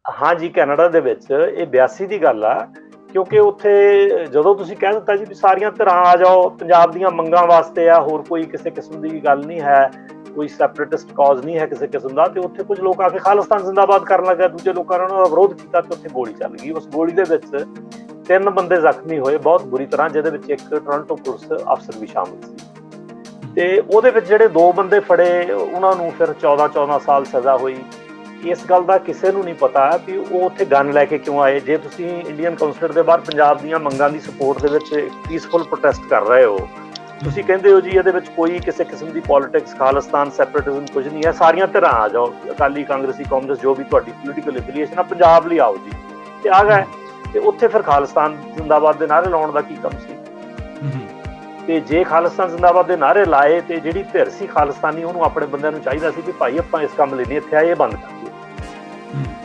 हाँ जी, ਕੈਨੇਡਾ ਦੇ ਵਿੱਚ ਇਹ 82 ਦੀ ਗੱਲ ਆ, ਕਿਉਂਕਿ ਉੱਥੇ ਜਦੋਂ ਤੁਸੀਂ ਕਹਿ ਦਿੱਤਾ ਜੀ ਵੀ ਸਾਰੀਆਂ ਧਿਰਾਂ ਆ ਜਾਓ, ਪੰਜਾਬ ਦੀਆਂ ਮੰਗਾਂ ਵਾਸਤੇ ਆ, ਹੋਰ ਕੋਈ ਕਿਸੇ ਕਿਸਮ ਦੀ ਗੱਲ ਨਹੀਂ ਹੈ, ਕੋਈ ਸੈਪਰੇਟਿਸਟ ਕਾਜ਼ ਨਹੀਂ ਹੈ ਕਿਸੇ ਕਿਸਮ ਦਾ, ਤੇ ਉੱਥੇ ਕੁਝ ਲੋਕ ਆ ਕੇ ਖਾਲਿਸਤਾਨ ਜ਼ਿੰਦਾਬਾਦ ਕਰਨ ਲੱਗੇ, ਦੂਜੇ ਲੋਕਾਂ ਨੇ ਉਹਨਾਂ ਦਾ ਵਿਰੋਧ ਕੀਤਾ ਤੇ ਉੱਥੇ ਗੋਲੀ ਚੱਲ ਗਈ। ਉਸ ਗੋਲੀ ਦੇ ਵਿੱਚ 3 ਬੰਦੇ ਜ਼ਖਮੀ ਹੋਏ ਬਹੁਤ ਬੁਰੀ ਤਰ੍ਹਾਂ, ਜਿਹਦੇ ਵਿੱਚ ਇੱਕ ਟੋਰਾਂਟੋ ਪੁਲਿਸ ਅਫਸਰ ਵੀ ਸ਼ਾਮਲ ਸੀ। ਤੇ ਉਹਦੇ ਵਿੱਚ ਜਿਹੜੇ 2 ਬੰਦੇ ਫੜੇ, ਉਹਨਾਂ ਨੂੰ ਫਿਰ 14-14 ਸਾਲ ਸਜ਼ਾ ਹੋਈ। ਇਸ ਗੱਲ ਦਾ ਕਿਸੇ ਨੂੰ ਨਹੀਂ ਪਤਾ ਵੀ ਉਹ ਉੱਥੇ ਗਨ ਲੈ ਕੇ ਕਿਉਂ ਆਏ। ਜੇ ਤੁਸੀਂ ਇੰਡੀਅਨ ਕਾਉਂਸਲੇਟ ਦੇ ਬਾਹਰ ਪੰਜਾਬ ਦੀਆਂ ਮੰਗਾਂ ਦੀ ਸਪੋਰਟ ਦੇ ਵਿੱਚ ਪੀਸਫੁਲ ਪ੍ਰੋਟੈਸਟ ਕਰ ਰਹੇ ਹੋ, ਤੁਸੀਂ ਕਹਿੰਦੇ ਹੋ ਜੀ ਇਹਦੇ ਵਿੱਚ ਕੋਈ ਕਿਸੇ ਕਿਸਮ ਦੀ ਪੋਲੀਟਿਕਸ, ਖਾਲਿਸਤਾਨ, ਸੈਪਰੇਟਿਜ਼ਮ ਕੁਝ ਨਹੀਂ ਹੈ, ਸਾਰੀਆਂ ਧਿਰਾਂ ਆ ਜਾਓ, ਅਕਾਲੀ, ਕਾਂਗਰਸੀ, ਕਾਂਗਰਸ, ਜੋ ਵੀ ਤੁਹਾਡੀ ਪੋਲੀਟੀਕਲ ਐਫੀਲੀਏਸ਼ਨ ਆ, ਪੰਜਾਬ ਲਈ ਆਓ ਜੀ, ਤੇ ਆ ਗਏ। ਤੇ ਉੱਥੇ ਫਿਰ ਖਾਲਿਸਤਾਨ ਜ਼ਿੰਦਾਬਾਦ ਦੇ ਨਾਅਰੇ ਲਾਉਣ ਦਾ ਕੀ ਕੰਮ ਸੀ? ਤੇ ਜੇ ਖਾਲਿਸਤਾਨ ਜ਼ਿੰਦਾਬਾਦ ਦੇ ਨਾਅਰੇ ਲਾਏ ਤੇ ਜਿਹੜੀ ਧਿਰ ਸੀ ਖਾਲਿਸਤਾਨੀ, ਉਹਨੂੰ ਆਪਣੇ ਬੰਦਿਆਂ ਨੂੰ ਚਾਹੀਦਾ ਸੀ ਵੀ ਭਾਈ ਆਪਾਂ ਇਸ ਕੰਮ ਲਈ ਨਹੀਂ ਇੱਥੇ ਆਏ, ਇਹ ਬੰਦ ਕਰ ਦਿਓ,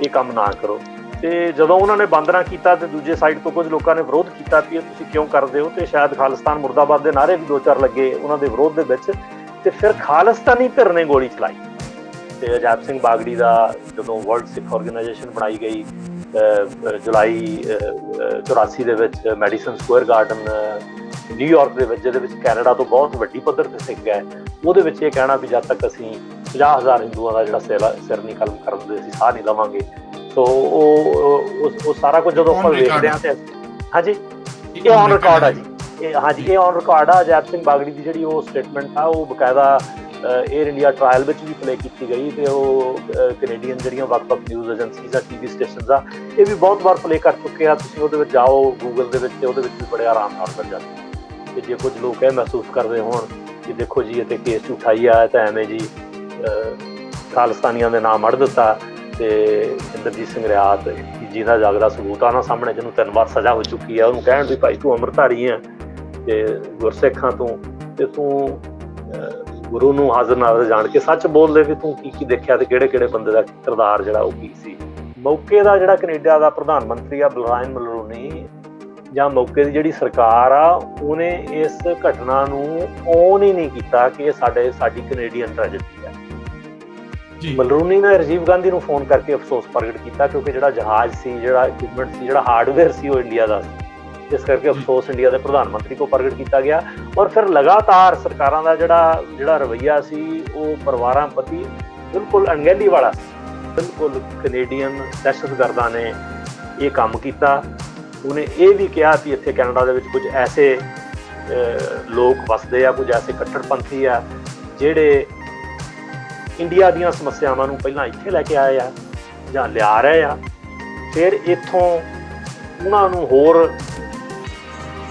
ਇਹ ਕੰਮ ਨਾ ਕਰੋ। ਤੇ ਜਦੋਂ ਉਹਨਾਂ ਨੇ ਬੰਦ ਨਾ ਕੀਤਾ ਤੇ ਦੂਜੇ ਸਾਈਡ ਤੋਂ ਕੁਝ ਲੋਕਾਂ ਨੇ ਵਿਰੋਧ ਕੀਤਾ ਵੀ ਤੁਸੀਂ ਕਿਉਂ ਕਰਦੇ ਹੋ, ਤੇ ਸ਼ਾਇਦ ਖਾਲਿਸਤਾਨ ਮੁਰਦਾਬਾਦ ਦੇ ਨਾਅਰੇ ਵੀ 2-4 ਲੱਗੇ ਉਹਨਾਂ ਦੇ ਵਿਰੋਧ ਦੇ ਵਿੱਚ, ਤੇ ਫਿਰ ਖਾਲਿਸਤਾਨੀ ਧਿਰ ਨੇ ਗੋਲੀ ਚਲਾਈ। ਤੇ ਅਜਾਇਬ ਸਿੰਘ ਬਾਗੜੀ ਦਾ ਜਦੋਂ ਵਰਲਡ ਸਿੱਖ ਆਰਗੇਨਾਈਜੇਸ਼ਨ ਬਣਾਈ ਗਈ ਜੁਲਾਈ 84 ਦੇ ਵਿੱਚ, ਮੈਡੀਸਨ ਸਕੁਅਰ ਗਾਰਡਨ ਨਿਊਯਾਰਕ ਦੇ ਵਿੱਚ, ਜਿਹਦੇ ਵਿੱਚ ਕੈਨੇਡਾ ਤੋਂ ਬਹੁਤ ਵੱਡੀ ਪੱਧਰ ਤੇ ਸਿੱਖ ਹੈ, ਉਹਦੇ ਵਿੱਚ ਇਹ ਕਹਿਣਾ ਵੀ ਜਦ ਤੱਕ ਅਸੀਂ 50,000 ਹਿੰਦੂਆਂ ਦਾ ਜਿਹੜਾ ਸਿਰ ਨਹੀਂ ਕਲਮ ਕਰਨ ਦੇ ਅਸੀਂ ਸਾਹ ਨਹੀਂ ਲਵਾਂਗੇ। ਸੋ ਉਹ ਸਾਰਾ ਕੁਝ ਜਦੋਂ ਆਪਾਂ ਵੇਖਦੇ ਹਾਂ ਤੇ ਹਾਂਜੀ, ਇਹ ਔਨ ਰਿਕਾਰਡ ਆ ਜੀ, ਇਹ ਹਾਂਜੀ ਇਹ ਔਨ ਰਿਕਾਰਡ ਆ। ਅਜਾਇਬ ਸਿੰਘ ਬਾਗੜੀ ਦੀ ਜਿਹੜੀ ਉਹ ਸਟੇਟਮੈਂਟ ਆ, ਉਹ ਬਕਾਇਦਾ ਏਅਰ ਇੰਡੀਆ ਟਰਾਇਲ ਵਿੱਚ ਵੀ ਪਲੇ ਕੀਤੀ ਗਈ, ਤੇ ਉਹ ਕੈਨੇਡੀਅਨ ਜਿਹੜੀਆਂ ਵੱਖ-ਵੱਖ ਨਿਊਜ਼ ਏਜੰਸੀਜ਼ ਆ, ਟੀਵੀ ਸਟੇਸ਼ਨਸ ਆ, ਇਹ ਵੀ ਬਹੁਤ ਵਾਰ ਪਲੇ ਕਰ ਚੁੱਕੇ ਆ। ਤੁਸੀਂ ਉਹਦੇ ਵਿੱਚ ਜਾਓ ਗੂਗਲ ਦੇ ਵਿੱਚ, ਤੇ ਉਹਦੇ ਵਿੱਚ ਵੀ ਬੜੇ ਆਰਾਮ ਨਾਲ ਮਿਲ ਜਾਂਦੇ। ਤੇ ਜੇ ਕੁਝ ਲੋਕ ਇਹ ਮਹਿਸੂਸ ਕਰਦੇ ਹੋਣ ਕਿ ਦੇਖੋ ਜੀ ਇੱਥੇ ਕੇਸ ਝੂਠਾਈ ਆ, ਤਾਂ ਐਵੇਂ ਜੀ ਖਾਲਿਸਤਾਨੀਆਂ ਦੇ ਨਾਮ ਅੜ ਦਿੱਤਾ, ਤੇ ਇੰਦਰਜੀਤ ਸਿੰਘ ਰਿਆਤ ਜਿਹਦਾ ਜਾਗਦਾ ਸਬੂਤ ਆ ਉਹਨਾਂ ਸਾਹਮਣੇ, ਜਿਹਨੂੰ 3 ਵਾਰ ਸਜ਼ਾ ਹੋ ਚੁੱਕੀ ਆ, ਉਹਨੂੰ ਕਹਿਣ ਵੀ ਭਾਈ ਤੂੰ ਅੰਮ੍ਰਿਤਧਾਰੀ ਆ ਤੇ ਗੁਰਸਿੱਖਾਂ ਤੇ ਤੂੰ ਗੁਰੂ ਨੂੰ ਹਾਜ਼ਰ ਨਾਜ਼ਰ ਜਾਣ ਕੇ ਸੱਚ ਬੋਲਦੇ ਵੀ ਤੂੰ ਕੀ ਕੀ ਦੇਖਿਆ ਤੇ ਕਿਹੜੇ ਬੰਦੇ ਦਾ ਕਿਰਦਾਰ ਜਿਹੜਾ ਉਹ ਕੀ ਸੀ। ਮੌਕੇ ਦਾ ਜਿਹੜਾ ਕੈਨੇਡਾ ਦਾ ਪ੍ਰਧਾਨ ਮੰਤਰੀ ਆ ਬਰਾਇਨ ਮਲਰੋਨੀ, ਜਾਂ ਮੌਕੇ ਦੀ ਜਿਹੜੀ ਸਰਕਾਰ ਆ, ਉਹਨੇ ਇਸ ਘਟਨਾ ਨੂੰ ਓਨ ਹੀ ਨਹੀਂ ਕੀਤਾ ਕਿ ਇਹ ਸਾਡੀ ਕੈਨੇਡੀਅਨ ਟ੍ਰੈਜੇਡੀ ਹੈ। ਮਲਰੋਨੀ ਨੇ ਰਾਜੀਵ ਗਾਂਧੀ ਨੂੰ ਫੋਨ ਕਰਕੇ ਅਫਸੋਸ ਪ੍ਰਗਟ ਕੀਤਾ, ਕਿਉਂਕਿ ਜਿਹੜਾ ਜਹਾਜ਼ ਸੀ, ਜਿਹੜਾ ਇਕਵਿਪਮੈਂਟ ਸੀ, ਜਿਹੜਾ ਹਾਰਡਵੇਅਰ ਸੀ, ਉਹ ਇੰਡੀਆ ਦਾ ਸੀ। ਇਸ ਕਰਕੇ ਅਫਸੋਸ ਇੰਡੀਆ ਦੇ ਪ੍ਰਧਾਨ ਮੰਤਰੀ ਕੋਲ ਪ੍ਰਗਟ ਕੀਤਾ ਗਿਆ। ਔਰ ਫਿਰ ਲਗਾਤਾਰ ਸਰਕਾਰਾਂ ਦਾ ਜਿਹੜਾ ਰਵੱਈਆ ਸੀ, ਉਹ ਪਰਿਵਾਰਾਂ ਪ੍ਰਤੀ ਬਿਲਕੁਲ ਅਣਗਹਿਲੀ ਵਾਲਾ ਸੀ। ਬਿਲਕੁਲ ਕੈਨੇਡੀਅਨ ਦਹਿਸ਼ਤਗਰਦਾਂ ਨੇ ਇਹ ਕੰਮ ਕੀਤਾ। ਉਹਨੇ ਇਹ ਵੀ ਕਿਹਾ ਕਿ ਇੱਥੇ ਕੈਨੇਡਾ ਦੇ ਵਿੱਚ ਕੁਝ ਐਸੇ ਲੋਕ ਵਸਦੇ ਆ, ਕੁਝ ਐਸੇ ਕੱਟੜਪੰਥੀ ਆ, ਜਿਹੜੇ ਇੰਡੀਆ ਦੀਆਂ ਸਮੱਸਿਆਵਾਂ ਨੂੰ ਪਹਿਲਾਂ ਇੱਥੇ ਲੈ ਕੇ ਆਏ ਆ ਜਾਂ ਲਿਆ ਰਹੇ ਆ, ਫਿਰ ਇੱਥੋਂ ਉਹਨਾਂ ਨੂੰ ਹੋਰ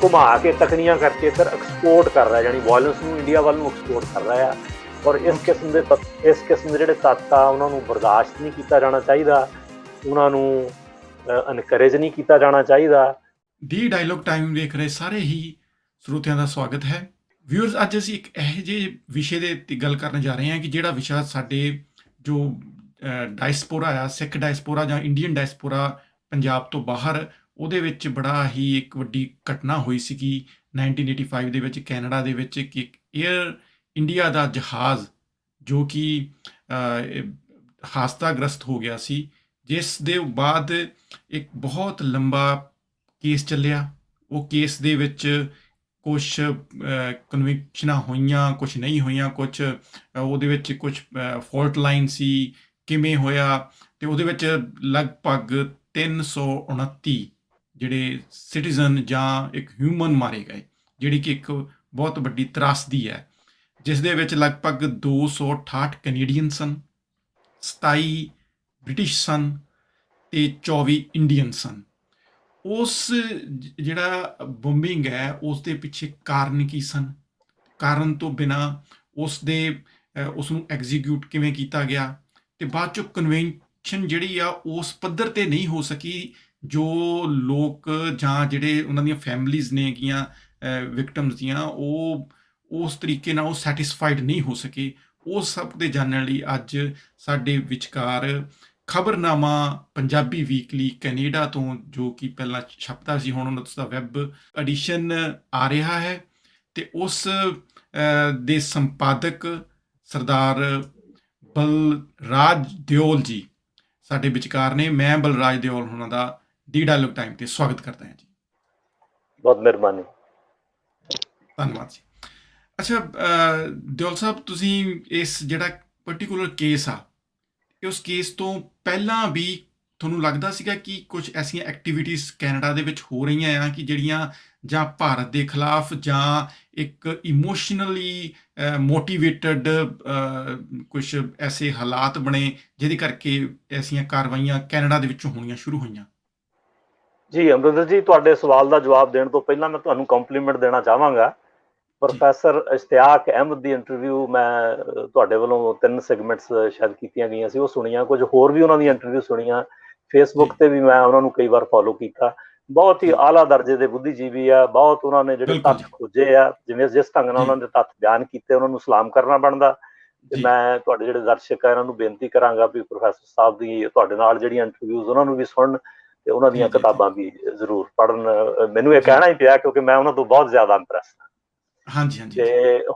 ਘੁਮਾ ਕੇ ਤਕਨੀਆਂ ਕਰਕੇ ਫਿਰ ਐਕਸਪੋਰਟ ਕਰ ਰਿਹਾ, ਯਾਨੀ ਵਾਇਲੈਂਸ ਨੂੰ ਇੰਡੀਆ ਵੱਲ ਨੂੰ ਐਕਸਪੋਰਟ ਕਰ ਰਿਹਾ ਆ। ਔਰ ਇਸ ਕਿਸਮ ਦੇ ਜਿਹੜੇ ਤੱਤ ਆ, ਉਹਨਾਂ ਨੂੰ ਬਰਦਾਸ਼ਤ ਨਹੀਂ ਕੀਤਾ ਜਾਣਾ ਚਾਹੀਦਾ, ਉਹਨਾਂ ਨੂੰ ਐਨਕਰੇਜ ਨਹੀਂ ਕੀਤਾ ਜਾਣਾ ਚਾਹੀਦਾ। ਡੀ ਡਾਇਲੋਗ ਟਾਈਮ ਵੇਖ ਰਹੇ ਸਾਰੇ ਹੀ ਸਰੋਤਿਆਂ ਦਾ ਸਵਾਗਤ ਹੈ। ਵਿਊਅਰਸ, ਅੱਜ ਅਸੀਂ ਇੱਕ ਇਹੋ ਜਿਹੇ ਵਿਸ਼ੇ ਦੇ ਉੱਤੇ ਗੱਲ ਕਰਨ ਜਾ ਰਹੇ ਹਾਂ ਕਿ ਜਿਹੜਾ ਵਿਸ਼ਾ ਸਾਡੇ ਜੋ ਡਾਇਸਪੋਰਾ ਆ, ਸਿੱਖ ਡਾਇਸਪੋਰਾ ਜਾਂ ਇੰਡੀਅਨ ਡਾਇਸਪੋਰਾ ਪੰਜਾਬ ਤੋਂ ਬਾਹਰ, ਉਹਦੇ ਵਿੱਚ ਬੜਾ ਹੀ ਇੱਕ ਵੱਡੀ ਘਟਨਾ ਹੋਈ ਸੀਗੀ 1985 ਦੇ ਵਿੱਚ ਕੈਨੇਡਾ ਦੇ ਵਿੱਚ, ਕਿ ਇੱਕ ਏਅਰ ਇੰਡੀਆ ਦਾ ਜਹਾਜ਼ ਜੋ ਕਿ ਹਾਦਸਾਗ੍ਰਸਤ ਹੋ ਗਿਆ ਸੀ, ਜਿਸ ਦੇ ਬਾਅਦ ਇੱਕ ਬਹੁਤ ਲੰਬਾ ਕੇਸ ਚੱਲਿਆ। ਉਹ ਕੇਸ ਦੇ ਵਿੱਚ ਕੁਛ ਕਨਵਿਕਸ਼ਨਾਂ ਹੋਈਆਂ, ਕੁਛ ਨਹੀਂ ਹੋਈਆਂ, ਕੁਛ ਉਹਦੇ ਵਿੱਚ ਕੁਛ ਫਾਲਟ ਲਾਈਨ ਸੀ, ਕਿਵੇਂ ਹੋਇਆ, ਅਤੇ ਉਹਦੇ ਵਿੱਚ ਲਗਭਗ 329 ਜਿਹੜੇ ਸਿਟੀਜ਼ਨ ਜਾਂ ਇੱਕ ਹਿਊਮਨ ਮਾਰੇ ਗਏ, ਜਿਹੜੀ ਕਿ ਇੱਕ ਬਹੁਤ ਵੱਡੀ ਤਰਾਸਦੀ ਹੈ, ਜਿਸ ਦੇ ਵਿੱਚ ਲਗਭਗ 268 ਕੈਨੇਡੀਅਨ ਸਨ, 27 ਬ੍ਰਿਟਿਸ਼ ਸਨ ਅਤੇ 24 ਇੰਡੀਅਨ ਸਨ। ਉਸ ਜਿਹੜਾ ਬੰਬਿੰਗ ਹੈ, ਉਸ ਦੇ ਪਿੱਛੇ ਕਾਰਨ ਕੀ ਸਨ? ਕਾਰਨ ਤੋਂ ਬਿਨਾਂ ਉਸ ਨੂੰ ਐਗਜ਼ੀਕਿਊਟ ਕਿਵੇਂ ਕੀਤਾ ਗਿਆ, ਅਤੇ ਬਾਅਦ 'ਚੋਂ ਕਨਵੈਨਸ਼ਨ ਜਿਹੜੀ ਆ ਉਸ ਪੱਧਰ 'ਤੇ ਨਹੀਂ ਹੋ ਸਕੀ, ਜੋ ਲੋਕ ਜਾਂ ਜਿਹੜੇ ਉਹਨਾਂ ਦੀਆਂ ਫੈਮਲੀਜ਼ ਨੇ ਹੈਗੀਆਂ ਵਿਕਟਮਸ ਦੀਆਂ, ਉਹ ਉਸ ਤਰੀਕੇ ਨਾਲ ਉਹ ਸੈਟਿਸਫਾਈਡ ਨਹੀਂ ਹੋ ਸਕੇ। ਉਹ ਸਭ ਦੇ ਜਾਣਨ ਲਈ ਅੱਜ ਸਾਡੇ ਵਿਚਕਾਰ ਖਬਰਨਾਮਾ ਪੰਜਾਬੀ ਵੀਕਲੀ ਕੈਨੇਡਾ ਤੋਂ, ਜੋ ਕਿ ਪਹਿਲਾਂ ਛਪਦਾ ਸੀ, ਹੁਣ ਉਸ ਦਾ ਵੈਬ ਐਡੀਸ਼ਨ ਆ ਰਿਹਾ ਹੈ, ਅਤੇ ਉਸ ਦੇ ਸੰਪਾਦਕ ਸਰਦਾਰ ਬਲਰਾਜ ਦਿਓਲ ਜੀ ਸਾਡੇ ਵਿਚਕਾਰ ਨੇ। ਮੈਂ ਬਲਰਾਜ ਦਿਓਲ ਹੋਣਾ ਦਾ ਡੀ ਡਾਇਲੋਗ ਟਾਈਮ ਤੇ ਸਵਾਗਤ ਕਰਦਾ ਹਾਂ ਜੀ। ਬਹੁਤ ਮਿਹਰਬਾਨੀ। ਧੰਨਵਾਦ ਜੀ। ਅੱਛਾ ਦਿਓਲ ਸਾਹਿਬ, ਤੁਸੀਂ ਇਸ ਜਿਹੜਾ ਪਰਟੀਕੂਲਰ ਕੇਸ ਆ, ਉਸ ਕੇਸ ਤੋਂ ਪਹਿਲਾਂ ਵੀ ਤੁਹਾਨੂੰ ਲੱਗਦਾ ਸੀਗਾ ਕਿ ਕੁਝ ਐਸੀਆਂ ਐਕਟੀਵਿਟੀਜ਼ ਕੈਨੇਡਾ ਦੇ ਵਿੱਚ ਹੋ ਰਹੀਆਂ ਆ ਕਿ ਜਿਹੜੀਆਂ ਜਾਂ ਭਾਰਤ ਦੇ ਖਿਲਾਫ ਜਾਂ ਇੱਕ ਇਮੋਸ਼ਨਲੀ ਮੋਟੀਵੇਟਡ ਕੁਝ ਐਸੇ ਹਾਲਾਤ ਬਣੇ ਜਿਹਦੇ ਕਰਕੇ ਐਸੀਆਂ ਕਾਰਵਾਈਆਂ ਕੈਨੇਡਾ ਦੇ ਵਿੱਚੋਂ ਹੋਣੀਆਂ ਸ਼ੁਰੂ ਹੋਈਆਂ? ਜੀ ਅਮਰਿੰਦਰ ਜੀ, ਤੁਹਾਡੇ ਸਵਾਲ ਦਾ ਜਵਾਬ ਦੇਣ ਤੋਂ ਪਹਿਲਾਂ ਮੈਂ ਤੁਹਾਨੂੰ ਕੰਪਲੀਮੈਂਟ ਦੇਣਾ ਚਾਹਾਂਗਾ। ਪ੍ਰੋਫੈਸਰ ਇਸ਼ਤਿਆਕ ਅਹਿਮਦ ਦੀ ਇੰਟਰਵਿਊ ਮੈਂ ਤੁਹਾਡੇ ਵੱਲੋਂ 3 ਸੈਗਮੈਂਟਸ ਸ਼ਾਇਦ ਕੀਤੀਆਂ ਗਈਆਂ ਸੀ, ਉਹ ਸੁਣੀਆਂ। ਕੁਝ ਹੋਰ ਵੀ ਉਹਨਾਂ ਦੀਆਂ ਇੰਟਰਵਿਊ ਸੁਣੀਆਂ। ਫੇਸਬੁੱਕ ਤੇ ਵੀ ਮੈਂ ਉਹਨਾਂ ਨੂੰ ਕਈ ਵਾਰ ਫੋਲੋ ਕੀਤਾ। ਬਹੁਤ ਹੀ ਆਲਾ ਦਰਜੇ ਦੇ ਬੁੱਧੀਜੀਵੀ ਆ। ਬਹੁਤ ਉਹਨਾਂ ਨੇ ਜਿਹੜੇ ਤੱਥ ਖੋਜੇ ਆ, ਜਿਵੇਂ ਜਿਸ ਢੰਗ ਨਾਲ ਉਹਨਾਂ ਦੇ ਤੱਥ ਬਿਆਨ ਕੀਤੇ, ਉਹਨਾਂ ਨੂੰ ਸਲਾਮ ਕਰਨਾ ਬਣਦਾ। ਤੇ ਮੈਂ ਤੁਹਾਡੇ ਜਿਹੜੇ ਦਰਸ਼ਕ ਆ ਇਹਨਾਂ ਨੂੰ ਬੇਨਤੀ ਕਰਾਂਗਾ ਵੀ ਪ੍ਰੋਫੈਸਰ ਸਾਹਿਬ ਦੀ ਤੁਹਾਡੇ ਨਾਲ ਜਿਹੜੀਆਂ ਇੰਟਰਵਿਊਜ਼ ਉਹਨਾਂ ਨੂੰ ਵੀ ਸੁਣਨ ਤੇ ਉਹਨਾਂ ਦੀਆਂ ਕਿਤਾਬਾਂ ਵੀ ਜ਼ਰੂਰ ਪੜ੍ਹਨ। ਮੈਨੂੰ ਇਹ ਕਹਿਣਾ ਹੀ ਪਿਆ ਕਿਉਂਕਿ ਮੈਂ ਉਹਨਾਂ ਤੋਂ ਬਹੁਤ ਜ਼ਿਆਦਾ ਇੰਪ੍ਰੈਸ ਹਾਂ। ਤੇ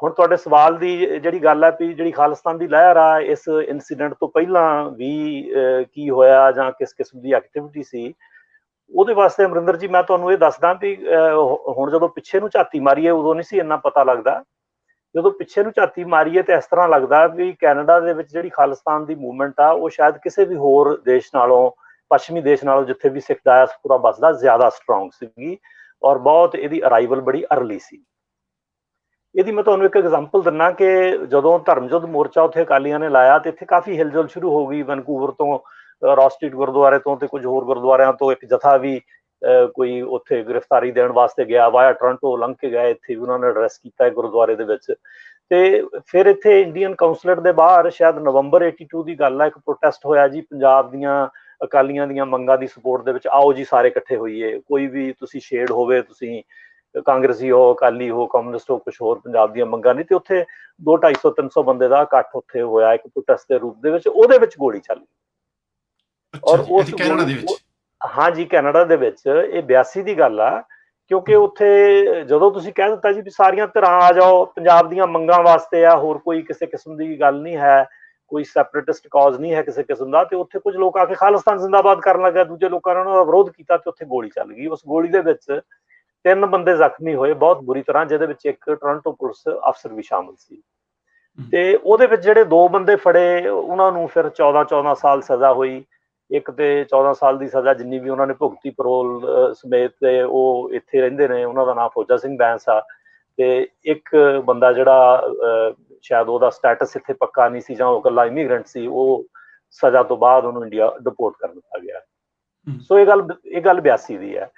ਹੁਣ ਤੁਹਾਡੇ ਸਵਾਲ ਦੀ ਜਿਹੜੀ ਗੱਲ ਹੈ ਵੀ ਜਿਹੜੀ ਖਾਲਿਸਤਾਨ ਦੀ ਲਹਿਰ ਆ, ਇਸ ਇਨਸੀਡੈਂਟ ਤੋਂ ਪਹਿਲਾਂ ਵੀ ਕੀ ਹੋਇਆ ਜਾਂ ਕਿਸ ਕਿਸਮ ਦੀ ਐਕਟੀਵਿਟੀ ਸੀ, ਉਹਦੇ ਵਾਸਤੇ ਅਮਰਿੰਦਰ ਜੀ ਮੈਂ ਤੁਹਾਨੂੰ ਇਹ ਦੱਸਦਾ ਵੀ ਹੁਣ ਜਦੋਂ ਪਿੱਛੇ ਨੂੰ ਝਾਤੀ ਮਾਰੀਏ ਉਦੋਂ ਨਹੀਂ ਸੀ ਇੰਨਾ ਪਤਾ ਲੱਗਦਾ। ਜਦੋਂ ਪਿੱਛੇ ਨੂੰ ਝਾਤੀ ਮਾਰੀਏ ਤੇ ਇਸ ਤਰ੍ਹਾਂ ਲੱਗਦਾ ਵੀ ਕੈਨੇਡਾ ਦੇ ਵਿੱਚ ਜਿਹੜੀ ਖਾਲਿਸਤਾਨ ਦੀ ਮੂਵਮੈਂਟ ਆ ਉਹ ਸ਼ਾਇਦ ਕਿਸੇ ਵੀ ਹੋਰ ਦੇਸ਼ ਨਾਲੋਂ, ਪੱਛਮੀ ਦੇਸ਼ ਨਾਲੋਂ ਜਿੱਥੇ ਵੀ ਸਿੱਖ ਡਾਇਸਪੋਰਾ ਵੱਸਦਾ, ਜ਼ਿਆਦਾ ਸਟਰੋਂਗ ਸੀਗੀ ਔਰ ਬਹੁਤ ਇਹਦੀ ਅਰਾਈਵਲ ਬੜੀ ਅਰਲੀ ਸੀ। ਇਹਦੀ ਮੈਂ ਤੁਹਾਨੂੰ ਇੱਕ ਐਗਜ਼ਾਮਪਲ ਦਿੰਦਾ ਕਿ ਜਦੋਂ ਧਰਮਯੁੱਧ ਮੋਰਚਾ ਉੱਥੇ ਅਕਾਲੀਆਂ ਨੇ ਲਾਇਆ ਤੇ ਇੱਥੇ ਕਾਫੀ ਹਿਲਜੁਲ ਸ਼ੁਰੂ ਹੋ ਗਈ। ਵੈਨਕੂਵਰ ਤੋਂ, ਰੌਸ ਸਟਰੀਟ ਗੁਰਦੁਆਰੇ ਤੋਂ ਤੇ ਕੁਝ ਹੋਰ ਗੁਰਦੁਆਰਿਆਂ ਤੋਂ ਇੱਕ ਜਥਾ ਵੀ ਕੋਈ ਉੱਥੇ ਗ੍ਰਿਫਤਾਰੀ ਦੇਣ ਵਾਸਤੇ ਗਿਆ, ਵਾਇਆ ਟੋਰਾਂਟੋ ਲੰਘ ਕੇ ਗਏ। ਇੱਥੇ ਵੀ ਉਹਨਾਂ ਨੇ ਐਡਰੈਸ ਕੀਤਾ ਗੁਰਦੁਆਰੇ ਦੇ ਵਿੱਚ। ਤੇ ਫਿਰ ਇੱਥੇ ਇੰਡੀਅਨ ਕਾਉਂਸਲੇਟ ਦੇ ਬਾਹਰ ਸ਼ਾਇਦ ਨਵੰਬਰ 82 ਦੀ ਗੱਲ ਹੈ, ਇੱਕ ਪ੍ਰੋਟੈਸਟ ਹੋਇਆ ਜੀ ਪੰਜਾਬ ਦੀਆਂ ਅਕਾਲੀਆਂ ਦੀਆਂ ਮੰਗਾਂ ਦੀ ਸਪੋਰਟ ਦੇ ਵਿੱਚ। ਆਓ ਜੀ ਸਾਰੇ ਇਕੱਠੇ ਹੋਈਏ, ਕੋਈ ਵੀ ਤੁਸੀਂ ਸ਼ੇਡ ਹੋਵੇ, ਤੁਸੀਂ ਕਾਂਗਰਸੀ ਹੋ, ਅਕਾਲੀ ਹੋ, ਕਮਿਊਨਿਸਟ ਹੋ, ਕੁਛ ਹੋਰ ਪੰਜਾਬ ਦੀਆਂ ਮੰਗਾਂ ਨਹੀਂ। ਤੇ ਉੱਥੇ 200-250-300 ਬੰਦੇ ਦਾ ਇਕੱਠ ਉੱਥੇ ਹੋਇਆ ਇੱਕ ਪ੍ਰੋਟੈਸਟ ਦੇ ਰੂਪ ਦੇ ਵਿੱਚ। ਉਹਦੇ ਵਿੱਚ ਗੋਲੀ ਚੱਲੀ ਔਰ ਉਸ ਕੈਨੇਡਾ ਦੇ ਵਿੱਚ, ਹਾਂਜੀ ਕੈਨੇਡਾ ਦੇ ਵਿੱਚ। ਇਹ 82 ਦੀ ਗੱਲ ਆ ਕਿਉਂਕਿ ਉੱਥੇ ਜਦੋਂ ਤੁਸੀਂ ਕਹਿ ਦਿੱਤਾ ਜੀ ਵੀ ਸਾਰੀਆਂ ਧਿਰਾਂ ਆ ਜਾਓ, ਪੰਜਾਬ ਦੀਆਂ ਮੰਗਾਂ ਵਾਸਤੇ ਆ, ਹੋਰ ਕੋਈ ਕਿਸੇ ਕਿਸਮ ਦੀ ਗੱਲ ਨਹੀਂ ਹੈ, ਕੋਈ ਸੈਪਰੇਟਿਸਟ ਕਾਜ਼ ਨਹੀਂ ਹੈ ਕਿਸੇ ਕਿਸਮ ਦਾ, ਤੇ ਉੱਥੇ ਕੁਝ ਲੋਕ ਆ ਕੇ ਖਾਲਿਸਤਾਨ ਜ਼ਿੰਦਾਬਾਦ ਕਰਨ ਲੱਗਾ, ਦੂਜੇ ਲੋਕਾਂ ਨੇ ਉਹਨਾਂ ਦਾ ਵਿਰੋਧ ਕੀਤਾ ਤੇ ਉੱਥੇ ਗੋਲੀ ਚੱਲ ਗਈ। ਉਸ ਗੋਲੀ ਦੇ ਵਿੱਚ 3 ਬੰਦੇ ਜ਼ਖਮੀ ਹੋਏ ਬਹੁਤ ਬੁਰੀ ਤਰ੍ਹਾਂ, ਜਿਹਦੇ ਵਿੱਚ ਇੱਕ ਟੋਰਾਂਟੋ ਪੁਲਿਸ ਅਫਸਰ ਵੀ ਸ਼ਾਮਲ ਸੀ। ਤੇ ਉਹਦੇ ਵਿੱਚ ਜਿਹੜੇ 2 ਬੰਦੇ ਫੜੇ ਉਹਨਾਂ ਨੂੰ ਫਿਰ 14 ਸਾਲ ਸਜ਼ਾ ਹੋਈ। ਇੱਕ ਤੇ 14 ਸਾਲ ਦੀ ਸਜ਼ਾ ਜਿੰਨੀ ਵੀ ਉਹਨਾਂ ਨੇ ਭੁਗਤੀ ਪਰੋਲ ਸਮੇਤ, ਤੇ ਉਹ ਇੱਥੇ ਰਹਿੰਦੇ ਨੇ। ਉਹਨਾਂ ਦਾ ਨਾਮ ਫੌਜਾ ਸਿੰਘ ਬੈਂਸ ਆ। ਤੇ ਇੱਕ ਬੰਦਾ ਜਿਹੜਾ ਸ਼ਾਇਦ ਉਹਦਾ ਸਟੇਟਸ ਇੱਥੇ ਪੱਕਾ ਨਹੀਂ ਸੀ ਜਾਂ ਉਹ ਇਕੱਲਾ ਇਮੀਗ੍ਰੈਂਟ ਸੀ, ਉਹ ਸਜ਼ਾ ਤੋਂ ਬਾਅਦ ਉਹਨੂੰ ਇੰਡੀਆ ਡਿਪੋਰਟ ਕਰ ਦਿੱਤਾ ਗਿਆ। ਸੋ ਇਹ ਗੱਲ 82 ਦੀ ਹੈ।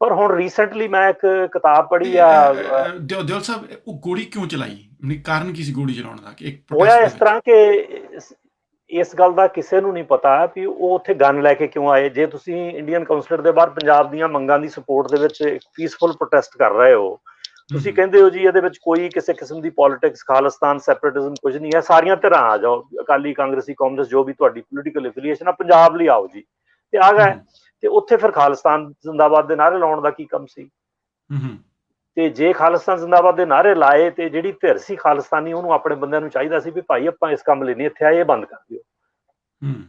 ਪਰ ਹੁਣ ਰੀਸੈਂਟਲੀ ਮੈਂ ਇੱਕ ਕਿਤਾਬ ਪੜ੍ਹੀ ਆ। ਦਿਓਲ ਸਾਹਿਬ, ਉਹ ਗੋਲੀ ਕਿਉਂ ਚਲਾਈ? ਕਾਰਨ ਕੀ ਸੀ ਗੋਲੀ ਚਲਾਉਣ ਦਾ? ਹੋਇਆ ਇਸ ਤਰ੍ਹਾਂ ਕਿ ਇਸ ਗੱਲ ਦਾ ਕਿਸੇ ਨੂੰ ਨਹੀਂ ਪਤਾ ਵੀ ਉਹ ਉੱਥੇ ਗਨ ਲੈ ਕੇ ਕਿਉਂ ਆਏ। ਜੇ ਤੁਸੀਂ ਇੰਡੀਅਨ ਕਾਉਂਸਲੇਟ ਦੇ ਬਾਹਰ ਪੰਜਾਬ ਦੀਆਂ ਮੰਗਾਂ ਦੀ ਸਪੋਰਟ ਦੇ ਵਿੱਚ ਇੱਕ ਪੀਸਫੁਲ ਪ੍ਰੋਟੈਸਟ ਕਰ ਰਹੇ ਹੋ, ਤੁਸੀਂ ਕਹਿੰਦੇ ਹੋ ਜੀ ਇਹਦੇ ਵਿੱਚ ਕੋਈ ਕਿਸੇ ਕਿਸਮ ਦੀ ਪੋਲਿਟਿਕਸ, ਖਾਲਿਸਤਾਨ, ਸੈਪਰੇਟਿਜ਼ਮ ਕੁਝ ਨਹੀਂ ਹੈ, ਸਾਰੀਆਂ ਧਿਰਾਂ ਆ ਜਾਓ, ਅਕਾਲੀ, ਕਾਂਗਰਸੀ, ਕਾਂਗਰਸ, ਜੋ ਵੀ ਤੁਹਾਡੀ ਪੋਲੀਟੀਕਲ ਐਫੀਲੀਏਸ਼ਨ ਆ, ਪੰਜਾਬ ਲਈ ਆਓ ਜੀ। ਤੇ ਆ ਗਏ ਤੇ ਉੱਥੇ ਫਿਰ ਖਾਲਿਸਤਾਨ ਜ਼ਿੰਦਾਬਾਦ ਦੇ ਨਾਅਰੇ ਲਾਉਣ ਦਾ ਕੀ ਕੰਮ ਸੀ? ਤੇ ਜੇ ਖਾਲਿਸਤਾਨ ਜ਼ਿੰਦਾਬਾਦ ਦੇ ਨਾਅਰੇ ਲਾਏ ਤੇ ਜਿਹੜੀ ਧਿਰ ਸੀ ਖਾਲਿਸਤਾਨੀ, ਉਹਨੂੰ ਆਪਣੇ ਬੰਦਿਆਂ ਨੂੰ ਚਾਹੀਦਾ ਸੀ ਵੀ ਭਾਈ ਆਪਾਂ ਇਸ ਕੰਮ ਲਈ ਨਹੀਂ ਇੱਥੇ ਆਏ, ਇਹ ਬੰਦ ਕਰ ਦਿਓ,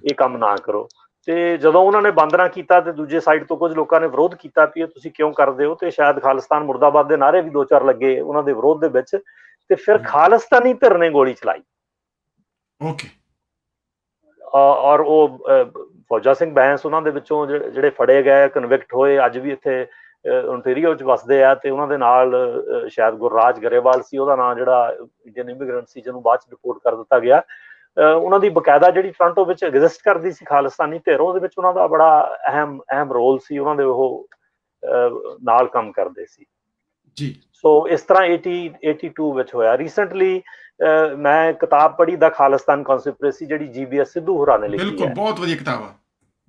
ਇਹ ਕੰਮ ਨਾ ਕਰੋ। ਤੇ ਜਦੋਂ ਉਹਨਾਂ ਨੇ ਬੰਦ ਨਾ ਕੀਤਾ ਤੇ ਦੂਜੇ ਸਾਈਡ ਤੋਂ ਕੁਝ ਲੋਕਾਂ ਨੇ ਵਿਰੋਧ ਕੀਤਾ ਵੀ ਇਹ ਤੁਸੀਂ ਕਿਉਂ ਕਰਦੇ ਹੋ, ਤੇ ਸ਼ਾਇਦ ਖਾਲਿਸਤਾਨ ਮੁਰਦਾਬਾਦ ਦੇ ਨਾਅਰੇ ਵੀ 2-4 ਲੱਗੇ ਉਹਨਾਂ ਦੇ ਵਿਰੋਧ ਦੇ ਵਿੱਚ, ਤੇ ਫਿਰ ਖਾਲਿਸਤਾਨੀ ਧਿਰ ਨੇ ਗੋਲੀ ਚਲਾਈ। ਔਰ ਉਹ ਫੌਜਾ ਸਿੰਘ ਬੈਂਸ ਉਹਨਾਂ ਦੇ ਵਿੱਚੋਂ ਜਿਹੜੇ ਫੜੇ ਗਏ, ਕਨਵਿਕਟ ਹੋਏ, ਅੱਜ ਵੀ ਇੱਥੇ ਓਨਟਾਰੀਓ ਚ ਵਸਦੇ ਆ। ਤੇ ਉਹਨਾਂ ਦੇ ਨਾਲ ਸ਼ਾਇਦ ਗੁਰਰਾਜ ਗਰੇਵਾਲ ਸੀ ਉਹਦਾ ਨਾਂ, ਜਿਹੜਾ ਇੰਡੀਅਨ ਇਮੀਗ੍ਰੈਂਟ ਸੀ, ਜਿਹਨੂੰ ਬਾਅਦ ਚ ਰਿਪੋਰਟ ਕਰ ਦਿੱਤਾ ਗਿਆ। ਉਹਨਾਂ ਦੀ ਬਕਾਇਦਾ ਜਿਹੜੀ ਟੋਰਾਂਟੋ ਵਿੱਚ ਐਗਜ਼ਿਸਟ ਕਰਦੀ ਸੀ ਖਾਲਿਸਤਾਨੀ ਧਿਰ, ਉਹਦੇ ਵਿੱਚ ਉਹਨਾਂ ਦਾ ਬੜਾ ਅਹਿਮ ਰੋਲ ਸੀ। ਉਹਨਾਂ ਦੇ ਉਹ ਨਾਲ ਕੰਮ ਕਰਦੇ ਸੀ ਜੀ। ਸੋ ਇਸ ਤਰ੍ਹਾਂ 82 ਵਿੱਚ ਹੋਇਆ। ਰੀਸੈਂਟਲੀ ਮੈਂ ਕਿਤਾਬ ਪੜ੍ਹੀ ਦਾ ਖਾਲਿਸਤਾਨ ਕਨਸਪੀਰੇਸੀ, ਜਿਹੜੀ GBS ਸਿੱਧੂ ਹੋਰਾਂ ਨੇ ਲਿਖੀ ਹੈ। ਬਹੁਤ ਵਧੀਆ ਕਿਤਾਬ ਆ,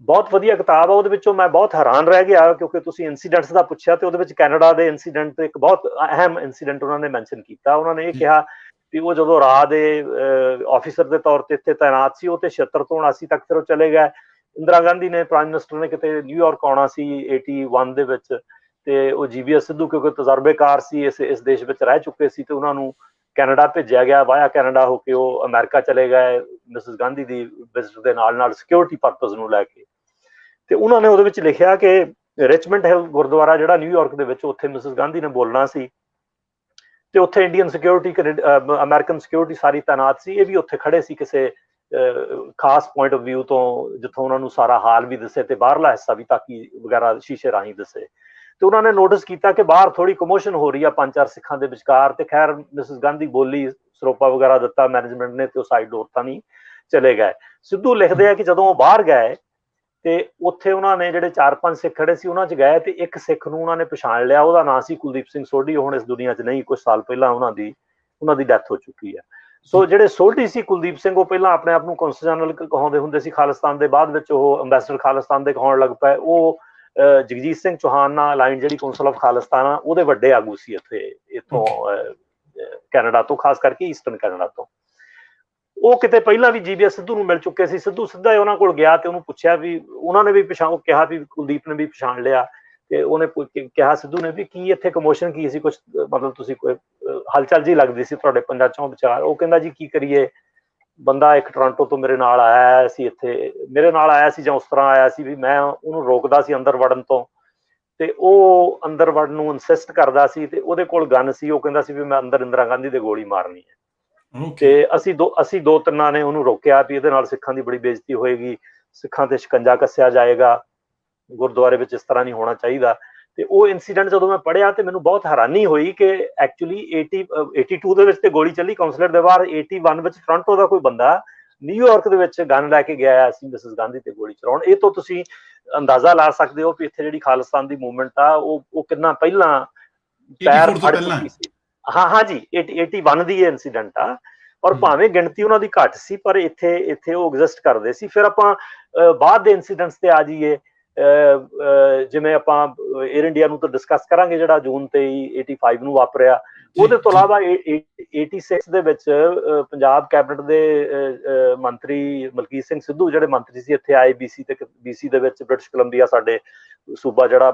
ਬਹੁਤ ਵਧੀਆ ਕਿਤਾਬ ਆ। ਉਹਦੇ ਵਿੱਚੋਂ ਮੈਂ ਬਹੁਤ ਹੈਰਾਨ ਰਹਿ ਗਿਆ ਕਿਉਂਕਿ ਤੁਸੀਂ ਇਨਸੀਡੈਂਟਸ ਦਾ ਪੁੱਛਿਆ, ਤੇ ਉਹਦੇ ਵਿੱਚ ਕੈਨੇਡਾ ਦੇ ਇਨਸੀਡੈਂਟ ਇੱਕ ਬਹੁਤ ਅਹਿਮ ਇਨਸੀਡੈਂਟ ਉਹਨਾਂ ਨੇ ਮੈਂਸ਼ਨ ਕੀਤਾ। ਉਹਨਾਂ ਨੇ ਇਹ ਕਿਹਾ ਵੀ ਉਹ ਜਦੋਂ ਰਾਹ ਦੇ ਆਫਿਸਰ ਦੇ ਤੌਰ ਤੇ ਇੱਥੇ ਤਾਇਨਾਤ ਸੀ, ਉਹ ਤੇ 76 ਤੋਂ 79 ਤੱਕ ਫਿਰ ਉਹ ਚਲੇ ਗਏ। ਇੰਦਰਾ ਗਾਂਧੀ ਨੇ, ਪ੍ਰਾਈਮ ਮਿਨਿਸਟਰ ਨੇ, ਕਿਤੇ ਨਿਊਯਾਰਕ ਆਉਣਾ ਸੀ 81 ਦੇ ਵਿੱਚ, ਤੇ ਉਹ GBS ਸਿੱਧੂ ਕਿਉਂਕਿ ਤਜਰਬੇਕਾਰ ਸੀ, ਇਸ ਦੇਸ਼ ਵਿੱਚ ਰਹਿ ਚੁੱਕੇ ਸੀ, ਤੇ ਉਹਨਾਂ ਨੂੰ ਕੈਨੇਡਾ ਭੇਜਿਆ ਗਿਆ, ਵਾਇਆ ਕੈਨੇਡਾ ਹੋ ਕੇ ਉਹ ਅਮਰੀਕਾ ਚਲੇ ਗਏ ਮਿਸਿਸ ਗਾਂਧੀ ਦੀ ਵਿਜ਼ਿਟ ਦੇ ਨਾਲ ਸਿਕਿਉਰਿਟੀ ਪਰਪਸ ਨੂੰ ਲੈ ਕੇ। ਤੇ ਉਹਨਾਂ ਨੇ ਉਹਦੇ ਵਿੱਚ ਲਿਖਿਆ ਕਿ ਰਿਚਮੰਡ ਹਿੱਲ ਗੁਰਦੁਆਰਾ ਜਿਹੜਾ ਨਿਊਯਾਰਕ ਦੇ ਵਿੱਚ, ਉੱਥੇ ਮਿਸਿਸ ਗਾਂਧੀ ਨੇ ਬੋਲਣਾ ਸੀ ਤੇ ਉੱਥੇ ਇੰਡੀਅਨ ਸਿਕਿਉਰਿਟੀ, ਅਮਰੀਕਨ ਸਿਕਿਉਰਿਟੀ ਸਾਰੀ ਤਾਇਨਾਤ ਸੀ। ਇਹ ਵੀ ਉੱਥੇ ਖੜੇ ਸੀ ਕਿਸੇ ਖਾਸ ਪੁਆਇੰਟ ਆਫ ਵਿਊ ਤੋਂ, ਜਿੱਥੋਂ ਉਹਨਾਂ ਨੂੰ ਸਾਰਾ ਹਾਲ ਵੀ ਦੱਸੇ ਤੇ ਬਾਹਰਲਾ ਹਿੱਸਾ ਵੀ ਤਾਕੀ ਵਗੈਰਾ ਸ਼ੀਸ਼ੇ ਰਾਹੀਂ ਦੱਸੇ। ਤੇ ਉਹਨਾਂ ਨੇ ਨੋਟਿਸ ਕੀਤਾ ਕਿ ਬਾਹਰ ਥੋੜੀ ਕਮੋਸ਼ਨ ਹੋ ਰਹੀ ਆ 5-4 ਸਿੱਖਾਂ ਦੇ ਵਿਚਕਾਰ। ਤੇ ਖੈਰ ਮਿਸਿਸ ਗਾਂਧੀ ਬੋਲੀ, ਸਰੋਪਾ ਵਗੈਰਾ ਦਿੱਤਾ ਮੈਨੇਜਮੈਂਟ ਨੇ, ਤੇ ਉਹ ਸਾਈਡ ਡੋਰ ਤਾਂ ਨਹੀਂ ਚਲੇ ਗਏ। ਸਿੱਧੂ ਲਿਖਦੇ ਆ ਕਿ ਜਦੋਂ ਉਹ ਬਾਹਰ ਗਏ ਤੇ ਉੱਥੇ ਉਹਨਾਂ ਨੇ ਜਿਹੜੇ 4-5 ਸਿੱਖ ਖੜੇ ਸੀ ਉਹਨਾਂ 'ਚ ਗਏ ਤੇ ਇੱਕ ਸਿੱਖ ਨੂੰ ਉਹਨਾਂ ਨੇ ਪਛਾਣ ਲਿਆ। ਉਹਦਾ ਨਾਂ ਸੀ ਕੁਲਦੀਪ ਸਿੰਘ ਸੋਢੀ। ਹੁਣ ਇਸ ਦੁਨੀਆ 'ਚ ਨਹੀਂ, ਕੁਝ ਸਾਲ ਪਹਿਲਾਂ ਉਹਨਾਂ ਦੀ ਡੈਥ ਹੋ ਚੁੱਕੀ ਹੈ। ਸੋ ਜਿਹੜੇ ਸੋਢੀ ਸੀ ਕੁਲਦੀਪ ਸਿੰਘ, ਉਹ ਪਹਿਲਾਂ ਆਪਣੇ ਆਪ ਨੂੰ ਕੌਂਸਟੀਟਿਊਸ਼ਨਲ ਕਹਾਉਂਦੇ ਹੁੰਦੇ ਸੀ ਖਾਲਿਸਤਾਨ ਦੇ, ਬਾਅਦ ਵਿੱਚ ਉਹ ਅੰਬੈਸਡਰ ਖਾਲਿਸਤਾਨ ਦੇ ਕਹਾਉਣ ਲੱਗ ਪਏ। ਉਹ ਜਗਜੀਤ ਸਿੰਘ ਚੌਹਾਨ ਨਾਲ ਅਲਾਈਨ ਜਿਹੜੀ ਕੌਂਸਲ ਆਫ ਖਾਲਿਸਤਾਨ ਆ, ਉਹਦੇ ਵੱਡੇ ਆਗੂ ਸੀ ਇੱਥੋਂ ਕੈਨੇਡਾ ਤੋਂ, ਖਾਸ ਕਰਕੇ ਈਸਟਰਨ ਕੈਨੇਡਾ ਤੋਂ। ਉਹ ਕਿਤੇ ਪਹਿਲਾਂ ਵੀ ਜੀਬੀਐਸ ਸਿੱਧੂ ਨੂੰ ਮਿਲ ਚੁੱਕੇ ਸੀ। ਸਿੱਧੂ ਸਿੱਧਾ ਉਹਨਾਂ ਕੋਲ ਗਿਆ ਤੇ ਉਹਨੂੰ ਪੁੱਛਿਆ ਵੀ, ਉਹਨਾਂ ਨੇ ਵੀ ਕਿਹਾ ਵੀ ਕੁਲਦੀਪ ਨੇ ਵੀ ਪਛਾਣ ਲਿਆ। ਤੇ ਉਹਨੇ ਕਿਹਾ ਸਿੱਧੂ ਨੇ ਵੀ ਕੀ ਇੱਥੇ ਕਮੋਸ਼ਨ ਕੀ ਸੀ, ਕੁਛ ਮਤਲਬ ਤੁਸੀਂ ਕੋਈ ਹਲਚਲ ਜੀ ਲੱਗਦੀ ਸੀ ਤੁਹਾਡੇ ਪੰਜਾਂ ਚੋਂ ਵਿਚਾਰ। ਉਹ ਕਹਿੰਦਾ ਜੀ ਕੀ ਕਰੀਏ, ਬੰਦਾ ਇੱਕ ਟੋਰਾਂਟੋ ਤੋਂ ਮੇਰੇ ਨਾਲ ਆਇਆ ਸੀ, ਇੱਥੇ ਮੇਰੇ ਨਾਲ ਆਇਆ ਸੀ ਜਾਂ ਉਸ ਤਰ੍ਹਾਂ ਆਇਆ ਸੀ ਵੀ ਮੈਂ ਉਹਨੂੰ ਰੋਕਦਾ ਸੀ ਅੰਦਰ ਵੜਨ ਤੋਂ, ਤੇ ਉਹ ਅੰਦਰ ਵੜਨ ਨੂੰ ਇਨਸਿਸਟ ਕਰਦਾ ਸੀ ਤੇ ਉਹਦੇ ਕੋਲ ਗਨ ਸੀ। ਉਹ ਕਹਿੰਦਾ ਸੀ ਵੀ ਮੈਂ ਅੰਦਰ ਇੰਦਰਾ ਗਾਂਧੀ ਦੇ ਗੋਲੀ ਮਾਰਨੀ ਹੈ। ਤੇ ਅਸੀਂ ਦੋ ਤਿੰਨਾਂ ਨੇ ਉਹਨੂੰ ਰੋਕਿਆ ਵੀ ਇਹਦੇ ਨਾਲ ਸਿੱਖਾਂ ਦੀ ਬੜੀ ਬੇਇੱਜ਼ਤੀ ਹੋਏਗੀ, ਸਿੱਖਾਂ ਤੇ ਸ਼ਿਕੰਜਾ ਕੱਸਿਆ ਜਾਏਗਾ, ਗੁਰਦੁਆਰੇ ਵਿੱਚ ਇਸ ਤਰ੍ਹਾਂ ਨਹੀਂ ਹੋਣਾ ਚਾਹੀਦਾ। ਤੇ ਉਹ ਇਨਸੀਡੈਂਟ ਜਦੋਂ ਮੈਂ ਪੜ੍ਹਿਆ ਤੇ ਮੈਨੂੰ ਬਹੁਤ ਹੈਰਾਨੀ ਹੋਈ ਕਿ ਐਕਚੁਅਲੀ 82 ਦੇ ਵਿੱਚ ਤੇ ਗੋਲੀ ਚੱਲੀ ਕੌਂਸਲਰ ਦੇ ਬਾਹਰ, 81 ਵਿੱਚ ਟੋਰਾਂਟੋ ਦਾ ਕੋਈ ਬੰਦਾ ਨਿਊਯਾਰਕ ਦੇ ਵਿੱਚ ਗਨ ਲੈ ਕੇ ਗਿਆ ਸੀ ਮਿਸਿਸ ਗਾਂਧੀ ਤੇ ਗੋਲੀ ਚਲਾਉਣ। ਇਹ ਤੋਂ ਤੁਸੀਂ ਅੰਦਾਜ਼ਾ ਲਾ ਸਕਦੇ ਹੋ ਕਿ ਇੱਥੇ ਜਿਹੜੀ ਖਾਲਿਸਤਾਨ ਦੀ ਮੂਵਮੈਂਟ ਆ ਉਹ ਕਿੰਨਾ ਪਹਿਲਾਂ ਪੈਰ ਫੜ ਚੁੱਕੀ ਸੀ। ਹਾਂ ਜੀ, 81 ਦੀ ਇਹ ਇਨਸੀਡੈਂਟ ਆ। ਔਰ ਭਾਵੇਂ ਗਿਣਤੀ ਉਹਨਾਂ ਦੀ ਘੱਟ ਸੀ, ਪਰ ਇੱਥੇ ਉਹ ਐਗਜ਼ਿਸਟ ਕਰਦੇ ਸੀ। ਫਿਰ ਆਪਾਂ ਬਾਅਦ ਦੇ ਇਨਸੀਡੈਂਟਸ ਤੇ ਆ ਜਾਈਏ, ਜਿਵੇਂ ਆਪਾਂ 에ਅਰ ਇੰਡੀਆ ਨੂੰ ਤਾਂ ਡਿਸਕਸ ਕਰਾਂਗੇ ਜਿਹੜਾ ਜੂਨ 23 85 ਨੂੰ ਵਾਪਰਿਆ। ਉਹਦੇ ਤੋਂ ਇਲਾਵਾ 86 ਦੇ ਵਿੱਚ ਪੰਜਾਬ ਕੈਬਨਿਟ ਦੇ ਮੰਤਰੀ ਮਲਕੀਤ ਸਿੰਘ ਸਿੱਧੂ ਜਿਹੜੇ ਮੰਤਰੀ ਸੀ ਇੱਥੇ ਆਏ BC ਦੇ ਵਿੱਚ, ਬ੍ਰਿਟਿਸ਼ ਕੋਲੰਬੀਆ ਸਾਡੇ ਸੂਬਾ ਜਿਹੜਾ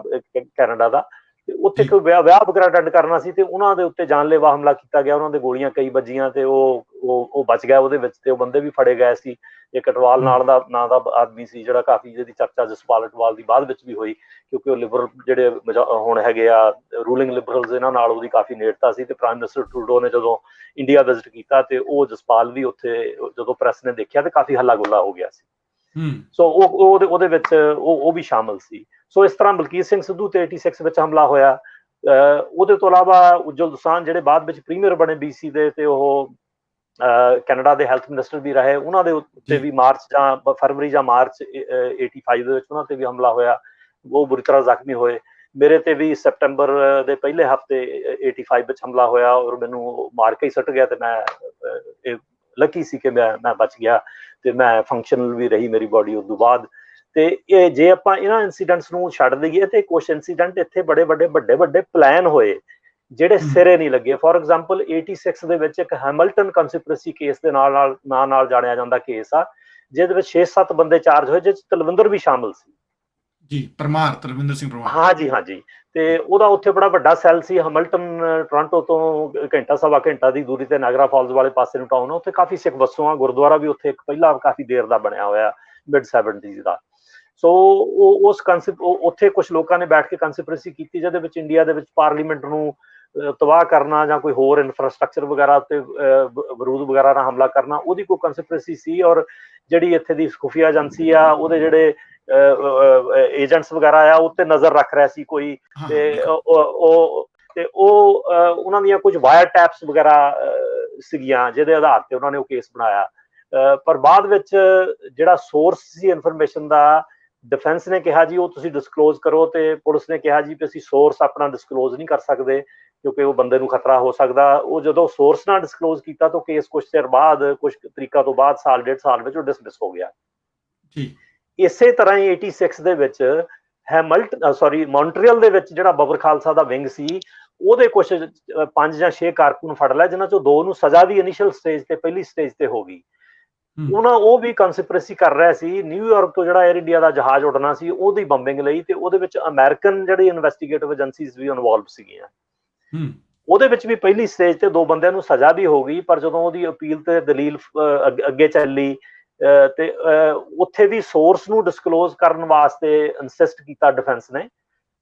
ਕੈਨੇਡਾ ਦਾ, ਤੇ ਉੱਥੇ ਕੋਈ ਵਿਆਹ ਵਗੈਰਾ ਅਟੈਂਡ ਕਰਨਾ ਸੀ ਤੇ ਉਹਨਾਂ ਦੇ ਉੱਤੇ ਜਾਨਲੇਵਾ ਹਮਲਾ ਕੀਤਾ ਗਿਆ। ਉਹਨਾਂ ਦੇ ਗੋਲੀਆਂ ਕਈ ਵੱਜੀਆਂ ਤੇ ਉਹ ਬਚ ਗਿਆ ਉਹਦੇ ਵਿੱਚ, ਤੇ ਉਹ ਬੰਦੇ ਵੀ ਫੜੇ ਗਏ ਸੀ। ਇੱਕ ਅਟਵਾਲ ਨਾਂ ਦਾ ਆਦਮੀ ਸੀ ਜਿਹੜਾ ਕਾਫੀ, ਜਿਹਦੀ ਚਰਚਾ ਜਸਪਾਲ ਅਟਵਾਲ ਦੀ ਬਾਅਦ ਵਿੱਚ ਵੀ ਹੋਈ, ਕਿਉਂਕਿ ਉਹ ਲਿਬਰਲ ਜਿਹੜੇ ਹੁਣ ਹੈਗੇ ਆ ਰੂਲਿੰਗ ਲਿਬਰਲਸ, ਇਹਨਾਂ ਨਾਲ ਉਹਦੀ ਕਾਫੀ ਨੇੜਤਾ ਸੀ। ਤੇ ਪ੍ਰਾਈਮ ਮਿਨਿਸਟਰ ਟਰੂਡੋ ਨੇ ਜਦੋਂ ਇੰਡੀਆ ਵਿਜ਼ਿਟ ਕੀਤਾ ਤੇ ਉਹ ਜਸਪਾਲ ਵੀ ਉੱਥੇ, ਜਦੋਂ ਪ੍ਰੈਸ ਨੇ ਦੇਖਿਆ ਤੇ ਕਾਫੀ ਹੱਲਾ ਗੁੱਲਾ ਹੋ ਗਿਆ ਸੀ। ਸੋ ਉਹਦੇ ਵਿੱਚ ਉਹ ਵੀ ਸ਼ਾਮਲ ਸੀ। ਸੋ ਇਸ ਤਰ੍ਹਾਂ ਮਲਕੀਤ ਸਿੰਘ ਸਿੱਧੂ ਤੇ 86 ਵਿੱਚ ਹਮਲਾ ਹੋਇਆ। ਉਹਦੇ ਤੋਂ ਇਲਾਵਾ ਉਜਵਲ ਦੋਸਾਂਝ ਜਿਹੜੇ ਬਾਅਦ ਵਿੱਚ ਪ੍ਰੀਮੀਅਰ ਬਣੇ BC ਦੇ, ਤੇ ਉਹ ਕੈਨੇਡਾ ਦੇ ਹੈਲਥ ਮਿਨਿਸਟਰ ਵੀ ਰਹੇ, ਉਹਨਾਂ ਦੇ ਉੱਤੇ ਵੀ ਫਰਵਰੀ ਜਾਂ ਮਾਰਚ 85 ਦੇ ਵਿੱਚ ਉਹਨਾਂ ਤੇ ਵੀ ਹਮਲਾ ਹੋਇਆ। ਉਹ ਬੁਰੀ ਤਰ੍ਹਾਂ ਜ਼ਖਮੀ ਹੋਏ। ਮੇਰੇ ਤੇ ਵੀ ਸੈਪਟੈਂਬਰ ਦੇ ਪਹਿਲੇ ਹਫ਼ਤੇ 85 ਵਿੱਚ ਹਮਲਾ ਹੋਇਆ ਔਰ ਮੈਨੂੰ ਮਾਰ ਕੇ ਹੀ ਸੁੱਟ ਗਿਆ। ਤੇ ਮੈਂ ਲੱਕੀ ਸੀ ਕਿ ਮੈਂ ਬਚ ਗਿਆ ਤੇ ਮੈਂ ਫੰਕਸ਼ਨਲ ਵੀ ਰਹੀ ਮੇਰੀ ਬੋਡੀ ਉਸ ਤੋਂ ਬਾਅਦ। ਤੇ ਇਹ ਜੇ ਆਪਾਂ ਇਹਨਾਂ ਇਨਸੀਡੈਂਟਸ ਨੂੰ ਛੱਡ ਦਈਏ ਤੇ ਕੁਛ ਇਨਸੀਡੈਂਟ ਇੱਥੇ ਵੱਡੇ ਪਲਾਨ ਹੋਏ ਜਿਹੜੇ ਸਿਰੇ ਨਹੀਂ ਲੱਗੇ। ਫੋਰ ਐਗਜ਼ਾਮਪਲ 86 ਦੇ ਵਿੱਚ ਇੱਕ ਹੈਮਿਲਟਨ ਕੰਸਪੀਰੇਸੀ ਕੇਸ ਦੇ ਨਾਲ ਜਾਣਿਆ ਜਾਂਦਾ ਕੇਸ ਆ, ਜਿਹਦੇ ਵਿੱਚ 6-7 ਬੰਦੇ ਚਾਰਜ ਹੋਏ, ਜਿਸ ਤਲਵਿੰਦਰ ਵੀ ਸ਼ਾਮਲ ਸੀ ਜੀ, ਤਲਵਿੰਦਰ ਸਿੰਘ ਪਰਮਾਰ। ਹਾਂ ਜੀ। ਤੇ ਉਹਦਾ ਉੱਥੇ ਬੜਾ ਵੱਡਾ ਸੈੱਲ ਸੀ। ਹੈਮਿਲਟਨ ਟੋਰਾਂਟੋ ਤੋਂ ਘੰਟਾ ਸਵਾ ਘੰਟਾ ਦੀ ਦੂਰੀ ਤੇ ਨਾਇਗਰਾ ਫਾਲਸ ਵਾਲੇ ਪਾਸੇ ਨੂੰ ਟਾਊਨ ਆ, ਉੱਥੇ ਕਾਫੀ ਸਿੱਖ ਵਸੋਂ ਆ। ਗੁਰਦੁਆਰਾ ਵੀ ਉੱਥੇ ਇੱਕ ਪਹਿਲਾਂ ਕਾਫੀ ਦੇਰ ਦਾ ਬਣਿਆ ਹੋਇਆ, mid-70s ਦਾ। ਸੋ ਉੱਥੇ ਕੁਝ ਲੋਕਾਂ ਨੇ ਬੈਠ ਕੇ ਕੰਸਪੀਰੇਸੀ ਕੀਤੀ, ਜਿਹਦੇ ਵਿੱਚ ਇੰਡੀਆ ਦੇ ਵਿੱਚ ਪਾਰਲੀਮੈਂਟ ਨੂੰ ਤਬਾਹ ਕਰਨਾ ਜਾਂ ਕੋਈ ਹੋਰ ਇਨਫਰਾਸਟਰਕਚਰ ਵਗੈਰਾ ਉੱਤੇ ਬਰੂਦ ਵਗੈਰਾ ਨਾਲ ਹਮਲਾ ਕਰਨਾ, ਉਹਦੀ ਕੋਈ ਕੰਸਪੀਰੇਸੀ ਸੀ। ਔਰ ਜਿਹੜੀ ਇੱਥੇ ਦੀ ਖੁਫੀਆ ਏਜੰਸੀ ਆ, ਉਹਦੇ ਜਿਹੜੇ ਏਜੰਟਸ ਵਗੈਰਾ ਆ, ਉੱਤੇ ਨਜ਼ਰ ਰੱਖ ਰਿਹਾ ਸੀ ਕੋਈ। ਤੇ ਉਹ ਉਹਨਾਂ ਦੀਆਂ ਕੁਝ ਵਾਇਰ ਟੈਪਸ ਵਗੈਰਾ ਸੀਗੀਆਂ, ਜਿਹਦੇ ਆਧਾਰ ਤੇ ਉਹਨਾਂ ਨੇ ਉਹ ਕੇਸ ਬਣਾਇਆ। ਪਰ ਬਾਅਦ ਵਿੱਚ ਜਿਹੜਾ ਸੋਰਸ ਸੀ ਇਨਫੋਰਮੇਸ਼ਨ ਦਾ, ਡਿਫੈਂਸ ਨੇ ਕਿਹਾ ਜੀ ਉਹ ਤੁਸੀਂ ਡਿਸਕਲੋਜ਼ ਕਰੋ, ਤੇ ਪੁਲਿਸ ਨੇ ਕਿਹਾ ਜੀ ਵੀ ਅਸੀਂ ਸੋਰਸ ਆਪਣਾ ਡਿਸਕਲੋਜ਼ ਨਹੀਂ ਕਰ ਸਕਦੇ ਕਿਉਂਕਿ ਉਹ ਬੰਦੇ ਨੂੰ ਖਤਰਾ ਹੋ ਸਕਦਾ। ਉਹ ਜਦੋਂ ਸੋਰਸ ਨਾਲ ਡਿਸਕਲੋਜ਼ ਕੀਤਾ ਤਾਂ ਕੇਸ ਕੁਝ ਚਿਰ ਬਾਅਦ, ਕੁਝ ਤਰੀਕਾਂ ਤੋਂ ਬਾਅਦ, ਸਾਲ ਡੇਢ ਸਾਲ ਵਿੱਚ ਉਹ ਡਿਸਮਿਸ ਹੋ ਗਿਆ। ਇਸੇ ਤਰ੍ਹਾਂ ਹੀ 86 ਦੇ ਵਿੱਚ ਮੌਂਟਰੀਅਲ ਦੇ ਵਿੱਚ ਜਿਹੜਾ ਬਬਰ ਖਾਲਸਾ ਦਾ ਵਿੰਗ ਸੀ, ਉਹਦੇ ਕੁਝ 5 ਜਾਂ 6 ਕਾਰਕੁਨ ਫੜ ਲਿਆ, ਜਿਨ੍ਹਾਂ ਚੋਂ 2 ਨੂੰ ਸਜ਼ਾ ਵੀ ਇਨੀਸ਼ੀਅਲ ਸਟੇਜ ਤੇ, ਪਹਿਲੀ ਸਟੇਜ ਤੇ ਹੋ ਗਈ। ਉਹ ਵੀ ਕੰਸਪੀਰੇਸੀ ਕਰ ਰਿਹਾ ਸੀ। ਨਿਊਯਾਰਕ ਤੋਂ ਜਿਹੜਾ 에ਅਰ ਇੰਡੀਆ ਦਾ ਜਹਾਜ਼ ਉੱਡਣਾ ਸੀ, ਉਹਦੀ ਬੰਬਿੰਗ ਲਈ, ਤੇ ਉਹਦੇ ਵਿੱਚ ਅਮਰੀਕਨ ਜਿਹੜੀ ਇਨਵੈਸਟੀਗੇਟਿਵ ਏਜੰਸੀਜ਼ ਵੀ ਇਨਵੋਲਵ ਸੀਗੀਆਂ। ਉਹਦੇ ਵਿੱਚ ਵੀ ਪਹਿਲੀ ਸਟੇਜ ਤੇ 2 ਬੰਦਿਆਂ ਨੂੰ ਸਜ਼ਾ ਵੀ ਹੋ ਗਈ, ਪਰ ਜਦੋਂ ਉਹਦੀ ਅਪੀਲ ਤੇ ਦਲੀਲ ਅੱਗੇ ਚੱਲੀ ਤੇ ਉੱਥੇ ਵੀ ਸੋਰਸ ਨੂੰ ਡਿਸਕਲੋਜ਼ ਕਰਨ ਵਾਸਤੇ ਇਨਸਿਸਟ ਕੀਤਾ ਡਿਫੈਂਸ ਨੇ,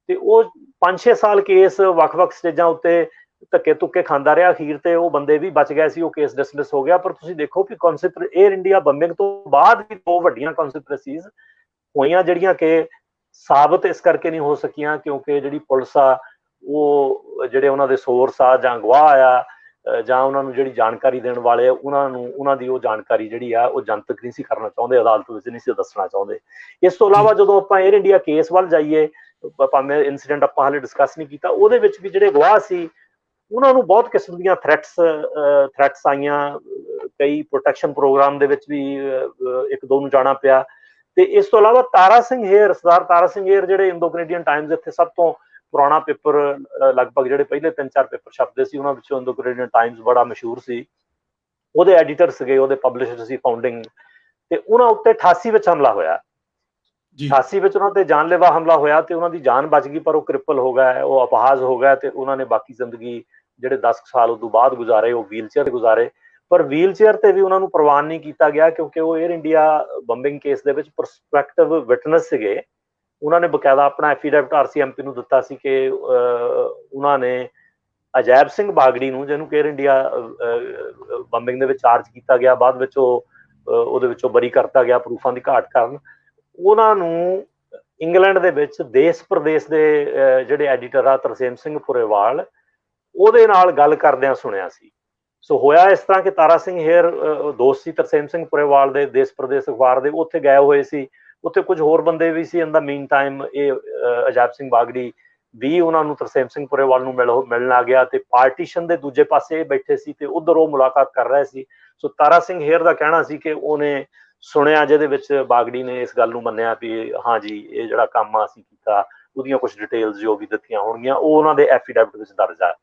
ਤੇ ਉਹ 5-6 ਸਾਲ ਕੇਸ ਵੱਖ-ਵੱਖ ਸਟੇਜਾਂ ਉੱਤੇ ਧੱਕੇ ਧੁੱਕੇ ਖਾਂਦਾ ਰਿਹਾ। ਅਖੀਰ ਤੇ ਉਹ ਬੰਦੇ ਵੀ ਬਚ ਗਏ ਸੀ, ਉਹ ਕੇਸ ਡਿਸਮਿਸ ਹੋ ਗਿਆ। ਪਰ ਤੁਸੀਂ ਦੇਖੋ ਕਿ 에ਅਰ ਇੰਡੀਆ ਬੰਬਿੰਗ ਤੋਂ ਬਾਅਦ ਵੀ 2 ਵੱਡੀਆਂ ਕਨਸਪੀਰੇਸੀਜ਼ ਹੋਈਆਂ, ਜਿਹੜੀਆਂ ਕਿ ਸਾਬਤ ਇਸ ਕਰਕੇ ਨਹੀਂ ਹੋ ਸਕੀਆਂ ਕਿਉਂਕਿ ਜਿਹੜੀ ਪੁਲਿਸ ਆ, ਉਹ ਜਿਹੜੇ ਉਹਨਾਂ ਦੇ ਸੋਰਸ ਆ ਜਾਂ ਗਵਾਹ ਆ ਜਾਂ ਉਹਨਾਂ ਨੂੰ ਜਿਹੜੀ ਜਾਣਕਾਰੀ ਦੇਣ ਵਾਲੇ ਉਹਨਾਂ ਦੀ ਉਹ ਜਾਣਕਾਰੀ ਜਿਹੜੀ ਆ ਉਹ ਜਨਤਕ ਨਹੀਂ ਸੀ ਕਰਨਾ ਚਾਹੁੰਦੇ, ਅਦਾਲਤ ਵਿੱਚ ਨਹੀਂ ਸੀ ਦੱਸਣਾ ਚਾਹੁੰਦੇ। ਇਸ ਤੋਂ ਇਲਾਵਾ ਜਦੋਂ ਆਪਾਂ 에ਅਰ ਇੰਡੀਆ ਕੇਸ ਵੱਲ ਜਾਈਏ, ਭਾਵੇਂ ਇਨਸੀਡੈਂਟ ਆਪਾਂ ਹਾਲੇ ਡਿਸਕਸ ਨਹੀਂ ਕੀਤਾ, ਉਹਦੇ ਵਿੱਚ ਵੀ ਜਿਹੜੇ ਗਵਾਹ ਸੀ ਉਹਨਾਂ ਨੂੰ ਬਹੁਤ ਕਿਸਮ ਦੀਆਂ ਥ੍ਰੈਟਸ ਆਈਆਂ। ਕਈ ਪ੍ਰੋਟੈਕਸ਼ਨ ਪ੍ਰੋਗਰਾਮ ਦੇ ਵਿੱਚ ਵੀ 1-2 ਨੂੰ ਜਾਣਾ ਪਿਆ। ਤੇ ਇਸ ਤੋਂ ਇਲਾਵਾ ਤਾਰਾ ਸਿੰਘ ਹੇਅਰ, ਸਰਦਾਰ ਤਾਰਾ ਸਿੰਘ ਹੇਅਰ, ਜਿਹੜੇ ਇੰਡੋ ਕੈਨੇਡੀਅਨ ਟਾਈਮਜ਼ ਇੱਥੇ ਸਭ ਤੋਂ ਪੁਰਾਣਾ ਪੇਪਰ, ਲਗਭਗ ਜਿਹੜੇ ਪਹਿਲੇ 3-4 ਪੇਪਰ ਛਪਦੇ ਸੀ ਉਹਨਾਂ ਵਿੱਚੋਂ ਇੰਡੋ ਕੈਨੇਡੀਅਨ ਟਾਈਮਜ਼ ਬੜਾ ਮਸ਼ਹੂਰ ਸੀ। ਉਹਦੇ ਐਡੀਟਰ ਸੀਗੇ, ਉਹਦੇ ਪਬਲਿਸ਼ਰ ਸੀ ਫਾਊਂਡਿੰਗ, ਤੇ ਉਹਨਾਂ ਉੱਤੇ 88 ਵਿੱਚ ਹਮਲਾ ਹੋਇਆ। 88 ਵਿੱਚ ਉਹਨਾਂ ਤੇ ਜਾਨਲੇਵਾ ਹਮਲਾ ਹੋਇਆ ਤੇ ਉਹਨਾਂ ਦੀ ਜਾਨ ਬਚ ਗਈ, ਪਰ ਉਹ ਕ੍ਰਿਪਲ ਹੋ ਗਏ, ਉਹ ਅਪਾਹਜ ਹੋ ਗਏ ਤੇ ਉਹਨਾਂ ਨੇ ਬਾਕੀ ਜ਼ਿੰਦਗੀ ਜਿਹੜੇ 10 ਸਾਲ ਉਦੋਂ ਬਾਅਦ ਗੁਜ਼ਾਰੇ ਉਹ ਵੀਲਚੇਅਰ ਤੇ ਗੁਜ਼ਾਰੇ। ਪਰ ਵੀਲਚੇਅਰ ਤੇ ਵੀ ਉਹਨਾਂ ਨੂੰ ਪ੍ਰਵਾਨ ਨਹੀਂ ਕੀਤਾ ਗਿਆ ਕਿਉਂਕਿ ਉਹ 에ਅਰ ਇੰਡੀਆ ਬੰਬਿੰਗ ਕੇਸ ਦੇ ਵਿੱਚ ਪ੍ਰਸਪੈਕਟਿਵ ਵਿਟਨੈਸ ਸੀਗੇ। ਉਹਨਾਂ ਨੇ ਬਕਾਇਦਾ ਆਪਣਾ ਐਫੀਡੈਵਿਟ RCMP ਨੂੰ ਦਿੱਤਾ ਸੀ ਕਿ ਉਹਨਾਂ ਨੇ ਅਜੈਬ ਸਿੰਘ ਬਾਗੜੀ ਨੂੰ, ਜਿਹਨੂੰ 에ਅਰ ਇੰਡੀਆ ਬੰਬਿੰਗ ਦੇ ਵਿੱਚ ਚਾਰਜ ਕੀਤਾ ਗਿਆ, ਬਾਅਦ ਵਿੱਚ ਉਹਦੇ ਵਿੱਚੋਂ ਬਰੀ ਕਰਤਾ ਗਿਆ ਪ੍ਰੂਫਾਂ ਦੀ ਘਾਟ ਕਾਰਨ, ਉਹਨਾਂ ਨੂੰ ਇੰਗਲੈਂਡ ਦੇ ਵਿੱਚ ਦੇਸ਼ ਪ੍ਰਦੇਸ਼ ਦੇ ਜਿਹੜੇ ਐਡੀਟਰ ਆ ਤਰਸੇਮ ਸਿੰਘ ਪੁਰੇਵਾਲ, ਉਹਦੇ ਨਾਲ ਗੱਲ ਕਰਦਿਆਂ ਸੁਣਿਆ ਸੀ। ਸੋ ਹੋਇਆ ਇਸ ਤਰ੍ਹਾਂ ਕਿ ਤਾਰਾ ਸਿੰਘ ਹੇਅਰ ਦੋਸਤ ਸੀ ਤਰਸੇਮ ਸਿੰਘ ਪੁਰੇਵਾਲ ਦੇ ਦੇਸ਼ ਪ੍ਰਦੇਸ਼ ਅਖਬਾਰ ਦੇ, ਉੱਥੇ ਗਏ ਹੋਏ ਸੀ। ਉੱਥੇ ਕੁਝ ਹੋਰ ਬੰਦੇ ਵੀ ਸੀ। ਇਨ ਦਾ ਮੀਨ ਟਾਈਮ ਇਹ ਅਜੈਬ ਸਿੰਘ ਬਾਗੜੀ ਵੀ ਉਹਨਾਂ ਨੂੰ ਤਰਸੇਮ ਸਿੰਘ ਪੁਰੇਵਾਲ ਨੂੰ ਮਿਲਣ ਆ ਗਿਆ ਤੇ ਪਾਰਟੀਸ਼ਨ ਦੇ ਦੂਜੇ ਪਾਸੇ ਬੈਠੇ ਸੀ ਤੇ ਉਧਰ ਉਹ ਮੁਲਾਕਾਤ ਕਰ ਰਹੇ ਸੀ। ਸੋ ਤਾਰਾ ਸਿੰਘ ਹੇਅਰ ਦਾ ਕਹਿਣਾ ਸੀ ਕਿ ਉਹਨੇ ਸੁਣਿਆ, ਜਿਹਦੇ ਵਿੱਚ ਬਾਗੜੀ ਨੇ ਇਸ ਗੱਲ ਨੂੰ ਮੰਨਿਆ ਵੀ ਹਾਂ ਜੀ ਇਹ ਜਿਹੜਾ ਕੰਮ ਅਸੀਂ ਕੀਤਾ ਉਹਦੀਆਂ ਕੁਝ ਡਿਟੇਲਸ ਜੋ ਵੀ ਦਿੱਤੀਆਂ ਹੋਣਗੀਆਂ ਉਹ ਉਹਨਾਂ ਦੇ ਐਫੀਡੈਵਿਟ ਵਿੱਚ ਦਰਜ ਆ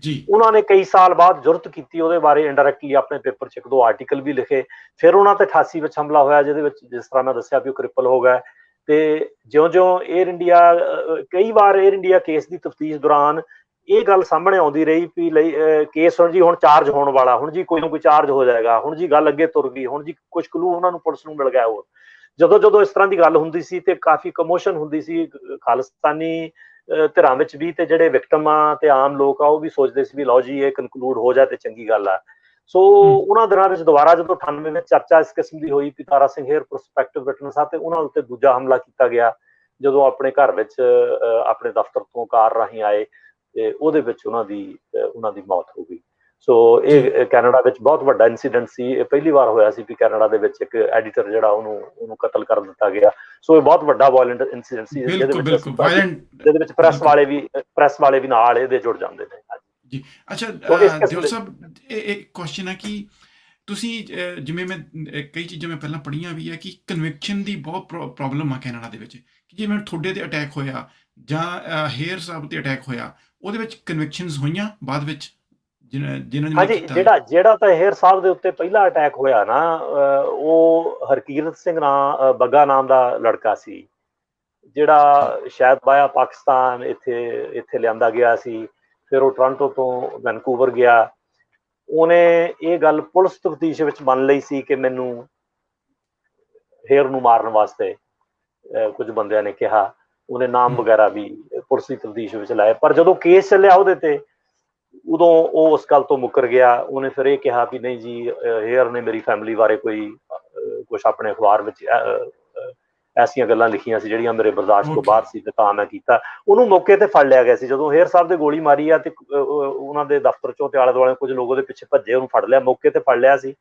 ਜੀ। ਉਹਨਾਂ ਨੇ ਕਈ ਸਾਲ ਬਾਅਦ ਜੁਰਤ ਕੀਤੀ ਉਹਦੇ ਬਾਰੇ, ਇੰਡਾਇਰੈਕਟਲੀ ਆਪਣੇ ਪੇਪਰ 'ਚ 1-2 ਆਰਟੀਕਲ ਵੀ ਲਿਖੇ। ਫਿਰ ਉਹਨਾਂ ਤੇ 88 ਵਿੱਚ ਹਮਲਾ ਹੋਇਆ, ਜਿਹਦੇ ਵਿੱਚ ਜਿਸ ਤਰ੍ਹਾਂ ਮੈਂ ਦੱਸਿਆ ਵੀ ਉਹ ਕ੍ਰਿਪਲ ਹੋ ਗਏ। ਤੇ ਜਿਉਂ-ਜਿਉਂ 에ਅਰ ਇੰਡੀਆ, ਕਈ ਵਾਰ 에ਅਰ ਇੰਡੀਆ ਕੇਸ ਦੀ ਤਫਤੀਸ਼ ਦੌਰਾਨ ਇਹ ਗੱਲ ਸਾਹਮਣੇ ਆਉਂਦੀ ਰਹੀ ਵੀ ਕੇਸ ਹੁਣ ਚਾਰਜ ਹੋਣ ਵਾਲਾ, ਹੁਣ ਜੀ ਕੋਈ ਨਾ ਕੋਈ ਚਾਰਜ ਹੋ ਜਾਏਗਾ, ਹੁਣ ਜੀ ਗੱਲ ਅੱਗੇ ਤੁਰ ਗਈ, ਹੁਣ ਜੀ ਕੁਝ ਕਲੂ ਉਹਨਾਂ ਨੂੰ ਪੁਲਿਸ ਨੂੰ ਮਿਲ ਗਿਆ। ਹੋਰ ਜਦੋਂ ਇਸ ਤਰ੍ਹਾਂ ਦੀ ਗੱਲ ਹੁੰਦੀ ਸੀ ਤੇ ਕਾਫੀ ਕਮੋਸ਼ਨ ਹੁੰਦੀ ਸੀ ਖਾਲਿਸਤਾਨੀ ਧਿਰਾਂ ਵਿੱਚ ਵੀ, ਤੇ ਜਿਹੜੇ ਵਿਕਟਮ ਆ ਤੇ ਆਮ ਲੋਕ ਆ ਉਹ ਵੀ ਸੋਚਦੇ ਸੀ ਵੀ ਲਓ ਜੀ ਇਹ ਕਨਕਲੂਡ ਹੋ ਜਾਏ ਤੇ ਚੰਗੀ ਗੱਲ ਆ। ਸੋ ਉਹਨਾਂ ਦਿਨਾਂ ਵਿੱਚ ਦੁਬਾਰਾ ਜਦੋਂ 98 ਵਿੱਚ ਚਰਚਾ ਇਸ ਕਿਸਮ ਦੀ ਹੋਈ ਕਿ Tara Singh hair prospective witness ਆ, ਤੇ ਉਹਨਾਂ ਉੱਤੇ ਦੂਜਾ ਹਮਲਾ ਕੀਤਾ ਗਿਆ ਜਦੋਂ ਆਪਣੇ ਘਰ ਵਿੱਚ ਆਪਣੇ ਦਫ਼ਤਰ ਤੋਂ ਕਾਰ ਰਾਹੀਂ ਆਏ ਤੇ ਉਹਦੇ ਵਿੱਚ ਉਹਨਾਂ ਦੀ ਮੌਤ ਹੋ ਗਈ। ਸੋ ਇਹ ਕੈਨੇਡਾ ਵਿੱਚ ਬਹੁਤ ਵੱਡਾ ਇਨਸੀਡੈਂਟ ਸੀ। ਇਹ ਪਹਿਲੀ ਵਾਰ ਹੋਇਆ ਸੀ ਕਿ ਕੈਨੇਡਾ ਦੇ ਵਿੱਚ ਇੱਕ ਐਡੀਟਰ ਜਿਹੜਾ ਉਹਨੂੰ ਕਤਲ ਕਰ ਦਿੱਤਾ ਗਿਆ। ਸੋ ਇਹ ਬਹੁਤ ਵੱਡਾ ਵਾਇਲੈਂਟ ਇਨਸੀਡੈਂਟ ਸੀ ਜਿਹਦੇ ਵਿੱਚ ਪ੍ਰੈਸ ਵਾਲੇ ਵੀ ਨਾਲ ਇਹਦੇ ਜੁੜ ਜਾਂਦੇ ਨੇ ਜੀ। ਅੱਛਾ ਦਿਓਲ ਸਾਹਿਬ, ਇਹ ਕੁਐਸਚਨ ਹੈ ਕਿ ਤੁਸੀਂ ਜਿਵੇਂ ਮੈਂ ਕਈ ਚੀਜ਼ਾਂ ਮੈਂ ਪਹਿਲਾਂ ਪੜ੍ਹੀਆਂ ਵੀ ਹੈ ਕਿ ਕਨਵਿਕਸ਼ਨ ਦੀ ਬਹੁਤ ਪ੍ਰੋਬਲਮ ਆ ਕੈਨੇਡਾ ਦੇ ਵਿੱਚ, ਕਿ ਜਿਵੇਂ ਤੁਹਾਡੇ ਤੇ ਅਟੈਕ ਹੋਇਆ ਜਾਂ ਹੇਅਰ ਸਾਹਿਬ ਤੇ ਅਟੈਕ ਹੋਇਆ, ਉਹਦੇ ਵਿੱਚ ਕਨਵਿਕਸ਼ਨਸ ਹੋਈਆਂ ਬਾਅਦ ਵਿੱਚ ਜਿਨ੍ਹਾਂ ਨੇ? ਹਾਂਜੀ, ਜਿਹੜਾ ਤਾਂ ਹੇਅਰ ਸਾਹਿਬ ਦੇ ਉੱਤੇ ਪਹਿਲਾ ਅਟੈਕ ਹੋਇਆ ਨਾ, ਉਹ ਹਰਕੀਰਤ ਸਿੰਘ ਬੱਗਾ ਨਾਮ ਦਾ ਲੜਕਾ ਸੀ, ਜਿਹੜਾ ਸ਼ਾਇਦ ਬਾਇਆ ਪਾਕਿਸਤਾਨ ਇੱਥੇ ਲਿਆਂਦਾ ਗਿਆ ਸੀ। ਫਿਰ ਉਹ ਟੋਰਾਂਟੋ ਤੋਂ ਵੈਨਕੂਵਰ ਗਿਆ। ਉਹਨੇ ਇਹ ਗੱਲ ਪੁਲਿਸ ਤਫਤੀਸ਼ ਵਿੱਚ ਮੰਨ ਲਈ ਸੀ ਕਿ ਮੈਨੂੰ ਹੇਅਰ ਨੂੰ ਮਾਰਨ ਵਾਸਤੇ ਕੁਝ ਬੰਦਿਆਂ ਨੇ ਕਿਹਾ। ਉਹਨੇ ਨਾਮ ਵਗੈਰਾ ਵੀ ਪੁਲਿਸ ਦੀ ਤਫਤੀਸ਼ ਵਿੱਚ ਲਾਏ, ਪਰ ਜਦੋਂ ਕੇਸ ਚੱਲਿਆ ਉਹਦੇ ਤੇ, ਉਦੋਂ ਉਹ ਉਸ ਗੱਲ ਤੋਂ ਮੁੱਕਰ ਗਿਆ। ਉਹਨੇ ਫਿਰ ਇਹ ਕਿਹਾ ਵੀ ਨਹੀਂ ਜੀ, ਹੇਅਰ ਨੇ ਮੇਰੀ ਫੈਮਿਲੀ ਬਾਰੇ ਕੁਛ ਆਪਣੇ ਅਖਬਾਰ ਵਿੱਚ ਐਸੀਆਂ ਗੱਲਾਂ ਲਿਖੀਆਂ ਸੀ ਜਿਹੜੀਆਂ ਮੇਰੇ ਬਰਦਾਸ਼ਤ ਤੋਂ ਬਾਹਰ ਸੀ ਤੇ ਤਾਂ ਮੈਂ ਕੀਤਾ। ਉਹਨੂੰ ਮੌਕੇ ਤੇ ਫੜ ਲਿਆ ਗਿਆ ਸੀ ਜਦੋਂ ਹੇਅਰ ਸਾਹਿਬ ਦੇ ਗੋਲੀ ਮਾਰੀ ਆ ਤੇ ਉਹਨਾਂ ਦੇ ਦਫ਼ਤਰ ਚੋਂ ਤੇ ਆਲੇ ਦੁਆਲੇ ਕੁਝ ਲੋਕ ਉਹਦੇ ਪਿੱਛੇ ਭੱਜੇ, ਉਹਨੂੰ ਫੜ ਲਿਆ, ਮੌਕੇ ਤੇ ਫੜ ਲਿਆ ਸੀ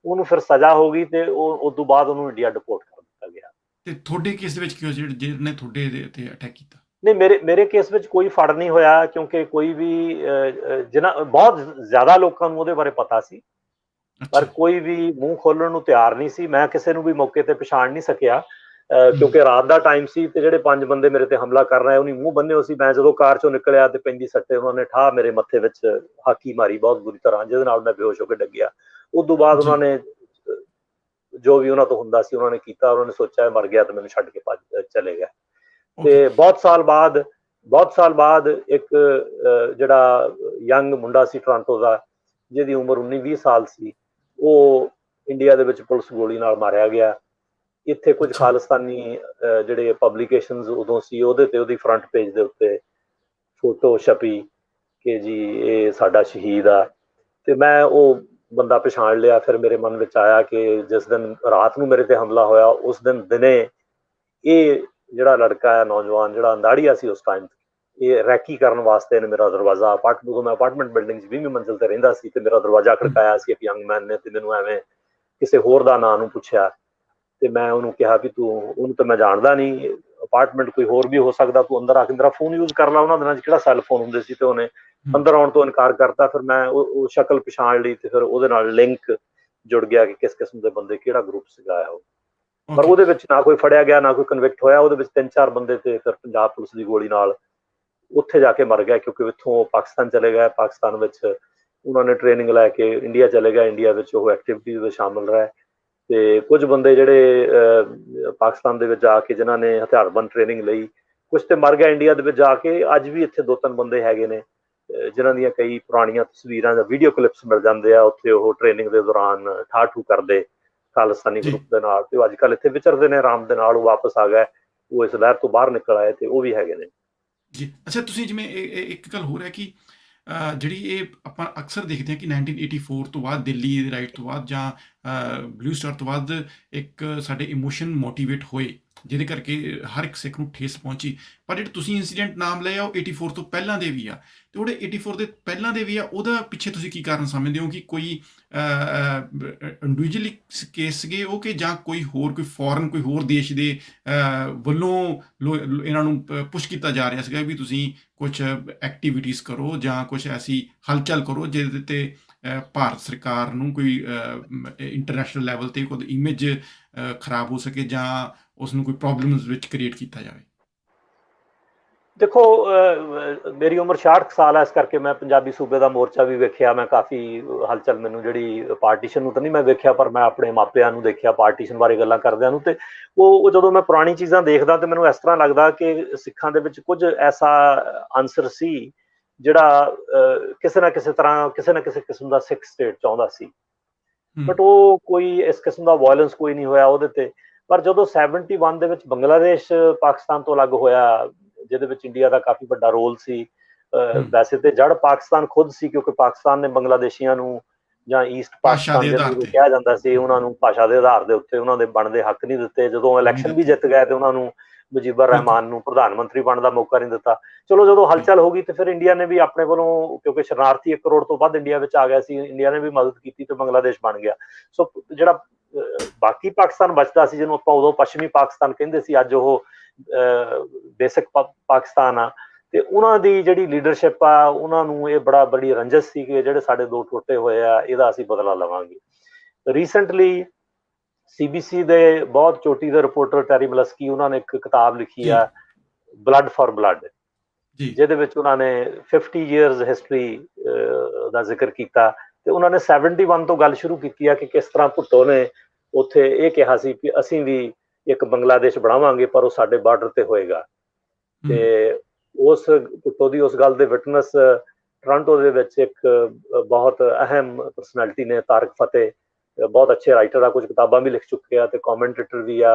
ਉਹਨੂੰ। ਫਿਰ ਸਜ਼ਾ ਹੋ ਗਈ ਤੇ ਉਸ ਤੋਂ ਬਾਅਦ ਉਹਨੂੰ ਇੰਡੀਆ ਡਿਪੋਰਟ ਕਰ ਦਿੱਤਾ ਗਿਆ। ਤੇ ਤੁਹਾਡੇ ਕੇਸ ਦੇ ਵਿੱਚ ਕੀ ਹੋਇਆ ਜਿਹਨੇ ਤੁਹਾਡੇ ਤੇ ਅਟੈਕ ਕੀਤਾ? ਨਹੀਂ, ਮੇਰੇ ਕੇਸ ਵਿੱਚ ਕੋਈ ਫੜ ਨਹੀਂ ਹੋਇਆ ਕਿਉਂਕਿ ਕੋਈ ਵੀ ਬਹੁਤ ਜ਼ਿਆਦਾ ਲੋਕਾਂ ਨੂੰ ਉਹਦੇ ਬਾਰੇ ਪਤਾ ਸੀ, ਪਰ ਕੋਈ ਵੀ ਮੂੰਹ ਖੋਲਣ ਨੂੰ ਤਿਆਰ ਨਹੀਂ ਸੀ। ਮੈਂ ਕਿਸੇ ਨੂੰ ਵੀ ਮੌਕੇ ਤੇ ਪਛਾਣ ਨਹੀਂ ਸਕਿਆ ਕਿਉਂਕਿ ਰਾਤ ਦਾ ਟਾਈਮ ਸੀ ਤੇ ਜਿਹੜੇ 5 ਬੰਦੇ ਮੇਰੇ ਤੇ ਹਮਲਾ ਕਰ ਰਹੇ ਉਹਨੇ ਮੂੰਹ ਬੰਨੇ ਹੋ ਸੀ। ਮੈਂ ਜਦੋਂ ਕਾਰ ਚੋਂ ਨਿਕਲਿਆ ਤੇ ਪੈਂਦੀ ਸੱਟੇ ਉਹਨਾਂ ਨੇ ਠਾਹ ਮੇਰੇ ਮੱਥੇ ਵਿੱਚ ਹਾਕੀ ਮਾਰੀ ਬਹੁਤ ਬੁਰੀ ਤਰ੍ਹਾਂ, ਜਿਹਦੇ ਨਾਲ ਮੈਂ ਬੇਹੋਸ਼ ਹੋ ਕੇ ਡਿੱਗਿਆ। ਉਸ ਤੋਂ ਬਾਅਦ ਉਹਨਾਂ ਨੇ ਜੋ ਵੀ ਉਹਨਾਂ ਤੋਂ ਹੁੰਦਾ ਸੀ ਉਹਨਾਂ ਨੇ ਕੀਤਾ। ਉਹਨਾਂ ਨੇ ਸੋਚਿਆ ਮਰ ਗਿਆ ਤੇ ਮੈਨੂੰ ਛੱਡ ਕੇ ਚਲੇ ਗਏ। ਤੇ ਬਹੁਤ ਸਾਲ ਬਾਅਦ ਬਹੁਤ ਸਾਲ ਬਾਅਦ ਇੱਕ ਜਿਹੜਾ ਯੰਗ ਮੁੰਡਾ ਸੀ ਟੋਰਾਂਟੋ ਦਾ, ਜਿਹਦੀ ਉਮਰ 19-20 ਸਾਲ ਸੀ, ਉਹ ਇੰਡੀਆ ਦੇ ਵਿੱਚ ਪੁਲਿਸ ਗੋਲੀ ਨਾਲ ਮਾਰਿਆ ਗਿਆ। ਇੱਥੇ ਕੁਝ ਅੱਛਾ ਖਾਲਿਸਤਾਨੀ ਜਿਹੜੇ ਪਬਲੀਕੇਸ਼ਨਸ ਉਦੋਂ ਸੀ, ਉਹਦੇ ਤੇ ਉਹਦੀ ਫਰੰਟ ਪੇਜ ਦੇ ਉੱਤੇ ਫੋਟੋ ਛਪੀ ਕਿ ਜੀ ਇਹ ਸਾਡਾ ਸ਼ਹੀਦ ਆ। ਤੇ ਮੈਂ ਉਹ ਬੰਦਾ ਪਛਾਣ ਲਿਆ। ਫਿਰ ਮੇਰੇ ਮਨ ਵਿੱਚ ਆਇਆ ਕਿ ਜਿਸ ਦਿਨ ਰਾਤ ਨੂੰ ਮੇਰੇ ਤੇ ਹਮਲਾ ਹੋਇਆ, ਉਸ ਦਿਨੇ ਇਹ ਜਿਹੜਾ ਲੜਕਾ ਹੈ, ਨੌਜਵਾਨ ਜਿਹੜਾ ਅੰਦਾੜੀਆ ਸੀ ਉਸ ਟਾਈਮ, ਇਹ ਰੈਕੀ ਕਰਨ ਵਾਸਤੇ ਨੇ ਮੇਰਾ ਦਰਵਾਜ਼ਾ ਉਦੋਂ ਮੈਂ ਅਪਾਰਟਮੈਂਟ ਬਿਲਡਿੰਗ 'ਚ 20ਵੀਂ ਮੰਜ਼ਿਲ ਤੇ ਰਹਿੰਦਾ ਸੀ, ਤੇ ਮੇਰਾ ਦਰਵਾਜ਼ਾ ਖੜਕਾਇਆ ਸੀ ਇੱਕ ਯੰਗ ਮੈਨ ਨੇ, ਤੇ ਮੈਨੂੰ ਐਵੇਂ ਕਿਸੇ ਹੋਰ ਦਾ ਨਾਂ ਨੂੰ ਪੁੱਛਿਆ। ਤੇ ਮੈਂ ਉਹਨੂੰ ਕਿਹਾ ਵੀ ਤੂੰ, ਉਹਨੂੰ ਤਾਂ ਮੈਂ ਜਾਣਦਾ ਨਹੀਂ, ਅਪਾਰਟਮੈਂਟ ਕੋਈ ਹੋਰ ਵੀ ਹੋ ਸਕਦਾ, ਤੂੰ ਅੰਦਰ ਆ ਕੇ ਮੇਰਾ ਫੋਨ ਯੂਜ਼ ਕਰ ਲਾ। ਉਹਨਾਂ ਦਿਨਾਂ 'ਚ ਕਿਹੜਾ ਸੈੱਲ ਫੋਨ ਹੁੰਦੇ ਸੀ, ਤੇ ਉਹਨੇ ਅੰਦਰ ਆਉਣ ਤੋਂ ਇਨਕਾਰ ਕਰਤਾ। ਫਿਰ ਮੈਂ ਉਹ ਸ਼ਕਲ ਪਛਾਣ ਲਈ, ਤੇ ਫਿਰ ਉਹਦੇ ਨਾਲ ਲਿੰਕ ਜੁੜ ਗਿਆ ਕਿ ਕਿਸ ਕਿਸਮ ਦੇ ਬੰਦੇ, ਕਿਹੜਾ ਗਰੁੱਪ ਸੀਗਾ ਉਹ। ਪਰ ਓਕੇ ਉਹਦੇ ਵਿੱਚ ਨਾ ਕੋਈ ਫੜਿਆ ਗਿਆ, ਨਾ ਕੋਈ ਕਨਵਿਕਟ ਹੋਇਆ। ਉਹਦੇ ਵਿੱਚ 3-4 ਬੰਦੇ ਤੇ ਫਿਰ ਪੰਜਾਬ ਪੁਲਿਸ ਦੀ ਗੋਲੀ ਨਾਲ ਉੱਥੇ ਜਾ ਕੇ ਮਰ ਗਿਆ, ਕਿਉਂਕਿ ਇੱਥੋਂ ਪਾਕਿਸਤਾਨ ਚਲੇ ਗਏ। ਪਾਕਿਸਤਾਨ ਵਿੱਚ ਉਹਨਾਂ ਨੇ ਟ੍ਰੇਨਿੰਗ ਲੈ ਕੇ ਇੰਡੀਆ ਚਲੇ ਗਏ, ਇੰਡੀਆ ਵਿੱਚ ਉਹ ਐਕਟੀਵਿਟੀਜ਼ ਵਿੱਚ ਸ਼ਾਮਲ ਰਹੇ। ਤੇ ਕੁਝ ਬੰਦੇ ਜਿਹੜੇ ਪਾਕਿਸਤਾਨ ਦੇ ਵਿੱਚ ਜਾ ਕੇ ਜਿਨ੍ਹਾਂ ਨੇ ਹਥਿਆਰਬੰਦ ਟ੍ਰੇਨਿੰਗ ਲਈ, ਕੁਝ ਤੇ ਮਰ ਗਿਆ ਇੰਡੀਆ ਦੇ ਵਿੱਚ ਜਾ ਕੇ। ਅੱਜ ਵੀ ਇੱਥੇ 2-3 ਬੰਦੇ ਹੈਗੇ ਨੇ ਜਿਨ੍ਹਾਂ ਦੀਆਂ ਕਈ ਪੁਰਾਣੀਆਂ ਤਸਵੀਰਾਂ ਜਾਂ ਵੀਡੀਓ ਕਲਿੱਪਸ ਮਿਲ ਜਾਂਦੇ ਆ। ਉੱਥੇ ਉਹ ਟ੍ਰੇਨਿੰਗ ਦੇ ਦੌਰਾਨ ਠਾਠੂ ਕਰਦੇ ਖਾਲਿਸਤਾਨੀ ਜੀ ਗਰੁੱਪ ਦੇ ਨਾਲ, ਤੇ ਉਹ ਅੱਜ ਕੱਲ੍ਹ ਇੱਥੇ ਵਿਚਰਦੇ ਨੇ ਆਰਾਮ ਦੇ ਨਾਲ। ਉਹ ਵਾਪਸ ਆ ਗਏ, ਉਹ ਇਸ ਲਹਿਰ ਤੋਂ ਬਾਹਰ ਨਿਕਲ ਆਏ, ਤੇ ਉਹ ਵੀ ਹੈਗੇ ਨੇ। ਜੀ ਅੱਛਾ, ਤੁਸੀਂ ਜਿਵੇਂ ਇੱਕ ਗੱਲ ਹੋਰ ਹੈ ਕਿ ਜਿਹੜੀ ਇਹ ਆਪਾਂ ਅਕਸਰ ਦੇਖਦੇ ਹਾਂ ਕਿ 1984 ਤੋਂ ਬਾਅਦ, ਦਿੱਲੀ ਦੀ ਰਾਈਟ ਤੋਂ ਬਾਅਦ ਜਾਂ ਬਲੂ ਸਟਾਰ ਤੋਂ ਬਾਅਦ ਇੱਕ ਸਾਡੇ ਇਮੋਸ਼ਨ ਮੋਟੀਵੇਟ ਹੋਏ, ਜਿਹਦੇ ਕਰਕੇ ਹਰ ਇੱਕ ਸਿੱਖ ਨੂੰ ਠੇਸ ਪਹੁੰਚੀ। ਪਰ ਜਿਹੜੇ ਤੁਸੀਂ ਇੰਸੀਡੈਂਟ ਨਾਮ ਲਏ ਆ, ਉਹ 84 ਤੋਂ ਪਹਿਲਾਂ ਦੇ ਵੀ ਆ, ਤੇ ਉਹਦੇ 84 ਦੇ ਪਹਿਲਾਂ ਦੇ ਵੀ ਆ, ਉਹਦਾ ਪਿੱਛੇ ਤੁਸੀਂ ਕੀ ਕਾਰਨ ਸਮਝਦੇ ਹੋ? ਕਿ ਕੋਈ ਇੰਡੀਵਿਜੂਅਲੀ ਕੇਸ ਸੀਗੇ ਉਹ, ਕਿ ਜਾਂ ਕੋਈ ਫੋਰਨ ਕੋਈ ਹੋਰ ਦੇਸ਼ ਦੇ ਵੱਲੋਂ ਇਹਨਾਂ ਨੂੰ ਪੁਸ਼ ਕੀਤਾ ਜਾ ਰਿਹਾ ਸੀਗਾ ਵੀ ਤੁਸੀਂ ਕੁਝ ਐਕਟੀਵਿਟੀਜ਼ ਕਰੋ ਜਾਂ ਕੁਝ ਐਸੀ ਹਲਚਲ ਕਰੋ ਜਿਹਦੇ ਤੇ ਭਾਰਤ ਸਰਕਾਰ ਨੂੰ ਕੋਈ ਇੰਟਰਨੈਸ਼ਨਲ ਲੈਵਲ ਤੇ ਕੋਈ ਇਮੇਜ ਖਰਾਬ ਹੋ ਸਕੇ ਜਾਂ ਉਸ ਨੂੰ ਕੋਈ ਪ੍ਰੋਬਲਮਸ ਵਿੱਚ ਕ੍ਰੀਏਟ ਕੀਤਾ ਜਾਵੇ? ਦੇਖੋ, ਮੇਰੀ ਉਮਰ 66 ਸਾਲ ਹੈ, ਇਸ ਕਰਕੇ ਮੈਂ ਪੰਜਾਬੀ ਸੂਬੇ ਦਾ ਮੋਰਚਾ ਵੀ ਵੇਖਿਆ। ਮੈਂ ਕਾਫੀ ਹਲਚਲ, ਮੈਨੂੰ ਜਿਹੜੀ ਪਾਰਟੀਸ਼ਨ ਨੂੰ ਤਾਂ ਨਹੀਂ ਮੈਂ ਵੇਖਿਆ, ਪਰ ਮੈਂ ਆਪਣੇ ਮਾਪਿਆਂ ਨੂੰ ਦੇਖਿਆ ਪਾਰਟੀਸ਼ਨ ਬਾਰੇ ਗੱਲਾਂ ਕਰਦਿਆਂ ਨੂੰ। ਤੇ ਉਹ ਜਦੋਂ ਮੈਂ ਪੁਰਾਣੀ ਚੀਜ਼ਾਂ ਦੇਖਦਾ, ਤੇ ਮੈਨੂੰ ਇਸ ਤਰ੍ਹਾਂ ਲੱਗਦਾ ਕਿ ਸਿੱਖਾਂ ਦੇ ਵਿੱਚ ਕੁਝ ਐਸਾ ਅਨਸਰ ਸੀ ਜਿਹੜਾ ਕਿਸੇ ਨਾ ਕਿਸੇ ਤਰ੍ਹਾਂ, ਕਿਸੇ ਨਾ ਕਿਸੇ ਕਿਸਮ ਦਾ ਸਿੱਖ ਸਟੇਟ ਚਾਹੁੰਦਾ ਸੀ। ਬਟ ਉਹ ਕੋਈ ਇਸ ਕਿਸਮ ਦਾ ਵਾਇਲੈਂਸ ਕੋਈ ਨਹੀਂ ਹੋਇਆ ਉਹਦੇ ਤੇ। ਪਰ ਜਦੋਂ 71 ਦੇ ਵਿੱਚ ਬੰਗਲਾਦੇਸ਼ ਪਾਕਿਸਤਾਨ ਤੋਂ ਅਲੱਗ ਹੋਇਆ, ਜਿਹਦੇ ਵਿੱਚ ਇੰਡੀਆ ਦਾ ਕਾਫੀ ਵੱਡਾ ਰੋਲ ਸੀ, ਵੈਸੇ ਤੇ ਜੜ ਪਾਕਿਸਤਾਨ ਖੁਦ ਸੀ, ਕਿਉਂਕਿ ਪਾਕਿਸਤਾਨ ਨੇ ਬੰਗਲਾਦੇਸ਼ੀਆਂ ਨੂੰ, ਜਾਂ ਈਸਟ ਭਾਸ਼ਾ ਪਾਕਿਸਤਾਨ ਦੇ ਆਧਾਰ ਜਿਹਨੂੰ ਤੇ। ਕਿਹਾ ਜਾਂਦਾ ਸੀ, ਉਹਨਾਂ ਨੂੰ ਭਾਸ਼ਾ ਦੇ ਆਧਾਰ ਦੇ ਉੱਤੇ ਉਹਨਾਂ ਦੇ ਬਣਦੇ ਹੱਕ ਨਹੀਂ ਦਿੱਤੇ। ਜਦੋਂ ਨਹੀਂ ਇਲੈਕਸ਼ਨ ਵੀ ਦਿੱਤੇ ਜਿੱਤ ਗਏ, ਤੇ ਉਹਨਾਂ ਨੂੰ ਮੁਜੀਬਰ ਬਿਲਕੁਲ। ਰਹਿਮਾਨ ਨੂੰ ਪ੍ਰਧਾਨ ਮੰਤਰੀ ਬਣਨ ਦਾ ਮੌਕਾ ਨਹੀਂ ਦਿੱਤਾ। ਚਲੋ ਜਦੋਂ ਹਲਚਲ ਹੋ ਗਈ, ਤੇ ਫਿਰ ਇੰਡੀਆ ਨੇ ਵੀ ਆਪਣੇ ਵੱਲੋਂ, ਕਿਉਂਕਿ ਸ਼ਰਨਾਰਥੀ 1 ਕਰੋੜ ਤੋਂ ਵੱਧ ਇੰਡੀਆ ਵਿੱਚ ਆ ਗਿਆ ਸੀ, ਇੰਡੀਆ ਨੇ ਵੀ ਮਦਦ ਕੀਤੀ, ਤੇ ਬੰਗਲਾਦੇਸ਼ ਬਣ ਗਿਆ। ਸੋ ਜਿਹੜਾ ਬਾਕੀ ਪਾਕਿਸਤਾਨ ਬਚਦਾ ਸੀ, ਜਿਹਨੂੰ ਆਪਾਂ ਉਦੋਂ ਪੱਛਮੀ ਪਾਕਿਸਤਾਨ ਕਹਿੰਦੇ ਸੀ, ਅੱਜ ਉਹ ਬੇਸਿਕ ਪਾਕਿਸਤਾਨ ਆ। ਤੇ ਉਹਨਾਂ ਦੀ ਜਿਹੜੀ ਲੀਡਰਸ਼ਿਪ ਆ, ਉਹਨਾਂ ਨੂੰ ਇਹ ਬੜੀ ਰੰਜਸ ਸੀ ਕਿ ਜਿਹੜੇ ਸਾਡੇ 2 ਟੁੱਟੇ ਹੋਏ ਆ, ਇਹਦਾ ਅਸੀਂ ਬਦਲਾ ਲਵਾਂਗੇ। ਰੀਸੈਂਟਲੀ CBC ਦੇ ਬਹੁਤ ਚੋਟੀ ਦੇ ਰਿਪੋਰਟਰ ਟੈਰੀ ਮਲਸਕੀ, ਉਹਨਾਂ ਨੇ ਇੱਕ ਕਿਤਾਬ ਲਿਖੀ ਜੀ ਆ, ਬਲੱਡ ਫॉर ਬਲੱਡ, ਜੀ ਜਿਹਦੇ ਵਿੱਚ ਉਹਨਾਂ ਨੇ 50 years ਹਿਸਟਰੀ ਦਾ ਜ਼ਿਕਰ ਕੀਤਾ। ਤੇ ਉਹਨਾਂ ਨੇ 71 ਤੋਂ ਗੱਲ ਸ਼ੁਰੂ ਕੀਤੀ ਆ ਕਿ ਕਿਸ ਤਰ੍ਹਾਂ ਭੁੱਟੋ ਨੇ ਉੱਥੇ ਇਹ ਕਿਹਾ ਸੀ ਕਿ ਅਸੀਂ ਵੀ ਇੱਕ ਬੰਗਲਾਦੇਸ਼ ਬਣਾਵਾਂਗੇ, ਪਰ ਉਹ ਸਾਡੇ ਬਾਰਡਰ ਤੇ ਹੋਏਗਾ। ਤੇ ਉਸ ਭੁੱਟੋ ਦੀ ਉਸ ਗੱਲ ਦੇ ਵਿਟਨੈਸ ਟੋਰਾਂਟੋ ਦੇ ਵਿੱਚ ਇੱਕ ਬਹੁਤ ਅਹਿਮ ਪਰਸਨੈਲਿਟੀ ਨੇ, ਤਾਰਿਕ ਫਤਿਹ, ਬਹੁਤ ਅੱਛੇ ਰਾਈਟਰ ਆ, ਕੁਝ ਕਿਤਾਬਾਂ ਵੀ ਲਿਖ ਚੁੱਕੇ ਆ, ਤੇ ਕਮੈਂਟੇਟਰ ਵੀ ਆ।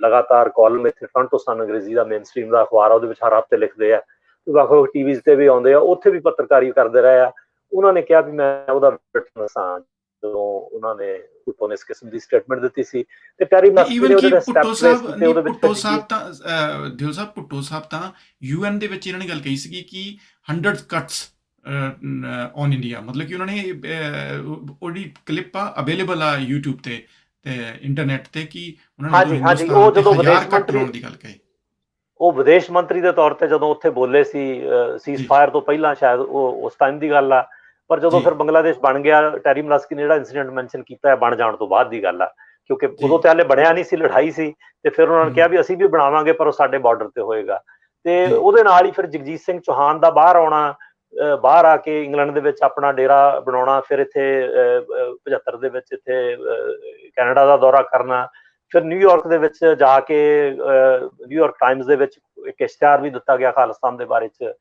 ਲਗਾਤਾਰ ਕਾਲਮ ਇੱਥੇ ਟੋਰਾਂਟੋ ਸਨ, ਅੰਗਰੇਜ਼ੀ ਦਾ ਮੇਨ ਸਟ੍ਰੀਮ ਦਾ ਅਖਬਾਰ ਆ, ਉਹਦੇ ਵਿੱਚ ਹਰ ਹਫ਼ਤੇ ਲਿਖਦੇ ਆ, ਵੱਖ-ਵੱਖ ਟੀਵੀਜ਼ ਤੇ ਵੀ ਆਉਂਦੇ ਆ, ਉੱਥੇ ਵੀ ਪੱਤਰਕਾਰੀ ਕਰਦੇ ਰਹੇ ਆ। ਉਹਨਾਂ ਨੇ ਕਿਹਾ ਵੀ ਮੈਂ ਉਹਦਾ ਵਿਟਨੈਸ ਹਾਂ, ਜਦੋਂ ਉਹਨਾਂ ਨੇ ਭੁੱਟੋ ਨੇ ਇਸ ਕਿਸਮ ਦੀ ਸਟੇਟਮੈਂਟ ਦਿੱਤੀ ਸੀ। ਤੇ ਟੈਰੀ ਨਹੀਂ, ਮਲਸਕੀ ਈਵਨ ਨੇ ਉਹ ਕਿ ਜਿਹੜੇ ਭੁੱਟੋ ਸਟੈਪਸ ਲਏ ਸਾਹਿਬ, ਕੀਤੇ, ਨਹੀਂ ਉਹਦੇ ਵਿੱਚ ਭੁੱਟੋ ਫਿਰ ਸਾਹਿਬ ਤਾਂ ਦਿਲ ਸਾਹਿਬ, ਭੁੱਟੋ ਸਾਹਿਬ ਤਾਂ UN ਦੇ ਵਿੱਚ ਇਹਨਾਂ ਨੇ ਗੱਲ ਕਹੀ ਸੀਗੀ ਕਿ 100 cuts ਔਨ ਇੰਡੀਆ, ਮਤਲਬ ਕਿ ਉਹਨਾਂ ਨੇ ਉਹਦੀ ਕਲਿੱਪ ਆ ਅਵੇਲੇਬਲ ਆ YouTube ਤੇ ਇੰਟਰਨੈਟ ਤੇ, ਕਿ ਉਹਨਾਂ ਨੇ ਹਾਂਜੀ, ਹਾਂਜੀ, ਉਹ ਹਿੰਦੁਸਤਾਨ ਤੇ ਜਦੋਂ 1000 ਕੱਟ ਲਾਉਣ ਦੀ ਗੱਲ ਕਹੀ। ਉਹ ਵਿਦੇਸ਼ ਮੰਤਰੀ ਦੇ ਤੌਰ ਤੇ ਜਦੋਂ ਉੱਥੇ ਬੋਲੇ ਸੀ, ਸੀਜ਼ ਜੀ ਫਾਇਰ ਤੋਂ ਪਹਿਲਾਂ, ਸ਼ਾਇਦ ਉਹ ਉਸ ਟਾਈਮ ਦੀ ਗੱਲ ਆ। ਪਰ ਜਦੋਂ ਜੀ ਫਿਰ ਬੰਗਲਾਦੇਸ਼ ਬਣ ਗਿਆ, ਟੈਰੀ ਮਲਸਕੀ ਨੇ ਜਿਹੜਾ ਇੰਸੀਡੈਂਟ ਮੈਂਸ਼ਨ ਕੀਤਾ ਹੈ, ਬਣ ਜਾਣ ਤੋਂ ਬਾਅਦ ਦੀ ਗੱਲ ਆ, ਕਿਉਂਕਿ ਜੀ ਉਦੋਂ ਤੇ ਹਾਲੇ ਬਣਿਆ ਨਹੀਂ ਸੀ, ਲੜਾਈ ਸੀ। ਤੇ ਫਿਰ ਉਹਨਾਂ ਨੇ ਕਿਹਾ ਵੀ ਅਸੀਂ ਵੀ ਬਣਾਵਾਂਗੇ, ਪਰ ਉਹ ਸਾਡੇ ਬਾਰਡਰ ਤੇ ਹੋਏਗਾ। ਤੇ ਜੀ ਉਹਦੇ ਨਾਲ ਹੀ ਫਿਰ ਜਗਜੀਤ ਸਿੰਘ ਚੌਹਾਨ ਦਾ ਬਾਹਰ ਆਉਣਾ, ਬਾਹਰ ਆ ਕੇ ਇੰਗਲੈਂਡ ਦੇ ਵਿੱਚ ਆਪਣਾ ਡੇਰਾ ਬਣਾਉਣਾ, ਫਿਰ ਇੱਥੇ 75 ਦੇ ਵਿੱਚ ਇੱਥੇ ਕੈਨੇਡਾ ਦਾ ਦੌਰਾ ਕਰਨਾ, ਫਿਰ ਨਿਊਯਾਰਕ ਦੇ ਵਿੱਚ ਜਾ ਕੇ ਨਿਊਯਾਰਕ ਟਾਈਮਜ਼ ਦੇ ਵਿੱਚ ਇੱਕ ਇਸ਼ਤਿਹਾਰ ਵੀ ਦਿੱਤਾ ਗਿਆ ਖਾਲਿਸਤਾਨ ਦੇ ਬਾਰੇ 'ਚ,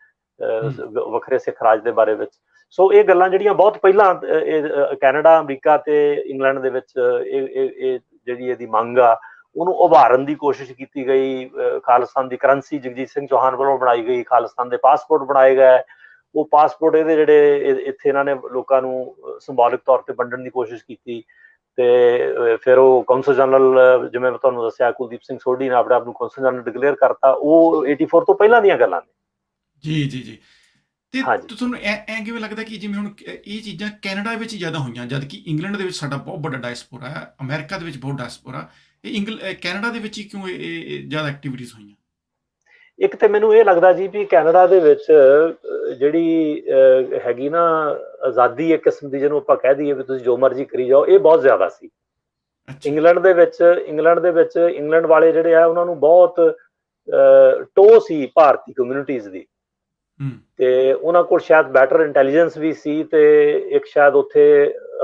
ਵੱਖਰੇ ਸਿੱਖ ਰਾਜ ਦੇ ਬਾਰੇ ਵਿੱਚ। ਸੋ ਇਹ ਗੱਲਾਂ ਜਿਹੜੀਆਂ ਬਹੁਤ ਪਹਿਲਾਂ ਕੈਨੇਡਾ, ਅਮਰੀਕਾ ਤੇ ਇੰਗਲੈਂਡ ਦੇ ਵਿੱਚ ਇਹ ਜਿਹੜੀ ਇਹਦੀ ਮੰਗ ਆ ਉਹਨੂੰ ਉਭਾਰਨ ਦੀ ਕੋਸ਼ਿਸ਼ ਕੀਤੀ ਗਈ। ਖਾਲਿਸਤਾਨ ਦੀ ਕਰੰਸੀ ਜਗਜੀਤ ਸਿੰਘ ਚੌਹਾਨ ਵੱਲੋਂ ਬਣਾਈ ਗਈ, ਖਾਲਿਸਤਾਨ ਦੇ ਪਾਸਪੋਰਟ ਬਣਾਏ ਗਏ। ਉਹ ਪਾਸਪੋਰਟ ਇਹਦੇ ਜਿਹੜੇ ਇੱਥੇ ਇਹਨਾਂ ਨੇ ਲੋਕਾਂ ਨੂੰ ਸਿੰਬੋਲਿਕ ਤੌਰ ਤੇ ਵੰਡਣ ਦੀ ਕੋਸ਼ਿਸ਼ ਕੀਤੀ। ਤੇ ਫਿਰ ਉਹ ਕੌਂਸਲ ਜਨਰਲ, ਜਿਵੇਂ ਮੈਂ ਤੁਹਾਨੂੰ ਦੱਸਿਆ, ਕੁਲਦੀਪ ਸਿੰਘ ਸੋਢੀ ਨੇ ਆਪਣੇ ਆਪ ਨੂੰ ਕੌਂਸਲ ਜਨਰਲ ਡਿਕਲੇਅਰ ਕਰਤਾ। ਉਹ 84 ਤੋਂ ਪਹਿਲਾਂ ਦੀਆਂ ਗੱਲਾਂ ਨੇ। ਜੀ। ਤੇ ਤੁਹਾਨੂੰ ਐ ਕਿਵੇਂ ਲੱਗਦਾ ਕਿ ਜਿਵੇਂ ਹੁਣ ਇਹ ਚੀਜ਼ਾਂ ਕੈਨੇਡਾ ਵਿੱਚ ਜ਼ਿਆਦਾ ਹੋਈਆਂ, ਜਦ ਕਿ ਇੰਗਲੈਂਡ ਦੇ ਵਿੱਚ ਸਾਡਾ ਬਹੁਤ ਵੱਡਾ ਡਾਇਸਪੋਰਾ ਹੈ, ਅਮਰੀਕਾ ਦੇ ਵਿੱਚ ਬਹੁਤ ਡਾਇਸਪੋਰਾ, ਇਹ ਕੈਨੇਡਾ ਦੇ ਵਿੱਚ ਹੀ ਕਿਉਂ ਇਹ ਜ਼ਿਆਦਾ ਐਕਟੀਵਿਟੀਜ਼ ਹੋਈਆਂ? ਇੱਕ ਤੇ ਮੈਨੂੰ ਇਹ ਲੱਗਦਾ ਜੀ ਵੀ ਕੈਨੇਡਾ ਦੇ ਵਿੱਚ ਜਿਹੜੀ ਹੈਗੀ ਨਾ ਆਜ਼ਾਦੀ ਇੱਕ ਕਿਸਮ ਦੀ, ਜਿਹਨੂੰ ਆਪਾਂ ਕਹਿ ਦਈਏ ਵੀ ਤੁਸੀਂ ਜੋ ਮਰਜ਼ੀ ਕਰੀ ਜਾਓ, ਇਹ ਬਹੁਤ ਜ਼ਿਆਦਾ ਸੀ। ਇੰਗਲੈਂਡ ਦੇ ਵਿੱਚ ਇੰਗਲੈਂਡ ਵਾਲੇ ਜਿਹੜੇ ਆ ਉਹਨਾਂ ਨੂੰ ਬਹੁਤ ਟੋਹ ਸੀ ਭਾਰਤੀ ਕਮਿਊਨਿਟੀਜ਼ ਦੀ, ਤੇ ਉਹਨਾਂ ਕੋਲ ਸ਼ਾਇਦ ਬੈਟਰ ਇੰਟੈਲੀਜੈਂਸ ਵੀ ਸੀ, ਤੇ ਇੱਕ ਸ਼ਾਇਦ ਉੱਥੇ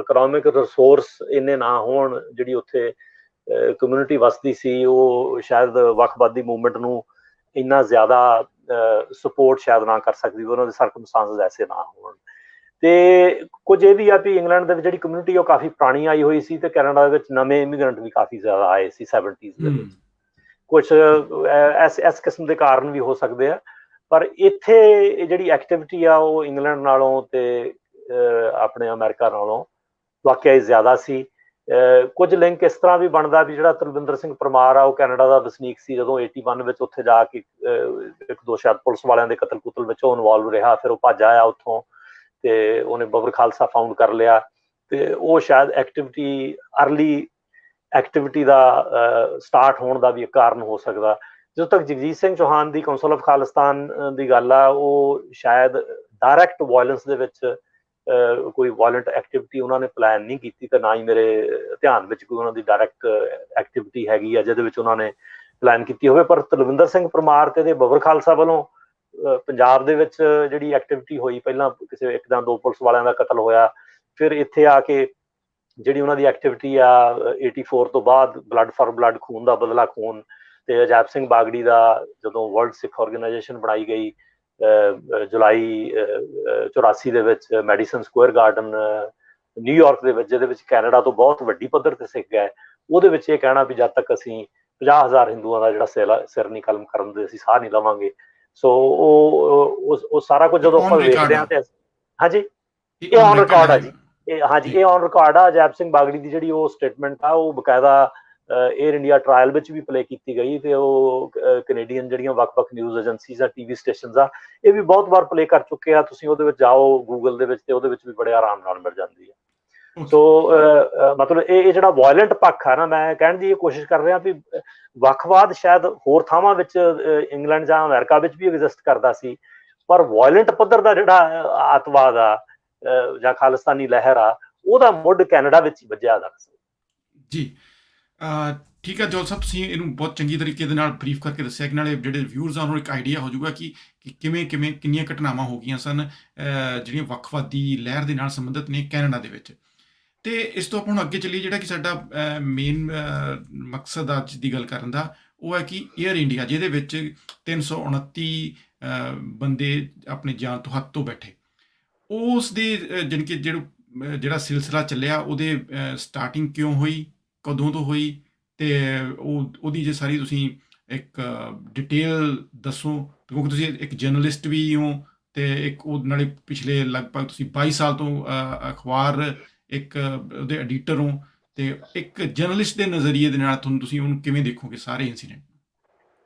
ਇਕਨੋਮਿਕ ਰਿਸੋਰਸ ਇੰਨੇ ਨਾ ਹੋਣ। ਜਿਹੜੀ ਉੱਥੇ ਕਮਿਊਨਿਟੀ ਵਸਦੀ ਸੀ ਉਹ ਸ਼ਾਇਦ ਵੱਖਵਾਦੀ ਮੂਵਮੈਂਟ ਨੂੰ ਇੰਨਾ ਜ਼ਿਆਦਾ ਸਪੋਰਟ ਸ਼ਾਇਦ ਨਾ ਕਰ ਸਕਦੀ, ਉਹਨਾਂ ਦੇ ਸਰਕਮਸਟੈਂਸਸ ਐਸੇ ਨਾ ਹੋਣ। ਤੇ ਕੁਝ ਇਹ ਵੀ ਆ ਵੀ ਇੰਗਲੈਂਡ ਦੇ ਵਿੱਚ ਜਿਹੜੀ ਕਮਿਊਨਿਟੀ ਉਹ ਕਾਫੀ ਪੁਰਾਣੀ ਆਈ ਹੋਈ ਸੀ, ਤੇ ਕੈਨੇਡਾ ਦੇ ਵਿੱਚ ਨਵੇਂ ਇਮੀਗ੍ਰੈਂਟ ਵੀ ਕਾਫੀ ਜ਼ਿਆਦਾ ਆਏ ਸੀ 70s ਦੇ ਵਿੱਚ। ਕੁਛ ਇਸ ਕਿਸਮ ਦੇ ਕਾਰਨ ਵੀ ਹੋ ਸਕਦੇ ਆ, ਪਰ ਇੱਥੇ ਜਿਹੜੀ ਐਕਟੀਵਿਟੀ ਆ ਉਹ ਇੰਗਲੈਂਡ ਨਾਲੋਂ ਤੇ ਆਪਣੇ ਅਮਰੀਕਾ ਨਾਲੋਂ ਵਾਕਿਆ ਹੀ ਜ਼ਿਆਦਾ ਸੀ। ਕੁਝ ਲਿੰਕ ਇਸ ਤਰ੍ਹਾਂ ਵੀ ਬਣਦਾ ਵੀ ਜਿਹੜਾ ਤਲਵਿੰਦਰ ਸਿੰਘ ਪਰਮਾਰ ਆ ਉਹ ਕੈਨੇਡਾ ਦਾ ਵਸਨੀਕ ਸੀ। ਜਦੋਂ 81 ਵਿੱਚ ਉੱਥੇ ਜਾ ਕੇ ਇੱਕ ਦੋ ਸ਼ਾਇਦ ਪੁਲਿਸ ਵਾਲਿਆਂ ਦੇ ਕਤਲ ਕੁਤਲ ਵਿੱਚ ਉਹ ਇਨਵੋਲਵ ਰਿਹਾ, ਫਿਰ ਉਹ ਭੱਜ ਆਇਆ ਉੱਥੋਂ ਤੇ ਉਹਨੇ ਬਬਰ ਖਾਲਸਾ ਫਾਊਂਡ ਕਰ ਲਿਆ। ਤੇ ਉਹ ਸ਼ਾਇਦ ਐਕਟੀਵਿਟੀ, ਅਰਲੀ ਐਕਟੀਵਿਟੀ ਦਾ ਸਟਾਰਟ ਹੋਣ ਦਾ ਵੀ ਇੱਕ ਕਾਰਨ ਹੋ ਸਕਦਾ। ਜਦੋਂ ਤੱਕ ਜਗਜੀਤ ਸਿੰਘ ਚੌਹਾਨ ਦੀ ਕੌਂਸਲ ਆਫ ਖਾਲਿਸਤਾਨ ਦੀ ਗੱਲ ਆ, ਉਹ ਸ਼ਾਇਦ ਡਾਇਰੈਕਟ ਵਾਇਲੈਂਸ ਦੇ ਵਿੱਚ ਕੋਈ ਵਾਇਲੈਂਟ ਐਕਟੀਵਿਟੀ ਉਹਨਾਂ ਨੇ ਪਲਾਨ ਨਹੀਂ ਕੀਤੀ, ਤੇ ਨਾ ਹੀ ਮੇਰੇ ਧਿਆਨ ਵਿੱਚ ਕੋਈ ਉਹਨਾਂ ਦੀ ਡਾਇਰੈਕਟ ਐਕਟੀਵਿਟੀ ਹੈਗੀ ਆ ਜਿਹਦੇ ਵਿੱਚ ਉਹਨਾਂ ਨੇ ਪਲਾਨ ਕੀਤੀ ਹੋਵੇ। ਪਰ ਤਲਵਿੰਦਰ ਸਿੰਘ ਪਰਮਾਰ ਤੇ ਬਬਰ ਖਾਲਸਾ ਵੱਲੋਂ ਪੰਜਾਬ ਦੇ ਵਿੱਚ ਜਿਹੜੀ ਐਕਟੀਵਿਟੀ ਹੋਈ, ਪਹਿਲਾਂ ਕਿਸੇ ਇੱਕ ਜਾਂ ਦੋ ਪੁਲਿਸ ਵਾਲਿਆਂ ਦਾ ਕਤਲ ਹੋਇਆ, ਫਿਰ ਇੱਥੇ ਆ ਕੇ ਜਿਹੜੀ ਉਹਨਾਂ ਦੀ ਐਕਟੀਵਿਟੀ ਆ 84 ਤੋਂ ਬਾਅਦ ਬਲੱਡ ਫਾਰ ਬਲੱਡ, ਖੂਨ ਦਾ ਬਦਲਾ ਖੂਨ, ਤੇ ਅਜਾਇਬ ਸਿੰਘ ਬਾਗੜੀ ਦਾ ਜਦੋਂ ਵਰਲਡ ਸਿੱਖ ਆਰਗੇਨਾਈਜੇਸ਼ਨ ਬਣਾਈ ਗਈ ਜੁਲਾਈ 84 ਦੇ ਵਿੱਚ ਮੈਡੀਸਨ ਸਕੁਅਰ ਗਾਰਡਨ ਨਿਊਯਾਰਕ ਦੇ ਵਿੱਚ, ਜਿਹਦੇ ਵਿੱਚ ਕੈਨੇਡਾ ਤੋਂ ਬਹੁਤ ਵੱਡੀ ਪੱਧਰ ਤੇ ਸਿੱਖ ਗਏ, ਉਹਦੇ ਵਿੱਚ ਇਹ ਕਹਿਣਾ ਵੀ ਜਦ ਤੱਕ ਅਸੀਂ 50,000 ਹਿੰਦੂਆਂ ਦਾ ਜਿਹੜਾ ਸਿਰ ਨਹੀਂ ਕਲਮ ਕਰਨ ਦੇ ਅਸੀਂ ਸਾਹ ਨਹੀਂ ਲਵਾਂਗੇ। ਸੋ ਉਹ ਸਾਰਾ ਕੁਝ ਜਦੋਂ ਆਪਾਂ ਵੇਖਦੇ ਹਾਂ ਤੇ ਹਾਂਜੀ, ਇਹ ਔਨ ਰਿਕਾਰਡ ਆ ਜੀ। ਇਹ ਔਨ ਰਿਕਾਰਡ ਆ। ਅਜਾਇਬ ਸਿੰਘ ਬਾਗੜੀ ਦੀ ਜਿਹੜੀ ਉਹ ਸਟੇਟਮੈਂਟ ਆ ਉਹ ਬਕਾਇਦਾ ਏਅਰ ਇੰਡੀਆ ਟਰਾਇਲ ਵਿੱਚ ਵੀ ਪਲੇ ਕੀਤੀ ਗਈ, ਤੇ ਉਹ ਕੈਨੇਡੀਅਨ ਜਿਹੜੀਆਂ ਵੱਖ-ਵੱਖ ਨਿਊਜ਼ ਏਜੰਸੀਜ਼ ਆ, ਟੀਵੀ ਸਟੇਸ਼ਨਸ ਆ, ਇਹ ਵੀ ਬਹੁਤ ਵਾਰ ਪਲੇ ਕਰ ਚੁੱਕੇ ਆ। ਤੁਸੀਂ ਉਹਦੇ ਵਿੱਚ ਜਾਓ ਗੂਗਲ ਦੇ ਵਿੱਚ, ਤੇ ਉਹਦੇ ਵਿੱਚ ਵੀ ਬੜੇ ਆਰਾਮ ਨਾਲ ਮਿਲ ਜਾਂਦੀ ਹੈ। ਸੋ ਮਤਲਬ ਇਹ ਜਿਹੜਾ ਵਾਇਲੈਂਟ ਪੱਖ ਆ ਨਾ, ਮੈਂ ਕਹਿਣ ਦੀ ਇਹ ਕੋਸ਼ਿਸ਼ ਕਰ ਰਿਹਾ ਵੀ ਵੱਖਵਾਦ ਸ਼ਾਇਦ ਹੋਰ ਥਾਵਾਂ ਵਿੱਚ ਇੰਗਲੈਂਡ ਜਾਂ ਅਮਰੀਕਾ ਵਿੱਚ ਵੀ ਐਗਜ਼ਿਸਟ ਕਰਦਾ ਸੀ, ਪਰ ਵਾਇਲੈਂਟ ਪੱਧਰ ਦਾ ਜਿਹੜਾ ਅੱਤਵਾਦ ਆ ਜਾਂ ਖਾਲਿਸਤਾਨੀ ਲਹਿਰ ਆ, ਉਹਦਾ ਮੁੱਢ ਕੈਨੇਡਾ ਵਿੱਚ ਹੀ ਵੱਜਿਆ ਦਰਅਸਲ। ਜੀ ਠੀਕ ਹੈ ਜੋਲ ਸਾਹਿਬ, ਤੁਸੀਂ ਇਹਨੂੰ ਬਹੁਤ ਚੰਗੀ ਤਰੀਕੇ ਦੇ ਨਾਲ ਬਰੀਫ ਕਰਕੇ ਦੱਸਿਆ ਕਿ ਨਾਲੇ ਜਿਹੜੇ ਵਿਊਅਰਸ ਆ ਉਹਨਾਂ ਨੂੰ ਇੱਕ ਆਈਡੀਆ ਹੋ ਜਾਊਗਾ ਕਿ ਕਿੰਨੀਆਂ ਘਟਨਾਵਾਂ ਹੋ ਗਈਆਂ ਸਨ ਜਿਹੜੀਆਂ ਵੱਖਵਾਦੀ ਲਹਿਰ ਦੇ ਨਾਲ ਸੰਬੰਧਿਤ ਨੇ ਕੈਨੇਡਾ ਦੇ ਵਿੱਚ। ਤੇ ਇਸ ਤੋਂ ਆਪਾਂ ਹੁਣ ਅੱਗੇ ਚੱਲੀਏ, ਜਿਹੜਾ ਕਿ ਸਾਡਾ ਮੇਨ ਮਕਸਦ ਅੱਜ ਦੀ ਗੱਲ ਕਰਨ ਦਾ ਉਹ ਹੈ ਕਿ ਏਅਰ ਇੰਡੀਆ, ਜਿਹਦੇ ਵਿੱਚ 329 ਬੰਦੇ ਆਪਣੀ ਜਾਨ ਤੋਂ ਹੱਥ ਤੋਂ ਬੈਠੇ, ਉਸ ਦੇ ਜਾਣੀ ਕਿ ਜਿਹੜਾ ਸਿਲਸਿਲਾ ਚੱਲਿਆ, ਉਹਦੇ ਸਟਾਰਟਿੰਗ ਕਿਉਂ ਹੋਈ, ਕਦੋਂ ਤੋਂ ਹੋਈ, ਤੇ ਉਹਦੀ ਜੇ ਸਾਰੀ ਤੁਸੀਂ ਇੱਕ ਡਿਟੇਲ ਦੱਸੋ, ਕਿਉਂਕਿ ਤੁਸੀਂ ਇੱਕ ਜਰਨਲਿਸਟ ਵੀ ਹੋ, ਤੇ ਇੱਕ ਉਹ ਨਾਲੇ ਪਿਛਲੇ ਲਗਭਗ ਤੁਸੀਂ 22 ਸਾਲ ਤੋਂ ਅਖਬਾਰ ਇੱਕ ਉਹਦੇ ਐਡੀਟਰ ਹੋ, ਤੇ ਇੱਕ ਜਰਨਲਿਸਟ ਦੇ ਨਜ਼ਰੀਏ ਦੇ ਨਾਲ ਤੁਸੀਂ ਉਹਨੂੰ ਕਿਵੇਂ ਦੇਖੋਗੇ ਸਾਰੇ ਇੰਸੀਡੈਂਟ?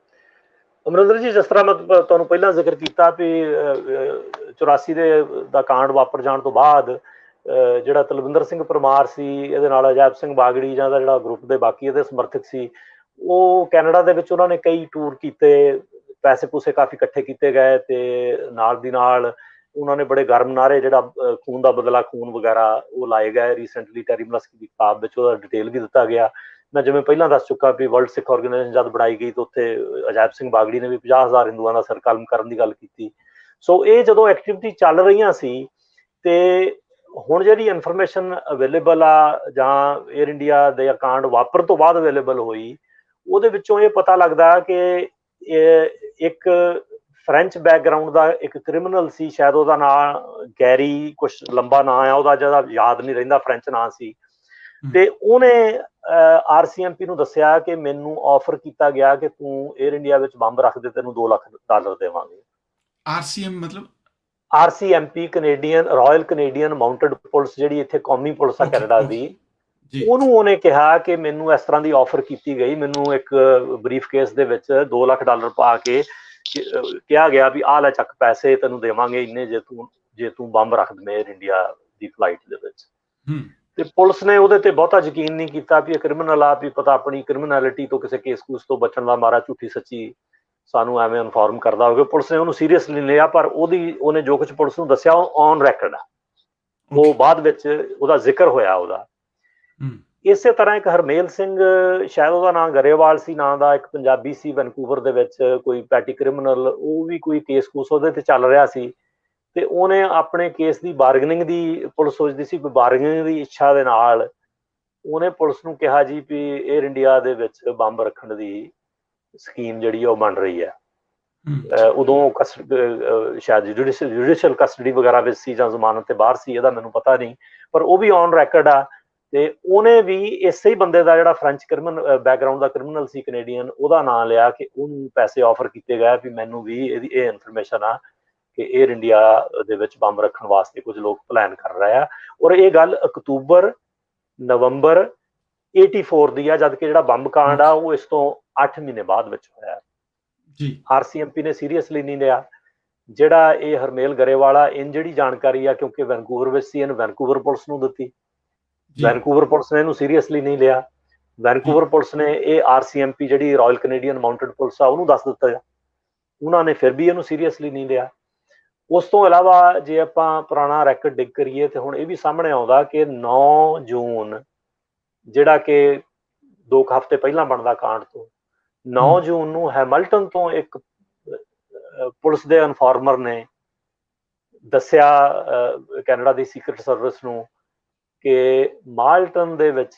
ਅਮਰਿੰਦਰ ਜੀ, ਜਿਸ ਤਰ੍ਹਾਂ ਮੈਂ ਤੁਹਾਨੂੰ ਪਹਿਲਾਂ ਜ਼ਿਕਰ ਕੀਤਾ ਵੀ 84 ਦਾ ਕਾਂਡ ਵਾਪਰ ਜਾਣ ਤੋਂ ਬਾਅਦ ਜਿਹੜਾ ਤਲਵਿੰਦਰ ਸਿੰਘ ਪਰਮਾਰ ਸੀ, ਇਹਦੇ ਨਾਲ ਅਜਾਇਬ ਸਿੰਘ ਬਾਗੜੀ ਜਾਂ ਦਾ ਜਿਹੜਾ ਗਰੁੱਪ ਦੇ ਬਾਕੀ ਇਹਦੇ ਸਮਰਥਕ ਸੀ, ਉਹ ਕੈਨੇਡਾ ਦੇ ਵਿੱਚ ਉਹਨਾਂ ਨੇ ਕਈ ਟੂਰ ਕੀਤੇ, ਪੈਸੇ ਪੂਸੇ ਕਾਫੀ ਇਕੱਠੇ ਕੀਤੇ ਗਏ, ਤੇ ਨਾਲ ਦੀ ਨਾਲ ਉਹਨਾਂ ਨੇ ਬੜੇ ਗਰਮ ਨਾਅਰੇ, ਜਿਹੜਾ ਖੂਨ ਦਾ ਬਦਲਾ ਖੂਨ ਵਗੈਰਾ, ਉਹ ਲਾਏ ਗਏ। ਰੀਸੈਂਟਲੀ ਟੈਰੀ ਮਲਸਕੀ ਦੀ ਕਿਤਾਬ ਵਿੱਚ ਉਹਦਾ ਡਿਟੇਲ ਵੀ ਦਿੱਤਾ ਗਿਆ। ਮੈਂ ਜਿਵੇਂ ਪਹਿਲਾਂ ਦੱਸ ਚੁੱਕਾ ਵੀ ਵਰਲਡ ਸਿੱਖ ਆਰਗੇਨਾਈਜੇਸ਼ਨ ਜਦ ਬਣਾਈ ਗਈ ਤਾਂ ਉੱਥੇ ਅਜਾਇਬ ਸਿੰਘ ਬਾਗੜੀ ਨੇ ਵੀ 50,000 ਹਿੰਦੂਆਂ ਦਾ ਸਿਰ ਕਲਮ ਕਰਨ ਦੀ ਗੱਲ ਕੀਤੀ। ਸੋ ਇਹ ਜਦੋਂ ਐਕਟੀਵਿਟੀ ਚੱਲ ਰਹੀਆਂ ਸੀ, ਤੇ ਹੁਣ ਜਿਹੜੀ ਇਨਫੋਰਮੇਸ਼ਨ ਅਵੇਲੇਬਲ ਆ ਜਾਂ ਏਅਰ ਇੰਡੀਆ ਦੇ ਕਾਂਡ ਵਾਪਰਨ ਤੋਂ ਬਾਅਦ ਅਵੇਲੇਬਲ ਹੋਈ, ਉਹਦੇ ਵਿੱਚੋਂ ਇਹ ਪਤਾ ਲੱਗਦਾ ਕਿ ਇੱਕ ਫ੍ਰੈਂਚ ਬੈਕਗਰਾਊਂਡ ਦਾ ਇੱਕ ਕ੍ਰਿਮੀਨਲ ਸੀ, ਸ਼ਾਇਦ ਉਹਦਾ ਨਾਂ ਗੈਰੀ, ਕੁਛ ਲੰਬਾ ਨਾਂ ਆ ਉਹਦਾ, ਜਿਹਦਾ ਯਾਦ ਨਹੀਂ ਰਹਿੰਦਾ, ਫ੍ਰੈਂਚ ਨਾਂ ਸੀ। ਤੇ ਉਹਨੇ RCMP ਨੂੰ ਦੱਸਿਆ ਕਿ ਮੈਨੂੰ ਆਫਰ ਕੀਤਾ ਗਿਆ ਕਿ ਤੂੰ 에ਅਰ ਇੰਡੀਆ ਵਿੱਚ ਬੰਬ ਰੱਖ ਦੇ, ਤੈਨੂੰ $2 ਲੱਖ ਦੇਵਾਂਗੇ। RCMP Canadian royal Canadian mounted police, ਜਿਹੜੀ ਇੱਥੇ ਕੌਮੀ ਪੁਲਿਸ ਆ ਕੈਨੇਡਾ ਦੀ, ਉਹਨੂੰ ਉਹਨੇ ਕਿਹਾ ਕਿ ਮੈਨੂੰ ਇਸ ਤਰ੍ਹਾਂ ਦੀ ਆਫਰ ਕੀਤੀ ਗਈ, ਮੈਨੂੰ ਇੱਕ ਬਰੀਫ ਕੇਸ ਦੇ ਵਿੱਚ $2 ਲੱਖ ਪਾ ਕੇ ਕਿਹਾ ਗਿਆ ਵੀ ਆਹ ਲੈ ਚੱਕ ਪੈਸੇ, ਤੈਨੂੰ ਦੇਵਾਂਗੇ ਇੰਨੇ ਜੇ ਤੂੰ ਬੰਬ ਰੱਖ ਦਵੇਂ 에ਅਰ ਇੰਡੀਆ ਦੀ ਫਲਾਈਟ ਦੇ ਵਿੱਚ। ਤੇ ਪੁਲਿਸ ਨੇ ਉਹਦੇ ਤੇ ਬਹੁਤਾ ਯਕੀਨ ਨਹੀਂ ਕੀਤਾ ਵੀ ਇਹ ਕ੍ਰਿਮੀਨਲ ਆ, ਵੀ ਪਤਾ ਆਪਣੀ ਕ੍ਰਿਮੀਨੈਲਿਟੀ ਤੋਂ ਕਿਸੇ ਕੇਸ ਕੂਸ ਤੋਂ ਬਚਣ ਦਾ ਮਾਰਾ ਝੂਠੀ ਸੱਚੀ ਸਾਨੂੰ ਐਵੇਂ ਇਨਫੋਰਮ ਕਰਦਾ ਹੋਵੇ। ਪੁਲਿਸ ਨੇ ਉਹਨੂੰ ਸੀਰੀਅਸਲੀ ਲਿਆ, ਪਰ ਉਹਨੇ ਜੋ ਕੁਝ ਪੁਲਿਸ ਨੂੰ ਦੱਸਿਆ ਉਹ ਔਨ ਰੈਕਰਡ ਆ, ਉਹ ਬਾਅਦ ਵਿੱਚ ਉਹਦਾ ਜ਼ਿਕਰ ਹੋਇਆ ਉਹਦਾ। ਇਸੇ ਤਰ੍ਹਾਂ ਇੱਕ ਹਰਮੇਲ ਸਿੰਘ, ਸ਼ਾਇਦ ਉਹਦਾ ਨਾਂ ਗਰੇਵਾਲ ਸੀ ਨਾਂ ਦਾ, ਇੱਕ ਪੰਜਾਬੀ ਸੀ, ਵੈਨਕੂਵਰ ਦੇ ਵਿੱਚ ਕੋਈ ਪੈਟੀ ਕ੍ਰਿਮੀਨਲ, ਉਹ ਵੀ ਕੋਈ ਕੇਸ ਕੂਸ ਉਹਦੇ ਤੇ ਚੱਲ ਰਿਹਾ ਸੀ। ਤੇ ਉਹਨੇ ਆਪਣੇ ਕੇਸ ਦੀ ਬਾਰਗਨਿੰਗ ਦੀ, ਪੁਲਿਸ ਸੋਚਦੀ ਸੀ ਵੀ ਬਾਰਗਨਿੰਗ ਦੀ ਇੱਛਾ ਦੇ ਨਾਲ ਉਹਨੇ ਪੁਲਿਸ ਨੂੰ ਕਿਹਾ ਜੀ ਵੀ 에ਅਰ ਇੰਡੀਆ ਦੇ ਵਿੱਚ ਬੰਬ ਰੱਖਣ ਦੀ ਸਕੀਮ ਜਿਹੜੀ ਉਹ ਬਣ ਰਹੀ ਹੈ। ਉਦੋਂ ਸ਼ਾਇਦ ਜੁਡੀਸ਼ੀਅਲ ਕਸਟਡੀ ਵਗੈਰਾ ਵਿੱਚ ਸੀ ਜਾਂ ਜ਼ਮਾਨਤ ਤੇ ਬਾਹਰ ਸੀ, ਇਹਦਾ ਮੈਨੂੰ ਪਤਾ ਨਹੀਂ, ਪਰ ਉਹ ਵੀ ਔਨ ਰੈਕਰਡ ਆ। ਤੇ ਉਹਨੇ ਵੀ ਇਸੇ ਹੀ ਬੰਦੇ ਦਾ, ਜਿਹੜਾ ਫ੍ਰੈਂਚ ਬੈਕਗਰਾਊਂਡ ਦਾ ਕ੍ਰਿਮੀਨਲ ਸੀ ਕੈਨੇਡੀਅਨ, ਉਹਦਾ ਨਾਂ ਲਿਆ ਕਿ ਉਹਨੂੰ ਪੈਸੇ ਆਫਰ ਕੀਤੇ ਗਏ ਵੀ ਮੈਨੂੰ ਵੀ ਇਹ ਇਨਫੋਰਮੇਸ਼ਨ ਆ ਕਿ 에ਅਰ ਇੰਡੀਆ ਦੇ ਵਿੱਚ ਬੰਬ ਰੱਖਣ ਵਾਸਤੇ ਕੁਝ ਲੋਕ ਪਲਾਨ ਕਰ ਰਹੇ ਆ। ਔਰ ਇਹ ਗੱਲ ਅਕਤੂਬਰ ਨਵੰਬਰ 84 ਦੀ ਆ, ਜਦ ਕਿ ਜਿਹੜਾ ਬੰਬ ਕਾਂਡ ਆ ਉਹ ਇਸ ਤੋਂ 8 ਮਹੀਨੇ ਬਾਅਦ ਵਿੱਚ ਹੋਇਆ। RCMP ਨੇ ਸੀਰੀਅਸਲੀ ਨਹੀਂ ਲਿਆ। ਜਿਹੜਾ ਇਹ ਹਰਮੇਲ ਗਰੇਵਾਲਾ, ਜਿਹੜੀ ਜਾਣਕਾਰੀ ਆ ਕਿਉਂਕਿ ਵੈਨਕੂਵਰ ਵਿੱਚ ਸੀ, ਇਹਨੂੰ ਵੈਨਕੂਵਰ ਪੁਲਿਸ ਨੂੰ ਦਿੱਤੀ। ਵੈਨਕੂਵਰ ਪੁਲਿਸ ਨੇ ਇਹਨੂੰ ਸੀਰੀਅਸਲੀ ਨਹੀਂ ਲਿਆ। ਵੈਨਕੂਵਰ ਪੁਲਿਸ ਨੇ ਇਹ RCMP ਜਿਹੜੀ ਰਾਇਲ ਕੈਨੇਡੀਅਨ ਮਾਊਂਟਡ ਪੁਲਿਸ ਆ ਉਹਨੂੰ ਦੱਸ ਦਿੱਤਾ, ਉਹਨਾਂ ਨੇ ਫਿਰ ਵੀ ਇਹਨੂੰ ਸੀਰੀਅਸਲੀ ਨਹੀਂ ਲਿਆ। ਉਸ ਤੋਂ ਇਲਾਵਾ ਜੇ ਆਪਾਂ ਪੁਰਾਣਾ ਰੈਕਡ ਡਿੱਗ ਕਰੀਏ ਤੇ ਹੁਣ ਇਹ ਵੀ ਸਾਹਮਣੇ ਆਉਂਦਾ ਕਿ 9 ਜੂਨ, ਜਿਹੜਾ ਕਿ 2 ਹਫ਼ਤੇ ਪਹਿਲਾਂ ਬਣਦਾ ਕਾਂਡ ਤੋਂ, 9 ਜੂਨ ਨੂੰ ਹੈਮਿਲਟਨ ਤੋਂ ਇੱਕ ਪੁਲਿਸ ਦੇ ਇਨਫਾਰਮਰ ਨੇ ਦੱਸਿਆ ਕੈਨੇਡਾ ਦੀ ਸੀਕਰਟ ਸਰਵਿਸ ਨੂੰ ਕਿ ਮਾਲਟਨ ਦੇ ਵਿੱਚ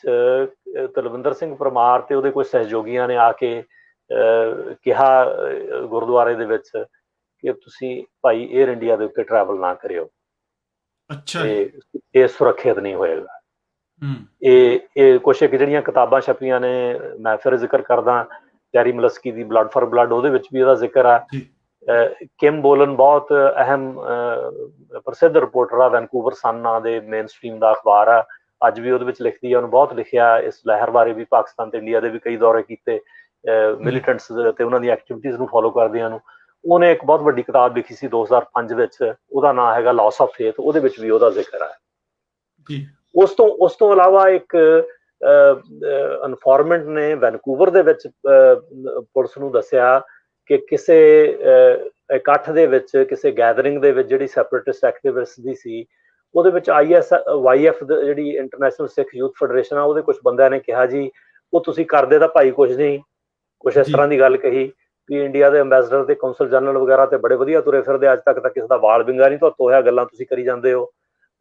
ਤਲਵਿੰਦਰ ਸਿੰਘ ਪਰਮਾਰ ਤੇ ਉਹਦੇ ਕੁਝ ਸਹਿਯੋਗੀਆਂ ਨੇ ਆ ਕੇ ਕਿਹਾ ਗੁਰਦੁਆਰੇ ਦੇ ਵਿੱਚ ਕਿ ਤੁਸੀਂ ਭਾਈ 에ਅਰ ਇੰਡੀਆ ਦੇ ਉੱਤੇ ਟਰੈਵਲ ਨਾ ਕਰਿਓ, ਇਹ ਸੁਰੱਖਿਅਤ ਨਹੀਂ ਹੋਏਗਾ। ਇਹ ਕੁਛ ਇੱਕ ਜਿਹੜੀਆਂ ਕਿਤਾਬਾਂ ਛਪੀਆਂ ਨੇ, ਮੈਂ ਫਿਰ ਜ਼ਿਕਰ ਕਰਦਾ ਟੈਰੀ ਮਲਸਕੀ ਦੀ ਬਲੱਡ ਫਾਰ ਬਲੱਡ, ਉਹਦੇ ਵਿੱਚ ਵੀ ਇਹਦਾ ਜ਼ਿਕਰ ਆ। ਕਿਮ ਬੋਲਨ ਬਹੁਤ ਅਹਿਮ ਪ੍ਰਸਿੱਧ ਰਿਪੋਰਟਰ ਆ, ਵੈਨਕੂਵਰ ਸਨ ਨਾਂ ਦੇ ਮੇਨ ਸਟ੍ਰੀਮ ਦਾ ਅਖਬਾਰ ਆ, ਅੱਜ ਵੀ ਉਹਦੇ ਵਿੱਚ ਲਿਖਦੀ ਆ। ਉਹਨੂੰ ਬਹੁਤ ਲਿਖਿਆ ਇਸ ਲਹਿਰ ਬਾਰੇ ਵੀ, ਪਾਕਿਸਤਾਨ ਤੇ ਇੰਡੀਆ ਦੇ ਵੀ ਕਈ ਦੌਰੇ ਕੀਤੇ ਮਿਲੀਟੈਂਟਸ ਤੇ ਉਹਨਾਂ ਦੀ ਐਕਟੀਵਿਟੀਜ਼ ਨੂੰ ਫੋਲੋ ਕਰਦਿਆਂ ਨੂੰ। ਉਹਨੇ ਇੱਕ ਬਹੁਤ ਵੱਡੀ ਕਿਤਾਬ ਲਿਖੀ ਸੀ 2005 ਵਿੱਚ, ਉਹਦਾ ਨਾਂ ਹੈਗਾ ਲਾਸ ਆਫ ਫੇਥ, ਉਹਦੇ ਵਿੱਚ ਵੀ ਉਹਦਾ ਜ਼ਿਕਰ ਹੈ। ਉਸ ਤੋਂ ਇਲਾਵਾ ਇੱਕ ਇਨਫੋਰਮੈਂਟ ਨੇ ਵੈਨਕੂਵਰ ਦੇ ਵਿੱਚ ਪੁਲਿਸ ਨੂੰ ਦੱਸਿਆ ਕਿ ਕਿਸੇ ਇਕੱਠ ਦੇ ਵਿੱਚ, ਕਿਸੇ ਗੈਦਰਿੰਗ ਦੇ ਵਿੱਚ ਜਿਹੜੀ ਸੈਪਰੇਟਿਸਟ ਐਕਟੀਵਿਸਟ ਦੀ ਸੀ, ਉਹਦੇ ਵਿੱਚ ISYF ਜਿਹੜੀ ਇੰਟਰਨੈਸ਼ਨਲ ਸਿੱਖ ਯੂਥ ਫੈਡਰੇਸ਼ਨ ਆ, ਉਹਦੇ ਕੁਝ ਬੰਦਿਆਂ ਨੇ ਕਿਹਾ ਜੀ ਉਹ ਤੁਸੀਂ ਕਰਦੇ ਤਾਂ ਭਾਈ ਕੁਝ ਨਹੀਂ, ਕੁਛ ਇਸ ਤਰ੍ਹਾਂ ਦੀ ਗੱਲ ਕਹੀ ਵੀ ਇੰਡੀਆ ਦੇ ਅੰਬੈਸਡਰ ਤੇ ਕੌਂਸਲ ਜਨਰਲ ਵਗੈਰਾ ਤੇ ਬੜੇ ਵਧੀਆ ਤੁਰੇ ਫਿਰਦੇ, ਅੱਜ ਤੱਕ ਤਾਂ ਕਿਸੇ ਦਾ ਵਾਲ ਵਿੰਗਾ ਨਹੀਂ ਧੁੱਤ ਹੋਇਆ, ਗੱਲਾਂ ਤੁਸੀਂ ਕਰੀ ਜਾਂਦੇ ਹੋ।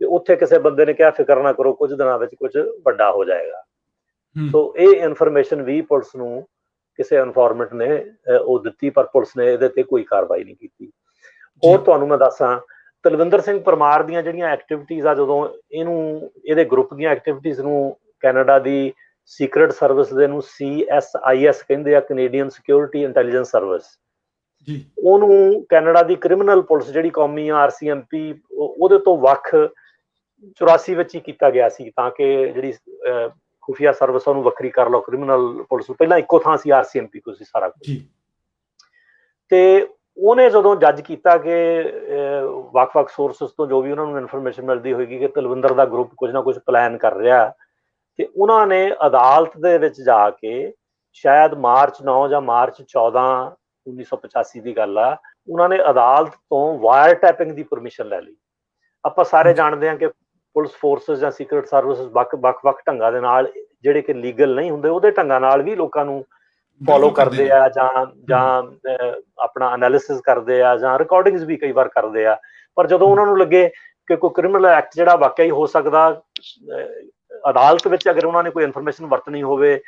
ਤੇ ਉੱਥੇ ਕਿਸੇ ਬੰਦੇ ਨੇ ਕਿਹਾ ਫਿਕਰ ਨਾ ਕਰੋ, ਕੁਝ ਦਿਨਾਂ ਵਿੱਚ ਕੁਝ ਵੱਡਾ ਹੋ ਜਾਏਗਾ। ਸੋ ਇਹ ਇਨਫੋਰਮੇਸ਼ਨ ਵੀ ਪੁਲਿਸ ਨੂੰ ਕਿਸੇ ਇਨਫੋਰਮੈਂਟ ਨੇ ਉਹ ਦਿੱਤੀ, ਪਰ ਪੁਲਿਸ ਨੇ ਇਹਦੇ ਤੇ ਕੋਈ ਕਾਰਵਾਈ ਨਹੀਂ ਕੀਤੀ। ਹੋਰ ਤੁਹਾਨੂੰ ਮੈਂ ਦੱਸਾਂ, ਤਲਵਿੰਦਰ ਸਿੰਘ ਪਰਮਾਰ ਦੀਆਂ ਜਿਹੜੀਆਂ ਐਕਟੀਵਿਟੀਜ਼ ਆ, ਜਦੋਂ ਇਹਦੇ ਗਰੁੱਪ ਦੀਆਂ ਐਕਟੀਵਿਟੀਜ਼ ਨੂੰ ਕੈਨੇਡਾ ਦੀ ਸੀਕਰਟ ਸਰਵਿਸ ਦੇ ਨੂੰ CSIS ਕਹਿੰਦੇ ਆ, ਕੈਨੇਡੀਅਨ ਸਿਕਿਉਰਿਟੀ ਇੰਟੈਲੀਜੈਂਸ ਸਰਵਿਸ, ਉਹਨੂੰ ਕੈਨੇਡਾ ਦੀ ਕ੍ਰਿਮੀਨਲ ਪੁਲਿਸ ਜਿਹੜੀ ਕੌਮੀ ਆ RCMP, ਉਹਦੇ ਤੋਂ ਵੱਖ 84 ਵਿੱਚ ਹੀ ਕੀਤਾ ਗਿਆ ਸੀ, ਤਾਂ ਕਿ ਜਿਹੜੀ ਖੁਫੀਆ ਸਰਵਿਸ ਉਹਨੂੰ ਵੱਖਰੀ ਕਰ ਲਓ ਕ੍ਰਿਮੀਨਲ ਪੁਲਿਸ ਨੂੰ। ਪਹਿਲਾਂ ਇੱਕੋ ਥਾਂ ਸੀ RCMP ਕੋਲ ਸੀ ਸਾਰਾ ਕੁਝ। ਤੇ ਉਹਨੇ ਜਦੋਂ ਜੱਜ ਕੀਤਾ ਕਿ ਵੱਖ-ਵੱਖ ਸੋਰਸਿਸ ਤੋਂ ਜੋ ਵੀ ਉਹਨਾਂ ਨੂੰ ਇਨਫੋਰਮੇਸ਼ਨ ਮਿਲਦੀ ਹੋਏਗੀ ਕਿ ਤਲਵਿੰਦਰ ਦਾ ਗਰੁੱਪ ਕੁਝ ਨਾ ਕੁਝ ਪਲਾਨ ਕਰ ਰਿਹਾ, ਤੇ ਉਹਨਾਂ ਨੇ ਅਦਾਲਤ ਦੇ ਵਿੱਚ ਜਾ ਕੇ ਸ਼ਾਇਦ ਮਾਰਚ 9 ਜਾਂ ਮਾਰਚ 14 1985 ਦੀ ਗੱਲ ਆ, ਉਹਨਾਂ ਨੇ ਅਦਾਲਤ ਤੋਂ ਵਾਇਰ ਟੈਪਿੰਗ ਦੀ ਪਰਮਿਸ਼ਨ ਲੈ ਲਈ। ਆਪਾਂ ਸਾਰੇ ਜਾਣਦੇ ਹਾਂ ਕਿ ਪੁਲਿਸ ਫੋਰਸਿਸ ਜਾਂ ਸੀਕਰਟ ਸਰਵਿਸਿਸ ਵੱਖ-ਵੱਖ ਢੰਗਾਂ ਦੇ ਨਾਲ, ਜਿਹੜੇ ਕਿ ਲੀਗਲ ਨਹੀਂ ਹੁੰਦੇ, ਉਹਦੇ ਢੰਗਾਂ ਨਾਲ ਵੀ ਲੋਕਾਂ ਨੂੰ ਫੋਲੋ ਕਰਦੇ ਆ, ਜਾਂ ਆਪਣਾ ਐਨਾਲਿਸਿਸ ਕਰਦੇ ਆ, ਜਾਂ ਰਿਕਾਰਡਿੰਗਸ ਵੀ ਕਈ ਵਾਰ ਕਰਦੇ ਆ। ਪਰ ਜਦੋਂ ਉਹਨਾਂ ਨੂੰ ਲੱਗੇ ਕਿ ਕੋਈ ਕ੍ਰਿਮੀਨਲ ਐਕਟ ਜਿਹੜਾ ਵਾਕਿਆ ਹੀ ਹੋ ਸਕਦਾ, ਅਦਾਲਤ ਵਿੱਚ ਅਗਰ ਉਹਨਾਂ ਨੇ ਕੋਈ ਇਨਫੋਰਮੇਸ਼ਨ ਵਰਤਣੀ ਹੋਵੇ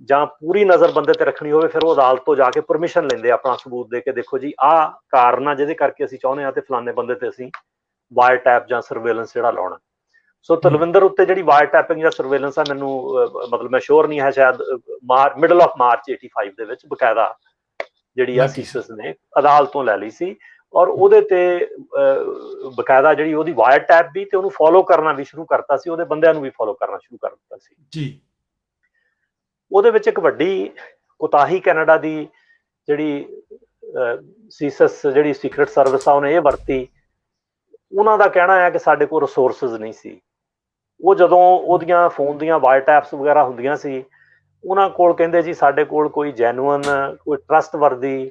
ਜਾਂ ਪੂਰੀ ਨਜ਼ਰ ਬੰਦੇ ਤੇ ਰੱਖਣੀ ਹੋਵੇ, ਫਿਰ ਉਹ ਅਦਾਲਤ ਤੋਂ ਜਾ ਕੇ ਪਰਮਿਸ਼ਨ ਲੈਂਦੇ ਆਪਣਾ ਸਬੂਤ ਦੇ ਕੇ, ਦੇਖੋ ਜੀ ਆਹ ਕਾਰਨ ਆ ਜਿਹਦੇ ਕਰਕੇ ਅਸੀਂ ਚਾਹੁੰਦੇ ਹਾਂ ਤੇ ਫਲਾਣੇ ਬੰਦੇ ਤੇ ਅਸੀਂ ਵਾਇਰ ਟੈਪ ਜਾਂ ਸਰਵੇਲੈਂਸ ਜਿਹੜਾ ਲਾਉਣਾ। ਸੋ ਤਲਵਿੰਦਰ ਉੱਤੇ ਜਿਹੜੀ ਵਾਇਰ ਟੈਪਿੰਗ ਜਾਂ ਸਰਵੇਲੈਂਸ ਆ, ਮੈਨੂੰ ਮਤਲਬ ਮੈਂ ਸ਼ੋਰ ਨਹੀਂ ਹੈ, ਸ਼ਾਇਦ ਮਿਡਲ ਆਫ ਮਾਰਚ 85 ਦੇ ਵਿੱਚ ਬਕਾਇਦਾ ਜਿਹੜੀ ਆ ਸੀਸਸ ਨੇ ਅਦਾਲਤ ਤੋਂ ਲੈ ਲਈ ਸੀ, ਔਰ ਉਹਦੇ ਤੇ ਬਕਾਇਦਾ ਜਿਹੜੀ ਉਹਦੀ ਵਾਇਰ ਟੈਪ ਵੀ ਤੇ ਉਹਨੂੰ ਫੋਲੋ ਕਰਨਾ ਵੀ ਸ਼ੁਰੂ ਕਰਤਾ ਸੀ, ਉਹਦੇ ਬੰਦਿਆਂ ਨੂੰ ਵੀ ਫੋਲੋ ਕਰਨਾ ਸ਼ੁਰੂ ਕਰ ਦਿੱਤਾ ਸੀ ਜੀ। ਉਹਦੇ ਵਿੱਚ ਇੱਕ ਵੱਡੀ ਕੁਤਾਹੀ ਕੈਨੇਡਾ ਦੀ ਜਿਹੜੀ ਸੀਸਸ ਜਿਹੜੀ ਸੀਕਰਟ ਸਰਵਿਸ ਆ ਉਹਨੇ ਇਹ ਵਰਤੀ। ਉਹਨਾਂ ਦਾ ਕਹਿਣਾ ਹੈ ਕਿ ਸਾਡੇ ਕੋਲ ਰਿਸੋਰਸਿਸ ਨਹੀਂ ਸੀ। ਉਹ ਜਦੋਂ ਉਹਦੀਆਂ ਫੋਨ ਦੀਆਂ ਵਾਇਰ ਟੈਪਸ ਵਗੈਰਾ ਹੁੰਦੀਆਂ ਸੀ, ਉਹਨਾਂ ਕੋਲ ਕਹਿੰਦੇ ਜੀ ਸਾਡੇ ਕੋਲ ਕੋਈ ਜੈਨੂਅਨ ਕੋਈ ਟਰਸਟ ਵਰਦੀ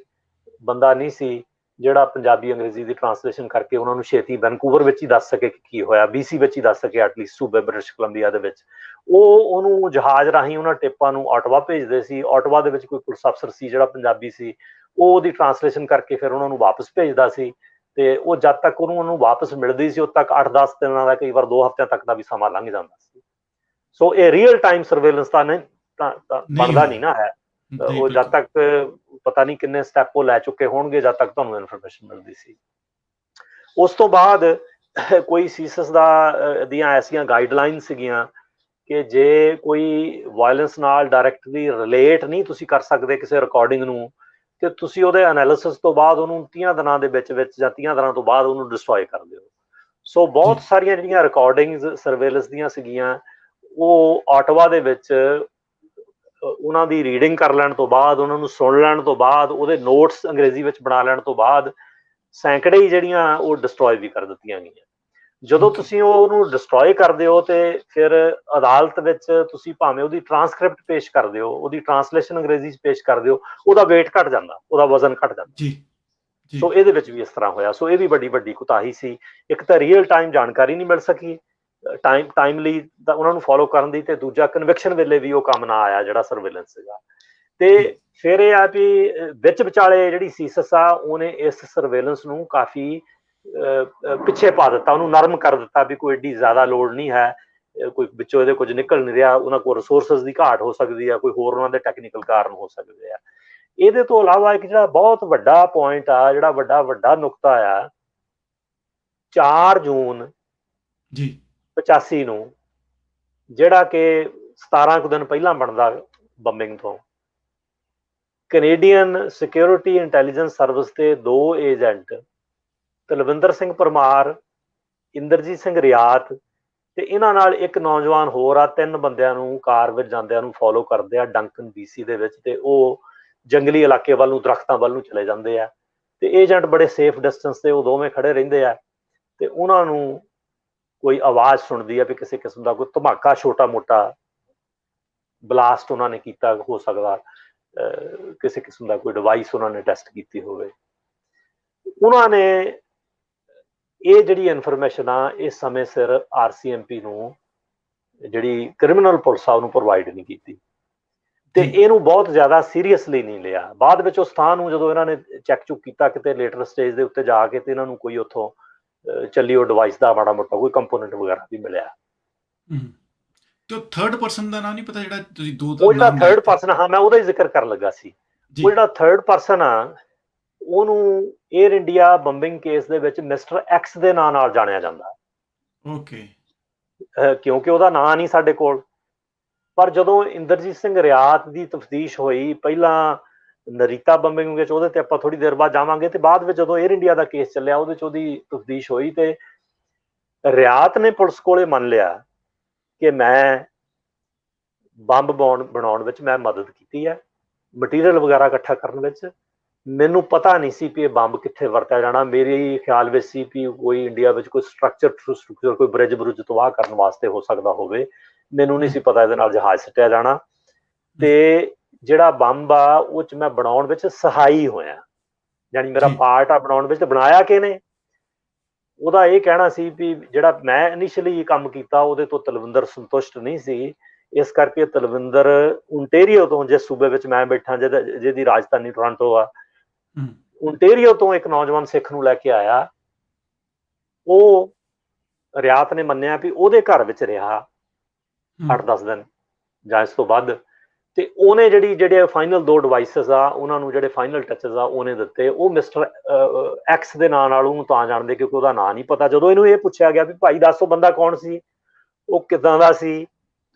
ਬੰਦਾ ਨਹੀਂ ਸੀ ਜਿਹੜਾ ਪੰਜਾਬੀ ਅੰਗਰੇਜ਼ੀ ਦੀ ਟਰਾਂਸਲੇਸ਼ਨ ਕਰਕੇ ਉਹਨਾਂ ਨੂੰ ਛੇਤੀ ਵੈਨਕੂਵਰ ਵਿੱਚ ਹੀ ਦੱਸ ਸਕੇ ਕਿ ਕੀ ਹੋਇਆ, BC ਵਿੱਚ ਹੀ ਦੱਸ ਸਕੇ, ਐਟਲੀਸਟ ਸੂਬੇ ਬ੍ਰਿਟਿਸ਼ ਕੋਲੰਬੀਆ ਦੇ ਵਿੱਚ। ਉਹ ਉਹਨੂੰ ਜਹਾਜ਼ ਰਾਹੀਂ ਉਹਨਾਂ ਟੇਪਾਂ ਨੂੰ ਆਟਵਾ ਭੇਜਦੇ ਸੀ। ਆਟਵਾ ਦੇ ਵਿੱਚ ਕੋਈ ਪੁਲਿਸ ਅਫਸਰ ਸੀ ਜਿਹੜਾ ਪੰਜਾਬੀ ਸੀ, ਉਹ ਉਹਦੀ ਟਰਾਂਸਲੇਸ਼ਨ ਕਰਕੇ ਫਿਰ ਉਹਨਾਂ ਨੂੰ ਵਾਪਸ ਭੇਜਦਾ ਸੀ, ਤੇ ਉਹ ਜਦ ਤੱਕ ਉਹਨੂੰ ਵਾਪਸ ਮਿਲਦੀ ਸੀ ਉਦ ਤੱਕ 8-10 ਦਿਨਾਂ ਦਾ, ਕਈ ਵਾਰ 2 ਹਫ਼ਤਿਆਂ ਤੱਕ ਦਾ ਵੀ ਸਮਾਂ ਲੰਘ ਜਾਂਦਾ ਸੀ। ਸੋ ਇਹ ਰੀਅਲ ਟਾਈਮ ਸਰਵੇਲੈਂਸ ਤਾਂ ਨਹੀਂ ਬਣਦਾ ਨਹੀਂ ਨਾ ਹੈ। ਉਹ ਜਦ ਤੱਕ ਪਤਾ ਨਹੀਂ ਕਿੰਨੇ ਸਟੈਪ ਉਹ ਲੈ ਚੁੱਕੇ ਹੋਣਗੇ ਜਦ ਤੱਕ ਤੁਹਾਨੂੰ ਇਨਫੋਰਮੇਸ਼ਨ ਮਿਲਦੀ ਸੀ। ਉਸ ਤੋਂ ਬਾਅਦ ਕੋਈ ਸੀਸਸ ਦੀਆਂ ਐਸੀਆਂ ਗਾਈਡਲਾਈਨ ਸੀਗੀਆਂ ਕਿ ਜੇ ਕੋਈ ਵਾਇਲੈਂਸ ਨਾਲ ਡਾਇਰੈਕਟਲੀ ਰਿਲੇਟ ਨਹੀਂ ਤੁਸੀਂ ਕਰ ਸਕਦੇ ਕਿਸੇ ਰਿਕਾਰਡਿੰਗ ਨੂੰ, ਤੇ ਤੁਸੀਂ ਉਹਦੇ ਐਨਾਲਿਸਿਸ ਤੋਂ ਬਾਅਦ ਉਹਨੂੰ 30 ਦਿਨਾਂ ਦੇ ਵਿੱਚ ਜਾਂ 30 ਦਿਨਾਂ ਤੋਂ ਬਾਅਦ ਉਹਨੂੰ ਡਿਸਟਰੋਏ ਕਰ ਦਿਓ। ਸੋ ਬਹੁਤ ਸਾਰੀਆਂ ਜਿਹੜੀਆਂ ਰਿਕਾਰਡਿੰਗਸ ਸਰਵੇਲੈਂਸ ਦੀਆਂ ਸੀਗੀਆਂ, ਉਹ ਆਟਵਾ ਦੇ ਵਿੱਚ ਉਹਨਾਂ ਦੀ ਰੀਡਿੰਗ ਕਰ ਲੈਣ ਤੋਂ ਬਾਅਦ, ਉਹਨਾਂ ਨੂੰ ਸੁਣ ਲੈਣ ਤੋਂ ਬਾਅਦ, ਉਹਦੇ ਨੋਟਸ ਅੰਗਰੇਜ਼ੀ ਵਿੱਚ ਬਣਾ ਲੈਣ ਤੋਂ ਬਾਅਦ ਸੈਂਕੜੇ ਹੀ ਜਿਹੜੀਆਂ ਉਹ ਡਿਸਟਰੋਏ ਵੀ ਕਰ ਦਿੱਤੀਆਂ ਗਈਆਂ। ਜਦੋਂ ਤੁਸੀਂ ਉਹਨੂੰ ਡਿਸਟਰੋਏ ਕਰਦੇ ਹੋ ਤੇ ਫਿਰ ਅਦਾਲਤ ਵਿੱਚ ਤੁਸੀਂ ਭਾਵੇਂ ਉਹਦੀ ਟਰਾਂਸਕ੍ਰਿਪਟ ਪੇਸ਼ ਕਰਦੇ ਹੋ, ਉਹਦੀ ਟਰਾਂਸਲੇਸ਼ਨ ਅੰਗਰੇਜ਼ੀ 'ਚ ਪੇਸ਼ ਕਰਦੇ ਹੋ, ਉਹਦਾ ਵੇਟ ਘਟ ਜਾਂਦਾ, ਉਹਦਾ ਵਜ਼ਨ ਘਟ ਜਾਂਦਾ। ਸੋ ਇਹਦੇ ਵਿੱਚ ਵੀ ਇਸ ਤਰ੍ਹਾਂ ਹੋਇਆ। ਸੋ ਇਹ ਵੀ ਵੱਡੀ ਵੱਡੀ ਕੁਤਾਹੀ ਸੀ। ਇੱਕ ਤਾਂ ਰੀਅਲ ਟਾਈਮ ਜਾਣਕਾਰੀ ਨਹੀਂ ਮਿਲ ਸਕੀ ਟਾਈਮਲੀ ਉਹਨਾਂ ਨੂੰ ਫੋਲੋ ਕਰਨ ਦੀ, ਤੇ ਦੂਜਾ ਕਨਵਿਕਸ਼ਨ ਵੇਲੇ ਵੀ ਉਹ ਕੰਮ ਨਾ ਆਇਆ ਜਿਹੜਾ ਸਰਵੇਲੈਂਸ ਸੀਗਾ। ਤੇ ਫਿਰ ਇਹ ਆ ਵੀ ਵਿੱਚ ਵਿਚਾਲੇ ਜਿਹੜੀ ਸੀਸਸ ਆ ਉਹਨੇ ਇਸ ਸਰਵੇਲੈਂਸ ਨੂੰ ਕਾਫੀ ਪਿੱਛੇ ਪਾ ਦਿੱਤਾ, ਉਹਨੂੰ ਨਰਮ ਕਰ ਦਿੱਤਾ ਵੀ ਕੋਈ ਏਡੀ ਜ਼ਿਆਦਾ ਲੋੜ ਨਹੀਂ ਹੈ, ਕੋਈ ਵਿੱਚੋਂ ਇਹਦੇ ਕੁਝ ਨਿਕਲ ਨਹੀਂ ਰਿਹਾ, ਉਹਨਾਂ ਕੋਲ ਰਿਸੋਰਸਿਸ ਦੀ ਘਾਟ ਹੋ ਸਕਦੀ ਆ, ਕੋਈ ਹੋਰ ਉਹਨਾਂ ਦੇ ਟੈਕਨੀਕਲ ਕਾਰਨ ਹੋ ਸਕਦੇ ਆ। ਇਹਦੇ ਤੋਂ ਇਲਾਵਾ ਇੱਕ ਜਿਹੜਾ ਬਹੁਤ ਵੱਡਾ ਪੁਆਇੰਟ ਆ, ਜਿਹੜਾ ਵੱਡਾ ਨੁਕਤਾ ਆ, 4 ਜੂਨ 85 ਨੂੰ, ਜਿਹੜਾ ਕਿ 17 ਕੁ ਦਿਨ ਪਹਿਲਾਂ ਬਣਦਾ ਬੰਬਿੰਗ ਤੋਂ, ਕੈਨੇਡੀਅਨ ਸਿਕਿਉਰਿਟੀ ਇੰਟੈਲੀਜੈਂਸ ਸਰਵਿਸ ਦੇ 2 ਏਜੰਟ ਤਲਵਿੰਦਰ ਸਿੰਘ ਪਰਮਾਰ, ਇੰਦਰਜੀਤ ਸਿੰਘ ਰਿਆਤ ਤੇ ਇਹਨਾਂ ਨਾਲ ਇੱਕ ਨੌਜਵਾਨ ਹੋਰ ਆ, 3 ਬੰਦਿਆਂ ਨੂੰ ਕਾਰ ਵਿੱਚ ਜਾਂਦਿਆਂ ਨੂੰ ਫੋਲੋ ਕਰਦੇ ਆ ਡੰਕਨ BC ਦੇ ਵਿੱਚ, ਤੇ ਉਹ ਜੰਗਲੀ ਇਲਾਕੇ ਵੱਲ ਨੂੰ, ਦਰਖਤਾਂ ਵੱਲ ਨੂੰ ਚਲੇ ਜਾਂਦੇ ਆ। ਤੇ ਏਜੰਟ ਬੜੇ ਸੇਫ ਡਿਸਟੈਂਸ ਤੇ ਉਹ ਦੋਵੇਂ ਖੜੇ ਰਹਿੰਦੇ ਆ, ਤੇ ਉਹਨਾਂ ਨੂੰ ਕੋਈ ਆਵਾਜ਼ ਸੁਣਦੀ ਆ ਵੀ ਕਿਸੇ ਕਿਸਮ ਦਾ ਕੋਈ ਧਮਾਕਾ, ਛੋਟਾ ਮੋਟਾ ਬਲਾਸਟ ਉਹਨਾਂ ਨੇ ਕੀਤਾ ਹੋ ਸਕਦਾ, ਕਿਸੇ ਕਿਸਮ ਦਾ ਕੋਈ ਡਿਵਾਈਸ ਉਹਨਾਂ ਨੇ ਟੈਸਟ ਕੀਤੀ ਹੋਵੇ। ਉਹਨਾਂ ਨੇ ਇਹ ਜਿਹੜੀ ਇਨਫੋਰਮੇਸ਼ਨ ਆ ਇਸ ਸਮੇਂ ਸਿਰ RCMP ਨੂੰ, ਜਿਹੜੀ ਕ੍ਰਿਮੀਨਲ ਪੁਲਿਸ ਆ, ਉਹਨੂੰ ਪ੍ਰੋਵਾਈਡ ਨਹੀਂ ਕੀਤੀ, ਤੇ ਇਹਨੂੰ ਬਹੁਤ ਜ਼ਿਆਦਾ ਸੀਰੀਅਸਲੀ ਨਹੀਂ ਲਿਆ। ਬਾਅਦ ਵਿੱਚ ਉਸ ਥਾਂ ਨੂੰ ਜਦੋਂ ਇਹਨਾਂ ਨੇ ਚੈੱਕ ਚੁੱਕ ਕੀਤਾ ਕਿਤੇ ਲੇਟਰ ਸਟੇਜ ਦੇ ਉੱਤੇ ਜਾ ਕੇ, ਤੇ ਇਹਨਾਂ ਨੂੰ ਕੋਈ ਉੱਥੋਂ ਚੱਲੀ ਉਹ ਡਿਵਾਈਸ ਦਾ ਮਾੜਾ ਮੋਟਾ ਕੋਈ ਕੰਪੋਨੈਂਟ ਵਗੈਰਾ ਵੀ ਮਿਲਿਆ। ਤੇ ਥਰਡ ਪਰਸਨ ਦਾ ਨਾਮ ਨਹੀਂ ਪਤਾ ਜਿਹੜਾ ਤੁਸੀਂ ਉਹ ਜਿਹੜਾ ਥਰਡ ਪਰਸਨ, ਹਾਂ ਮੈਂ ਉਹਦਾ ਹੀ ਜ਼ਿਕਰ ਕਰਨ ਲੱਗਾ ਸੀ। ਉਹ ਜਿਹੜਾ ਥਰਡ ਪਰਸਨ ਆ, ਉਹਨੂੰ 에ਅਰ ਇੰਡੀਆ ਬੰਬਿੰਗ ਕੇਸ ਦੇ ਵਿੱਚ ਮਿਸਟਰ X ਦੇ ਨਾਂ ਨਾਲ ਜਾਣਿਆ ਜਾਂਦਾ। ਕਿਉਂਕਿ ਉਹਦਾ ਨਾਂ ਨਹੀਂ ਸਾਡੇ ਕੋਲ। ਪਰ ਜਦੋਂ ਇੰਦਰਜੀਤ ਸਿੰਘ ਰਿਆਤ ਦੀ ਤਫਤੀਸ਼ ਹੋਈ, ਪਹਿਲਾਂ ਨਰੀਤਾ ਬੰਬਿੰਗ ਵਿੱਚ, ਉਹਦੇ ਤੇ ਆਪਾਂ ਥੋੜੀ ਦੇਰ ਬਾਅਦ ਜਾਵਾਂਗੇ, ਤੇ ਬਾਅਦ ਵਿੱਚ ਜਦੋਂ 에ਅਰ ਇੰਡੀਆ ਦਾ ਕੇਸ ਚੱਲਿਆ ਉਹਦੇ 'ਚ ਉਹਦੀ ਤਫਤੀਸ਼ ਹੋਈ, ਤੇ ਰਿਆਤ ਨੇ ਪੁਲਿਸ ਕੋਲੇ ਮੰਨ ਲਿਆ ਕਿ ਮੈਂ ਬੰਬ ਬਣਾਉਣ ਵਿੱਚ ਮੈਂ ਮਦਦ ਕੀਤੀ ਹੈ, ਮਟੀਰੀਅਲ ਵਗੈਰਾ ਇਕੱਠਾ ਕਰਨ ਵਿੱਚ। ਮੈਨੂੰ ਪਤਾ ਨਹੀਂ ਸੀ ਵੀ ਇਹ ਬੰਬ ਕਿੱਥੇ ਵਰਤਿਆ ਜਾਣਾ। ਮੇਰੇ ਖਿਆਲ ਵਿੱਚ ਸੀ ਵੀ ਕੋਈ ਇੰਡੀਆ ਵਿੱਚ ਕੋਈ ਸਟਰਕਚਰ ਕੋਈ ਬ੍ਰਿਜ ਬਰੁਜ ਤਬਾਹ ਕਰਨ ਵਾਸਤੇ ਹੋ ਸਕਦਾ ਹੋਵੇ, ਮੈਨੂੰ ਨਹੀਂ ਸੀ ਪਤਾ ਇਹਦੇ ਨਾਲ ਜਹਾਜ਼ ਸੁੱਟਿਆ ਜਾਣਾ। ਤੇ ਜਿਹੜਾ ਬੰਬ ਆ ਉਹ 'ਚ ਮੈਂ ਬਣਾਉਣ ਵਿੱਚ ਸਹਾਈ ਹੋਇਆ, ਯਾਨੀ ਮੇਰਾ ਪਾਰਟ ਆ ਬਣਾਉਣ ਵਿੱਚ। ਬਣਾਇਆ ਕਿਹਨੇ? ਉਹਦਾ ਇਹ ਕਹਿਣਾ ਸੀ ਵੀ ਜਿਹੜਾ ਮੈਂ ਇਨੀਸ਼ੀਅਲੀ ਕੰਮ ਕੀਤਾ ਉਹਦੇ ਤੋਂ ਤਲਵਿੰਦਰ ਸੰਤੁਸ਼ਟ ਨਹੀਂ ਸੀ, ਇਸ ਕਰਕੇ ਤਲਵਿੰਦਰ ਓਨਟੇਰੀਓ ਤੋਂ, ਜਿਸ ਸੂਬੇ ਵਿੱਚ ਮੈਂ ਬੈਠਾ, ਜਿਹਦੀ ਰਾਜਧਾਨੀ ਟੋਰਾਂਟੋ ਆ, ਓਨਟੇਰੀਓ ਤੋਂ ਇੱਕ ਨੌਜਵਾਨ ਸਿੱਖ ਨੂੰ ਲੈ ਕੇ ਆਇਆ। ਉਹ ਰਿਆਤ ਨੇ ਮੰਨਿਆ ਵੀ ਉਹਦੇ ਘਰ ਵਿੱਚ ਰਿਹਾ 8-10 ਦਿਨ ਜਾਂ ਇਸ ਤੋਂ ਵੱਧ, ਤੇ ਉਹਨੇ ਜਿਹੜੇ ਫਾਈਨਲ 2 ਡਿਵਾਈਸਿਸ ਆ ਉਹਨਾਂ ਨੂੰ, ਜਿਹੜੇ ਫਾਈਨਲ ਟੱਚਸ ਆ ਉਹਨੇ ਦਿੱਤੇ। ਉਹ ਮਿਸਟਰ ਐਕਸ ਦੇ ਨਾਂ ਨਾਲ ਉਹਨੂੰ ਤਾਂ ਜਾਣਦੇ ਕਿਉਂਕਿ ਉਹਦਾ ਨਾਂ ਨਹੀਂ ਪਤਾ। ਜਦੋਂ ਇਹਨੂੰ ਇਹ ਪੁੱਛਿਆ ਗਿਆ ਵੀ ਭਾਈ ਦੱਸ ਉਹ ਬੰਦਾ ਕੌਣ ਸੀ, ਉਹ ਕਿੱਦਾਂ ਦਾ ਸੀ,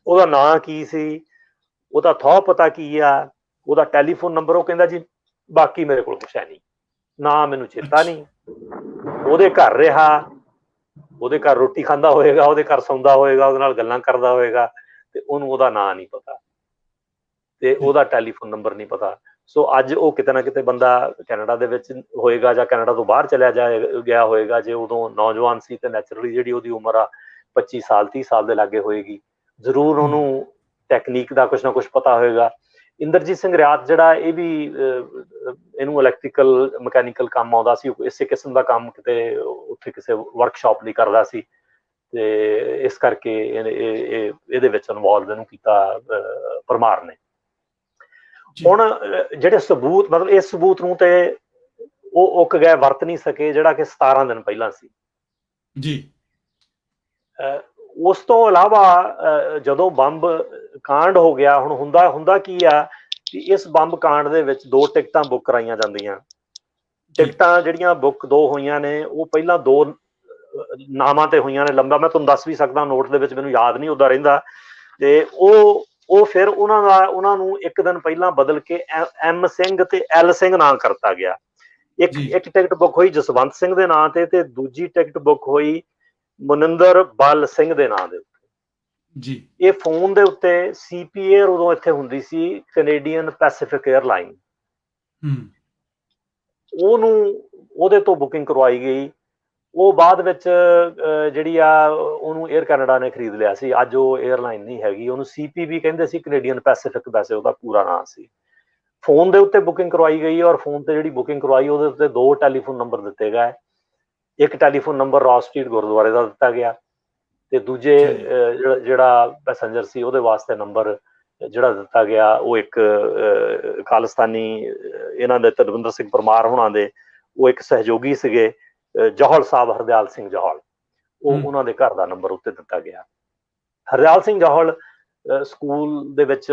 ਉਹਦਾ ਨਾਂ ਕੀ ਸੀ, ਉਹਦਾ ਥਹੁ ਪਤਾ ਕੀ ਆ, ਉਹਦਾ ਟੈਲੀਫੋਨ ਨੰਬਰ, ਉਹ ਕਹਿੰਦਾ ਜੀ ਬਾਕੀ ਮੇਰੇ ਕੋਲ ਕੁਛ ਹੈ ਨਹੀਂ, ਨਾ ਮੈਨੂੰ ਚੇਤਾ ਨਹੀਂ। ਉਹਦੇ ਘਰ ਰਿਹਾ, ਉਹਦੇ ਘਰ ਰੋਟੀ ਖਾਂਦਾ ਹੋਏਗਾ, ਉਹਦੇ ਘਰ ਸੌਂਦਾ ਹੋਏਗਾ, ਉਹਦੇ ਨਾਲ ਗੱਲਾਂ ਕਰਦਾ ਹੋਏਗਾ, ਤੇ ਉਹਨੂੰ ਉਹਦਾ ਨਾਂ ਨਹੀਂ ਪਤਾ ਤੇ ਉਹਦਾ ਟੈਲੀਫੋਨ ਨੰਬਰ ਨਹੀਂ ਪਤਾ। ਸੋ ਅੱਜ ਉਹ ਕਿਤੇ ਨਾ ਕਿਤੇ ਬੰਦਾ ਕੈਨੇਡਾ ਦੇ ਵਿੱਚ ਹੋਏਗਾ ਜਾਂ ਕੈਨੇਡਾ ਤੋਂ ਬਾਹਰ ਚਲਿਆ ਗਿਆ ਹੋਏਗਾ। ਜੇ ਉਦੋਂ ਨੌਜਵਾਨ ਸੀ ਤੇ ਨੈਚੁਰਲੀ ਜਿਹੜੀ ਉਹਦੀ ਉਮਰ ਆ 25 ਸਾਲ 30 ਸਾਲ ਦੇ ਲਾਗੇ ਹੋਏਗੀ, ਜ਼ਰੂਰ ਉਹਨੂੰ ਟੈਕਨੀਕ ਦਾ ਕੁਛ ਨਾ ਕੁਛ ਪਤਾ ਹੋਏਗਾ। ਇੰਦਰਜੀਤ ਸਿੰਘ ਰਿਆਤ ਜਿਹੜਾ, ਇਹ ਵੀ ਇਹਨੂੰ ਇਲੈਕਟ੍ਰੀਕਲ ਮਕੈਨੀਕਲ ਕੰਮ ਆਉਂਦਾ ਸੀ, ਇਸੇ ਕਿਸਮ ਦਾ ਕੰਮ ਕਿਤੇ ਉੱਥੇ ਕਿਸੇ ਵਰਕਸ਼ਾਪ ਲਈ ਕਰਦਾ ਸੀ, ਤੇ ਇਸ ਕਰਕੇ ਇਹਦੇ ਵਿੱਚ ਇਨਵੋਲਵ ਇਹਨੂੰ ਕੀਤਾ ਪਰਮਾਰ ਨੇ। ਹੁਣ ਜਿਹੜੇ ਸਬੂਤ, ਮਤਲਬ ਇਸ ਸਬੂਤ ਨੂੰ ਤੇ ਉਹ ਉੱਕ ਗਏ, ਵਰਤ ਨਹੀਂ ਸਕੇ, ਜਿਹੜਾ ਕਿ 17 ਦਿਨ ਪਹਿਲਾਂ ਸੀ ਜੀ। ਉਸ ਤੋਂ ਇਲਾਵਾ ਜਦੋਂ ਬੰਬ ਕਾਂਡ ਹੋ ਗਿਆ, ਹੁਣ ਹੁੰਦਾ ਕੀ ਆ ਕਿ ਇਸ ਬੰਬ ਕਾਂਡ ਦੇ ਵਿੱਚ 2 ਟਿਕਟਾਂ ਬੁੱਕ ਕਰਾਈਆਂ ਜਾਂਦੀਆਂ। ਟਿਕਟਾਂ ਜਿਹੜੀਆਂ ਬੁੱਕ 2 ਹੋਈਆਂ ਨੇ, ਉਹ ਪਹਿਲਾਂ 2 ਨਾਮਾਂ ਤੇ ਹੋਈਆਂ ਨੇ। ਲੰਬਾ ਮੈਂ ਤੁਹਾਨੂੰ ਦੱਸ ਵੀ ਸਕਦਾ, ਨੋਟ ਦੇ ਵਿੱਚ ਮੈਨੂੰ ਯਾਦ ਨਹੀਂ ਉੱਦਾਂ ਰਹਿੰਦਾ। ਤੇ ਉਹ ਫਿਰ ਉਹਨਾਂ ਨੂੰ ਇੱਕ ਦਿਨ ਪਹਿਲਾਂ ਬਦਲ ਕੇ ਐਮ ਸਿੰਘ ਤੇ ਐਲ ਸਿੰਘ ਨਾਂ ਕਰਤਾ ਗਿਆ। ਇੱਕ ਟਿਕਟ ਬੁੱਕ ਹੋਈ ਜਸਵੰਤ ਸਿੰਘ ਦੇ ਨਾਂ ਤੇ ਦੂਜੀ ਟਿਕਟ ਬੁੱਕ ਹੋਈ ਮਨਿੰਦਰ ਬਲ ਸਿੰਘ ਦੇ ਨਾਂ ਦੇ ਉੱਤੇ ਜੀ। ਇਹ ਫੋਨ ਦੇ ਉੱਤੇ CP Air ਉਦੋਂ ਇੱਥੇ ਹੁੰਦੀ ਸੀ, ਕੈਨੇਡੀਅਨ ਪੈਸੀਫਿਕ 에ਅਰਲਾਈਨ, ਉਹਦੇ ਤੋਂ ਬੁਕਿੰਗ ਕਰਵਾਈ ਗਈ। ਉਹ ਬਾਅਦ ਵਿੱਚ ਜਿਹੜੀ ਆ ਉਹਨੂੰ 에ਅਰ ਕੈਨੇਡਾ ਨੇ ਖਰੀਦ ਲਿਆ ਸੀ। ਅੱਜ ਉਹ 에ਅਰਲਾਈਨ ਨਹੀਂ ਹੈਗੀ, ਉਹਨੂੰ CP ਵੀ ਕਹਿੰਦੇ ਸੀ, ਕੈਨੇਡੀਅਨ ਪੈਸੀਫਿਕ ਵੈਸੇ ਉਹਦਾ ਪੂਰਾ ਨਾਂ ਸੀ। ਫੋਨ ਦੇ ਉੱਤੇ ਬੁਕਿੰਗ ਕਰਵਾਈ ਗਈ, ਔਰ ਫੋਨ ਤੇ ਜਿਹੜੀ ਬੁਕਿੰਗ ਕਰਵਾਈ ਉਹਦੇ ਉੱਤੇ 2 ਟੈਲੀਫੋਨ ਨੰਬਰ ਦਿੱਤੇ ਗਏ। ਇੱਕ ਟੈਲੀਫੋਨ ਨੰਬਰ ਰੌਸ ਸਟਰੀਟ ਗੁਰਦੁਆਰੇ ਦਾ ਦਿੱਤਾ ਗਿਆ, ਤੇ ਦੂਜੇ ਜਿਹੜਾ ਪੈਸੰਜਰ ਸੀ ਉਹਦੇ ਵਾਸਤੇ ਨੰਬਰ ਜਿਹੜਾ ਦਿੱਤਾ ਗਿਆ ਉਹ ਇੱਕ ਖਾਲਿਸਤਾਨੀ, ਇਹਨਾਂ ਦੇ ਤਲਵਿੰਦਰ ਸਿੰਘ ਪਰਮਾਰ ਹੋਣਾ ਦੇ ਉਹ ਇੱਕ ਸਹਿਯੋਗੀ ਸੀਗੇ, ਜੌਹਲ ਸਾਹਿਬ, ਹਰਦਿਆਲ ਸਿੰਘ ਜੌਹਲ, ਉਹਨਾਂ ਦੇ ਘਰ ਦਾ ਨੰਬਰ ਉੱਤੇ ਦਿੱਤਾ ਗਿਆ। ਹਰਦਿਆਲ ਸਿੰਘ ਜੌਹਲ ਸਕੂਲ ਦੇ ਵਿੱਚ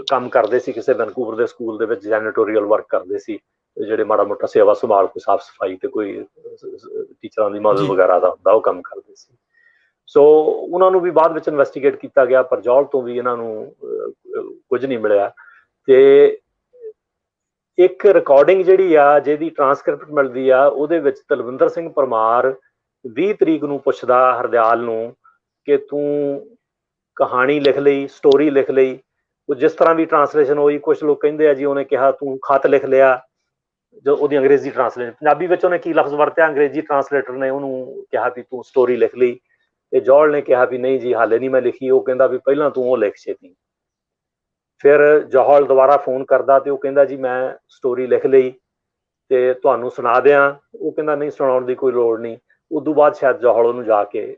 ਕੰਮ ਕਰਦੇ ਸੀ, ਕਿਸੇ ਵੈਨਕੂਵਰ ਦੇ ਸਕੂਲ ਦੇ ਵਿੱਚ ਜੈਨੀਟੋਰੀਅਲ ਵਰਕ ਕਰਦੇ ਸੀ, ਜਿਹੜੇ ਮਾੜਾ ਮੋਟਾ ਸੇਵਾ ਸੰਭਾਲ, ਕੋਈ ਸਾਫ਼ ਸਫਾਈ ਤੇ ਕੋਈ ਟੀਚਰਾਂ ਦੀ ਮਦਦ ਵਗੈਰਾ ਦਾ ਹੁੰਦਾ, ਉਹ ਕੰਮ ਕਰਦੇ ਸੀ। ਸੋ ਉਹਨਾਂ ਨੂੰ ਵੀ ਬਾਅਦ ਵਿੱਚ ਇਨਵੈਸਟੀਗੇਟ ਕੀਤਾ ਗਿਆ, ਪਰ ਜੌਹਲ ਤੋਂ ਵੀ ਇਹਨਾਂ ਨੂੰ ਕੁਝ ਨਹੀਂ ਮਿਲਿਆ। ਤੇ ਇੱਕ ਰਿਕਾਰਡਿੰਗ ਜਿਹੜੀ ਆ, ਜਿਹਦੀ ਟਰਾਂਸਕ੍ਰਿਪਟ ਮਿਲਦੀ ਆ, ਉਹਦੇ ਵਿੱਚ ਤਲਵਿੰਦਰ ਸਿੰਘ ਪਰਮਾਰ 20 ਤਰੀਕ ਨੂੰ ਪੁੱਛਦਾ ਹਰਦਿਆਲ ਨੂੰ ਕਿ ਤੂੰ ਕਹਾਣੀ ਲਿਖ ਲਈ, ਸਟੋਰੀ ਲਿਖ ਲਈ। ਉਹ ਜਿਸ ਤਰ੍ਹਾਂ ਵੀ ਟਰਾਂਸਲੇਸ਼ਨ ਹੋਈ, ਕੁਝ ਲੋਕ ਕਹਿੰਦੇ ਆ ਜੀ ਉਹਨੇ ਕਿਹਾ ਤੂੰ ਖਤ ਲਿਖ ਲਿਆ, ਜੋ ਉਹਦੀ ਅੰਗਰੇਜ਼ੀ ਟਰਾਂਸਲੇਸ਼ਨ, ਪੰਜਾਬੀ ਵਿੱਚ ਉਹਨੇ ਕੀ ਲਫ਼ਜ਼ ਵਰਤਿਆ, ਅੰਗਰੇਜ਼ੀ ਟਰਾਂਸਲੇਟਰ ਨੇ ਉਹਨੂੰ ਕਿਹਾ ਵੀ ਤੂੰ ਸਟੋਰੀ ਲਿਖ ਲਈ, ਤੇ ਜੌਹਲ ਨੇ ਕਿਹਾ ਵੀ ਨਹੀਂ ਜੀ ਹਾਲੇ ਨਹੀਂ ਮੈਂ ਲਿਖੀ। ਉਹ ਕਹਿੰਦਾ ਵੀ ਪਹਿਲਾਂ ਤੂੰ ਉਹ ਲਿਖ ਛੇਤੀ। ਫਿਰ ਜੌਹਲ ਦੁਬਾਰਾ ਫੋਨ ਕਰਦਾ ਤੇ ਉਹ ਕਹਿੰਦਾ ਜੀ ਮੈਂ ਸਟੋਰੀ ਲਿਖ ਲਈ ਤੇ ਤੁਹਾਨੂੰ ਸੁਣਾ ਦਿਆਂ। ਉਹ ਕਹਿੰਦਾ ਨਹੀਂ, ਸੁਣਾਉਣ ਦੀ ਕੋਈ ਲੋੜ ਨਹੀਂ। ਉਦੋਂ ਬਾਅਦ ਸ਼ਾਇਦ ਜੌਹਲ ਉਹਨੂੰ ਜਾ ਕੇ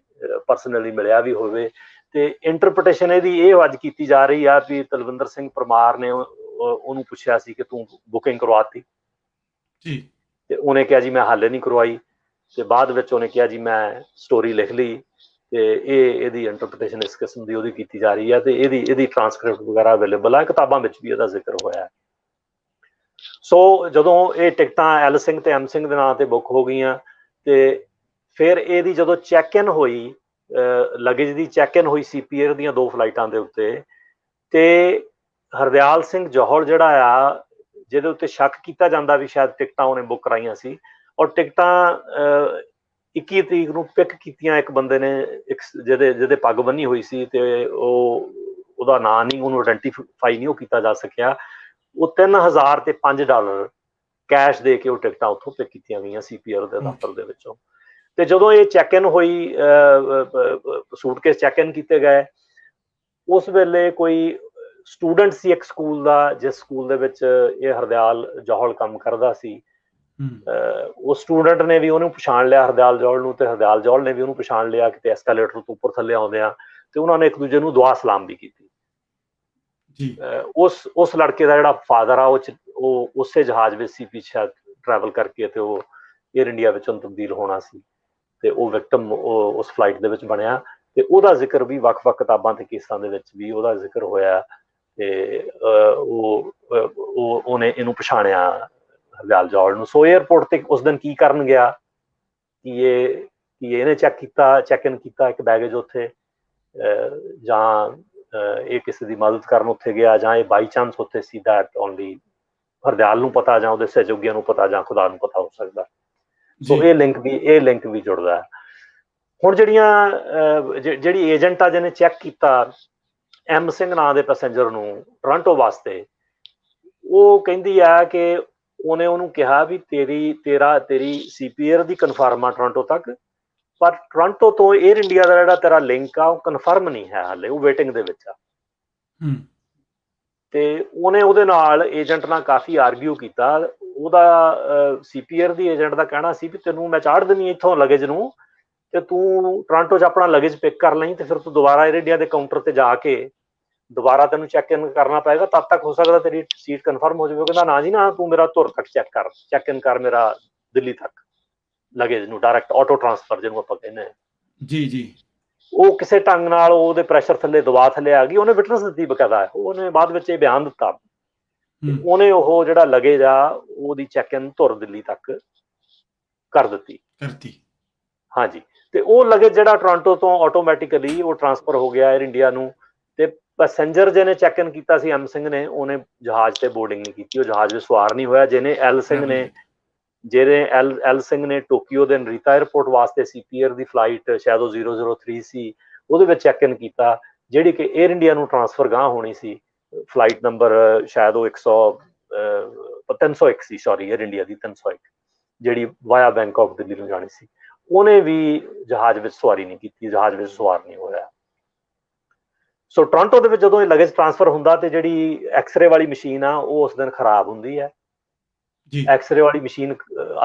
ਪਰਸਨਲੀ ਮਿਲਿਆ ਵੀ ਹੋਵੇ। ਤੇ ਇੰਟਰਪ੍ਰੀਟੇਸ਼ਨ ਇਹਦੀ ਇਹ ਅੱਜ ਕੀਤੀ ਜਾ ਰਹੀ ਆ ਵੀ ਤਲਵਿੰਦਰ ਸਿੰਘ ਪਰਮਾਰ ਨੇ ਉਹਨੂੰ ਪੁੱਛਿਆ ਸੀ ਕਿ ਤੂੰ ਬੁਕਿੰਗ ਕਰਵਾਤੀ ਜੀ, ਤੇ ਉਹਨੇ ਕਿਹਾ ਜੀ ਮੈਂ ਹਾਲੇ ਨਹੀਂ ਕਰਵਾਈ, ਤੇ ਬਾਅਦ ਵਿੱਚ ਉਹਨੇ ਕਿਹਾ ਜੀ ਮੈਂ ਸਟੋਰੀ ਲਿਖ ਲਈ। ਤੇ ਇਹਦੀ ਇੰਟਰਪ੍ਰੀਟੇਸ਼ਨ ਇਸ ਕਿਸਮ ਦੀ ਉਹਦੀ ਕੀਤੀ ਜਾ ਰਹੀ ਹੈ, ਤੇ ਇਹਦੀ ਟਰਾਂਸਕ੍ਰਿਪਟ ਵਗੈਰਾ ਅਵੇਲੇਬਲ ਆ, ਕਿਤਾਬਾਂ ਵਿੱਚ ਵੀ ਇਹਦਾ ਜ਼ਿਕਰ ਹੋਇਆ। ਸੋ ਜਦੋਂ ਇਹ ਟਿਕਟਾਂ ਐਲ ਸਿੰਘ ਤੇ ਐਮ ਸਿੰਘ ਦੇ ਨਾਂ ਤੇ ਬੁੱਕ ਹੋ ਗਈਆਂ, ਤੇ ਫਿਰ ਇਹਦੀ ਜਦੋਂ ਚੈੱਕ ਇਨ ਹੋਈ, ਲਗੇਜ ਦੀ ਚੈੱਕ ਇਨ ਹੋਈ CP Air ਦੀਆਂ 2 ਫਲਾਈਟਾਂ ਦੇ ਉੱਤੇ, ਤੇ ਹਰਦਿਆਲ ਸਿੰਘ ਜੌਹਲ ਜਿਹੜਾ ਆ, ਜਿਹਦੇ ਉੱਤੇ ਸ਼ੱਕ ਕੀਤਾ ਜਾਂਦਾ ਵੀ ਸ਼ਾਇਦ ਟਿਕਟਾਂ ਉਹਨੇ ਬੁੱਕ ਕਰਾਈਆਂ ਸੀ, ਔਰ ਟਿਕਟਾਂ 21 ਤਰੀਕ ਨੂੰ ਪਿਕ ਕੀਤੀਆਂ ਇੱਕ ਬੰਦੇ ਨੇ, ਇੱਕ ਜਿਹਦੇ ਪੱਗ ਬੰਨੀ ਹੋਈ ਸੀ, ਤੇ ਉਹਦਾ ਨਾਂ ਨਹੀਂ, ਉਹਨੂੰ ਆਇਡੈਂਟੀਫਾਈ ਨਹੀਂ ਉਹ ਕੀਤਾ ਜਾ ਸਕਿਆ। ਉਹ $3000 ਤੇ $5 ਕੈਸ਼ ਦੇ ਕੇ ਉਹ ਟਿਕਟਾਂ ਉੱਥੋਂ ਪਿਕ ਕੀਤੀਆਂ ਗਈਆਂ CP Air ਦੇ ਦਫ਼ਤਰ ਦੇ ਵਿੱਚੋਂ। ਤੇ ਜਦੋਂ ਇਹ ਚੈੱਕ ਇਨ ਹੋਈ, ਸੂਟਕੇਸ ਚੈੱਕ ਇਨ ਕੀਤੇ ਗਏ, ਉਸ ਵੇਲੇ ਕੋਈ ਸਟੂਡੈਂਟ ਸੀ ਇੱਕ ਸਕੂਲ ਦਾ, ਜਿਸ ਸਕੂਲ ਦੇ ਵਿੱਚ ਇਹ ਹਰਦਿਆਲ ਜੌਹਲ ਕੰਮ ਕਰਦਾ ਸੀ, ਉਹ ਸਟੂਡੈਂਟ ਨੇ ਵੀ ਉਹਨੂੰ ਪਛਾਣ ਲਿਆ, ਹਰਦਿਆਲ ਜੌਹਲ ਨੂੰ, ਤੇ ਹਰਦਿਆਲ ਜੌਹਲ ਨੇ ਵੀ ਉਹਨੂੰ ਪਛਾਣ ਲਿਆ ਕਿਤੇ ਐਸਕੈਲੇਟਰ ਤੋਂ ਉੱਪਰ ਥੱਲੇ ਆਉਂਦੇ ਆ, ਤੇ ਉਹਨਾਂ ਨੇ ਇੱਕ ਦੂਜੇ ਨੂੰ ਦੁਆ ਸਲਾਮ ਵੀ ਕੀਤੀ। ਉਸ ਲੜਕੇ ਦਾ ਜਿਹੜਾ ਫਾਦਰ ਆ, ਉਹ ਉਸੇ ਜਹਾਜ਼ ਵਿੱਚ ਸੀ ਪਿੱਛੇ ਟਰੈਵਲ ਕਰਕੇ, ਤੇ ਉਹ 에ਅਰ ਇੰਡੀਆ ਵਿੱਚ ਤਬਦੀਲ ਹੋਣਾ ਸੀ, ਤੇ ਉਹ ਵਿਕਟਮ ਉਸ ਫਲਾਈਟ ਦੇ ਵਿੱਚ ਬਣਿਆ। ਤੇ ਉਹਦਾ ਜ਼ਿਕਰ ਵੀ ਵੱਖ-ਵੱਖ ਕਿਤਾਬਾਂ ਤੇ ਕੇਸਾਂ ਦੇ ਵਿੱਚ ਵੀ ਉਹਦਾ ਜ਼ਿਕਰ ਹੋਇਆ। ਤੇ ਉਹਨੇ ਇਹਨੂੰ ਪਛਾਣਿਆ ਹਰਦਿਆਲ ਜੌਹਲ ਨੂੰ। ਸੋ ਏਅਰਪੋਰਟ ਤੇ ਉਸ ਦਿਨ ਕੀ ਕਰਨ ਗਿਆ ਕਿ ਇਹਨੇ ਚੈੱਕ ਇਨ ਕੀਤਾ ਇੱਕ ਬੈਗੇਜ ਉੱਥੇ, ਜਾਂ ਇਹ ਕਿਸੇ ਦੀ ਮਦਦ ਕਰਨ ਉੱਥੇ ਗਿਆ, ਜਾਂ ਇਹ ਬਾਈ ਚਾਂਸ ਉੱਥੇ ਸੀ ਦੈਟ ਓਨਲੀ ਹਰਦਿਆਲ ਨੂੰ ਪਤਾ, ਜਾਂ ਉਹਦੇ ਸਹਿਯੋਗੀਆਂ ਨੂੰ ਪਤਾ, ਜਾਂ ਖੁਦਾ ਨੂੰ ਪਤਾ ਹੋ ਸਕਦਾ। ਸੋ ਇਹ ਲਿੰਕ ਵੀ ਜੁੜਦਾ ਹੈ। ਹੁਣ ਜਿਹੜੀ ਏਜੰਟ ਆ ਜਿਹਨੇ ਚੈੱਕ ਕੀਤਾ ਐਮ ਸਿੰਘ ਨਾਂ ਦੇ ਪੈਸੇਂਜਰ ਨੂੰ ਟੋਰਾਂਟੋ ਵਾਸਤੇ, ਉਹ ਕਹਿੰਦੀ ਆ ਕਿ ਉਹਨੇ ਉਹਨੂੰ ਕਿਹਾ ਵੀ ਤੇਰੀ CP Air ਦੀ ਕਨਫਰਮ ਆ ਟੋਰਾਂਟੋ ਤੱਕ, ਪਰ ਟੋਰਾਂਟੋ ਤੋਂ 에ਅਰ ਇੰਡੀਆ ਦਾ ਜਿਹੜਾ ਤੇਰਾ ਲਿੰਕ ਆ ਉਹ ਕਨਫਰਮ ਨਹੀਂ ਹੈ ਹਾਲੇ, ਉਹ ਵੇਟਿੰਗ ਦੇ ਵਿੱਚ ਆ। ਤੇ ਉਹਨੇ ਉਹਦੇ ਨਾਲ ਏਜੰਟ ਨਾਲ ਕਾਫੀ ਆਰਗਿਊ ਕੀਤਾ। ਉਹਦਾ CP Air ਦੀ ਏਜੰਟ ਦਾ ਕਹਿਣਾ ਸੀ ਵੀ ਤੈਨੂੰ ਮੈਂ ਚਾੜ ਦਿੰਦੀ ਇੱਥੋਂ ਲਗੇਜ ਨੂੰ, ਤੇ ਤੂੰ ਟੋਰਾਂਟੋ 'ਚ ਆਪਣਾ ਲਗੇਜ ਪਿਕ ਕਰ ਲਈ, ਤੇ ਫਿਰ ਤੂੰ ਦੁਬਾਰਾ 에ਅਰ ਇੰਡੀਆ ਦੇ ਕਾਊਂਟਰ ਤੇ ਜਾ ਕੇ ਦੁਬਾਰਾ ਤੈਨੂੰ ਚੈੱਕ ਇਨ ਕਰਨਾ ਪਏਗਾ, ਤਦ ਤੱਕ ਹੋ ਸਕਦਾ ਤੇਰੀ ਸੀਟ ਕਨਫਰਮ ਹੋ ਜਾਵੇ। ਉਹ ਕਹਿੰਦਾ ਨਾ ਜੀ ਨਾ, ਤੂੰ ਮੇਰਾ ਧੁਰ ਤੱਕ ਚੈੱਕ ਇਨ ਕਰ ਮੇਰਾ ਦਿੱਲੀ ਤੱਕ ਲਗੇਜ ਨੂੰ, ਡਾਇਰੈਕਟ ਆਟੋ ਟਰਾਂਸਫਰ ਜਿਹਨੂੰ ਆਪਾਂ ਕਹਿੰਦੇ ਹਾਂ। ਉਹ ਕਿਸੇ ਢੰਗ ਨਾਲ ਉਹਦੇ ਪ੍ਰੈਸ਼ਰ ਥੱਲੇ, ਦਬਾਅ ਥੱਲੇ ਆ ਗਈ। ਉਹਨੇ ਵਿਟਨੈਸ ਦਿੱਤੀ ਬਕਾਇਦਾ, ਉਹਨੇ ਬਾਅਦ ਵਿੱਚ ਇਹ ਬਿਆਨ ਦਿੱਤਾ। ਉਹਨੇ ਉਹ ਜਿਹੜਾ ਲਗੇਜ ਆ ਉਹਦੀ ਚੈੱਕ ਇਨ ਧੁਰ ਦਿੱਲੀ ਤੱਕ ਕਰ ਦਿੱਤੀ। ਹਾਂਜੀ, ਤੇ ਉਹ ਲਗੇਜ ਜਿਹੜਾ ਟੋਰਾਂਟੋ ਤੋਂ ਆਟੋਮੈਟਿਕਲੀ ਉਹ ਟਰਾਂਸਫਰ ਹੋ ਗਿਆ 에ਅਰ ਇੰਡੀਆ ਨੂੰ। ਤੇ ਪੈਸੇਂਜਰ ਜਿਹਨੇ ਚੈੱਕ ਇਨ ਕੀਤਾ ਸੀ ਐਮ ਸਿੰਘ ਨੇ, ਉਹਨੇ ਜਹਾਜ਼ ਤੇ ਬੋਰਡਿੰਗ ਨਹੀਂ ਕੀਤੀ, ਉਹ ਜਹਾਜ਼ ਵਿੱਚ ਸਵਾਰ ਨਹੀਂ ਹੋਇਆ। ਜਿਹਨੇ ਐਲ ਸਿੰਘ ਨੇ ਟੋਕੀਓ ਦੇ ਨਰੀਤਾ ਏਅਰਪੋਰਟ ਵਾਸਤੇ CP Air ਦੀ ਫਲਾਈਟ ਸ਼ਾਇਦ ਉਹ 003 ਸੀ, ਉਹਦੇ ਵਿੱਚ ਚੈੱਕ ਇਨ ਕੀਤਾ, ਜਿਹੜੀ ਕਿ 에ਅਰ ਇੰਡੀਆ ਨੂੰ ਟਰਾਂਸਫਰ ਗਾਂਹ ਹੋਣੀ ਸੀ। ਫਲਾਈਟ ਨੰਬਰ ਸ਼ਾਇਦ ਉਹ 301 ਸੀ, ਸੌਰੀ, 에ਅਰ ਇੰਡੀਆ ਦੀ 301, ਜਿਹੜੀ ਵਾਇਆ ਬੈਂਕਾਕ ਦਿੱਲੀ ਨੂੰ ਜਾਣੀ ਸੀ। ਉਹਨੇ ਵੀ ਜਹਾਜ਼ ਵਿੱਚ ਸਵਾਰੀ ਨਹੀਂ ਕੀਤੀ, ਜਹਾਜ਼ ਵਿੱਚ ਸਵਾਰ ਨਹੀਂ ਹੋਇਆ। ਸੋ ਟੋਰਾਂਟੋ ਦੇ ਵਿੱਚ ਜਦੋਂ ਇਹ ਲਗੇਜ ਟਰਾਂਸਫਰ ਹੁੰਦਾ ਤੇ ਜਿਹੜੀ ਐਕਸਰੇ ਵਾਲੀ ਮਸ਼ੀਨ ਆ ਉਹ ਉਸ ਦਿਨ ਖਰਾਬ ਹੁੰਦੀ ਹੈ। ਐਕਸਰੇ ਵਾਲੀ ਮਸ਼ੀਨ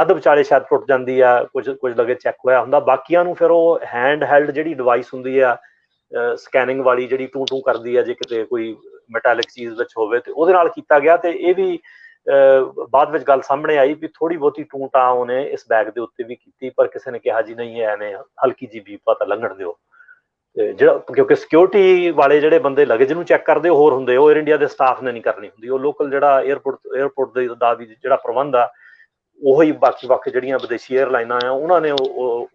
ਅੱਧ ਵਿਚਾਲੇ ਸ਼ਾਇਦ ਟੁੱਟ ਜਾਂਦੀ ਆ, ਕੁਝ ਲਗੇਜ ਚੈੱਕ ਹੋਇਆ ਹੁੰਦਾ, ਬਾਕੀਆਂ ਨੂੰ ਫਿਰ ਉਹ ਹੈਂਡ ਹੈਲਡ ਜਿਹੜੀ ਡਿਵਾਈਸ ਹੁੰਦੀ ਆ ਸਕੈਨਿੰਗ ਵਾਲੀ, ਜਿਹੜੀ ਟੂ ਕਰਦੀ ਆ ਜੇ ਕਿਤੇ ਕੋਈ ਮੈਟੈਲਿਕ ਚੀਜ਼ ਵਿੱਚ ਹੋਵੇ, ਤੇ ਉਹਦੇ ਨਾਲ ਕੀਤਾ ਗਿਆ। ਤੇ ਇਹ ਵੀ ਬਾਅਦ ਵਿੱਚ ਗੱਲ ਸਾਹਮਣੇ ਆਈ ਵੀ ਥੋੜੀ ਬਹੁਤੀ ਟਾਂ ਉਹਨੇ ਇਸ ਬੈਗ ਦੇ ਉੱਤੇ ਵੀ ਕੀਤੀ, ਪਰ ਕਿਸੇ ਨੇ ਕਿਹਾ ਜੀ ਨਹੀਂ, ਐਵੇਂ ਹਲਕੀ ਜਿਹੀ ਬੀਪ ਤਾਂ ਲੰਘਣ ਦਿਓ। ਤੇ ਜਿਹੜਾ, ਕਿਉਂਕਿ ਸਿਕਿਉਰਿਟੀ ਵਾਲੇ ਜਿਹੜੇ ਬੰਦੇ ਲਗੇਜ ਨੂੰ ਚੈੱਕ ਕਰਦੇ ਉਹ ਹੋਰ ਹੁੰਦੇ, ਉਹ 에ਅਰ ਇੰਡੀਆ ਦੇ ਸਟਾਫ ਨੇ ਨਹੀਂ ਕਰਨੀ ਹੁੰਦੀ, ਉਹ ਲੋਕਲ ਜਿਹੜਾ ਏਅਰਪੋਰਟ ਦਾ ਵੀ ਜਿਹੜਾ ਪ੍ਰਬੰਧ ਆ ਉਹੀ ਵੱਖ ਜਿਹੜੀਆਂ ਵਿਦੇਸ਼ੀ ਏਅਰਲਾਈਨਾਂ ਆ ਉਹਨਾਂ ਨੇ ਉਹ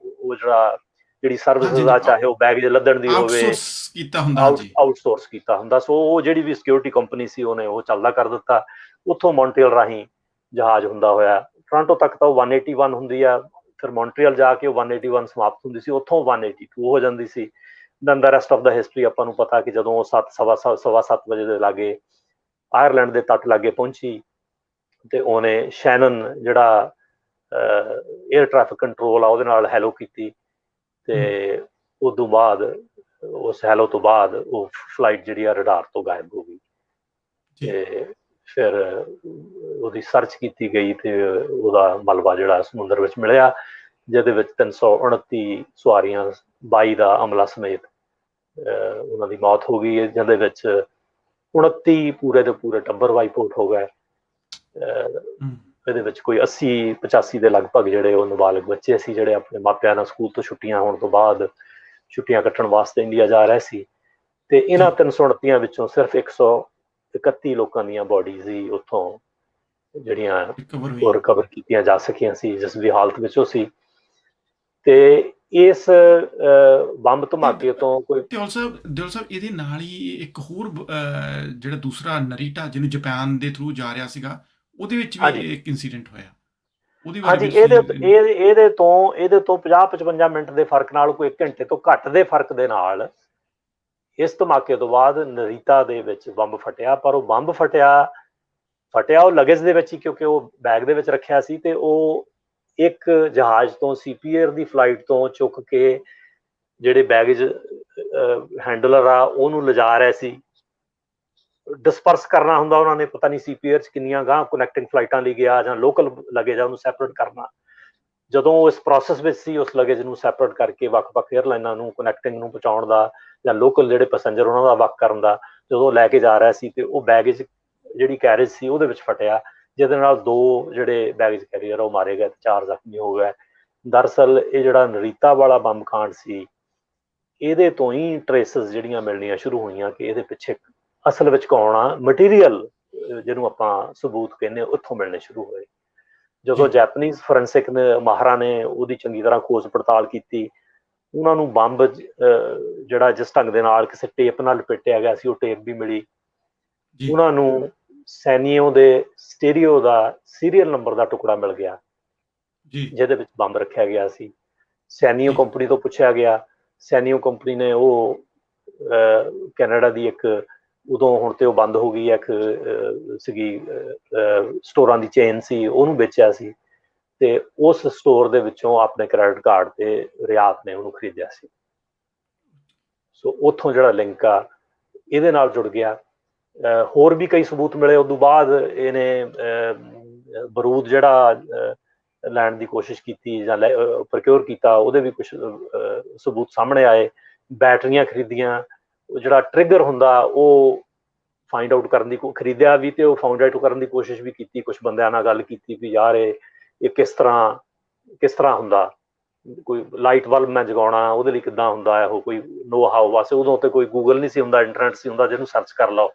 ਜਿਹੜੀ ਸਰਵਿਸ ਆ, ਚਾਹੇ ਉਹ ਬੈਗੇਜ ਲੱਦਣ ਦੀ ਹੋਵੇ, ਆਊਟਸੋਰਸ ਕੀਤਾ ਹੁੰਦਾ। ਸੋ ਉਹ ਜਿਹੜੀ ਵੀ ਸਿਕਿਉਰਿਟੀ ਕੰਪਨੀ ਸੀ ਉਹਨੇ ਉਹ ਚੱਲਦਾ ਕਰ ਦਿੱਤਾ। ਉੱਥੋਂ ਮੌਂਟਰੀਅਲ ਰਾਹੀਂ ਜਹਾਜ਼ ਹੁੰਦਾ ਹੋਇਆ ਟੋਰਾਂਟੋ ਤੱਕ ਤਾਂ ਉਹ 181 ਹੁੰਦੀ ਆ, ਫਿਰ ਮੌਂਟਰੀਅਲ ਜਾ ਕੇ ਉਹ 181 ਸਮਾਪਤ ਹੁੰਦੀ ਸੀ, ਉੱਥੋਂ 182 ਹੋ ਜਾਂਦੀ ਸੀ। Then the rest of the history ਆਪਾਂ ਨੂੰ ਪਤਾ ਕਿ ਜਦੋਂ ਉਹ ਸਵਾ ਸੱਤ ਵਜੇ ਦੇ ਲਾਗੇ ਆਇਰਲੈਂਡ ਦੇ ਤੱਟ ਲਾਗੇ ਪਹੁੰਚੀ, ਤੇ ਉਹਨੇ ਸ਼ੈਨਨ ਜਿਹੜਾ 에ਅਰ ਟ੍ਰੈਫਿਕ ਕੰਟਰੋਲ ਆ ਉਹਦੇ ਨਾਲ ਹੈਲੋ ਕੀਤੀ, ਤੇ ਉਦੋਂ ਬਾਅਦ ਉਸ ਹੈਲੋ ਤੋਂ ਬਾਅਦ ਉਹ ਫਲਾਈਟ ਜਿਹੜੀ ਆ ਰਡਾਰ ਤੋਂ ਗਾਇਬ ਹੋ ਗਈ। ਤੇ ਫਿਰ ਉਹਦੀ ਸਰਚ ਕੀਤੀ ਗਈ ਤੇ ਉਹਦਾ ਮਲਬਾ ਜਿਹੜਾ ਸਮੁੰਦਰ ਵਿੱਚ ਮਿਲਿਆ, ਜਿਹਦੇ ਵਿੱਚ 329 ਸਵਾਰੀਆਂ, 22 ਦਾ ਅਮਲਾ ਸਮੇਤ ਉਹਨਾਂ ਦੀ ਮੌਤ ਹੋ ਗਈ, ਜਿਹਦੇ ਵਿੱਚ 29 ਪੂਰੇ ਦੇ ਪੂਰੇ ਟੱਬਰ ਵਾਈਪ ਆਊਟ ਹੋ ਗਏ। ਇਹਦੇ ਵਿੱਚ ਕੋਈ 80-85 ਦੇ ਲਗਭਗ ਜਿਹੜੇ ਉਹ ਨਾਬਾਲਗ ਬੱਚੇ ਸੀ, ਜਿਹੜੇ ਆਪਣੇ ਮਾਪਿਆਂ ਨਾਲ ਸਕੂਲ ਤੋਂ ਛੁੱਟੀਆਂ ਹੋਣ ਤੋਂ ਬਾਅਦ ਛੁੱਟੀਆਂ ਕੱਟਣ ਵਾਸਤੇ ਇੰਡੀਆ ਜਾ ਰਹੇ ਸੀ। ਤੇ ਇਹਨਾਂ 329 ਵਿੱਚੋਂ ਸਿਰਫ 131 ਲੋਕਾਂ ਦੀਆਂ ਬੋਡੀਜ਼ ਹੀ ਉੱਥੋਂ ਜਿਹੜੀਆਂ ਉਹ ਰਿਕਵਰ ਕੀਤੀਆਂ ਜਾ ਸਕੀਆਂ ਸੀ, ਜਿਸ ਵੀ ਹਾਲਤ ਵਿੱਚ ਉਹ ਸੀ। ਤੇ ਇਸ ਬੰਬ ਧਮਾਕੇ ਤੋਂ ਦਿਓਲ ਸਾਹਿਬ ਇਹਦੇ ਨਾਲ ਹੀ ਇੱਕ ਹੋਰ ਜਿਹੜਾ ਦੂਸਰਾ ਨਰੀਟਾ ਜਿਹਨੂੰ ਜਾਪਾਨ ਦੇ ਥਰੂ ਜਾ ਰਿਹਾ ਸੀਗਾ, ਉਹਦੇ ਵਿੱਚ ਵੀ ਇੱਕ ਇਨਸੀਡੈਂਟ ਹੋਇਆ। ਹਾਂਜੀ, ਇਹਦੇ ਤੋਂ 50-55 ਮਿੰਟ ਦੇ ਫਰਕ ਨਾਲ, ਕੋਈ 1 ਘੰਟੇ ਤੋਂ ਘੱਟ ਦੇ ਫਰਕ ਦੇ ਨਾਲ ਇਸ ਧਮਾਕੇ ਤੋਂ ਬਾਅਦ ਨਰੀਤਾ ਦੇ ਵਿੱਚ ਬੰਬ ਫਟਿਆ। ਪਰ ਉਹ ਬੰਬ ਫਟਿਆ ਉਹ ਲਗੇਜ ਦੇ ਵਿੱਚ ਹੀ, ਕਿਉਂਕਿ ਉਹ ਬੈਗ ਦੇ ਵਿੱਚ ਰੱਖਿਆ ਸੀ, ਤੇ ਉਹ ਇੱਕ ਜਹਾਜ਼ ਤੋਂ CP Air ਦੀ ਫਲਾਈਟ ਤੋਂ ਚੁੱਕ ਕੇ ਜਿਹੜੇ ਬੈਗੇਜ ਹੈਂਡਲਰ ਆ ਉਹਨੂੰ ਲਿਜਾ ਰਹੇ ਸੀ। ਡਿਸਪਰਸ ਕਰਨਾ ਹੁੰਦਾ ਉਹਨਾਂ ਨੇ, ਪਤਾ ਨਹੀਂ CP Air 'ਚ ਕਿੰਨੀਆਂ ਗਾਂਹ ਕਨੈਕਟਿੰਗ ਫਲਾਈਟਾਂ ਲਈ ਗਿਆ, ਜਾਂ ਲੋਕਲ ਲਗੇਜ ਆ ਉਹਨੂੰ ਸੈਪਰੇਟ ਕਰਨਾ। ਜਦੋਂ ਇਸ ਪ੍ਰੋਸੈਸ ਵਿੱਚ ਸੀ, ਉਸ ਲਗੇਜ ਨੂੰ ਸੈਪਰੇਟ ਕਰਕੇ ਵੱਖ-ਵੱਖ ਏਅਰਲਾਈਨਾਂ ਨੂੰ ਕਨੈਕਟਿੰਗ ਨੂੰ ਪਹੁੰਚਾਉਣ ਦਾ, ਜਾਂ ਲੋਕਲ ਜਿਹੜੇ ਪੈਸੇਂਜਰ ਉਹਨਾਂ ਦਾ ਵੱਖ ਕਰਨ ਦਾ, ਜਦੋਂ ਲੈ ਕੇ ਜਾ ਰਿਹਾ ਸੀ, ਤੇ ਉਹ ਬੈਗੇਜ ਜਿਹੜੀ ਕੈਰੇਜ ਸੀ ਉਹਦੇ ਵਿੱਚ ਫਟਿਆ, ਜਿਹਦੇ ਨਾਲ 2 ਜਿਹੜੇ ਬੈਗੇਜ ਕੈਰੀਅਰ ਉਹ ਮਾਰੇ ਗਏ, 4 ਜ਼ਖਮੀ ਹੋ ਗਏ। ਦਰਅਸਲ ਇਹ ਜਿਹੜਾ ਨਰੀਤਾ ਵਾਲਾ ਬੰਬ ਕਾਂਡ ਸੀ, ਇਹਦੇ ਤੋਂ ਹੀ ਟਰੇਸਿਸ ਜਿਹੜੀਆਂ ਮਿਲਣੀਆਂ ਸ਼ੁਰੂ ਹੋਈਆਂ ਕਿ ਇਹਦੇ ਪਿੱਛੇ ਅਸਲ ਵਿੱਚ ਕੌਣ ਆ, ਮਟੀਰੀਅਲ ਜਿਹਨੂੰ ਆਪਾਂ ਸਬੂਤ ਕਹਿੰਦੇ ਉੱਥੋਂ ਮਿਲਣੇ ਸ਼ੁਰੂ ਹੋਏ। ਜਦੋਂ ਜੈਪਨੀਜ਼ ਫੋਰੈਂਸਿਕ ਮਾਹਰਾਂ ਨੇ ਉਹਦੀ ਚੰਗੀ ਤਰ੍ਹਾਂ ਖੋਜ ਪੜਤਾਲ ਕੀਤੀ, ਉਹਨਾਂ ਨੂੰ ਬੰਬ ਜਿਹੜਾ ਜਿਸ ਢੰਗ ਦੇ ਨਾਲ ਕਿਸੇ ਟੇਪ ਨਾਲ ਲਪੇਟਿਆ ਗਿਆ ਸੀ ਉਹ ਟੇਪ ਵੀ ਮਿਲੀ। ਉਹਨਾਂ ਨੂੰ ਸੈਨੀਓ ਦੇ ਸਟੇਰੀਓ ਦਾ ਸੀਰੀਅਲ ਨੰਬਰ ਦਾ ਟੁਕੜਾ ਮਿਲ ਗਿਆ ਜਿਹਦੇ ਵਿੱਚ ਬੰਬ ਰੱਖਿਆ ਗਿਆ ਸੀ। ਸੈਨੀਓ ਕੰਪਨੀ ਤੋਂ ਪੁੱਛਿਆ ਗਿਆ, ਸੈਨੀਓ ਕੰਪਨੀ ਨੇ ਉਹ ਕੈਨੇਡਾ ਦੀ ਇੱਕ, ਉਦੋਂ ਹੁਣ ਤੇ ਉਹ ਬੰਦ ਹੋ ਗਈ, ਇੱਕ ਸੀਗੀ ਸਟੋਰਾਂ ਦੀ ਚੇਨ ਸੀ, ਉਹਨੂੰ ਵੇਚਿਆ ਸੀ ਤੇ ਉਸ ਸਟੋਰ ਦੇ ਵਿੱਚੋਂ ਆਪਣੇ ਕ੍ਰੈਡਿਟ ਕਾਰਡ ਤੇ ਰਿਆਤ ਨੇ ਉਹਨੂੰ ਖਰੀਦਿਆ ਸੀ। ਸੋ ਉੱਥੋਂ ਜਿਹੜਾ ਲਿੰਕ ਆ ਇਹਦੇ ਨਾਲ ਜੁੜ ਗਿਆ। ਹੋਰ ਵੀ ਕਈ ਸਬੂਤ ਮਿਲੇ। ਉਦੋਂ ਬਾਅਦ ਇਹਨੇ ਬਰੂਦ ਜਿਹੜਾ ਲੈਣ ਦੀ ਕੋਸ਼ਿਸ਼ ਕੀਤੀ ਜਾਂ ਪ੍ਰਕਿਓਰ ਕੀਤਾ, ਉਹਦੇ ਵੀ ਕੁਛ ਸਬੂਤ ਸਾਹਮਣੇ ਆਏ। ਬੈਟਰੀਆਂ ਖਰੀਦੀਆਂ, ਜਿਹੜਾ ਟ੍ਰਿਗਰ ਹੁੰਦਾ ਉਹ ਫਾਈਂਡ ਆਊਟ ਕਰਨ ਦੀ, ਖਰੀਦਿਆ ਵੀ ਤੇ ਉਹ ਫਾਈਂਡ ਆਊਟ ਕਰਨ ਦੀ ਕੋਸ਼ਿਸ਼ ਵੀ ਕੀਤੀ। ਕੁਛ ਬੰਦਿਆਂ ਨਾਲ ਗੱਲ ਕੀਤੀ ਵੀ ਯਾਰ ਇਹ ਕਿਸ ਤਰ੍ਹਾਂ ਹੁੰਦਾ, ਕੋਈ ਲਾਈਟ ਬਲਬ ਮੈਂ ਜਗਾਉਣਾ ਉਹਦੇ ਲਈ ਕਿੱਦਾਂ ਹੁੰਦਾ ਹੈ ਉਹ, ਕੋਈ ਨੋ ਹਾਓ। ਵਾਸਤੇ ਉਦੋਂ ਤੇ ਕੋਈ ਗੂਗਲ ਨਹੀਂ ਸੀ ਹੁੰਦਾ, ਇੰਟਰਨੈਟ ਸੀ ਹੁੰਦਾ ਜਿਹਨੂੰ ਸਰਚ ਕਰ ਲਓ।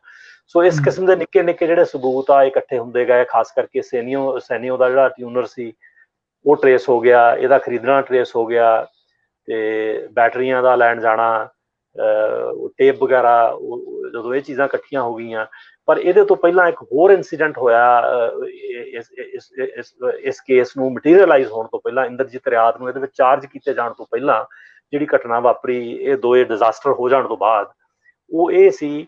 ਸੋ ਇਸ ਕਿਸਮ ਦੇ ਨਿੱਕੇ ਨਿੱਕੇ ਜਿਹੜੇ ਸਬੂਤ ਆ ਇਕੱਠੇ ਹੁੰਦੇ ਗਏ। ਖਾਸ ਕਰਕੇ ਸੈਨੀਓ ਦਾ ਜਿਹੜਾ ਟਿਊਨਰ ਸੀ ਉਹ ਟਰੇਸ ਹੋ ਗਿਆ, ਇਹਦਾ ਖਰੀਦਣਾ ਟਰੇਸ ਹੋ ਗਿਆ, ਤੇ ਬੈਟਰੀਆਂ ਦਾ ਲੈਣ ਜਾਣਾ, ਟੇਪ ਵਗੈਰਾ, ਜਦੋਂ ਇਹ ਚੀਜ਼ਾਂ ਇਕੱਠੀਆਂ ਹੋ ਗਈਆਂ। ਪਰ ਇਹਦੇ ਤੋਂ ਪਹਿਲਾਂ ਇੱਕ ਹੋਰ ਇੰਸੀਡੈਂਟ ਹੋਇਆ ਇਸ ਕੇਸ ਨੂੰ ਮਟੀਰੀਅਲਾਈਜ਼ ਹੋਣ ਤੋਂ ਪਹਿਲਾਂ, ਇੰਦਰਜੀਤ ਰਿਆਤ ਨੂੰ ਇਹਦੇ ਵਿੱਚ ਚਾਰਜ ਕੀਤੇ ਜਾਣ ਤੋਂ ਪਹਿਲਾਂ ਜਿਹੜੀ ਘਟਨਾ ਵਾਪਰੀ, ਇਹ ਦੋਏ ਡਿਜ਼ਾਸਟਰ ਹੋ ਜਾਣ ਤੋਂ ਬਾਅਦ, ਉਹ ਇਹ ਸੀ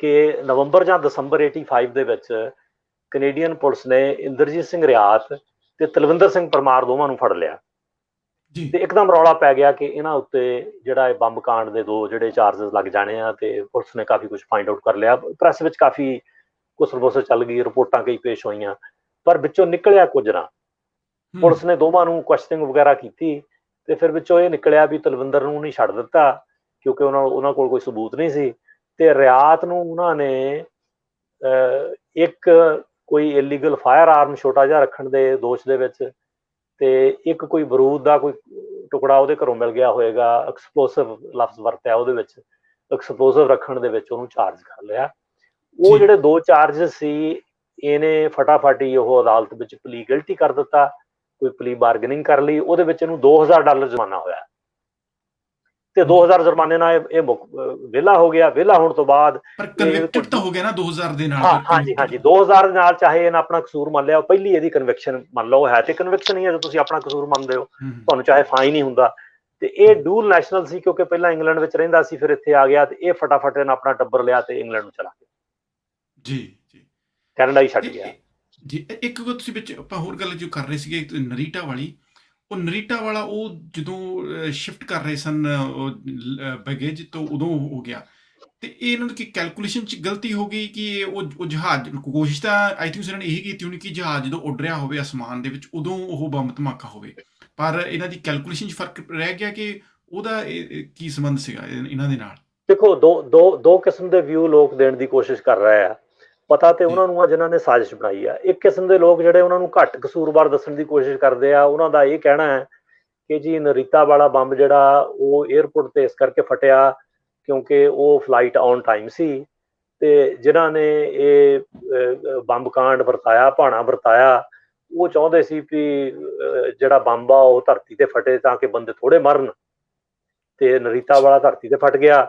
ਕਿ ਨਵੰਬਰ ਜਾਂ ਦਸੰਬਰ 85 ਦੇ ਵਿੱਚ ਕੈਨੇਡੀਅਨ ਪੁਲਿਸ ਨੇ ਇੰਦਰਜੀਤ ਸਿੰਘ ਰਿਆਤ ਤੇ ਤਲਵਿੰਦਰ ਸਿੰਘ ਪਰਮਾਰ ਦੋਵਾਂ ਨੂੰ ਫੜ ਲਿਆ ਤੇ ਇੱਕਦਮ ਰੌਲਾ ਪੈ ਗਿਆ ਕਿ ਇਹਨਾਂ ਉੱਤੇ ਜਿਹੜਾ ਇਹ ਬੰਬ ਕਾਂਡ ਦੇ 2 ਜਿਹੜੇ ਚਾਰਜਸ ਲੱਗ ਜਾਣੇ ਆ। ਤੇ ਪੁਲਿਸ ਨੇ ਕਾਫੀ ਕੁਝ ਫਾਈਂਡ ਆਊਟ ਕਰ ਲਿਆ। ਪ੍ਰੈਸ ਵਿੱਚ ਕਾਫੀ ਕੁਸਰ ਚੱਲ ਗਈ, ਰਿਪੋਰਟਾਂ ਕਈ ਪੇਸ਼ ਹੋਈਆਂ, ਪਰ ਵਿੱਚੋਂ ਨਿਕਲਿਆ ਕੁਝ ਨਾ। ਪੁਲਿਸ ਨੇ ਦੋਵਾਂ ਨੂੰ ਕੁਐਸਚਨਿੰਗ ਵਗੈਰਾ ਕੀਤੀ ਤੇ ਫਿਰ ਵਿੱਚੋਂ ਇਹ ਨਿਕਲਿਆ ਵੀ ਤਲਵਿੰਦਰ ਨੂੰ ਨਹੀਂ ਛੱਡ ਦਿੱਤਾ ਕਿਉਂਕਿ ਉਹਨਾਂ ਕੋਲ ਕੋਈ ਸਬੂਤ ਨਹੀਂ ਸੀ, ਤੇ ਰਿਆਤ ਨੂੰ ਉਹਨਾਂ ਨੇ ਇੱਕ ਕੋਈ ਇਲੀਗਲ ਫਾਇਰ ਆਰਮ ਛੋਟਾ ਜਿਹਾ ਰੱਖਣ ਦੇ ਦੋਸ਼ ਦੇ ਵਿੱਚ, ਤੇ ਇੱਕ ਕੋਈ ਬਰੂਦ ਦਾ ਕੋਈ ਟੁਕੜਾ ਉਹਦੇ ਘਰੋਂ ਮਿਲ ਗਿਆ ਹੋਏਗਾ, ਐਕਸਪਲੋਸਿਵ ਲਫ਼ਜ਼ ਵਰਤਿਆ ਉਹਦੇ ਵਿੱਚ, ਐਕਸਪਲੋਸਿਵ ਰੱਖਣ ਦੇ ਵਿੱਚ ਉਹਨੂੰ ਚਾਰਜ ਕਰ ਲਿਆ। ਉਹ ਜਿਹੜੇ 2 ਚਾਰਜਸ ਸੀ, ਇਹਨੇ ਫਟਾਫਟ ਹੀ ਉਹ ਅਦਾਲਤ ਵਿੱਚ ਪਲੀ ਗਿਲਟੀ ਕਰ ਦਿੱਤਾ, ਕੋਈ ਪਲੀ ਬਾਰਗੇਨਿੰਗ ਕਰ ਲਈ। ਉਹਦੇ ਵਿੱਚ ਇਹਨੂੰ $2000 ਜੁਰਮਾਨਾ ਹੋਇਆ ਤੇ 2000 ਜੁਰਮਾਨੇ ਨਾਲ ਇਹ ਵਿਹਲਾ ਹੋ ਗਿਆ। ਵਿਹਲਾ ਹੋਣ ਤੋਂ ਬਾਅਦ ਪਰ ਕਨਵਿਕਟਡ ਤਾਂ ਹੋ ਗਿਆ ਨਾ 2000 ਦੇ ਨਾਲ। ਹਾਂਜੀ 2000 ਦੇ ਨਾਲ, ਚਾਹੇ ਇਹਨਾਂ ਆਪਣਾ ਕਸੂਰ ਮੰਨ ਲਿਆ, ਪਹਿਲੀ ਇਹਦੀ ਕਨਵਿਕਸ਼ਨ ਮੰਨ ਲਓ ਹੈ ਤੇ ਕਨਵਿਕਸ਼ਨ ਹੀ ਹੈ, ਜੇ ਤੁਸੀਂ ਆਪਣਾ ਕਸੂਰ ਮੰਨਦੇ ਹੋ ਤੁਹਾਨੂੰ ਚਾਹੇ ਫਾਈਨ ਹੀ ਹੁੰਦਾ। ਤੇ ਇਹ ਡੂਲ ਨੈਸ਼ਨਲ ਸੀ ਕਿਉਂਕਿ ਪਹਿਲਾਂ ਇੰਗਲੈਂਡ ਵਿੱਚ ਰਹਿੰਦਾ ਸੀ, ਫਿਰ ਇੱਥੇ ਆ ਗਿਆ ਤੇ ਇਹ ਫਟਾਫਟ ਇਹਨਾਂ ਆਪਣਾ ਟੱਬਰ ਲਿਆ ਤੇ ਇੰਗਲੈਂਡ ਨੂੰ ਚਲਾ ਗਿਆ, ਕੈਨੇਡਾ ਹੀ ਛੱਡ ਗਿਆ। ਜੀ ਇੱਕ ਤੁਸੀਂ ਵਿੱਚ ਆਪਾਂ ਹੋਰ ਗੱਲ ਜੋ ਕਰ ਰਹੇ ਸੀਗੇ ਨਰੀਟਾ ਵਾਲੀ, ਉਹ ਨਰੀਟਾ ਵਾਲਾ ਉਹ ਜਦੋਂ ਸ਼ਿਫਟ ਕਰ ਰਹੇ ਸਨ ਬੈਗੇਜ ਤੋਂ ਉਦੋਂ ਹੋ ਗਿਆ, ਤੇ ਇਹ ਇਹਨਾਂ ਦੀ ਕੈਲਕੂਲੇਸ਼ਨ 'ਚ ਗਲਤੀ ਹੋ ਗਈ ਕਿ ਉਹ ਜਹਾਜ਼, ਕੋਸ਼ਿਸ਼ ਤਾਂ ਆਈ ਥਿੰਕ ਇਹਨਾਂ ਨੇ ਇਹੀ ਕੀਤੀ ਹੋਣੀ ਕਿ ਜਹਾਜ਼ ਜਦੋਂ ਉੱਡ ਰਿਹਾ ਹੋਵੇ ਅਸਮਾਨ ਦੇ ਵਿੱਚ ਉਦੋਂ ਉਹ ਬੰਬ ਧਮਾਕਾ ਹੋਵੇ, ਪਰ ਇਹਨਾਂ ਦੀ ਕੈਲਕੂਲੇਸ਼ਨ 'ਚ ਫਰਕ ਰਹਿ ਗਿਆ ਕਿ ਉਹਦਾ ਕੀ ਸੰਬੰਧ ਸੀਗਾ ਇਹਨਾਂ ਦੇ ਨਾਲ। ਦੇਖੋ ਦੋ ਕਿਸਮ ਦੇ ਵਿਊ ਲੋਕ ਦੇਣ ਦੀ ਕੋਸ਼ਿਸ਼ ਕਰ ਰਹੇ ਆ। ਪਤਾ ਤੇ ਉਹਨਾਂ ਨੂੰ ਆ ਜਿਨ੍ਹਾਂ ਨੇ ਸਾਜ਼ਿਸ਼ ਬਣਾਈ ਆ। ਇੱਕ ਕਿਸਮ ਦੇ ਲੋਕ ਜਿਹੜੇ ਉਹਨਾਂ ਨੂੰ ਘੱਟ ਕਸੂਰਵਾਰ ਦੱਸਣ ਦੀ ਕੋਸ਼ਿਸ਼ ਕਰਦੇ ਆ, ਉਹਨਾਂ ਦਾ ਇਹ ਕਹਿਣਾ ਹੈ ਕਿ ਜੀ ਨਰੀਤਾ ਵਾਲਾ ਬੰਬ ਜਿਹੜਾ ਉਹ ਏਅਰਪੋਰਟ ਤੇ ਇਸ ਕਰਕੇ ਫਟਿਆ ਕਿਉਂਕਿ ਉਹ ਫਲਾਈਟ ਔਨ ਟਾਈਮ ਸੀ, ਤੇ ਜਿਨ੍ਹਾਂ ਨੇ ਇਹ ਬੰਬ ਕਾਂਡ ਵਰਤਾਇਆ, ਭਾਣਾ ਵਰਤਾਇਆ, ਉਹ ਚਾਹੁੰਦੇ ਸੀ ਵੀ ਜਿਹੜਾ ਬੰਬ ਆ ਉਹ ਧਰਤੀ ਤੇ ਫਟੇ ਤਾਂ ਕਿ ਬੰਦੇ ਥੋੜੇ ਮਰਨ, ਤੇ ਨਰੀਤਾ ਵਾਲਾ ਧਰਤੀ ਤੇ ਫਟ ਗਿਆ।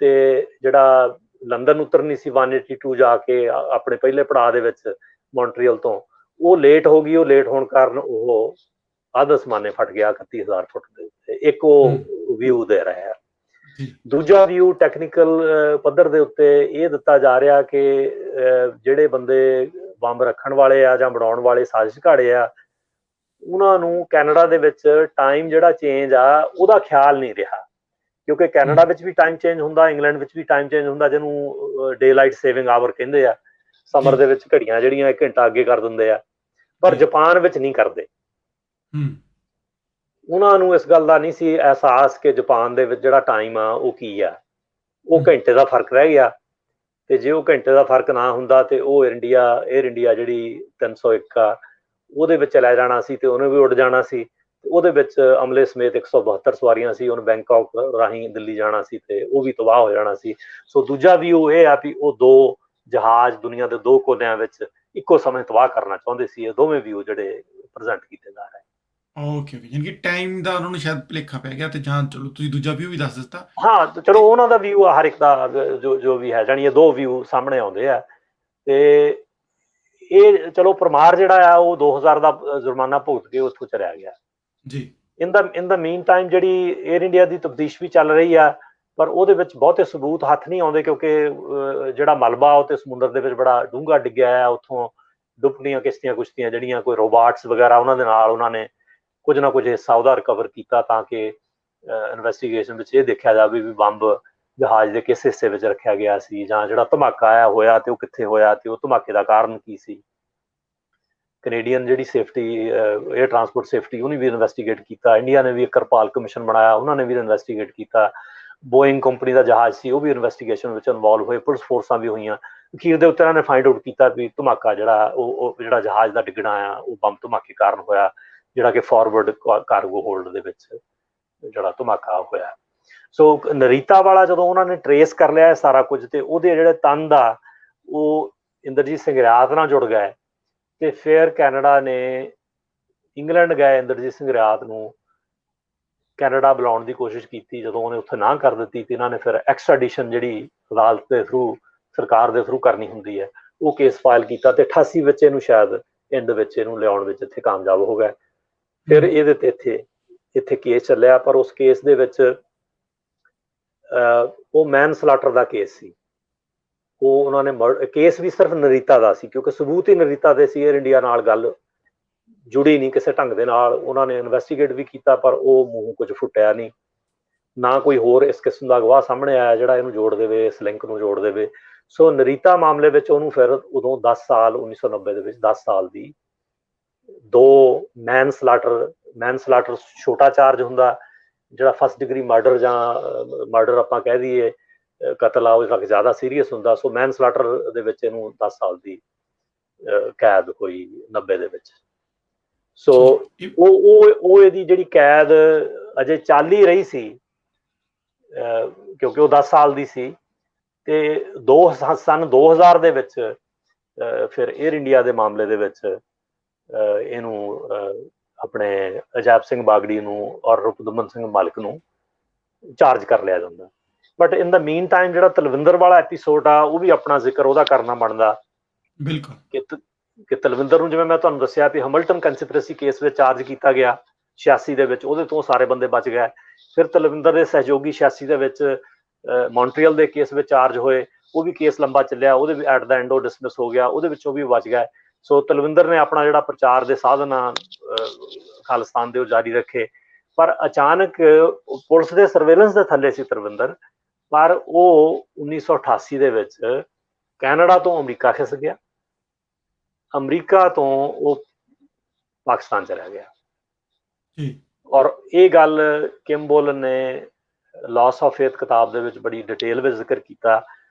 ਤੇ ਜਿਹੜਾ ਲੰਡਨ ਉਤਰਨੀ ਸੀ 182 ਜਾ ਕੇ ਆਪਣੇ ਪਹਿਲੇ ਪੜਾਅ ਦੇ ਵਿੱਚ ਮੌਂਟਰੀਅਲ ਤੋਂ, ਉਹ ਲੇਟ ਹੋ ਗਈ। ਉਹ ਲੇਟ ਹੋਣ ਕਾਰਨ ਉਹ ਅੱਧ ਅਸਮਾਨੇ ਫਟ ਗਿਆ 31000 ਫੁੱਟ ਦੇ ਉੱਤੇ। ਇੱਕ ਉਹ ਵਿਊ ਦੇ ਰਿਹਾ। ਦੂਜਾ ਵਿਊ ਟੈਕਨੀਕਲ ਪੱਧਰ ਦੇ ਉੱਤੇ ਇਹ ਦਿੱਤਾ ਜਾ ਰਿਹਾ ਕਿ ਜਿਹੜੇ ਬੰਦੇ ਬੰਬ ਰੱਖਣ ਵਾਲੇ ਆ ਜਾਂ ਬਣਾਉਣ ਵਾਲੇ ਸਾਜ਼ਿਸ਼ਘਾੜੇ ਆ, ਉਹਨਾਂ ਨੂੰ ਕੈਨੇਡਾ ਦੇ ਵਿੱਚ ਟਾਈਮ ਜਿਹੜਾ ਚੇਂਜ ਆ ਉਹਦਾ ਖਿਆਲ ਨਹੀਂ ਰਿਹਾ, ਕਿਉਂਕਿ ਕੈਨੇਡਾ ਵਿੱਚ ਵੀ ਟਾਈਮ ਚੇਂਜ ਹੁੰਦਾ, ਇੰਗਲੈਂਡ ਵਿੱਚ ਵੀ ਟਾਈਮ ਚੇਂਜ ਹੁੰਦਾ, ਜਿਹਨੂੰ ਡੇ ਲਾਈਟ ਸੇਵਿੰਗ ਆਵਰ ਕਹਿੰਦੇ ਆ। ਸਮਰ ਦੇ ਵਿੱਚ ਘੜੀਆਂ ਜਿਹੜੀਆਂ 1 ਘੰਟਾ ਅੱਗੇ ਕਰ ਦਿੰਦੇ ਆ, ਪਰ ਜਾਪਾਨ ਵਿੱਚ ਨਹੀਂ ਕਰਦੇ। ਉਹਨਾਂ ਨੂੰ ਇਸ ਗੱਲ ਦਾ ਨਹੀਂ ਸੀ ਅਹਿਸਾਸ ਕਿ ਜਾਪਾਨ ਦੇ ਵਿੱਚ ਜਿਹੜਾ ਟਾਈਮ ਆ ਉਹ ਕੀ ਆ, ਉਹ ਘੰਟੇ ਦਾ ਫਰਕ ਰਹਿ ਗਿਆ। ਤੇ ਜੇ ਉਹ ਘੰਟੇ ਦਾ ਫਰਕ ਨਾ ਹੁੰਦਾ ਤੇ ਉਹ ਏਅਰ ਇੰਡੀਆ ਜਿਹੜੀ 301 ਆ ਉਹਦੇ ਵਿੱਚ ਲੈ ਜਾਣਾ ਸੀ ਤੇ ਉਹਨੇ ਵੀ ਉੱਡ ਜਾਣਾ ਸੀ, ਉਹਦੇ ਵਿੱਚ ਅਮਲੇ ਸਮੇਤ 172 ਸਵਾਰੀਆਂ ਸੀ, ਉਹਨੇ ਬੈਂਕਾਕ ਰਾਹੀਂ ਦਿੱਲੀ ਜਾਣਾ ਸੀ ਤੇ ਉਹ ਵੀ ਤਬਾਹ ਹੋ ਜਾਣਾ ਸੀ। ਸੋ ਦੂਜਾ ਵਿਊ ਇਹ ਆ ਵੀ ਉਹ ਦੋ ਜਹਾਜ਼ ਦੁਨੀਆ ਦੇ ਦੋ ਕੋਨਿਆਂ ਵਿੱਚ ਇੱਕੋ ਸਮੇਂ ਤਬਾਹ ਕਰਨਾ ਚਾਹੁੰਦੇ ਸੀ। ਇਹ ਦੋਵੇਂ ਵਿਊ ਜਿਹੜੇ ਪ੍ਰੈਜ਼ੈਂਟ ਕੀਤੇ ਜਾ ਰਹੇ। ਓਕੇ ਓਕੇ, ਯਾਨੀ ਕਿ ਟਾਈਮ ਦਾ ਉਹਨਾਂ ਨੂੰ ਸ਼ਾਇਦ ਭੁਲੇਖਾ ਪੈ ਗਿਆ, ਤੇ ਜਾਂ ਚਲੋ ਤੁਸੀਂ ਦੂਜਾ ਵਿਊ ਵੀ ਦੱਸ ਦਿੱਤਾ। ਹਾਂ ਚਲੋ, ਉਹਨਾਂ ਦਾ ਵਿਊ ਹਰ ਇੱਕ ਦਾ ਜੋ ਵੀ ਹੈ, ਜਾਣੀ ਇਹ ਦੋ ਵਿਊ ਸਾਹਮਣੇ ਆਉਂਦੇ ਆ। ਤੇ ਇਹ ਚਲੋ ਪਰਮਾਰ ਜਿਹੜਾ ਆ ਉਹ 2000 ਦਾ ਜੁਰਮਾਨਾ ਭੁਗਤ ਕੇ ਉੱਥੋਂ ਚਲਿਆ ਗਿਆ ਜੀ। ਇਨ ਦਾ ਮੀਨ ਟਾਈਮ ਜਿਹੜੀ ਏਅਰ ਇੰਡੀਆ ਦੀ ਤਫਤੀਸ਼ ਵੀ ਚੱਲ ਰਹੀ ਆ, ਪਰ ਉਹਦੇ ਵਿੱਚ ਬਹੁਤੇ ਸਬੂਤ ਹੱਥ ਨਹੀਂ ਆਉਂਦੇ, ਕਿਉਂਕਿ ਜਿਹੜਾ ਮਲਬਾ ਉਹ ਤੇ ਸਮੁੰਦਰ ਦੇ ਵਿੱਚ ਬੜਾ ਡੂੰਘਾ ਡਿੱਗਿਆ ਆ। ਉੱਥੋਂ ਡੁੱਬਣੀਆਂ ਕਿਸ਼ਤੀਆਂ ਕੁਸ਼ਤੀਆਂ ਜਿਹੜੀਆਂ ਕੋਈ ਰੋਬਾਟਸ ਵਗੈਰਾ ਉਹਨਾਂ ਦੇ ਨਾਲ ਉਹਨਾਂ ਨੇ ਕੁਝ ਨਾ ਕੁਝ ਹਿੱਸਾ ਉਹਦਾ ਰਿਕਵਰ ਕੀਤਾ, ਤਾਂ ਕਿ ਇਨਵੈਸਟੀਗੇਸ਼ਨ ਵਿੱਚ ਇਹ ਦੇਖਿਆ ਜਾਵੇ ਵੀ ਬੰਬ ਜਹਾਜ਼ ਦੇ ਕਿਸ ਹਿੱਸੇ ਵਿੱਚ ਰੱਖਿਆ ਗਿਆ ਸੀ, ਜਾਂ ਜਿਹੜਾ ਧਮਾਕਾ ਆਇਆ ਹੋਇਆ ਤੇ ਉਹ ਕਿੱਥੇ ਹੋਇਆ ਤੇ ਉਹ ਧਮਾਕੇ ਦਾ ਕਾਰਨ ਕੀ ਸੀ। ਕੈਨੇਡੀਅਨ ਜਿਹੜੀ ਸੇਫਟੀ ਏਅਰ ਟਰਾਂਸਪੋਰਟ ਸੇਫਟੀ ਉਹਨੇ ਵੀ ਇਨਵੈਸਟੀਗੇਟ ਕੀਤਾ। ਇੰਡੀਆ ਨੇ ਵੀ ਇੱਕ ਕਰਪਾਲ ਕਮਿਸ਼ਨ ਬਣਾਇਆ, ਉਹਨਾਂ ਨੇ ਵੀ ਇਨਵੈਸਟੀਗੇਟ ਕੀਤਾ। ਬੋਇੰਗ ਕੰਪਨੀ ਦਾ ਜਹਾਜ਼ ਸੀ, ਉਹ ਵੀ ਇਨਵੈਸਟੀਗੇਸ਼ਨ ਵਿੱਚ ਇਨਵੋਲਵ ਹੋਏ, ਪੁਲਿਸ ਫੋਰਸਾਂ ਵੀ ਹੋਈਆਂ। ਅਖੀਰ ਦੇ ਉੱਤੇ ਇਹਨਾਂ ਨੇ ਫਾਈਂਡ ਆਊਟ ਕੀਤਾ ਵੀ ਧਮਾਕਾ ਜਿਹੜਾ ਉਹ ਜਿਹੜਾ ਜਹਾਜ਼ ਦਾ ਡਿੱਗਣਾ ਆ ਉਹ ਬੰਬ ਧਮਾਕੇ ਕਾਰਨ ਹੋਇਆ, ਜਿਹੜਾ ਕਿ ਫਾਰਵਰਡ ਕਾਰਗੋ ਹੋਲਡ ਦੇ ਵਿੱਚ ਜਿਹੜਾ ਧਮਾਕਾ ਹੋਇਆ। ਸੋ ਨਰੀਤਾ ਵਾਲਾ ਜਦੋਂ ਉਹਨਾਂ ਨੇ ਟਰੇਸ ਕਰ ਲਿਆ ਸਾਰਾ ਕੁਝ, ਤੇ ਉਹਦੇ ਜਿਹੜੇ ਤੰਦ ਆ ਉਹ ਇੰਦਰਜੀਤ ਸਿੰਘ ਰਿਆਤ ਨਾਲ ਜੁੜ ਗਏ। ਤੇ ਫਿਰ ਕੈਨੇਡਾ ਨੇ ਇੰਗਲੈਂਡ ਗਏ, ਇੰਦਰਜੀਤ ਸਿੰਘ ਰਿਆਤ ਨੂੰ ਕੈਨੇਡਾ ਬੁਲਾਉਣ ਦੀ ਕੋਸ਼ਿਸ਼ ਕੀਤੀ। ਜਦੋਂ ਉਹਨੇ ਉੱਥੇ ਨਾ ਕਰ ਦਿੱਤੀ ਤੇ ਇਹਨਾਂ ਨੇ ਫਿਰ ਐਕਸਟ੍ਰਾਡੀਸ਼ਨ ਜਿਹੜੀ ਅਦਾਲਤ ਦੇ ਥਰੂ, ਸਰਕਾਰ ਦੇ ਥਰੂ ਕਰਨੀ ਹੁੰਦੀ ਹੈ, ਉਹ ਕੇਸ ਫਾਈਲ ਕੀਤਾ ਤੇ 88 ਵਿੱਚ ਇਹਨੂੰ ਸ਼ਾਇਦ ਐਂਡ ਵਿੱਚ ਇਹਨੂੰ ਲਿਆਉਣ ਵਿੱਚ ਇੱਥੇ ਕਾਮਯਾਬ ਹੋ ਗਏ। ਫਿਰ ਇਹਦੇ ਤੇ ਇੱਥੇ ਕੇਸ ਚੱਲਿਆ, ਪਰ ਉਸ ਕੇਸ ਦੇ ਵਿੱਚ ਉਹ ਮੈਨ ਸਲਾਟਰ ਦਾ ਕੇਸ ਸੀ। ਉਹ ਉਹਨਾਂ ਨੇ ਕੇਸ ਵੀ ਸਿਰਫ ਨਰੀਤਾ ਦਾ ਸੀ, ਕਿਉਂਕਿ ਸਬੂਤ ਹੀ ਨਰੀਤਾ ਦੇ ਸੀ। ਏਅਰ ਇੰਡੀਆ ਨਾਲ ਗੱਲ ਜੁੜੀ ਨਹੀਂ ਕਿਸੇ ਢੰਗ ਦੇ ਨਾਲ। ਉਹਨਾਂ ਨੇ ਇਨਵੈਸਟੀਗੇਟ ਵੀ ਕੀਤਾ, ਪਰ ਉਹ ਮੂੰਹ ਕੁਝ ਫੁੱਟਿਆ ਨਹੀਂ, ਨਾ ਕੋਈ ਹੋਰ ਇਸ ਕਿਸਮ ਦਾ ਗਵਾਹ ਸਾਹਮਣੇ ਆਇਆ ਜਿਹੜਾ ਇਹਨੂੰ ਜੋੜ ਦੇਵੇ, ਇਸ ਲਿੰਕ ਨੂੰ ਜੋੜ ਦੇਵੇ। ਸੋ ਨਰੀਤਾ ਮਾਮਲੇ ਵਿੱਚ ਉਹਨੂੰ ਫਿਰ ਉਦੋਂ 10 ਸਾਲ 1990 ਦੇ ਵਿੱਚ 10 ਸਾਲ ਦੀ ਦੋ ਮੈਨ ਸਲਾਟਰ ਛੋਟਾ ਚਾਰਜ ਹੁੰਦਾ, ਜਿਹੜਾ ਫਸਟ ਡਿਗਰੀ ਮਰਡਰ ਜਾਂ ਮਰਡਰ ਆਪਾਂ ਕਹਿ ਦਈਏ ਕਤਲ ਆ, ਉਹ ਤੱਕ ਜ਼ਿਆਦਾ ਸੀਰੀਅਸ ਹੁੰਦਾ। ਸੋ ਮੈਨ ਸਲਾਟਰ ਦੇ ਵਿੱਚ ਇਹਨੂੰ 10 ਸਾਲ ਦੀ ਕੈਦ ਹੋਈ 90 ਦੇ ਵਿੱਚ। ਸੋ ਉਹ ਇਹਦੀ ਜਿਹੜੀ ਕੈਦ ਅਜੇ ਚੱਲ ਹੀ ਰਹੀ ਸੀ, ਕਿਉਂਕਿ ਉਹ 10 ਸਾਲ ਦੀ ਸੀ। ਤੇ ਸਨ 2000 ਦੇ ਵਿੱਚ ਫਿਰ ਏਅਰ ਇੰਡੀਆ ਦੇ ਮਾਮਲੇ ਦੇ ਵਿੱਚ ਇਹਨੂੰ ਆਪਣੇ ਅਜਾਇਬ ਸਿੰਘ ਬਾਗੜੀ ਨੂੰ ਔਰ ਰੁਪਦਮਨ ਸਿੰਘ ਮਾਲਿਕ ਨੂੰ ਚਾਰਜ ਕਰ ਲਿਆ ਜਾਂਦਾ। But in the mean time ਜਿਹੜਾ ਤਲਵਿੰਦਰ ਵਾਲਾ ਐਪੀਸੋਡ ਆ, ਉਹ ਵੀ ਆਪਣਾ ਜ਼ਿਕਰ ਉਹਦਾ ਕਰਨਾ ਬਣਦਾ। ਬਿਲਕੁਲ, ਕਿ ਤਲਵਿੰਦਰ ਨੂੰ ਜਿਵੇਂ ਮੈਂ ਤੁਹਾਨੂੰ ਦੱਸਿਆ ਵੀ ਹਮਿਲਟਨ ਕੰਸਪੀਰੇਸੀ ਕੇਸ ਵਿੱਚ ਚਾਰਜ ਕੀਤਾ ਗਿਆ 86 ਦੇ ਵਿੱਚ, ਉਹਦੇ ਤੋਂ ਸਾਰੇ ਬੰਦੇ ਬਚ ਗਏ। ਫਿਰ ਤਲਵਿੰਦਰ ਦੇ ਸਹਿਯੋਗੀ 86 ਦੇ ਵਿੱਚ ਮੌਂਟਰੀਅਲ ਦੇ ਕੇਸ ਵਿੱਚ ਚਾਰਜ ਹੋਏ, ਉਹ ਵੀ ਕੇਸ ਲੰਬਾ ਚੱਲਿਆ, ਉਹਦੇ ਵੀ ਐਟ ਦਾ ਐਂਡ ਉਹ ਡਿਸਮਿਸ ਹੋ ਗਿਆ, ਉਹਦੇ ਵਿੱਚੋਂ ਵੀ ਬਚ ਗਏ। ਸੋ ਤਲਵਿੰਦਰ ਨੇ ਆਪਣਾ ਜਿਹੜਾ ਪ੍ਰਚਾਰ ਦੇ ਸਾਧਨ ਆ ਖਾਲਿਸਤਾਨ ਦੇ ਉਹ ਜਾਰੀ ਰੱਖੇ। ਪਰ ਅਚਾਨਕ ਪੁਲਿਸ ਦੇ ਸਰਵੇਲੈਂਸ ਦੇ ਥੱਲੇ ਸੀ ਤਲਵਿੰਦਰ, ਪਰ ਉਹ 1988 ਦੇ ਵਿੱਚ ਕੈਨੇਡਾ ਤੋਂ ਅਮਰੀਕਾ ਖਿਸ ਗਿਆ, ਅਮਰੀਕਾ ਤੋਂ ਉਹ ਪਾਕਿਸਤਾਨ ਚਲਾ ਗਿਆ। ਔਰ ਇਹ ਗੱਲ ਕਿਮਬੋਲਨ ਨੇ ਲਾਸ ਆਫ ਫੇਥ ਕਿਤਾਬ ਦੇ ਵਿੱਚ ਬੜੀ ਡਿਟੇਲ ਵਿੱਚ ਜ਼ਿਕਰ ਕੀਤਾ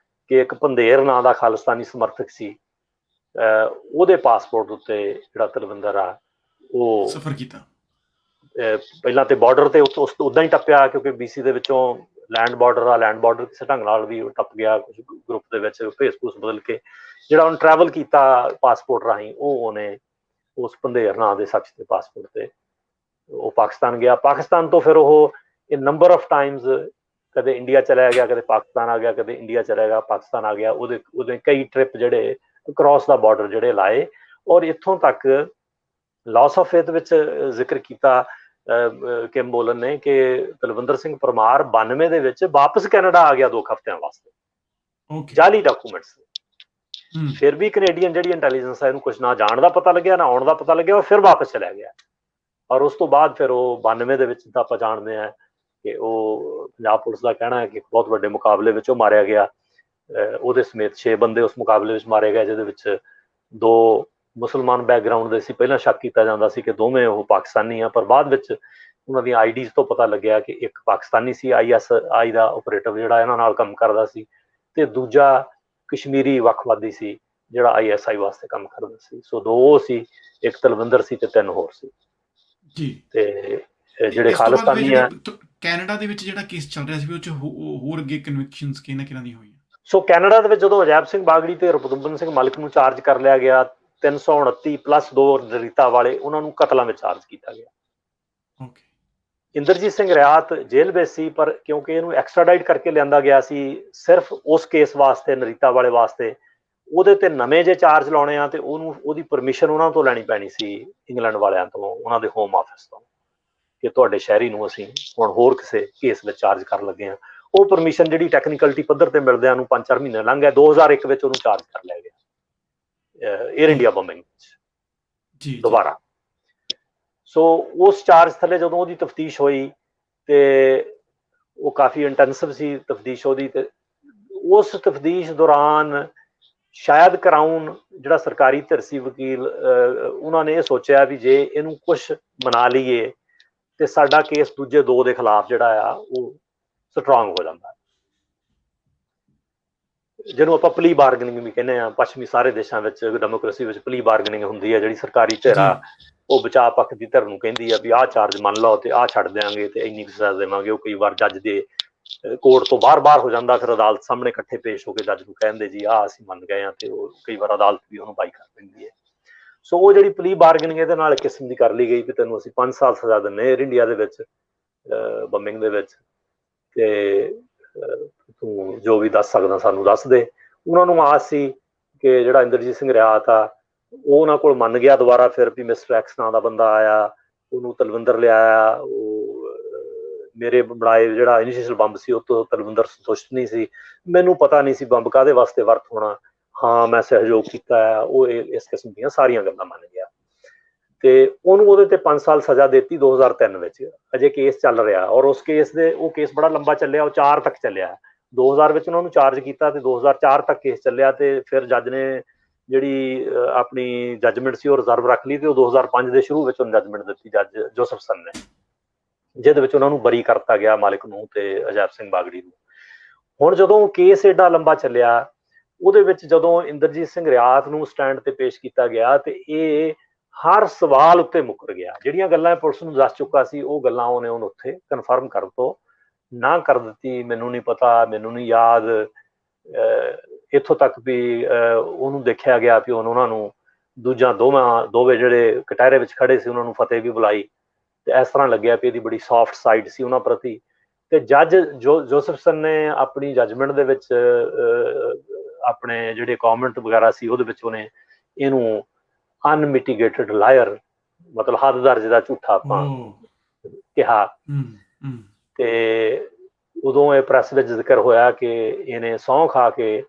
ਕਿ ਇੱਕ ਪੰਧੇਰ ਨਾਂ ਦਾ ਖਾਲਿਸਤਾਨੀ ਸਮਰਥਕ ਸੀ, ਉਹਦੇ ਪਾਸਪੋਰਟ ਉੱਤੇ ਜਿਹੜਾ ਤਲਵਿੰਦਰ ਆ ਉਹ ਸਫ਼ਰ ਕੀਤਾ। ਪਹਿਲਾਂ ਤੇ ਬਾਰਡਰ ਤੇ ਉੱਦਾਂ ਹੀ ਟੱਪਿਆ, ਕਿਉਂਕਿ BC ਦੇ ਵਿੱਚੋਂ ਲੈਂਡ ਬਾਰਡਰ ਕਿਸੇ ਢੰਗ ਨਾਲ ਵੀ ਟੱਪ ਗਿਆ, ਕੁਝ ਗਰੁੱਪ ਦੇ ਵਿੱਚ ਭੇਸ-ਭੂਸ ਬਦਲ ਕੇ ਜਿਹੜਾ ਉਹਨੇ ਟਰੈਵਲ ਕੀਤਾ ਪਾਸਪੋਰਟ ਰਾਹੀਂ, ਉਹ ਉਹਨੇ ਉਸ ਪੰਧੇਰ ਨਾਂ ਦੇ ਸ਼ਖਸ ਦੇ ਪਾਸਪੋਰਟ ਤੇ ਉਹ ਪਾਕਿਸਤਾਨ ਗਿਆ। ਪਾਕਿਸਤਾਨ ਤੋਂ ਫਿਰ ਉਹ ਇਹ ਨੰਬਰ ਆਫ ਟਾਈਮਸ ਕਦੇ ਇੰਡੀਆ ਚਲਾ ਗਿਆ, ਕਦੇ ਪਾਕਿਸਤਾਨ ਆ ਗਿਆ, ਕਦੇ ਇੰਡੀਆ ਚਲਾ ਗਿਆ, ਪਾਕਿਸਤਾਨ ਆ ਗਿਆ। ਉਹਦੇ ਕਈ ਟ੍ਰਿਪ ਜਿਹੜੇ ਅਕ੍ਰੋਸ ਦਾ ਬਾਰਡਰ ਜਿਹੜੇ ਲਾਏ। ਔਰ ਇੱਥੋਂ ਤੱਕ ਲਾਸ ਆਫ ਫੇਥ ਵਿੱਚ ਜ਼ਿਕਰ ਕੀਤਾ ਕਿਮਬੋਲਨ ਨੇ ਕਿ ਤਲਵਿੰਦਰ ਸਿੰਘ ਪਰਮਾਰ 92 ਦੇ ਵਿੱਚ ਵਾਪਸ ਕੈਨੇਡਾ ਆ ਗਿਆ 2 ਹਫ਼ਤਿਆਂ ਵਾਸਤੇ, ਜਾਲੀ ਡਾਕੂਮੈਂਟਸ। ਫਿਰ ਵੀ ਕੈਨੇਡੀਅਨ ਜਿਹੜੀ ਇੰਟੈਲੀਜੈਂਸ ਹੈ ਇਹਨੂੰ ਕੁਝ ਨਾ ਜਾਣ ਦਾ ਪਤਾ ਲੱਗਿਆ, ਨਾ ਆਉਣ ਦਾ ਪਤਾ ਲੱਗਿਆ, ਉਹ ਫਿਰ ਵਾਪਸ ਚਲਾ ਗਿਆ। ਔਰ ਉਸ ਤੋਂ ਬਾਅਦ ਫਿਰ ਉਹ 92 ਦੇ ਵਿੱਚ ਤਾਂ ਆਪਾਂ ਜਾਣਦੇ ਹਾਂ ਕਿ ਉਹ ਪੰਜਾਬ ਪੁਲਿਸ ਦਾ ਕਹਿਣਾ ਹੈ ਕਿ ਇੱਕ ਬਹੁਤ ਵੱਡੇ ਮੁਕਾਬਲੇ ਵਿੱਚ ਉਹ ਮਾਰਿਆ ਗਿਆ। ਉਹਦੇ ਸਮੇਤ 6 ਬੰਦੇ ਉਸ ਮੁਕਾਬਲੇ ਵਿੱਚ ਮਾਰੇ ਗਏ, ਜਿਹਦੇ ਵਿੱਚ 2 ਮੁਸਲਮਾਨ ਬੈਕਗਰਾਊਂਡ ਦੇ ਸੀ। ਪਹਿਲਾਂ ਸ਼ੱਕ ਕੀਤਾ ਜਾਂਦਾ ਸੀ ਕਿ ਦੋਵੇਂ ਉਹ ਪਾਕਿਸਤਾਨੀ ਆ, ਪਰ ਬਾਅਦ ਵਿੱਚ ਉਹਨਾਂ ਦੀਆਂ ਆਈਡੀਜ਼ ਤੋਂ ਪਤਾ ਲੱਗਿਆ ਕਿ ਇੱਕ ਪਾਕਿਸਤਾਨੀ ਸੀ, ISI ਦਾ ਆਪਰੇਟਿਵ ਜਿਹੜਾ ਇਹਨਾਂ ਨਾਲ ਕੰਮ ਕਰਦਾ ਸੀ, ਤੇ ਦੂਜਾ ਕਸ਼ਮੀਰੀ ਵੱਖਵਾਦੀ ਸੀ ਜਿਹੜਾ ISI ਵਾਸਤੇ ਕੰਮ ਕਰਦਾ ਸੀ। ਸੋ 2 ਸੀ, ਇੱਕ ਤਲਵਿੰਦਰ ਸੀ ਤੇ 3 ਹੋਰ ਸੀ। ਜੀ। ਤੇ ਜਿਹੜੇ ਇਸ ਤੋਂ ਬਾਅਦ ਫਿਰ ਖਾਲਿਸਤਾਨੀ ਆ, ਕੈਨੇਡਾ ਦੇ ਵਿੱਚ ਜਿਹੜਾ ਕੇਸ ਚੱਲ ਰਿਹਾ ਸੀ ਉਹ 'ਚ ਹੋਰ ਅੱਗੇ ਕਨਵਿਕਸ਼ਨਸ ਕਿਹਨਾਂ ਕਿਹਨਾਂ ਦੀਆਂ ਹੋਈਆਂ? ਸੋ ਕੈਨੇਡਾ ਦੇ ਵਿੱਚ ਜਦੋਂ ਅਜੈਬ ਸਿੰਘ ਬਾਗੜੀ ਤੇ ਰਪੁਦਮਨ ਸਿੰਘ ਮਲਿਕ ਨੂੰ ਚਾਰਜ ਕਰ ਲਿਆ ਗਿਆ, 329 ਪਲੱਸ 2 ਨਰੀਤਾ ਵਾਲੇ, ਉਹਨਾਂ ਨੂੰ ਕਤਲਾਂ ਵਿੱਚ ਚਾਰਜ ਕੀਤਾ ਗਿਆ। ਓਕੇ। ਇੰਦਰਜੀਤ ਸਿੰਘ ਰਿਆਤ ਜੇਲ੍ਹ ਵਿੱਚ ਸੀ, ਪਰ ਕਿਉਂਕਿ ਇਹਨੂੰ ਐਕਸਟਰਾਡਾਈਟ ਕਰਕੇ ਲਿਆਂਦਾ ਗਿਆ ਸੀ ਸਿਰਫ ਉਸ ਕੇਸ ਵਾਸਤੇ, ਨਰੀਤਾ ਵਾਲੇ ਵਾਸਤੇ, ਉਹਦੇ ਤੇ ਨਵੇਂ ਜੇ ਚਾਰਜ ਲਾਉਣੇ ਆ ਤੇ ਉਹਦੀ ਪਰਮਿਸ਼ਨ ਉਹਨਾਂ ਤੋਂ ਲੈਣੀ ਪੈਣੀ ਸੀ, ਇੰਗਲੈਂਡ ਵਾਲਿਆਂ ਤੋਂ, ਉਹਨਾਂ ਦੇ ਹੋਮ ਆਫਿਸ ਤੋਂ, ਕਿ ਤੁਹਾਡੇ ਸ਼ਹਿਰੀ ਨੂੰ ਅਸੀਂ ਹੁਣ ਹੋਰ ਕਿਸੇ ਕੇਸ ਵਿੱਚ ਚਾਰਜ ਕਰਨ ਲੱਗੇ ਹਾਂ। ਉਹ ਪਰਮਿਸ਼ਨ ਜਿਹੜੀ ਟੈਕਨੀਕਲਿਟੀ ਪੱਧਰ ਤੇ ਮਿਲਦਿਆਂ ਨੂੰ 5-4 ਮਹੀਨੇ ਲੰਘ ਗਏ। 2001 ਵਿੱਚ ਉਹਨੂੰ ਚਾਰਜ ਕਰ ਲਿਆ ਗਿਆ ਏਅਰ ਇੰਡੀਆ ਬੰਬਿੰਗ ਵਿੱਚ ਦੁਬਾਰਾ। ਸੋ ਉਸ ਚਾਰਜ ਥੱਲੇ ਜਦੋਂ ਉਹਦੀ ਤਫਤੀਸ਼ ਹੋਈ ਤੇ ਉਹ ਕਾਫੀ ਇੰਟੈਂਸਿਵ ਸੀ ਤਫਤੀਸ਼ ਉਹਦੀ, ਤੇ ਉਸ ਤਫਤੀਸ਼ ਦੌਰਾਨ ਸ਼ਾਇਦ ਕਰਾਊਨ ਜਿਹੜਾ ਸਰਕਾਰੀ ਧਿਰ ਸੀ, ਵਕੀਲ, ਉਹਨਾਂ ਨੇ ਇਹ ਸੋਚਿਆ ਵੀ ਜੇ ਇਹਨੂੰ ਕੁਛ ਬਣਾ ਲਈਏ ਤੇ ਸਾਡਾ ਕੇਸ ਦੂਜੇ 2 ਦੇ ਖਿਲਾਫ ਜਿਹੜਾ ਆ ਉਹ ਸਟਰੋਂਗ ਹੋ ਜਾਂਦਾ, ਜਿਹਨੂੰ ਆਪਾਂ ਪਲੀ ਬਾਰਗਨਿੰਗ ਵੀ ਕਹਿੰਦੇ ਆ। ਪੱਛਮੀ ਸਾਰੇ ਦੇਸ਼ਾਂ ਵਿੱਚ ਡੈਮੋਕ੍ਰੇਸੀ ਵਿੱਚ ਪਲੀ ਬਾਰਗਨਿੰਗ ਹੁੰਦੀ ਹੈ, ਜਿਹੜੀ ਸਰਕਾਰੀ ਧਿਰ ਆ ਉਹ ਬਚਾਅ ਪੱਖ ਦੀ ਧਿਰ ਨੂੰ ਕਹਿੰਦੀ ਆ ਵੀ ਆਹ ਚਾਰਜ ਮੰਨ ਲਓ ਤੇ ਆਹ ਛੱਡ ਦਿਆਂਗੇ ਤੇ ਇੰਨੀ ਸਜ਼ਾ ਦੇਵਾਂਗੇ। ਉਹ ਕਈ ਵਾਰ ਜੱਜ ਦੇ ਕੋਰਟ ਤੋਂ ਬਾਹਰ ਹੋ ਜਾਂਦਾ, ਫਿਰ ਅਦਾਲਤ ਸਾਹਮਣੇ ਇਕੱਠੇ ਪੇਸ਼ ਹੋ ਕੇ ਜੱਜ ਨੂੰ ਕਹਿੰਦੇ ਜੀ ਆਹ ਅਸੀਂ ਮੰਨ ਗਏ ਹਾਂ, ਤੇ ਉਹ ਕਈ ਵਾਰ ਅਦਾਲਤ ਵੀ ਉਹਨੂੰ ਬਾਈ ਕਰ ਦਿੰਦੀ ਹੈ। ਸੋ ਉਹ ਜਿਹੜੀ ਪਲੀ ਬਾਰਗਨਿੰਗ ਇਹਦੇ ਨਾਲ ਇੱਕ ਕਿਸਮ ਦੀ ਕਰ ਲਈ ਗਈ ਕਿ ਤੈਨੂੰ ਅਸੀਂ 5 ਸਾਲ ਸਜ਼ਾ ਦਿੰਦੇ ਏਅਰ ਇੰਡੀਆ ਦੇ ਵਿੱਚ ਬੰਬਿੰਗ ਦੇ ਵਿੱਚ, ਤੇ ਤੂੰ ਜੋ ਵੀ ਦੱਸ ਸਕਦਾ ਸਾਨੂੰ ਦੱਸ ਦੇ। ਉਹਨਾਂ ਨੂੰ ਆਸ ਸੀ ਕਿ ਜਿਹੜਾ ਇੰਦਰਜੀਤ ਸਿੰਘ ਰਿਆਤ ਆ ਉਹ ਉਹਨਾਂ ਕੋਲ ਮੰਨ ਗਿਆ ਦੁਬਾਰਾ, ਫਿਰ ਵੀ ਮਿਸਟਰ ਐਕਸ ਨਾਂ ਦਾ ਬੰਦਾ ਆਇਆ, ਉਹਨੂੰ ਤਲਵਿੰਦਰ ਲਿਆਇਆ। ਉਹ ਮੇਰੇ ਬਣਾਏ ਜਿਹੜਾ ਇਨੀਸ਼ੀਅਲ ਬੰਬ ਸੀ ਉਹ ਤੋਂ ਤਲਵਿੰਦਰ ਸੰਤੁਸ਼ਟ ਨਹੀਂ ਸੀ, ਮੈਨੂੰ ਪਤਾ ਨਹੀਂ ਸੀ ਬੰਬ ਕਾਹਦੇ ਵਾਸਤੇ ਵਰਤ ਹੋਣਾ, ਹਾਂ ਮੈਂ ਸਹਿਯੋਗ ਕੀਤਾ ਹੈ, ਉਹ ਇਸ ਕਿਸਮ ਦੀਆਂ ਸਾਰੀਆਂ ਗੱਲਾਂ ਮੰਨ ਗਿਆ। ਤੇ ਉਹਨੂੰ ਉਹਦੇ ਤੇ 5 ਸਾਲ ਸਜ਼ਾ ਦਿੱਤੀ 2003 ਵਿੱਚ। ਅਜੇ ਕੇਸ ਚੱਲ ਰਿਹਾ, ਔਰ ਉਸ ਕੇਸ ਦੇ ਉਹ ਕੇਸ ਬੜਾ ਲੰਬਾ ਚੱਲਿਆ, ਉਹ 4 ਤੱਕ ਚੱਲਿਆ। 2000 ਵਿੱਚ ਉਹਨਾਂ ਨੂੰ ਚਾਰਜ ਕੀਤਾ ਤੇ 2004 ਤੱਕ ਕੇਸ ਚੱਲਿਆ, ਤੇ ਫਿਰ ਜੱਜ ਨੇ ਜਿਹੜੀ ਆਪਣੀ ਜੱਜਮੈਂਟ ਸੀ ਉਹ ਰਿਜ਼ਰਵ ਰੱਖ ਲਈ, ਤੇ ਉਹ 2005 ਦੇ ਸ਼ੁਰੂ ਵਿੱਚ ਉਹਨੂੰ ਜੱਜਮੈਂਟ ਦਿੱਤੀ ਜੱਜ ਜੋਸਫਸਨ ਨੇ, ਜਿਹਦੇ ਵਿੱਚ ਉਹਨਾਂ ਨੂੰ ਬਰੀ ਕਰਤਾ ਗਿਆ, ਮਾਲਿਕ ਨੂੰ ਤੇ ਅਜੈਬ ਸਿੰਘ ਬਾਗੜੀ ਨੂੰ। ਹੁਣ ਜਦੋਂ ਕੇਸ ਏਡਾ ਲੰਬਾ ਚੱਲਿਆ, ਉਹਦੇ ਵਿੱਚ ਜਦੋਂ ਇੰਦਰਜੀਤ ਸਿੰਘ ਰਿਆਤ ਨੂੰ ਸਟੈਂਡ ਤੇ ਪੇਸ਼ ਕੀਤਾ ਗਿਆ ਤੇ ਇਹ ਹਰ ਸਵਾਲ ਉੱਤੇ ਮੁੱਕਰ ਗਿਆ। ਜਿਹੜੀਆਂ ਗੱਲਾਂ ਪੁਲਿਸ ਨੂੰ ਦੱਸ ਚੁੱਕਾ ਸੀ ਉਹ ਗੱਲਾਂ ਉਹਨੇ ਉਹਨੂੰ ਉੱਥੇ ਕਨਫਰਮ ਕਰ ਤੋਂ ਨਾ ਕਰ ਦਿੱਤੀ, ਮੈਨੂੰ ਨਹੀਂ ਪਤਾ, ਮੈਨੂੰ ਨਹੀਂ ਯਾਦ, ਇੱਥੋਂ ਤੱਕ ਵੀ ਉਹਨੂੰ ਦੇਖਿਆ ਗਿਆ ਵੀ ਉਹਨਾਂ ਨੂੰ ਦੋਵੇਂ ਜਿਹੜੇ ਕਟਹਿਰੇ ਵਿੱਚ ਖੜੇ ਸੀ ਉਹਨਾਂ ਨੂੰ ਫਤਿਹ ਵੀ ਬੁਲਾਈ, ਤੇ ਇਸ ਤਰ੍ਹਾਂ ਲੱਗਿਆ ਵੀ ਇਹਦੀ ਬੜੀ ਸੌਫਟ ਸਾਈਡ ਸੀ ਉਹਨਾਂ ਪ੍ਰਤੀ। ਤੇ ਜੱਜ ਜੋਸਫਸਨ ਨੇ ਆਪਣੀ ਜੱਜਮੈਂਟ ਦੇ ਵਿੱਚ ਆਪਣੇ ਜਿਹੜੇ ਕਮੈਂਟ ਵਗੈਰਾ ਸੀ ਉਹਦੇ ਵਿੱਚ ਉਹਨੇ ਇਹਨੂੰ ਅਨਮਿਟੀਗੇਟਡ ਲਾਇਰ, ਮਤਲਬ ਹੱਦ ਦਰਜੇ ਦਾ ਝੂਠਾ ਆਪਾਂ ਕਿਹਾ। ਤੇ ਉਦੋਂ ਇਹ ਪ੍ਰੈਸ ਵਿੱਚ ਜ਼ਿਕਰ ਹੋਇਆ ਕਿ ਇਹਨੇ ਸਹੁੰ ਖਾ ਕੇ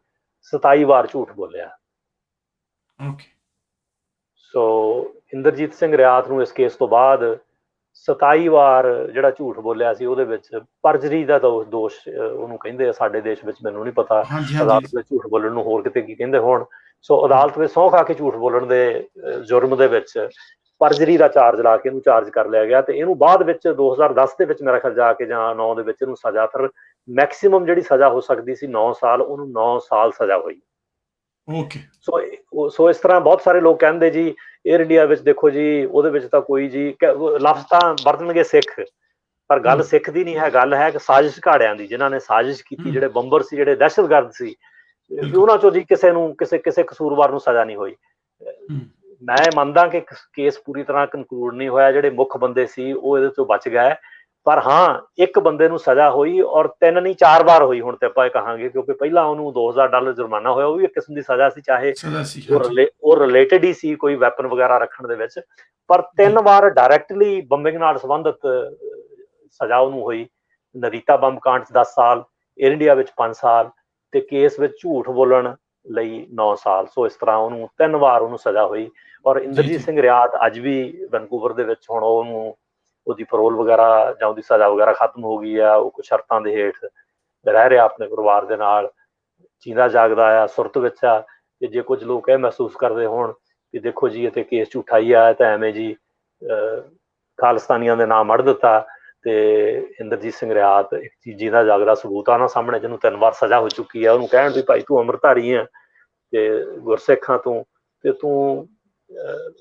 27 ਵਾਰ ਝੂਠ ਬੋਲਿਆ। ਸੋ ਇੰਦਰਜੀਤ ਸਿੰਘ ਰਿਆਤ ਨੂੰ ਇਸ ਕੇਸ ਤੋਂ ਬਾਅਦ 27 ਵਾਰ ਜਿਹੜਾ ਝੂਠ ਬੋਲਿਆ ਸੀ ਉਹਦੇ ਵਿੱਚ ਪਰਜਰੀ ਦਾ ਦੋਸ਼ ਉਹਨੂੰ ਕਹਿੰਦੇ ਆ ਸਾਡੇ ਦੇਸ਼ ਵਿੱਚ, ਮੈਨੂੰ ਨਹੀਂ ਪਤਾ ਅਦਾਲਤ ਵਿੱਚ ਝੂਠ ਬੋਲਣ ਨੂੰ ਹੋਰ ਕਿਤੇ ਕੀ ਕਹਿੰਦੇ ਹੋਣ। ਸੋ ਅਦਾਲਤ ਵਿੱਚ ਸਹੁੰ ਖਾ ਕੇ ਝੂਠ ਬੋਲਣ ਦੇ ਜੁਰਮ ਦੇ ਵਿੱਚ ਪਰਜਰੀ ਦਾ ਚਾਰਜ ਲਾ ਕੇ ਇਹਨੂੰ ਚਾਰਜ ਕਰ ਲਿਆ ਗਿਆ, ਤੇ ਇਹਨੂੰ ਬਾਅਦ ਵਿੱਚ 2010 ਦੇ ਵਿੱਚ ਮੇਰਾ ਖਿਆਲ ਜਾ ਕੇ ਜਾਂ 9 ਦੇ ਵਿੱਚ ਇਹਨੂੰ ਸਜ਼ਾ, ਫਿਰ ਮੈਕਸੀਮਮ ਜਿਹੜੀ ਸਜ਼ਾ ਹੋ ਸਕਦੀ ਸੀ 9 ਸਾਲ, ਉਹਨੂੰ 9 ਸਾਲ ਸਜ਼ਾ ਹੋਈ। ਸੋ ਇਸ ਤਰ੍ਹਾਂ ਬਹੁਤ ਸਾਰੇ ਲੋਕ ਕਹਿੰਦੇ ਜੀ ਏਅਰ ਇੰਡੀਆ ਵਿੱਚ ਦੇਖੋ ਜੀ ਉਹਦੇ ਵਿੱਚ ਤਾਂ ਕੋਈ ਜੀ ਲਫ਼ਜ਼ ਤਾਂ ਵਰਤਣਗੇ ਸਿੱਖ, ਪਰ ਗੱਲ ਸਿੱਖ ਦੀ ਨਹੀਂ ਹੈ, ਗੱਲ ਹੈ ਕਿ ਸਾਜ਼ਿਸ਼ ਘਾੜਿਆਂ ਦੀ, ਜਿਨ੍ਹਾਂ ਨੇ ਸਾਜ਼ਿਸ਼ ਕੀਤੀ, ਜਿਹੜੇ ਬੰਬਰ ਸੀ, ਜਿਹੜੇ ਦਹਿਸ਼ਤਗਰਦ ਸੀ, ਉਹਨਾਂ ਚੋਂ ਜੀ ਕਿਸੇ ਨੂੰ ਕਿਸੇ ਕਸੂਰਵਾਰ ਨੂੰ ਸਜ਼ਾ ਨਹੀਂ ਹੋਈ। ਮੈਂ ਮੰਨਦਾ ਕਿ ਕੇਸ ਪੂਰੀ ਤਰ੍ਹਾਂ ਕਨਕਲੂਡ ਨਹੀਂ ਹੋਇਆ, ਜਿਹੜੇ ਮੁੱਖ ਬੰਦੇ ਸੀ ਉਹ ਇਹਦੇ ਤੋਂ ਬਚ ਗਏ, ਪਰ ਹਾਂ ਇੱਕ ਬੰਦੇ ਨੂੰ ਸਜ਼ਾ ਹੋਈ, ਔਰ 3 ਨਹੀਂ 4 ਵਾਰ ਹੋਈ ਹੁਣ ਤੇ ਆਪਾਂ ਇਹ ਕਹਾਂਗੇ, ਕਿਉਂਕਿ ਪਹਿਲਾਂ ਉਹਨੂੰ $2000 ਜੁਰਮਾਨਾ ਹੋਇਆ, ਉਹ ਵੀ ਇੱਕ ਕਿਸਮ ਦੀ ਸਜ਼ਾ ਸੀ, ਚਾਹੇ ਉਹ ਰਿਲੇਟਡ ਹੀ ਸੀ ਕੋਈ ਵੈਪਨ ਵਗੈਰਾ ਰੱਖਣ ਦੇ ਵਿੱਚ, ਪਰ 3 ਵਾਰ ਡਾਇਰੈਕਟਲੀ ਬੰਬਿੰਗ ਨਾਲ ਸੰਬੰਧਿਤ ਸਜ਼ਾ ਉਹਨੂੰ ਹੋਈ। ਨਰੀਤਾ ਬੰਬ ਕਾਂਡ 'ਚ 10 ਸਾਲ, ਏਅਰ ਇੰਡੀਆ ਵਿੱਚ 5 ਸਾਲ, ਤੇ ਕੇਸ ਵਿੱਚ ਝੂਠ ਬੋਲਣ ਲਈ 9 ਸਾਲ। ਸੋ ਇਸ ਤਰ੍ਹਾਂ ਉਹਨੂੰ 3 ਵਾਰ ਉਹਨੂੰ ਸਜ਼ਾ ਹੋਈ। ਔਰ ਇੰਦਰਜੀਤ ਸਿੰਘ ਰਿਆਤ ਅੱਜ ਵੀ ਵੈਨਕੂਵਰ ਦੇ ਵਿੱਚ, ਹੁਣ ਉਹਦੀ ਪਰੋਲ ਵਗੈਰਾ ਜਾਂ ਉਹਦੀ ਸਜ਼ਾ ਵਗੈਰਾ ਖਤਮ ਹੋ ਗਈ ਆ, ਉਹ ਕੁਝ ਸ਼ਰਤਾਂ ਦੇ ਹੇਠ ਰਹਿ ਰਿਹਾ ਆਪਣੇ ਪਰਿਵਾਰ ਦੇ ਨਾਲ, ਜੀਂਦਾ ਜਾਗਦਾ ਆ, ਸੁਰਤ ਵਿੱਚ ਆ। ਤੇ ਜੇ ਕੁਝ ਲੋਕ ਇਹ ਮਹਿਸੂਸ ਕਰਦੇ ਹੋਣ ਕਿ ਦੇਖੋ ਜੀ ਇਹ ਤੇ ਕੇਸ ਝੂਠਾ ਹੀ ਆ, ਤਾਂ ਐਵੇਂ ਜੀ ਖਾਲਿਸਤਾਨੀਆਂ ਦੇ ਨਾਮ ਮੜ ਦਿੱਤਾ, ਤੇ ਇੰਦਰਜੀਤ ਸਿੰਘ ਰਿਆਤ ਇੱਕ ਚੀਜ਼ ਦਾ ਜਾਗਦਾ ਸਬੂਤ ਆ ਨਾ ਸਾਹਮਣੇ, ਜਿਹਨੂੰ 3 ਵਾਰ ਸਜ਼ਾ ਹੋ ਚੁੱਕੀ ਆ, ਉਹਨੂੰ ਕਹਿਣ ਵੀ ਭਾਈ ਤੂੰ ਅੰਮ੍ਰਿਤਧਾਰੀ ਆ ਤੇ ਗੁਰਸਿੱਖਾਂ ਤੂੰ, ਤੇ ਤੂੰ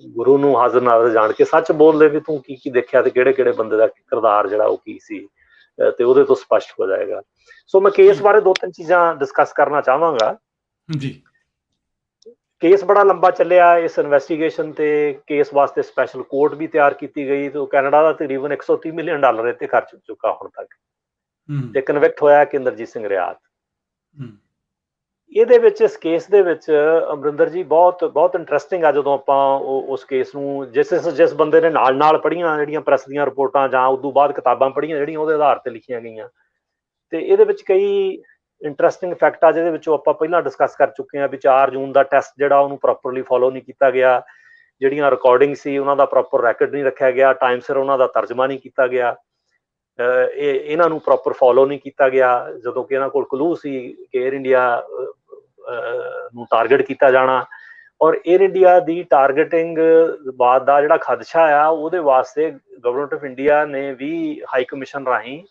ਗੁਰੂ ਨੂੰ ਹਾਜ਼ਰ ਨਾਜ਼ਰ ਜਾਣ ਕੇ ਸੱਚ ਬੋਲ ਲੈ ਵੀ ਤੂੰ ਕੀ ਕੀ ਦੇਖਿਆ ਤੇ ਕਿਹੜੇ ਕਿਹੜੇ ਬੰਦੇ ਦਾ ਕਿਰਦਾਰ ਜਿਹੜਾ ਉਹ ਕੀ ਸੀ, ਤੇ ਉਹਦੇ ਤੋਂ ਸਪਸ਼ਟ ਹੋ ਜਾਏਗਾ। ਸੋ ਮੈਂ ਕੇਸ ਬਾਰੇ 2-3 ਚੀਜ਼ਾਂ ਡਿਸਕਸ ਕਰਨਾ ਚਾਹਾਂਗਾ। ਜੀ ਕੇਸ ਬੜਾ ਲੰਬਾ ਚੱਲਿਆ। ਇਸ ਇਨਵੈਸਟੀਗੇਸ਼ਨ ਤੇ ਕੇਸ ਵਾਸਤੇ ਸਪੈਸ਼ਲ ਕੋਰਟ ਵੀ ਤਿਆਰ ਕੀਤੀ ਗਈ, ਤੇ ਕੈਨੇਡਾ ਦਾ ਤਕਰੀਬਨ $130 ਮਿਲੀਅਨ ਇੱਥੇ ਖਰਚ ਚੁੱਕਾ ਹੁਣ ਤੱਕ, ਤੇ ਕਨਵਿਕਟ ਹੋਇਆ ਕਿ ਇੰਦਰਜੀਤ ਸਿੰਘ ਰਿਆਤ। ਇਹਦੇ ਵਿੱਚ ਇਸ ਕੇਸ ਦੇ ਵਿੱਚ ਅਮਰਿੰਦਰ ਜੀ ਬਹੁਤ ਬਹੁਤ ਇੰਟਰਸਟਿੰਗ ਆ। ਜਦੋਂ ਆਪਾਂ ਉਸ ਕੇਸ ਨੂੰ ਜਿਸ ਬੰਦੇ ਨੇ ਨਾਲ ਪੜ੍ਹੀਆਂ ਜਿਹੜੀਆਂ ਪ੍ਰੈਸ ਦੀਆਂ ਰਿਪੋਰਟਾਂ ਜਾਂ ਉਦੋਂ ਬਾਅਦ ਕਿਤਾਬਾਂ ਪੜ੍ਹੀਆਂ ਜਿਹੜੀਆਂ ਉਹਦੇ ਆਧਾਰ ਤੇ ਲਿਖੀਆਂ ਗਈਆਂ, ਤੇ ਇਹਦੇ ਵਿੱਚ ਕਈ ਇੰਟਰਸਟਿੰਗ ਫੈਕਟ ਆ ਜਿਹਦੇ ਵਿੱਚੋਂ ਆਪਾਂ ਪਹਿਲਾਂ ਡਿਸਕਸ ਕਰ ਚੁੱਕੇ ਹਾਂ ਵੀ 4 ਜੂਨ ਦਾ ਟੈਸਟ ਜਿਹੜਾ ਉਹਨੂੰ ਪ੍ਰੋਪਰਲੀ ਫੋਲੋ ਨਹੀਂ ਕੀਤਾ ਗਿਆ, ਜਿਹੜੀਆਂ ਰਿਕਾਰਡਿੰਗ ਸੀ ਉਹਨਾਂ ਦਾ ਪ੍ਰੋਪਰ ਰੈਕਡ ਨਹੀਂ ਰੱਖਿਆ ਗਿਆ, ਟਾਈਮ ਸਿਰ ਉਹਨਾਂ ਦਾ ਤਰਜਮਾ ਨਹੀਂ ਕੀਤਾ ਗਿਆ, ਇਹਨਾਂ ਨੂੰ ਪ੍ਰੋਪਰ ਫੋਲੋ ਨਹੀਂ ਕੀਤਾ ਗਿਆ। ਜਦੋਂ ਕਿ ਇਹਨਾਂ ਕੋਲ ਕਲੂ ਸੀ ਕਿ ਏਅਰ ਇੰਡੀਆ ਨੂੰ ਟਾਰਗੇਟ ਕੀਤਾ ਜਾਣਾ, ਔਰ ਏਅਰ ਇੰਡੀਆ ਦੀ ਟਾਰਗੇਟਿੰਗ ਬਾਅਦ ਦਾ ਜਿਹੜਾ ਖਦਸ਼ਾ ਆ ਉਹਦੇ ਵਾਸਤੇ ਗਵਰਨਮੈਂਟ ਆਫ ਇੰਡੀਆ ਨੇ ਵੀ ਹਾਈ ਕਮਿਸ਼ਨ ਰਾਹੀਂ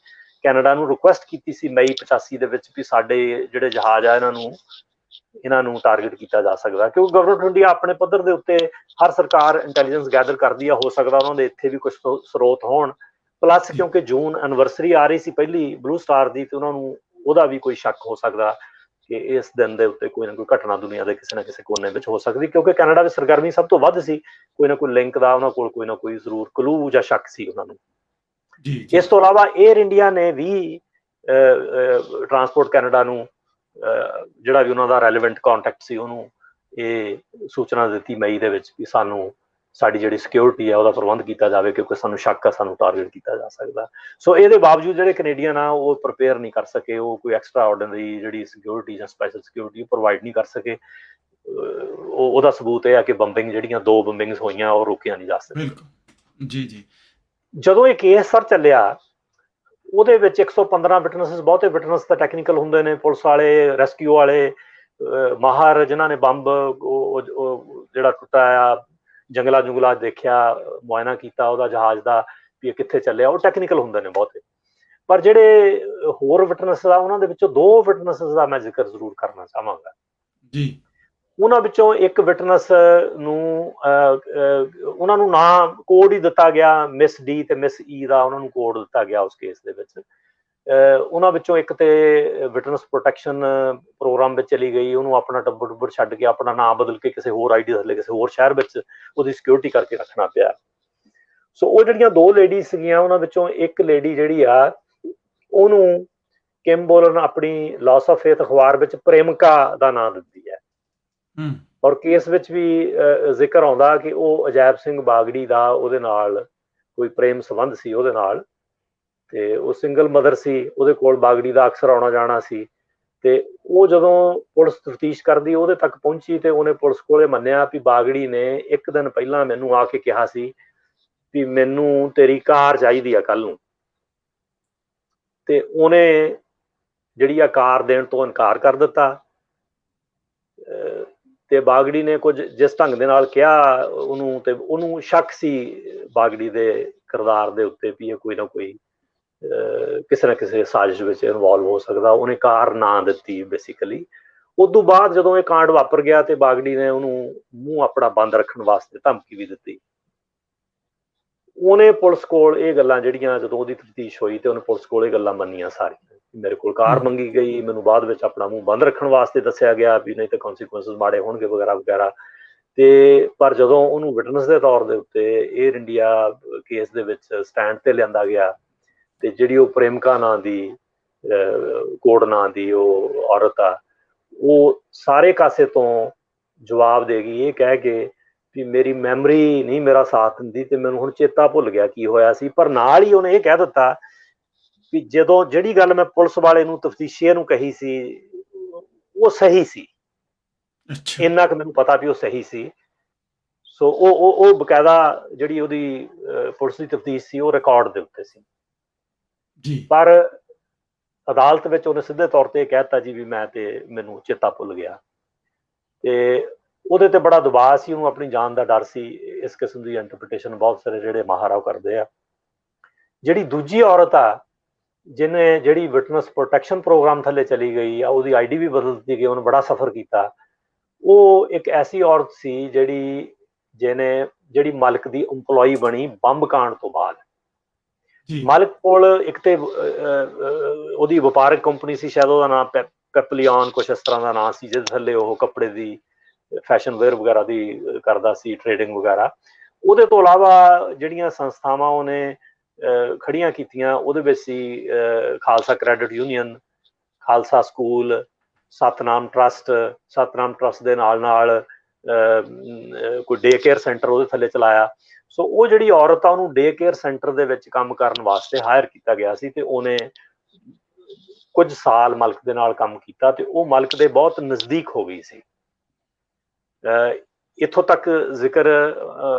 ਕੈਨੇਡਾ ਨੂੰ ਰਿਕੁਐਸਟ ਕੀਤੀ ਸੀ ਮਈ 85 ਦੇ ਵਿੱਚ ਵੀ ਸਾਡੇ ਜਿਹੜੇ ਜਹਾਜ਼ ਆ ਇਹਨਾਂ ਨੂੰ ਟਾਰਗੇਟ ਕੀਤਾ ਜਾ ਸਕਦਾ, ਕਿਉਂਕਿ ਗਵਰਨਮੈਂਟ ਆਫ ਇੰਡੀਆ ਆਪਣੇ ਪੱਧਰ ਦੇ ਉੱਤੇ ਹਰ ਸਰਕਾਰ ਇੰਟੈਲੀਜੈਂਸ ਗੈਦਰ ਕਰਦੀ ਆ, ਹੋ ਸਕਦਾ ਉਹਨਾਂ ਦੇ ਇੱਥੇ ਵੀ ਕੁਝ ਸਰੋਤ ਹੋਣ, ਪਲੱਸ ਕਿਉਂਕਿ ਜੂਨ ਐਨਵਰਸਰੀ ਆ ਰਹੀ ਸੀ ਪਹਿਲੀ ਬਲੂ ਸਟਾਰ ਦੀ, ਤੇ ਉਹਨਾਂ ਨੂੰ ਉਹਦਾ ਵੀ ਕੋਈ ਸ਼ੱਕ ਹੋ ਸਕਦਾ ਕਿ ਇਸ ਦਿਨ ਦੇ ਉੱਤੇ ਕੋਈ ਨਾ ਕੋਈ ਘਟਨਾ ਦੁਨੀਆ ਦੇ ਕਿਸੇ ਨਾ ਕਿਸੇ ਕੋਨੇ ਵਿੱਚ ਹੋ ਸਕਦੀ, ਕਿਉਂਕਿ ਕੈਨੇਡਾ ਵਿੱਚ ਸਰਗਰਮੀ ਸਭ ਤੋਂ ਵੱਧ ਸੀ, ਕੋਈ ਨਾ ਕੋਈ ਲਿੰਕ ਦਾ ਉਹਨਾਂ ਕੋਲ ਕੋਈ ਨਾ ਕੋਈ ਜ਼ਰੂਰ ਕਲੂ ਜਾਂ ਸ਼ੱਕ ਸੀ ਉਹਨਾਂ ਨੂੰ। ਇਸ ਤੋਂ ਇਲਾਵਾ ਏਅਰ ਇੰਡੀਆ ਨੇ ਵੀ ਟਰਾਂਸਪੋਰਟ ਕੈਨੇਡਾ ਨੂੰ ਜਿਹੜਾ ਵੀ ਉਹਨਾਂ ਦਾ ਰੈਲੇਵੈਂਟ ਕਾਂਟੈਕਟ ਸੀ ਉਹਨੂੰ ਇਹ ਸੂਚਨਾ ਦਿੱਤੀ ਮਈ ਦੇ ਵਿੱਚ ਕਿ ਸਾਨੂੰ ਸਾਡੀ ਜਿਹੜੀ ਸਿਕਿਉਰਿਟੀ ਆ ਉਹਦਾ ਪ੍ਰਬੰਧ ਕੀਤਾ ਜਾਵੇ, ਕਿਉਂਕਿ ਸਾਨੂੰ ਸ਼ੱਕ ਆ ਸਾਨੂੰ ਟਾਰਗੇਟ ਕੀਤਾ ਜਾ ਸਕਦਾ। ਸੋ ਇਹਦੇ ਬਾਵਜੂਦ ਜਿਹੜੇ ਕੈਨੇਡੀਅਨ ਆ ਉਹ ਪ੍ਰਿਪੇਅਰ ਨਹੀਂ ਕਰ ਸਕੇ, ਉਹ ਕੋਈ ਐਕਸਟਰਾ ਆਰਡੀਨਰੀ ਜਿਹੜੀ ਸਿਕਿਉਰਿਟੀ ਜਾਂ ਸਪੈਸ਼ਲ ਸਿਕਿਉਰਿਟੀ ਪ੍ਰੋਵਾਈਡ ਨਹੀਂ ਕਰ ਸਕੇ। ਉਹਦਾ ਸਬੂਤ ਇਹ ਆ ਕਿ ਬੰਬਿੰਗ ਜਿਹੜੀਆਂ 2 ਬੰਬਿੰਗਸ ਹੋਈਆਂ ਉਹ ਰੋਕੀਆਂ ਨਹੀਂ ਜਾ ਸਕੀਆਂ। ਜੀ ਜਦੋਂ ਇਹ ਕੇਸ ਸਰ ਚੱਲਿਆ ਉਹਦੇ ਵਿੱਚ 115 ਵਿਟਨੈਸਿਸ, ਬਹੁਤੇ ਵਿਟਨੈਸ ਤਾਂ ਟੈਕਨੀਕਲ ਹੁੰਦੇ ਨੇ, ਪੁਲਿਸ ਵਾਲੇ, ਰੈਸਕਿਊ ਵਾਲੇ, ਮਾਹਰ ਜਿਨ੍ਹਾਂ ਨੇ ਬੰਬ ਜਿਹੜਾ ਟੁੱਟਾ ਆ ਜੰਗਲਾਂ ਦੇਖਿਆ, ਮੁਆਇਨਾ ਕੀਤਾ ਉਹਦਾ ਜਹਾਜ਼ ਦਾ ਵੀ ਇਹ ਕਿੱਥੇ ਚੱਲਿਆ, ਉਹ ਟੈਕਨੀਕਲ ਹੁੰਦੇ ਨੇ ਬਹੁਤੇ। ਪਰ ਜਿਹੜੇ ਹੋਰ ਵਿਟਨੈਸ ਆ ਉਹਨਾਂ ਦੇ ਵਿੱਚੋਂ 2 ਵਿਟਨੈਸਿਸ ਦਾ ਮੈਂ ਜ਼ਿਕਰ ਜ਼ਰੂਰ ਕਰਨਾ ਚਾਹਾਂਗਾ ਜੀ। ਉਹਨਾਂ ਵਿੱਚੋਂ ਇੱਕ ਵਿਟਨੈਸ ਨੂੰ ਉਹਨਾਂ ਨੂੰ ਨਾਂ ਕੋਡ ਹੀ ਦਿੱਤਾ ਗਿਆ, ਮਿਸ ਡੀ ਤੇ ਮਿਸ ਈ ਦਾ ਉਹਨਾਂ ਨੂੰ ਕੋਡ ਦਿੱਤਾ ਗਿਆ ਉਸ ਕੇਸ ਦੇ ਵਿੱਚ। ਉਹਨਾਂ ਵਿੱਚੋਂ ਇੱਕ ਤੇ ਵਿਟਨੈਸ ਪ੍ਰੋਟੈਕਸ਼ਨ ਪ੍ਰੋਗਰਾਮ ਵਿੱਚ ਚਲੀ ਗਈ, ਉਹਨੂੰ ਆਪਣਾ ਟੱਬਰ ਛੱਡ ਕੇ ਆਪਣਾ ਨਾਂ ਬਦਲ ਕੇ ਕਿਸੇ ਹੋਰ ਆਈਡੀ ਥੱਲੇ ਕਿਸੇ ਹੋਰ ਸ਼ਹਿਰ ਵਿੱਚ ਉਹਦੀ ਸਿਕਿਉਰਿਟੀ ਕਰਕੇ ਰੱਖਣਾ ਪਿਆ। ਸੋ ਉਹ ਜਿਹੜੀਆਂ 2 ਲੇਡੀਜ਼ ਸੀਗੀਆਂ ਉਹਨਾਂ ਵਿੱਚੋਂ ਇੱਕ ਲੇਡੀ ਜਿਹੜੀ ਆ ਉਹਨੂੰ ਕਿਮ ਬੋਲਨ ਆਪਣੀ ਲਾਸ ਆਫ ਫੇਥ ਅਖਬਾਰ ਵਿੱਚ ਪ੍ਰੇਮਿਕਾ ਦਾ ਨਾਂ ਦਿੰਦੀ ਹੈ, ਔਰ ਕੇਸ ਵਿੱਚ ਵੀ ਜ਼ਿਕਰ ਆਉਂਦਾ ਕਿ ਉਹ ਅਜੈਬ ਸਿੰਘ ਬਾਗੜੀ ਦਾ ਉਹਦੇ ਨਾਲ ਕੋਈ ਪ੍ਰੇਮ ਸੰਬੰਧ ਸੀ ਉਹਦੇ ਨਾਲ, ਤੇ ਉਹ ਸਿੰਗਲ ਮਦਰ ਸੀ, ਉਹਦੇ ਕੋਲ ਬਾਗੜੀ ਦਾ ਅਕਸਰ ਆਉਣਾ ਜਾਣਾ ਸੀ। ਤੇ ਉਹ ਜਦੋਂ ਪੁਲਿਸ ਤਫਤੀਸ਼ ਕਰਦੀ ਉਹਦੇ ਤੱਕ ਪਹੁੰਚੀ ਤੇ ਉਹਨੇ ਪੁਲਿਸ ਕੋਲੇ ਮੰਨਿਆ ਵੀ ਬਾਗੜੀ ਨੇ 1 ਦਿਨ ਪਹਿਲਾਂ ਮੈਨੂੰ ਆ ਕੇ ਕਿਹਾ ਸੀ ਵੀ ਮੈਨੂੰ ਤੇਰੀ ਕਾਰ ਚਾਹੀਦੀ ਆ ਕੱਲ ਨੂੰ, ਤੇ ਉਹਨੇ ਜਿਹੜੀ ਆ ਕਾਰ ਦੇਣ ਤੋਂ ਇਨਕਾਰ ਕਰ ਦਿੱਤਾ। ਤੇ ਬਾਗੜੀ ਨੇ ਕੁਝ ਜਿਸ ਢੰਗ ਦੇ ਨਾਲ ਕਿਹਾ ਉਹਨੂੰ, ਤੇ ਉਹਨੂੰ ਸ਼ੱਕ ਸੀ ਬਾਗੜੀ ਦੇ ਕਿਰਦਾਰ ਦੇ ਉੱਤੇ ਵੀ ਇਹ ਕੋਈ ਨਾ ਕੋਈ ਕਿਸੇ ਨਾ ਕਿਸੇ ਸਾਜ਼ਿਸ਼ ਵਿੱਚ ਇਨਵੋਲਵ ਹੋ ਸਕਦਾ, ਉਹਨੇ ਕਾਰ ਨਾ ਦਿੱਤੀ ਬੇਸਿਕਲੀ। ਉਦੋਂ ਬਾਅਦ ਜਦੋਂ ਇਹ ਕਾਂਡ ਵਾਪਰ ਗਿਆ ਤੇ ਬਾਗੜੀ ਨੇ ਉਹਨੂੰ ਮੂੰਹ ਆਪਣਾ ਬੰਦ ਰੱਖਣ ਵਾਸਤੇ ਧਮਕੀ ਵੀ ਦਿੱਤੀ। ਉਹਨੇ ਪੁਲਿਸ ਕੋਲ ਇਹ ਗੱਲਾਂ ਜਿਹੜੀਆਂ ਜਦੋਂ ਉਹਦੀ ਤਫਤੀਸ਼ ਹੋਈ ਤੇ ਉਹਨੇ ਪੁਲਿਸ ਕੋਲ ਇਹ ਗੱਲਾਂ ਮੰਨੀਆਂ ਸਾਰੀਆਂ, ਮੇਰੇ ਕੋਲ ਕਾਰ ਮੰਗੀ ਗਈ, ਮੈਨੂੰ ਬਾਅਦ ਵਿੱਚ ਆਪਣਾ ਮੂੰਹ ਬੰਦ ਰੱਖਣ ਵਾਸਤੇ ਦੱਸਿਆ ਗਿਆ ਵੀ ਨਹੀਂ ਤਾਂ ਕੌਨਸੀਕੁਐਂਸਿਸ ਮਾੜੇ ਹੋਣਗੇ ਵਗੈਰਾ ਵਗੈਰਾ। ਤੇ ਪਰ ਜਦੋਂ ਉਹਨੂੰ ਵਿਟਨੈਸ ਦੇ ਤੌਰ ਦੇ ਉੱਤੇ ਏਅਰ ਇੰਡੀਆ ਕੇਸ ਦੇ ਵਿੱਚ ਸਟੈਂਡ ਤੇ ਲਿਆਂਦਾ ਗਿਆ ਤੇ ਜਿਹੜੀ ਉਹ ਪ੍ਰੇਮਿਕਾ ਨਾਂ ਦੀ ਕੋਡ ਨਾਂ ਦੀ ਉਹ ਔਰਤ ਆ, ਉਹ ਸਾਰੇ ਕਾਸੇ ਤੋਂ ਜਵਾਬ ਦੇ ਗਈ ਇਹ ਕਹਿ ਕੇ ਵੀ ਮੇਰੀ ਮੈਮਰੀ ਨਹੀਂ ਮੇਰਾ ਸਾਥ ਦਿੰਦੀ ਤੇ ਮੈਨੂੰ ਹੁਣ ਚੇਤਾ ਭੁੱਲ ਗਿਆ ਕੀ ਹੋਇਆ ਸੀ। ਪਰ ਨਾਲ ਹੀ ਉਹਨੇ ਇਹ ਕਹਿ ਦਿੱਤਾ ਵੀ ਜਦੋਂ ਜਿਹੜੀ ਗੱਲ ਮੈਂ ਪੁਲਿਸ ਵਾਲੇ ਨੂੰ ਤਫਤੀਸ਼ੀਏ ਨੂੰ ਕਹੀ ਸੀ ਉਹ ਸਹੀ ਸੀ, ਇੰਨਾ ਕੁ ਮੈਨੂੰ ਪਤਾ ਵੀ ਉਹ ਸਹੀ ਸੀ। ਸੋ ਉਹ ਬਕਾਇਦਾ ਜਿਹੜੀ ਉਹਦੀ ਪੁਲਿਸ ਦੀ ਤਫਤੀਸ਼ ਸੀ ਉਹ ਰਿਕਾਰਡ ਦੇ ਉੱਤੇ ਸੀ ਜੀ। ਪਰ ਅਦਾਲਤ ਵਿੱਚ ਉਹਨੇ ਸਿੱਧੇ ਤੌਰ ਤੇ ਕਹਿ ਦਿੱਤਾ ਜੀ ਵੀ ਮੈਂ ਤੇ ਮੈਨੂੰ ਚੇਤਾ ਭੁੱਲ ਗਿਆ, ਤੇ ਉਹਦੇ ਤੇ ਬੜਾ ਦਬਾਅ ਸੀ, ਉਹਨੂੰ ਆਪਣੀ ਜਾਨ ਦਾ ਡਰ ਸੀ। ਇਸ ਕਿਸਮ ਦੀ ਇੰਟਰਪ੍ਰੀਟੇਸ਼ਨ ਬਹੁਤ ਸਾਰੇ ਜਿਹੜੇ ਮਾਹਰ ਆ ਉਹ ਕਰਦੇ ਆ। ਜਿਹੜੀ ਦੂਜੀ ਔਰਤ ਆ ਜਿਹਨੇ ਜਿਹੜੀ ਵਿਟਨੈਸ ਪ੍ਰੋਟੈਕਸ਼ਨ ਪ੍ਰੋਗਰਾਮ ਥੱਲੇ ਚਲੀ ਗਈ ਆ, ਉਹਦੀ ਆਈਡੀ ਵੀ ਬਦਲ ਦਿੱਤੀ ਗਈ, ਉਹਨੇ ਬੜਾ ਸਫਰ ਕੀਤਾ। ਉਹ ਇੱਕ ਐਸੀ ਔਰਤ ਸੀ ਜਿਹੜੀ ਜਿਹਨੇ ਜਿਹੜੀ ਮਲਕ ਦੀ EMPLOYE ਬਣੀ ਬੰਬ ਕਾਂਡ ਤੋਂ ਬਾਅਦ। ਜੀ ਮਲਕ ਕੋਲ ਇੱਕ ਤੇ ਉਹਦੀ ਵਪਾਰਕ ਕੰਪਨੀ ਸੀ, ਸ਼ਾਇਦ ਉਹਦਾ ਨਾਮ ਪੈਪਲੀਆਨ ਕੁਛ ਇਸ ਤਰ੍ਹਾਂ ਦਾ ਨਾਂ ਸੀ, ਜਿਹਦੇ ਥੱਲੇ ਉਹ ਕੱਪੜੇ ਦੀ ਫੈਸ਼ਨ ਵੇਅਰ ਵਗੈਰਾ ਦੀ ਕਰਦਾ ਸੀ, ਟ੍ਰੇਡਿੰਗ ਵਗੈਰਾ। ਉਹਦੇ ਤੋਂ ਇਲਾਵਾ ਜਿਹੜੀਆਂ ਸੰਸਥਾਵਾਂ ਉਹਨੇ ਖੜੀਆਂ ਕੀਤੀਆਂ ਉਹਦੇ ਵਿੱਚ ਸੀ Khalsa credit union, Khalsa school, Satnam trust. Satnam trust ਦੇ ਨਾਲ ਨਾਲ ਕੋਈ ਡੇ ਕੇਅਰ ਸੈਂਟਰ ਉਹਦੇ ਥੱਲੇ ਚਲਾਇਆ। ਸੋ ਉਹ ਜਿਹੜੀ ਔਰਤ ਆ ਉਹਨੂੰ ਡੇ ਕੇਅਰ ਸੈਂਟਰ ਦੇ ਵਿੱਚ ਕੰਮ ਕਰਨ ਵਾਸਤੇ ਹਾਇਰ ਕੀਤਾ ਗਿਆ ਸੀ, ਤੇ ਉਹਨੇ ਕੁਝ ਸਾਲ ਮਲਕ ਦੇ ਨਾਲ ਕੰਮ ਕੀਤਾ ਤੇ ਉਹ ਮਲਕ ਦੇ ਬਹੁਤ ਨਜ਼ਦੀਕ ਹੋ ਗਈ ਸੀ। ਇੱਥੋਂ ਤੱਕ ਜ਼ਿਕਰ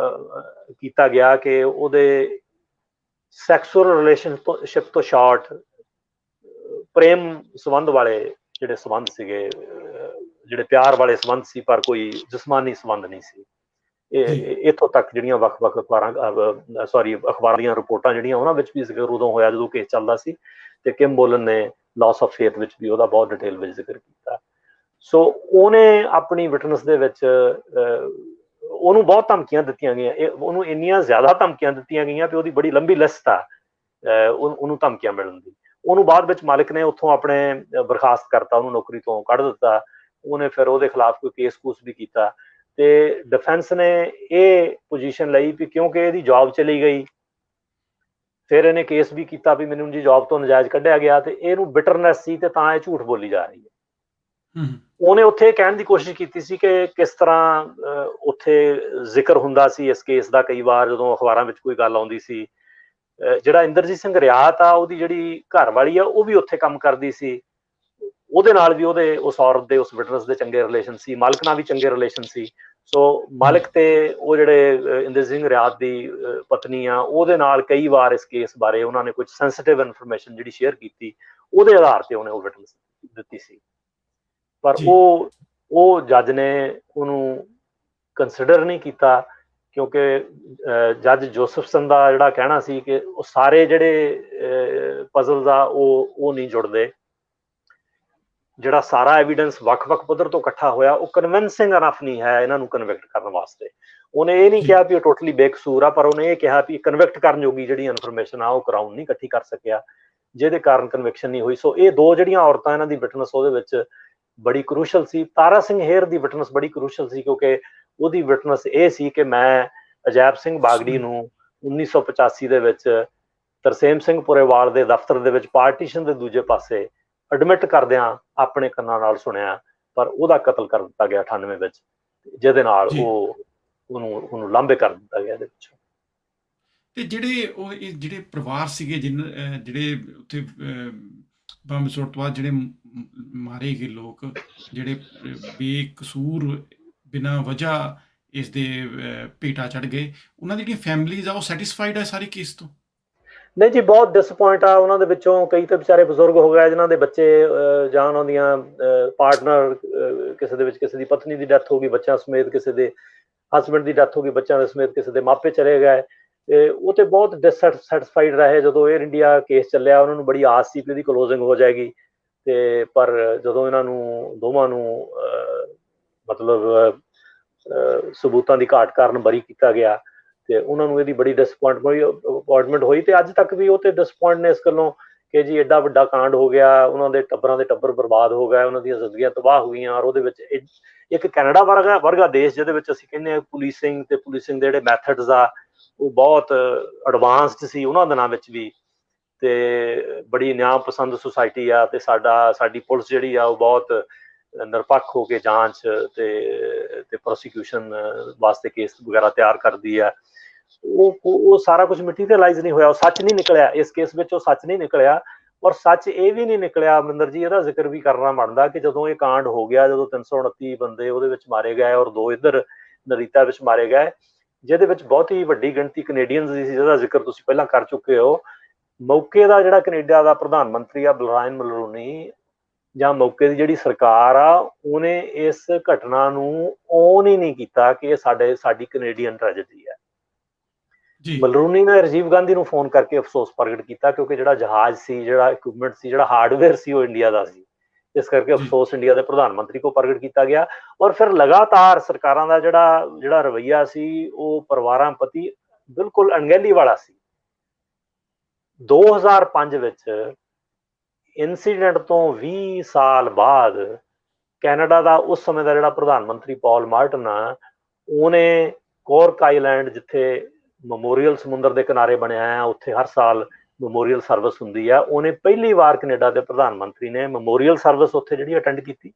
ਕੀਤਾ ਗਿਆ ਕਿ ਉਹਦੇ ਸੈਕਸੁਅਲ ਰਿਲੇਸ਼ਨਸ਼ਿਪ ਤੋਂ ਸ਼ਾਰਟ ਪ੍ਰੇਮ ਸੰਬੰਧ ਵਾਲੇ ਜਿਹੜੇ ਸੰਬੰਧ ਸੀਗੇ, ਜਿਹੜੇ ਪਿਆਰ ਵਾਲੇ ਸੰਬੰਧ ਸੀ, ਪਰ ਕੋਈ ਜਿਸਮਾਨੀ ਸੰਬੰਧ ਨਹੀਂ ਸੀ। ਇੱਥੋਂ ਤੱਕ ਜਿਹੜੀਆਂ ਵੱਖ-ਵੱਖ ਅਖਬਾਰਾਂ ਦੀਆਂ ਰਿਪੋਰਟਾਂ ਜਿਹੜੀਆਂ ਉਹਨਾਂ ਵਿੱਚ ਵੀ ਜ਼ਿਕਰ ਉਦੋਂ ਹੋਇਆ ਜਦੋਂ ਕੇਸ ਚੱਲਦਾ ਸੀ, ਤੇ ਕਿਮ ਬੋਲਨ ਨੇ ਲਾਸ ਆਫ ਫੇਥ ਵਿੱਚ ਵੀ ਉਹਦਾ ਬਹੁਤ ਡਿਟੇਲ ਵਿੱਚ ਜ਼ਿਕਰ ਕੀਤਾ। ਸੋ ਉਹਨੇ ਆਪਣੀ ਵਿਟਨੈਸ ਦੇ ਵਿੱਚ ਉਹਨੂੰ ਬਹੁਤ ਧਮਕੀਆਂ ਦਿੱਤੀਆਂ ਗਈਆਂ, ਉਹਨੂੰ ਇੰਨੀਆਂ ਜ਼ਿਆਦਾ ਧਮਕੀਆਂ ਦਿੱਤੀਆਂ ਗਈਆਂ ਕਿ ਉਹਦੀ ਬੜੀ ਲੰਬੀ ਲਿਸਟ ਆ ਉਹਨੂੰ ਧਮਕੀਆਂ ਮਿਲਣ ਦੀ। ਉਹਨੂੰ ਬਾਅਦ ਵਿੱਚ ਮਾਲਿਕ ਨੇ ਉੱਥੋਂ ਆਪਣੇ ਬਰਖਾਸਤ ਕਰਤਾ, ਉਹਨੂੰ ਨੌਕਰੀ ਤੋਂ ਕੱਢ ਦਿੱਤਾ। ਉਹਨੇ ਫਿਰ ਉਹਦੇ ਖਿਲਾਫ ਕੋਈ ਕੇਸ ਕੂਸ ਵੀ ਕੀਤਾ, ਤੇ ਡਿਫੈਂਸ ਨੇ ਇਹ ਪੋਜੀਸ਼ਨ ਲਈ ਵੀ ਕਿਉਂਕਿ ਇਹਦੀ ਜੌਬ ਚਲੀ ਗਈ, ਫਿਰ ਇਹਨੇ ਕੇਸ ਵੀ ਕੀਤਾ ਵੀ ਮੈਨੂੰ ਜੀ ਜੌਬ ਤੋਂ ਨਜਾਇਜ਼ ਕੱਢਿਆ ਗਿਆ, ਤੇ ਇਹਨੂੰ ਬਿਟਰਨੈਸ ਸੀ ਤੇ ਤਾਂ ਇਹ ਝੂਠ ਬੋਲੀ ਜਾ ਰਹੀ ਹੈ। ਉਹਨੇ ਉੱਥੇ ਕਹਿਣ ਦੀ ਕੋਸ਼ਿਸ਼ ਕੀਤੀ ਸੀ ਕਿ ਕਿਸ ਤਰ੍ਹਾਂ ਉੱਥੇ ਜ਼ਿਕਰ ਹੁੰਦਾ ਸੀ ਇਸ ਕੇਸ ਦਾ ਕਈ ਵਾਰ ਜਦੋਂ ਅਖਬਾਰਾਂ ਵਿੱਚ ਕੋਈ ਗੱਲ ਆਉਂਦੀ ਸੀ। ਜਿਹੜਾ ਇੰਦਰਜੀਤ ਸਿੰਘ ਰਿਆਤ ਆ, ਉਹਦੀ ਜਿਹੜੀ ਘਰ ਵਾਲੀ ਆ, ਉਹ ਵੀ ਉੱਥੇ ਕੰਮ ਕਰਦੀ ਸੀ। ਉਹਦੇ ਨਾਲ ਵੀ ਉਹਦੇ ਉਸ ਔਰਤ ਦੇ, ਉਸ ਵਿਟਨੈਸ ਦੇ ਚੰਗੇ ਰਿਲੇਸ਼ਨ ਸੀ, ਮਾਲਕ ਨਾਲ ਵੀ ਚੰਗੇ ਰਿਲੇਸ਼ਨ ਸੀ। ਸੋ ਮਾਲਕ ਤੇ ਉਹ ਜਿਹੜੇ ਇੰਦਰਜੀਤ ਸਿੰਘ ਰਿਆਤ ਦੀ ਪਤਨੀ ਆ, ਉਹਦੇ ਨਾਲ ਕਈ ਵਾਰ ਇਸ ਕੇਸ ਬਾਰੇ ਉਹਨਾਂ ਨੇ ਕੁਝ ਸੈਂਸਿਟਿਵ ਇਨਫੋਰਮੇਸ਼ਨ ਜਿਹੜੀ ਸ਼ੇਅਰ ਕੀਤੀ, ਉਹਦੇ ਆਧਾਰ ਤੇ ਉਹਨੇ ਉਹ ਵਿਟਨੈਸ ਦਿੱਤੀ ਸੀ। ਪਰ ਉਹ ਜੱਜ ਨੇ ਉਹਨੂੰ ਕੰਸੀਡਰ ਨਹੀਂ ਕੀਤਾ, ਕਿਉਂਕਿ ਜੱਜ ਜੋਸਫਸਨ ਦਾ ਜਿਹੜਾ ਕਹਿਣਾ ਸੀ ਕਿ ਉਹ ਸਾਰੇ ਜਿਹੜੇ ਪਜ਼ਲਸ ਆ ਉਹ ਨਹੀਂ ਜੁੜਦੇ। ਜਿਹੜਾ ਸਾਰਾ ਐਵੀਡੈਂਸ ਵੱਖ-ਵੱਖ ਪੱਧਰ ਤੋਂ ਇਕੱਠਾ ਹੋਇਆ ਉਹ ਕਨਵਿੰਸਿੰਗ ਅਨਫ ਨਹੀਂ ਹੈ ਇਹਨਾਂ ਨੂੰ ਕਨਵਿਕਟ ਕਰਨ ਵਾਸਤੇ। ਉਹਨੇ ਇਹ ਨਹੀਂ ਕਿਹਾ ਵੀ ਉਹ ਟੋਟਲੀ ਬੇਕਸੂਰ ਆ, ਪਰ ਉਹਨੇ ਇਹ ਕਿਹਾ ਵੀ ਕਨਵਿਕਟ ਕਰਨ ਜੋਗੀ ਜਿਹੜੀ ਇਨਫੋਰਮੇਸ਼ਨ ਆ ਉਹ ਕਰਾਊਨ ਨਹੀਂ ਇਕੱਠੀ ਕਰ ਸਕਿਆ, ਜਿਹਦੇ ਕਾਰਨ ਕਨਵਿਕਸ਼ਨ ਨਹੀਂ ਹੋਈ। ਸੋ ਇਹ ਦੋ ਜਿਹੜੀਆਂ ਔਰਤਾਂ ਇਹਨਾਂ ਦੀ ਵਿਟਨੈਸ ਉਹਦੇ ਵਿੱਚ ਬੜੀ ਕਰੂਸ਼ਲ ਸੀ। ਤਾਰਾ ਸਿੰਘ ਹੇਅਰ ਦੀ ਵਿਟਨੈਸ ਬੜੀ ਕਰੂਸ਼ਲ ਸੀ, ਕਿਉਂਕਿ ਉਹਦੀ ਵਿਟਨੈਸ ਇਹ ਸੀ ਕਿ ਮੈਂ ਅਜੈਬ ਸਿੰਘ ਬਾਗੜੀ ਨੂੰ 1985 ਦੇ ਵਿੱਚ ਤਰਸੇਮ ਸਿੰਘ ਪੁਰੇਵਾਲ ਦੇ ਦਫ਼ਤਰ ਦੇ ਵਿੱਚ ਪਾਰਟੀਸ਼ਨ ਦੇ ਦੂਜੇ ਪਾਸੇ ਐਡਮਿਟ ਕਰਦਿਆਂ ਆਪਣੇ ਕੰਨਾਂ ਨਾਲ ਸੁਣਿਆ, ਪਰ ਉਹਦਾ ਕਤਲ ਕਰ ਦਿੱਤਾ ਗਿਆ 98 ਵਿੱਚ, ਜਿਹਦੇ ਨਾਲ ਉਹਨੂੰ ਲਾਂਭੇ ਕਰ ਦਿੱਤਾ ਗਿਆ ਇਹਦੇ ਵਿੱਚ। ਤੇ ਜਿਹੜੇ ਪਰਿਵਾਰ ਸੀਗੇ ਜਿਹੜੇ ਉੱਥੇ ਬੰਬ ਵਿਸਫੋਟ ਤੋਂ ਬਾਅਦ ਜਿਹੜੇ ਮਾਰੇ ਗਏ ਲੋਕ, ਜਿਹੜੇ ਬੇਕਸੂਰ ਬਿਨਾਂ ਵਜ੍ਹਾ ਇਸ ਦੇ ਭੇਟਾ ਚੜ੍ਹ ਗਏ, ਉਹਨਾਂ ਦੀ ਜਿਹੜੀਆਂ ਫੈਮਿਲੀਜ਼ ਆ ਉਹ ਸੈਟਿਸਫਾਈਡ ਹੈ ਸਾਰੇ ਕੇਸ ਤੋਂ? ਨਹੀਂ ਜੀ, ਬਹੁਤ ਡਿਸਅਪੁਆਇੰਟ ਆ। ਉਹਨਾਂ ਦੇ ਵਿੱਚੋਂ ਕਈ ਤਾਂ ਵਿਚਾਰੇ ਬਜ਼ੁਰਗ ਹੋ ਗਏ ਜਿਨ੍ਹਾਂ ਦੇ ਬੱਚੇ ਜਾਂ ਉਹਨਾਂ ਦੀਆਂ ਪਾਰਟਨਰ, ਕਿਸੇ ਦੇ ਵਿੱਚ ਕਿਸੇ ਦੀ ਪਤਨੀ ਦੀ ਡੈਥ ਹੋ ਗਈ ਬੱਚਿਆਂ ਸਮੇਤ, ਕਿਸੇ ਦੇ ਹਸਬੈਂਡ ਦੀ ਡੈਥ ਹੋ ਗਈ ਬੱਚਿਆਂ ਦੇ ਸਮੇਤ, ਕਿਸੇ ਦੇ ਮਾਪੇ ਚਲੇ ਗਏ। ਤੇ ਉਹ ਤੇ ਬਹੁਤ ਡਿਸਸੈਟਿਸਫਾਈਡ ਰਹੇ ਜਦੋਂ 에ਅਰ ਇੰਡੀਆ ਕੇਸ ਚੱਲਿਆ। ਉਹਨਾਂ ਨੂੰ ਬੜੀ ਆਸ ਸੀ ਕਿ ਉਹਦੀ ਕਲੋਜ਼ਿੰਗ ਹੋ ਜਾਏਗੀ, ਤੇ ਪਰ ਜਦੋਂ ਇਹਨਾਂ ਨੂੰ ਦੋਵਾਂ ਨੂੰ ਮਤਲਬ ਸਬੂਤਾਂ ਦੀ ਘਾਟ ਕਾਰਨ ਬਰੀ ਕੀਤਾ ਗਿਆ, ਤੇ ਉਹਨਾਂ ਨੂੰ ਇਹਦੀ ਬੜੀ ਡਿਸਅਪੁਆਇੰਟਮੈਂਟ ਹੋਈ। ਤੇ ਅੱਜ ਤੱਕ ਵੀ ਉਹ ਤੇ ਡਿਸਅਪੁਆਇੰਟ ਨੇ ਇਸ ਗੱਲੋਂ ਕਿ ਜੀ ਐਡਾ ਵੱਡਾ ਕਾਂਡ ਹੋ ਗਿਆ, ਉਹਨਾਂ ਦੇ ਟੱਬਰਾਂ ਦੇ ਟੱਬਰ ਬਰਬਾਦ ਹੋ ਗਏ, ਉਹਨਾਂ ਦੀਆਂ ਜ਼ਿੰਦਗੀਆਂ ਤਬਾਹ ਹੋ ਗਈਆਂ। ਔਰ ਉਹਦੇ ਵਿੱਚ ਇੱਕ ਕੈਨੇਡਾ ਵਰਗਾ ਦੇਸ਼ ਜਿਹਦੇ ਵਿੱਚ ਅਸੀਂ ਕਹਿੰਦੇ ਹਾਂ ਪੁਲਿਸਿੰਗ ਦੇ ਜਿਹੜੇ ਮੈਥਡਸ ਆ ਉਹ ਬਹੁਤ ਐਡਵਾਂਸਡ ਸੀ ਉਹਨਾਂ ਦਿਨਾਂ ਵਿੱਚ ਵੀ, ਤੇ ਬੜੀ ਨਿਆਂ ਪਸੰਦ ਸੁਸਾਇਟੀ ਆ, ਤੇ ਸਾਡੀ ਪੁਲਿਸ ਜਿਹੜੀ ਆ ਉਹ ਬਹੁਤ ਨਿਰਪੱਖ ਹੋ ਕੇ ਜਾਂਚ ਤੇ ਪ੍ਰੋਸੀਕਿਊਸ਼ਨ ਵਾਸਤੇ ਕੇਸ ਵਗੈਰਾ ਤਿਆਰ ਕਰਦੀ ਆ। ਉਹ ਸਾਰਾ ਕੁਝ ਮਟੀਰੀਅਲਾਈਜ਼ ਨਹੀਂ ਹੋਇਆ, ਉਹ ਸੱਚ ਨਹੀਂ ਨਿਕਲਿਆ ਇਸ ਕੇਸ ਵਿੱਚ, ਉਹ ਸੱਚ ਨਹੀਂ ਨਿਕਲਿਆ। ਔਰ ਸੱਚ ਇਹ ਵੀ ਨਹੀਂ ਨਿਕਲਿਆ ਅਮਰਿੰਦਰ ਜੀ, ਇਹਦਾ ਜ਼ਿਕਰ ਵੀ ਕਰਨਾ ਬਣਦਾ ਕਿ ਜਦੋਂ ਇਹ ਕਾਂਡ ਹੋ ਗਿਆ, ਜਦੋਂ 329 ਬੰਦੇ ਉਹਦੇ ਵਿੱਚ ਮਾਰੇ ਗਏ ਔਰ 2 ਇੱਧਰ ਨਰੀਤਾ ਵਿੱਚ ਮਾਰੇ ਗਏ, ਜਿਹਦੇ ਵਿੱਚ ਬਹੁਤ ਹੀ ਵੱਡੀ ਗਿਣਤੀ ਕੈਨੇਡੀਅਨਸ ਦੀ ਸੀ, ਜਿਹਦਾ ਜ਼ਿਕਰ ਤੁਸੀਂ ਪਹਿਲਾਂ ਕਰ ਚੁੱਕੇ ਹੋ। ਮੌਕੇ ਦਾ ਜਿਹੜਾ ਕੈਨੇਡਾ ਦਾ ਪ੍ਰਧਾਨ ਮੰਤਰੀ ਆ ਬਰਾਇਨ ਮਲਰੋਨੀ, ਜਾਂ ਮੌਕੇ ਦੀ ਜਿਹੜੀ ਸਰਕਾਰ ਆ, ਉਹਨੇ ਇਸ ਘਟਨਾ ਨੂੰ ਓਨ ਹੀ ਨਹੀਂ ਕੀਤਾ ਕਿ ਇਹ ਸਾਡੀ ਕੈਨੇਡੀਅਨ ਟ੍ਰੈਜੇਡੀ ਹੈ। ਮਲਰੋਨੀ ਨੇ ਰਾਜੀਵ ਗਾਂਧੀ ਨੂੰ ਫੋਨ ਕਰਕੇ ਅਫਸੋਸ ਪ੍ਰਗਟ ਕੀਤਾ, ਕਿਉਂਕਿ ਜਿਹੜਾ ਜਹਾਜ਼ ਸੀ, ਜਿਹੜਾ ਇਕਵਿਪਮੈਂਟ ਸੀ, ਜਿਹੜਾ ਹਾਰਡਵੇਅਰ ਸੀ, ਉਹ ਇੰਡੀਆ ਦਾ ਸੀ। ਇਸ ਕਰਕੇ ਅਫਸੋਸ ਇੰਡੀਆ ਦੇ ਪ੍ਰਧਾਨ ਮੰਤਰੀ ਕੋ ਪ੍ਰਗਟ ਕੀਤਾ ਗਿਆ। ਔਰ ਫਿਰ ਲਗਾਤਾਰ ਸਰਕਾਰਾਂ ਦਾ ਜਿਹੜਾ ਰਵੱਈਆ ਸੀ ਉਹ ਪਰਿਵਾਰਾਂ ਪ੍ਰਤੀ ਬਿਲਕੁਲ ਅਣਗਹਿਲੀ ਵਾਲਾ ਸੀ। 2005 ਵਿੱਚ ਇਨਸੀਡੈਂਟ ਤੋਂ 20 ਸਾਲ ਬਾਅਦ ਕੈਨੇਡਾ ਦਾ ਉਸ ਸਮੇਂ ਦਾ ਜਿਹੜਾ ਪ੍ਰਧਾਨ ਮੰਤਰੀ ਪੌਲ ਮਾਰਟਨ ਆ, ਉਹਨੇ ਕੋਰਕ ਆਈਲੈਂਡ, ਜਿੱਥੇ ਮੈਮੋਰੀਅਲ ਸਮੁੰਦਰ ਦੇ ਕਿਨਾਰੇ ਬਣਿਆ ਆ, ਉੱਥੇ ਹਰ ਸਾਲ ਮੈਮੋਰੀਅਲ ਸਰਵਿਸ ਹੁੰਦੀ ਆ, ਉਹਨੇ ਪਹਿਲੀ ਵਾਰ ਕੈਨੇਡਾ ਦੇ ਪ੍ਰਧਾਨ ਮੰਤਰੀ ਨੇ ਮੈਮੋਰੀਅਲ ਸਰਵਿਸ ਉੱਥੇ ਜਿਹੜੀ ਅਟੈਂਡ ਕੀਤੀ।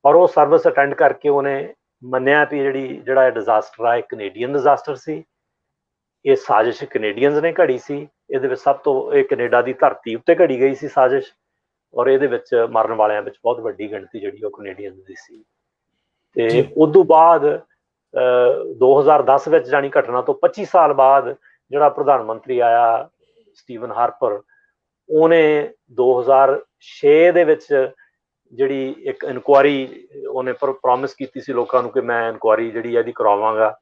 ਔਰ ਉਹ ਸਰਵਿਸ ਅਟੈਂਡ ਕਰਕੇ ਉਹਨੇ ਮੰਨਿਆ ਵੀ ਜਿਹੜਾ ਇਹ ਡਿਜ਼ਾਸਟਰ ਆ, ਇਹ ਕੈਨੇਡੀਅਨ ਡਿਜ਼ਾਸਟਰ ਸੀ, ਇਹ ਸਾਜ਼ਿਸ਼ ਕੈਨੇਡੀਅਨਸ ਨੇ ਘੜੀ ਸੀ, ਇਹਦੇ ਵਿੱਚ ਸਭ ਤੋਂ ਇਹ ਕੈਨੇਡਾ ਦੀ ਧਰਤੀ ਉੱਤੇ ਘੜੀ ਗਈ ਸੀ ਸਾਜ਼ਿਸ਼, ਔਰ ਇਹਦੇ ਵਿੱਚ ਮਰਨ ਵਾਲਿਆਂ ਵਿੱਚ ਬਹੁਤ ਵੱਡੀ ਗਿਣਤੀ ਜਿਹੜੀ ਉਹ ਕੈਨੇਡੀਅਨ ਦੀ ਸੀ। ਤੇ ਉਦੋਂ ਬਾਅਦ 2010 ਵਿੱਚ, ਜਾਣੀ ਘਟਨਾ ਤੋਂ 25 ਸਾਲ ਬਾਅਦ, ਜਿਹੜਾ ਪ੍ਰਧਾਨ ਮੰਤਰੀ ਆਇਆ ਸਟੀਵਨ ਹਾਰਪਰ, ਉਹਨੇ 2006 ਦੇ ਵਿੱਚ ਜਿਹੜੀ ਇੱਕ ਇਨਕੁਆਇਰੀ ਉਹਨੇ ਪ੍ਰੋਮਿਸ ਕੀਤੀ ਸੀ ਲੋਕਾਂ ਨੂੰ ਕਿ ਮੈਂ ਇਨਕੁਆਇਰੀ ਜਿਹੜੀ ਇਹਦੀ ਕਰਵਾਵਾਂਗਾ,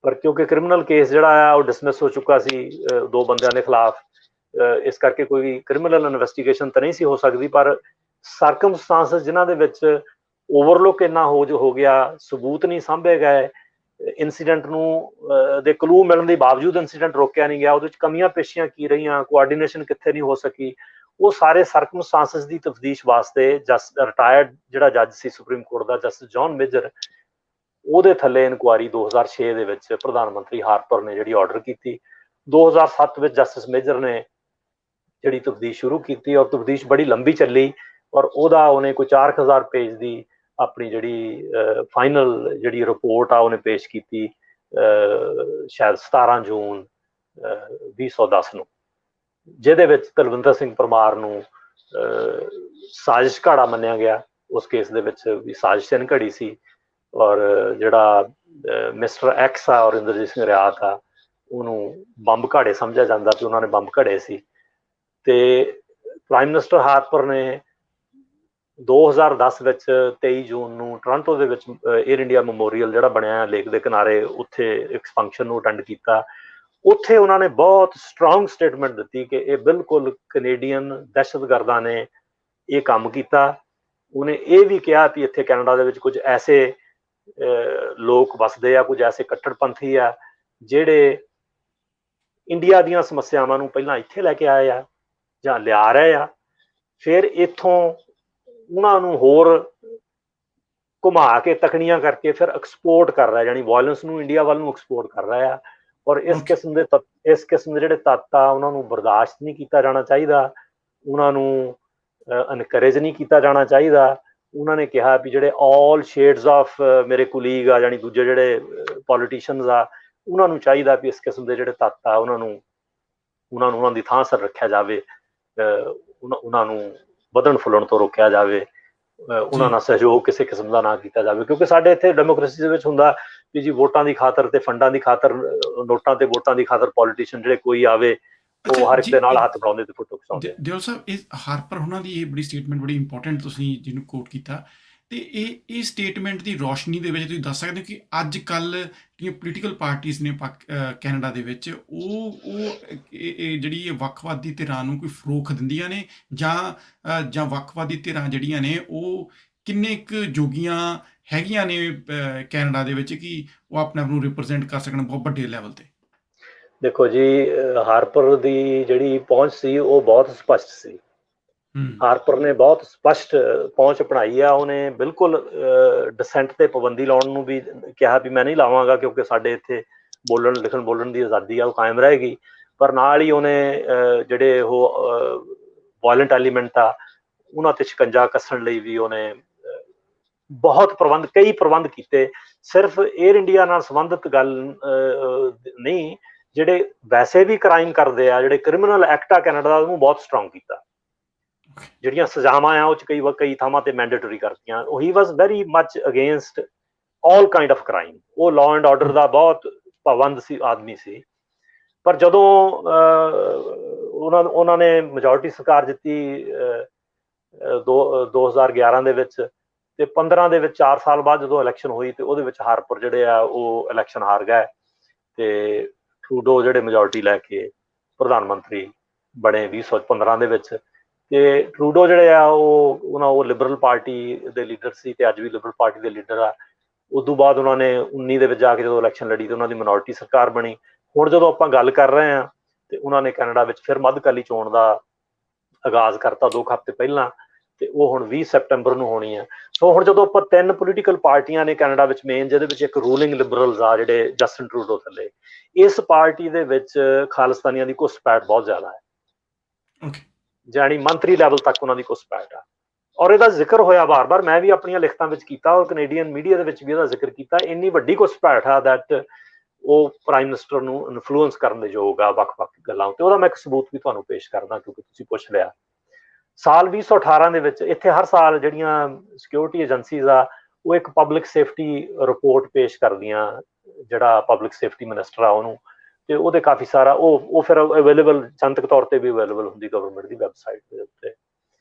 ਪਰ ਕਿਉਂਕਿ ਕ੍ਰਿਮੀਨਲ ਕੇਸ ਜਿਹੜਾ ਆ ਉਹ ਡਿਸਮਿਸ ਹੋ ਚੁੱਕਾ ਸੀ 2 ਬੰਦਿਆਂ ਦੇ ਖਿਲਾਫ, ਇਸ ਕਰਕੇ ਕੋਈ ਕ੍ਰਿਮੀਨਲ ਇਨਵੈਸਟੀਗੇਸ਼ਨ ਤਾਂ ਨਹੀਂ ਸੀ ਹੋ ਸਕਦੀ। ਪਰ ਸਰਕਮਸਟਾਂਸਿਸ ਜਿਨ੍ਹਾਂ ਦੇ ਵਿੱਚ ਓਵਰਲੁੱਕ ਇੰਨਾ ਹੋ ਗਿਆ, ਸਬੂਤ ਨਹੀਂ ਸਾਂਭੇ ਗਏ, ਇਨਸੀਡੈਂਟ ਨੂੰ ਦੇ ਕਲੂ ਮਿਲਣ ਦੇ ਬਾਵਜੂਦ ਇਨਸੀਡੈਂਟ ਰੋਕਿਆ ਨਹੀਂ ਗਿਆ, ਉਹਦੇ ਵਿੱਚ ਕਮੀਆਂ ਪੇਸ਼ੀਆਂ ਕੀ ਰਹੀਆਂ, ਕੋਆਰਡੀਨੇਸ਼ਨ ਕਿੱਥੇ ਨਹੀਂ ਹੋ ਸਕੀ, ਉਹ ਸਾਰੇ ਸਰਕਮਸਟਾਂਸਿਸ ਦੀ ਤਫਤੀਸ਼ ਵਾਸਤੇ ਰਿਟਾਇਰਡ ਜਿਹੜਾ ਜੱਜ ਸੀ ਸੁਪਰੀਮ ਕੋਰਟ ਦਾ, ਜਸਟਿਸ ਜੌਨ ਮੇਜਰ, ਉਹਦੇ ਥੱਲੇ ਇਨਕੁਆਇਰੀ 2006 ਦੇ ਵਿੱਚ ਪ੍ਰਧਾਨ ਮੰਤਰੀ ਹਾਰਪਰ ਨੇ ਜਿਹੜੀ ਆਰਡਰ ਕੀਤੀ। 2007 ਵਿੱਚ ਜਸਟਿਸ ਮੇਜਰ ਨੇ ਜਿਹੜੀ ਤਫਤੀਸ਼ ਸ਼ੁਰੂ ਕੀਤੀ, ਔਰ ਤਫਤੀਸ਼ ਬੜੀ ਲੰਬੀ ਚੱਲੀ, ਔਰ ਉਹਨੇ ਕੋਈ 4000 ਪੇਜ ਦੀ ਆਪਣੀ ਜਿਹੜੀ ਫਾਈਨਲ ਜਿਹੜੀ ਰਿਪੋਰਟ ਆ ਉਹਨੇ ਪੇਸ਼ ਕੀਤੀ ਸ਼ਾਇਦ 17 ਜੂਨ 2010 ਨੂੰ, ਜਿਹਦੇ ਵਿੱਚ ਤਲਵਿੰਦਰ ਸਿੰਘ ਪਰਮਾਰ ਨੂੰ ਸਾਜ਼ਿਸ਼ ਘਾੜਾ ਮੰਨਿਆ ਗਿਆ। ਉਸ ਕੇਸ ਦੇ ਵਿੱਚ ਵੀ ਸਾਜ਼ਿਸ਼ ਨੇ ਘੜੀ ਸੀ, ਔਰ ਜਿਹੜਾ ਮਿਸਟਰ ਐਕਸ ਆ ਔਰ ਇੰਦਰਜੀਤ ਸਿੰਘ ਰਿਆਤ ਆ, ਉਹਨੂੰ ਬੰਬ ਘਾੜੇ ਸਮਝਿਆ ਜਾਂਦਾ ਕਿ ਉਹਨਾਂ ਨੇ ਬੰਬ ਘੜੇ ਸੀ। ਤੇ ਪ੍ਰਾਈਮ ਮਿਨਿਸਟਰ ਹਾਰਪਰ ਨੇ 2010 ਵਿੱਚ 23 ਜੂਨ ਨੂੰ ਟੋਰਾਂਟੋ ਦੇ ਵਿੱਚ ਏਅਰ ਇੰਡੀਆ ਮੈਮੋਰੀਅਲ ਜਿਹੜਾ ਬਣਿਆ ਲੇਕ ਦੇ ਕਿਨਾਰੇ, ਉੱਥੇ ਇੱਕ ਫੰਕਸ਼ਨ ਨੂੰ ਅਟੈਂਡ ਕੀਤਾ। ਉੱਥੇ ਉਹਨਾਂ ਨੇ ਬਹੁਤ ਸਟਰੋਂਗ ਸਟੇਟਮੈਂਟ ਦਿੱਤੀ ਕਿ ਇਹ ਬਿਲਕੁਲ ਕੈਨੇਡੀਅਨ ਦਹਿਸ਼ਤਗਰਦਾਂ ਨੇ ਇਹ ਕੰਮ ਕੀਤਾ। ਉਹਨੇ ਇਹ ਵੀ ਕਿਹਾ ਕਿ ਇੱਥੇ ਕੈਨੇਡਾ ਦੇ ਵਿੱਚ ਕੁਝ ਐਸੇ ਲੋਕ ਵਸਦੇ ਆ, ਕੁਝ ਐਸੇ ਕੱਟੜਪੰਥੀ ਆ ਜਿਹੜੇ ਇੰਡੀਆ ਦੀਆਂ ਸਮੱਸਿਆਵਾਂ ਨੂੰ ਪਹਿਲਾਂ ਇੱਥੇ ਲੈ ਕੇ ਆਏ ਆ ਜਾਂ ਲਿਆ ਰਹੇ ਆ, ਫਿਰ ਇੱਥੋਂ ਉਹਨਾਂ ਨੂੰ ਹੋਰ ਘੁਮਾ ਕੇ ਤਕਨੀਆਂ ਕਰਕੇ ਫਿਰ ਐਕਸਪੋਰਟ ਕਰ ਰਿਹਾ, ਯਾਨੀ ਵਾਇਲੈਂਸ ਨੂੰ ਇੰਡੀਆ ਵੱਲ ਨੂੰ ਐਕਸਪੋਰਟ ਕਰ ਰਿਹਾ ਆ। ਔਰ ਇਸ ਕਿਸਮ ਦੇ ਜਿਹੜੇ ਤੱਤ ਆ ਉਹਨਾਂ ਨੂੰ ਬਰਦਾਸ਼ਤ ਨਹੀਂ ਕੀਤਾ ਜਾਣਾ ਚਾਹੀਦਾ, ਉਹਨਾਂ ਨੂੰ ਐਨਕਰੇਜ ਨਹੀਂ ਕੀਤਾ ਜਾਣਾ ਚਾਹੀਦਾ। ਉਹਨਾਂ ਨੇ ਕਿਹਾ ਵੀ ਜਿਹੜੇ ਆਲ ਸ਼ੇਡਸ ਆਫ ਮੇਰੇ ਕੁਲੀਗ ਆ, ਯਾਨੀ ਦੂਜੇ ਜਿਹੜੇ ਪੋਲੀਟੀਸ਼ੀਅਨਸ ਆ, ਉਹਨਾਂ ਨੂੰ ਚਾਹੀਦਾ ਵੀ ਇਸ ਕਿਸਮ ਦੇ ਜਿਹੜੇ ਤੱਤ ਆ ਉਹਨਾਂ ਦੀ ਥਾਂ ਸਰ ਰੱਖਿਆ ਜਾਵੇ, ਉਹਨਾਂ ਨੂੰ ਵਧਣ ਫੁੱਲਣ ਤੋਂ ਰੋਕਿਆ ਜਾਵੇ, ਉਹਨਾਂ ਨਾਲ ਸਹਿਯੋਗ ਕਿਸੇ ਕਿਸਮ ਦਾ ਨਾ ਕੀਤਾ ਜਾਵੇ। ਕਿਉਂਕਿ ਸਾਡੇ ਇੱਥੇ ਡੈਮੋਕ੍ਰੇਸੀ ਦੇ ਵਿੱਚ ਹੁੰਦਾ ਵੀ ਜੀ ਵੋਟਾਂ ਦੀ ਖਾਤਰ ਤੇ ਫੰਡਾਂ ਦੀ ਖਾਤਰ, ਨੋਟਾਂ ਤੇ ਵੋਟਾਂ ਦੀ ਖਾਤਰ ਪੋਲੀਟੀਸ਼ੀਅਨ ਜਿਹੜੇ ਕੋਈ ਆਵੇ ਉਹ ਹਰ ਇੱਕ ਦੇ ਨਾਲ ਹੱਥ ਬਣਾਉਂਦੇ ਤੇ ਫੋਟੋ ਖਿਚਾਉਂਦੇ। ਦਿਓਲ ਸਾਹਿਬ, ਇਹ ਹਾਰਪਰ ਉਹਨਾਂ ਦੀ ਇਹ ਬੜੀ ਸਟੇਟਮੈਂਟ ਬੜੀ ਇੰਪੋਰਟੈਂਟ ਤੁਸੀਂ ਜਿਹਨੂੰ ਕੋਟ ਕੀਤਾ, ਤੇ ਇਹ ਸਟੇਟਮੈਂਟ ਦੀ ਰੋਸ਼ਨੀ ਦੇ ਵਿੱਚ ਤੁਸੀਂ ਦੱਸ ਸਕਦੇ ਹੋ ਕਿ ਅੱਜ ਕੱਲ੍ਹ ਜਿਹੜੀਆਂ ਪੋਲੀਟੀਕਲ ਪਾਰਟੀਜ਼ ਨੇ ਕੈਨੇਡਾ ਦੇ ਵਿੱਚ ਉਹ ਜਿਹੜੀ ਇਹ ਵੱਖਵਾਦੀ ਧਿਰਾਂ ਨੂੰ ਕੋਈ ਫਰੋਖ ਦਿੰਦੀਆਂ ਨੇ, ਜਾਂ ਵੱਖਵਾਦੀ ਧਿਰਾਂ ਜਿਹੜੀਆਂ ਨੇ ਉਹ ਕਿੰਨੇ ਕੁ ਜੋਗੀਆਂ ਹੈਗੀਆਂ ਨੇ ਕੈਨੇਡਾ ਦੇ ਵਿੱਚ ਕਿ ਉਹ ਆਪਣੇ ਆਪ ਨੂੰ ਰਿਪਰੈਜ਼ੈਂਟ ਕਰ ਸਕਣ ਬਹੁਤ ਵੱਡੇ ਲੈਵਲ ਤੇ? ਦੇਖੋ ਜੀ, ਹਾਰਪਰ ਦੀ ਜਿਹੜੀ ਪਹੁੰਚ ਸੀ ਉਹ ਬਹੁਤ ਸਪਸ਼ਟ ਸੀ। ਹਾਰਪਰ ਨੇ ਬਹੁਤ ਸਪਸ਼ਟ ਪਹੁੰਚ ਅਪਣਾਈ ਆ। ਉਹਨੇ ਬਿਲਕੁਲ ਡਿਸੈਂਟ ਤੇ ਪਾਬੰਦੀ ਲਾਉਣ ਨੂੰ ਵੀ ਕਿਹਾ ਵੀ ਮੈਂ ਨਹੀਂ ਲਾਵਾਂਗਾ, ਕਿਉਂਕਿ ਸਾਡੇ ਇੱਥੇ ਬੋਲਣ ਦੀ ਆਜ਼ਾਦੀ ਆ ਉਹ ਕਾਇਮ ਰਹੇਗੀ। ਪਰ ਨਾਲ ਹੀ ਉਹਨੇ ਜਿਹੜੇ ਉਹ ਵਾਇਲੈਂਟ ਐਲੀਮੈਂਟ ਆ ਉਹਨਾਂ ਤੇ ਸ਼ਿਕੰਜਾ ਕੱਸਣ ਲਈ ਵੀ ਉਹਨੇ ਬਹੁਤ ਕਈ ਪ੍ਰਬੰਧ ਕੀਤੇ। ਸਿਰਫ ਏਅਰ ਇੰਡੀਆ ਨਾਲ ਸੰਬੰਧਿਤ ਗੱਲ ਨਹੀਂ, ਜਿਹੜੇ ਵੈਸੇ ਵੀ ਕ੍ਰਾਈਮ ਕਰਦੇ ਆ, ਜਿਹੜੇ ਕ੍ਰਿਮੀਨਲ ਐਕਟ ਆ ਕੈਨੇਡਾ ਦਾ, ਉਹਨੂੰ ਬਹੁਤ ਸਟਰੋਂਗ ਕੀਤਾ। ਜਿਹੜੀਆਂ ਸਜ਼ਾਵਾਂ ਆ ਉਹ 'ਚ ਕਈ ਥਾਵਾਂ ਤੇ ਮੈਂਡੇਟਰੀ ਕਰਤੀਆਂ। He was very much against all kind of crime. ਉਹ ਲਾਅ ਐਂਡ ਆਰਡਰ ਦਾ ਬਹੁਤ ਪਾਬੰਦ ਸੀ ਆਦਮੀ ਸੀ। ਪਰ ਜਦੋਂ ਉਹਨਾਂ ਨੇ ਮੈਜੋਰਟੀ ਸਰਕਾਰ ਦਿੱਤੀ 2011 ਦੇ ਵਿੱਚ, ਤੇ 15 ਦੇ ਵਿੱਚ 4 ਸਾਲ ਬਾਅਦ ਜਦੋਂ ਇਲੈਕਸ਼ਨ ਹੋਈ ਤੇ ਉਹਦੇ ਵਿੱਚ ਹਾਰਪਰ ਜਿਹੜੇ ਆ ਉਹ ਇਲੈਕਸ਼ਨ ਹਾਰ ਗਏ, ਤੇ ਟਰੂਡੋ ਜਿਹੜੇ ਮੈਜੋਰਟੀ ਲੈ ਕੇ ਪ੍ਰਧਾਨ ਮੰਤਰੀ ਬਣੇ 2015 ਦੇ ਵਿੱਚ। ਤੇ ਟਰੂਡੋ ਜਿਹੜੇ ਆ ਉਹ ਲਿਬਰਲ ਪਾਰਟੀ ਦੇ ਲੀਡਰ ਸੀ ਤੇ ਅੱਜ ਵੀ ਲਿਬਰਲ ਪਾਰਟੀ ਦੇ ਲੀਡਰ ਆ। ਉਦੋਂ ਬਾਅਦ ਉਹਨਾਂ ਨੇ 19 ਦੇ ਵਿੱਚ ਜਾ ਕੇ ਜਦੋਂ ਇਲੈਕਸ਼ਨ ਲੜੀ ਤੇ ਉਹਨਾਂ ਦੀ ਮਿਨੋਰਟੀ ਸਰਕਾਰ ਬਣੀ। ਹੁਣ ਜਦੋਂ ਆਪਾਂ ਗੱਲ ਕਰ ਰਹੇ ਹਾਂ ਤੇ ਉਹਨਾਂ ਨੇ ਕੈਨੇਡਾ ਵਿੱਚ ਫਿਰ ਮੱਧਕਾਲੀ ਚੋਣ ਦਾ ਆਗਾਜ਼ ਕਰਤਾ 2 ਹਫ਼ਤੇ ਪਹਿਲਾਂ, ਤੇ ਉਹ ਹੁਣ 20 ਸੈਪਟੈਂਬਰ ਨੂੰ ਹੋਣੀ ਹੈ। ਸੋ ਹੁਣ ਜਦੋਂ ਆਪਾਂ 3 ਪੋਲੀਟੀਕਲ ਪਾਰਟੀਆਂ ਨੇ ਕੈਨੇਡਾ ਵਿੱਚ ਮੇਨ, ਜਿਹਦੇ ਵਿੱਚ ਇੱਕ ਰੂਲਿੰਗ ਲਿਬਰਲਸ ਆ ਜਿਹੜੇ ਜਸਟਿਨ ਟਰੂਡੋ ਥੱਲੇ, ਇਸ ਪਾਰਟੀ ਦੇ ਵਿੱਚ ਖਾਲਿਸਤਾਨੀਆਂ ਦੀ ਘੁਸਪੈਠ ਬਹੁਤ ਜ਼ਿਆਦਾ ਹੈ। ਜਾਣੀ ਮੰਤਰੀ ਲੈਵਲ ਤੱਕ ਉਹਨਾਂ ਦੀ ਘੁਸਪੈਠ ਆ, ਔਰ ਇਹਦਾ ਜ਼ਿਕਰ ਹੋਇਆ ਵਾਰ-ਵਾਰ, ਮੈਂ ਵੀ ਆਪਣੀਆਂ ਲਿਖਤਾਂ ਵਿੱਚ ਕੀਤਾ ਔਰ ਕੈਨੇਡੀਅਨ ਮੀਡੀਆ ਦੇ ਵਿੱਚ ਵੀ ਇਹਦਾ ਜ਼ਿਕਰ ਕੀਤਾ। ਇੰਨੀ ਵੱਡੀ ਘੁਸਪੈਠ ਆ ਦੈਟ ਉਹ ਪ੍ਰਾਈਮ ਮਿਨਿਸਟਰ ਨੂੰ ਇਨਫਲੂਐਂਸ ਕਰਨ ਦੇ ਯੋਗ ਆ ਵੱਖ-ਵੱਖ ਗੱਲਾਂ ਉੱਤੇ। ਉਹਦਾ ਮੈਂ ਇੱਕ ਸਬੂਤ ਵੀ ਤੁਹਾਨੂੰ ਪੇਸ਼ ਕਰਦਾ ਕਿਉਂਕਿ ਤੁਸੀਂ ਪੁੱਛ ਲਿਆ। ਸਾਲ 2018 ਦੇ ਵਿੱਚ ਇੱਥੇ ਹਰ ਸਾਲ ਜਿਹੜੀਆਂ ਸਿਕਿਉਰਿਟੀ ਏਜੰਸੀਜ਼ ਆ ਉਹ ਇੱਕ ਪਬਲਿਕ ਸੇਫਟੀ ਰਿਪੋਰਟ ਪੇਸ਼ ਕਰਦੀਆਂ, ਜਿਹੜਾ ਪਬਲਿਕ ਸੇਫਟੀ ਮਿਨਿਸਟਰ ਆ ਉਹਨੂੰ, ਤੇ ਉਹਦੇ ਕਾਫੀ ਸਾਰਾ ਉਹ ਫਿਰ ਅਵੇਲੇਬਲ ਜਨਤਕ ਤੌਰ ਤੇ ਵੀ ਅਵੇਲੇਬਲ ਹੁੰਦੀ ਗਵਰਨਮੈਂਟ ਦੀ ਵੈਬਸਾਈਟ ਦੇ ਉੱਤੇ।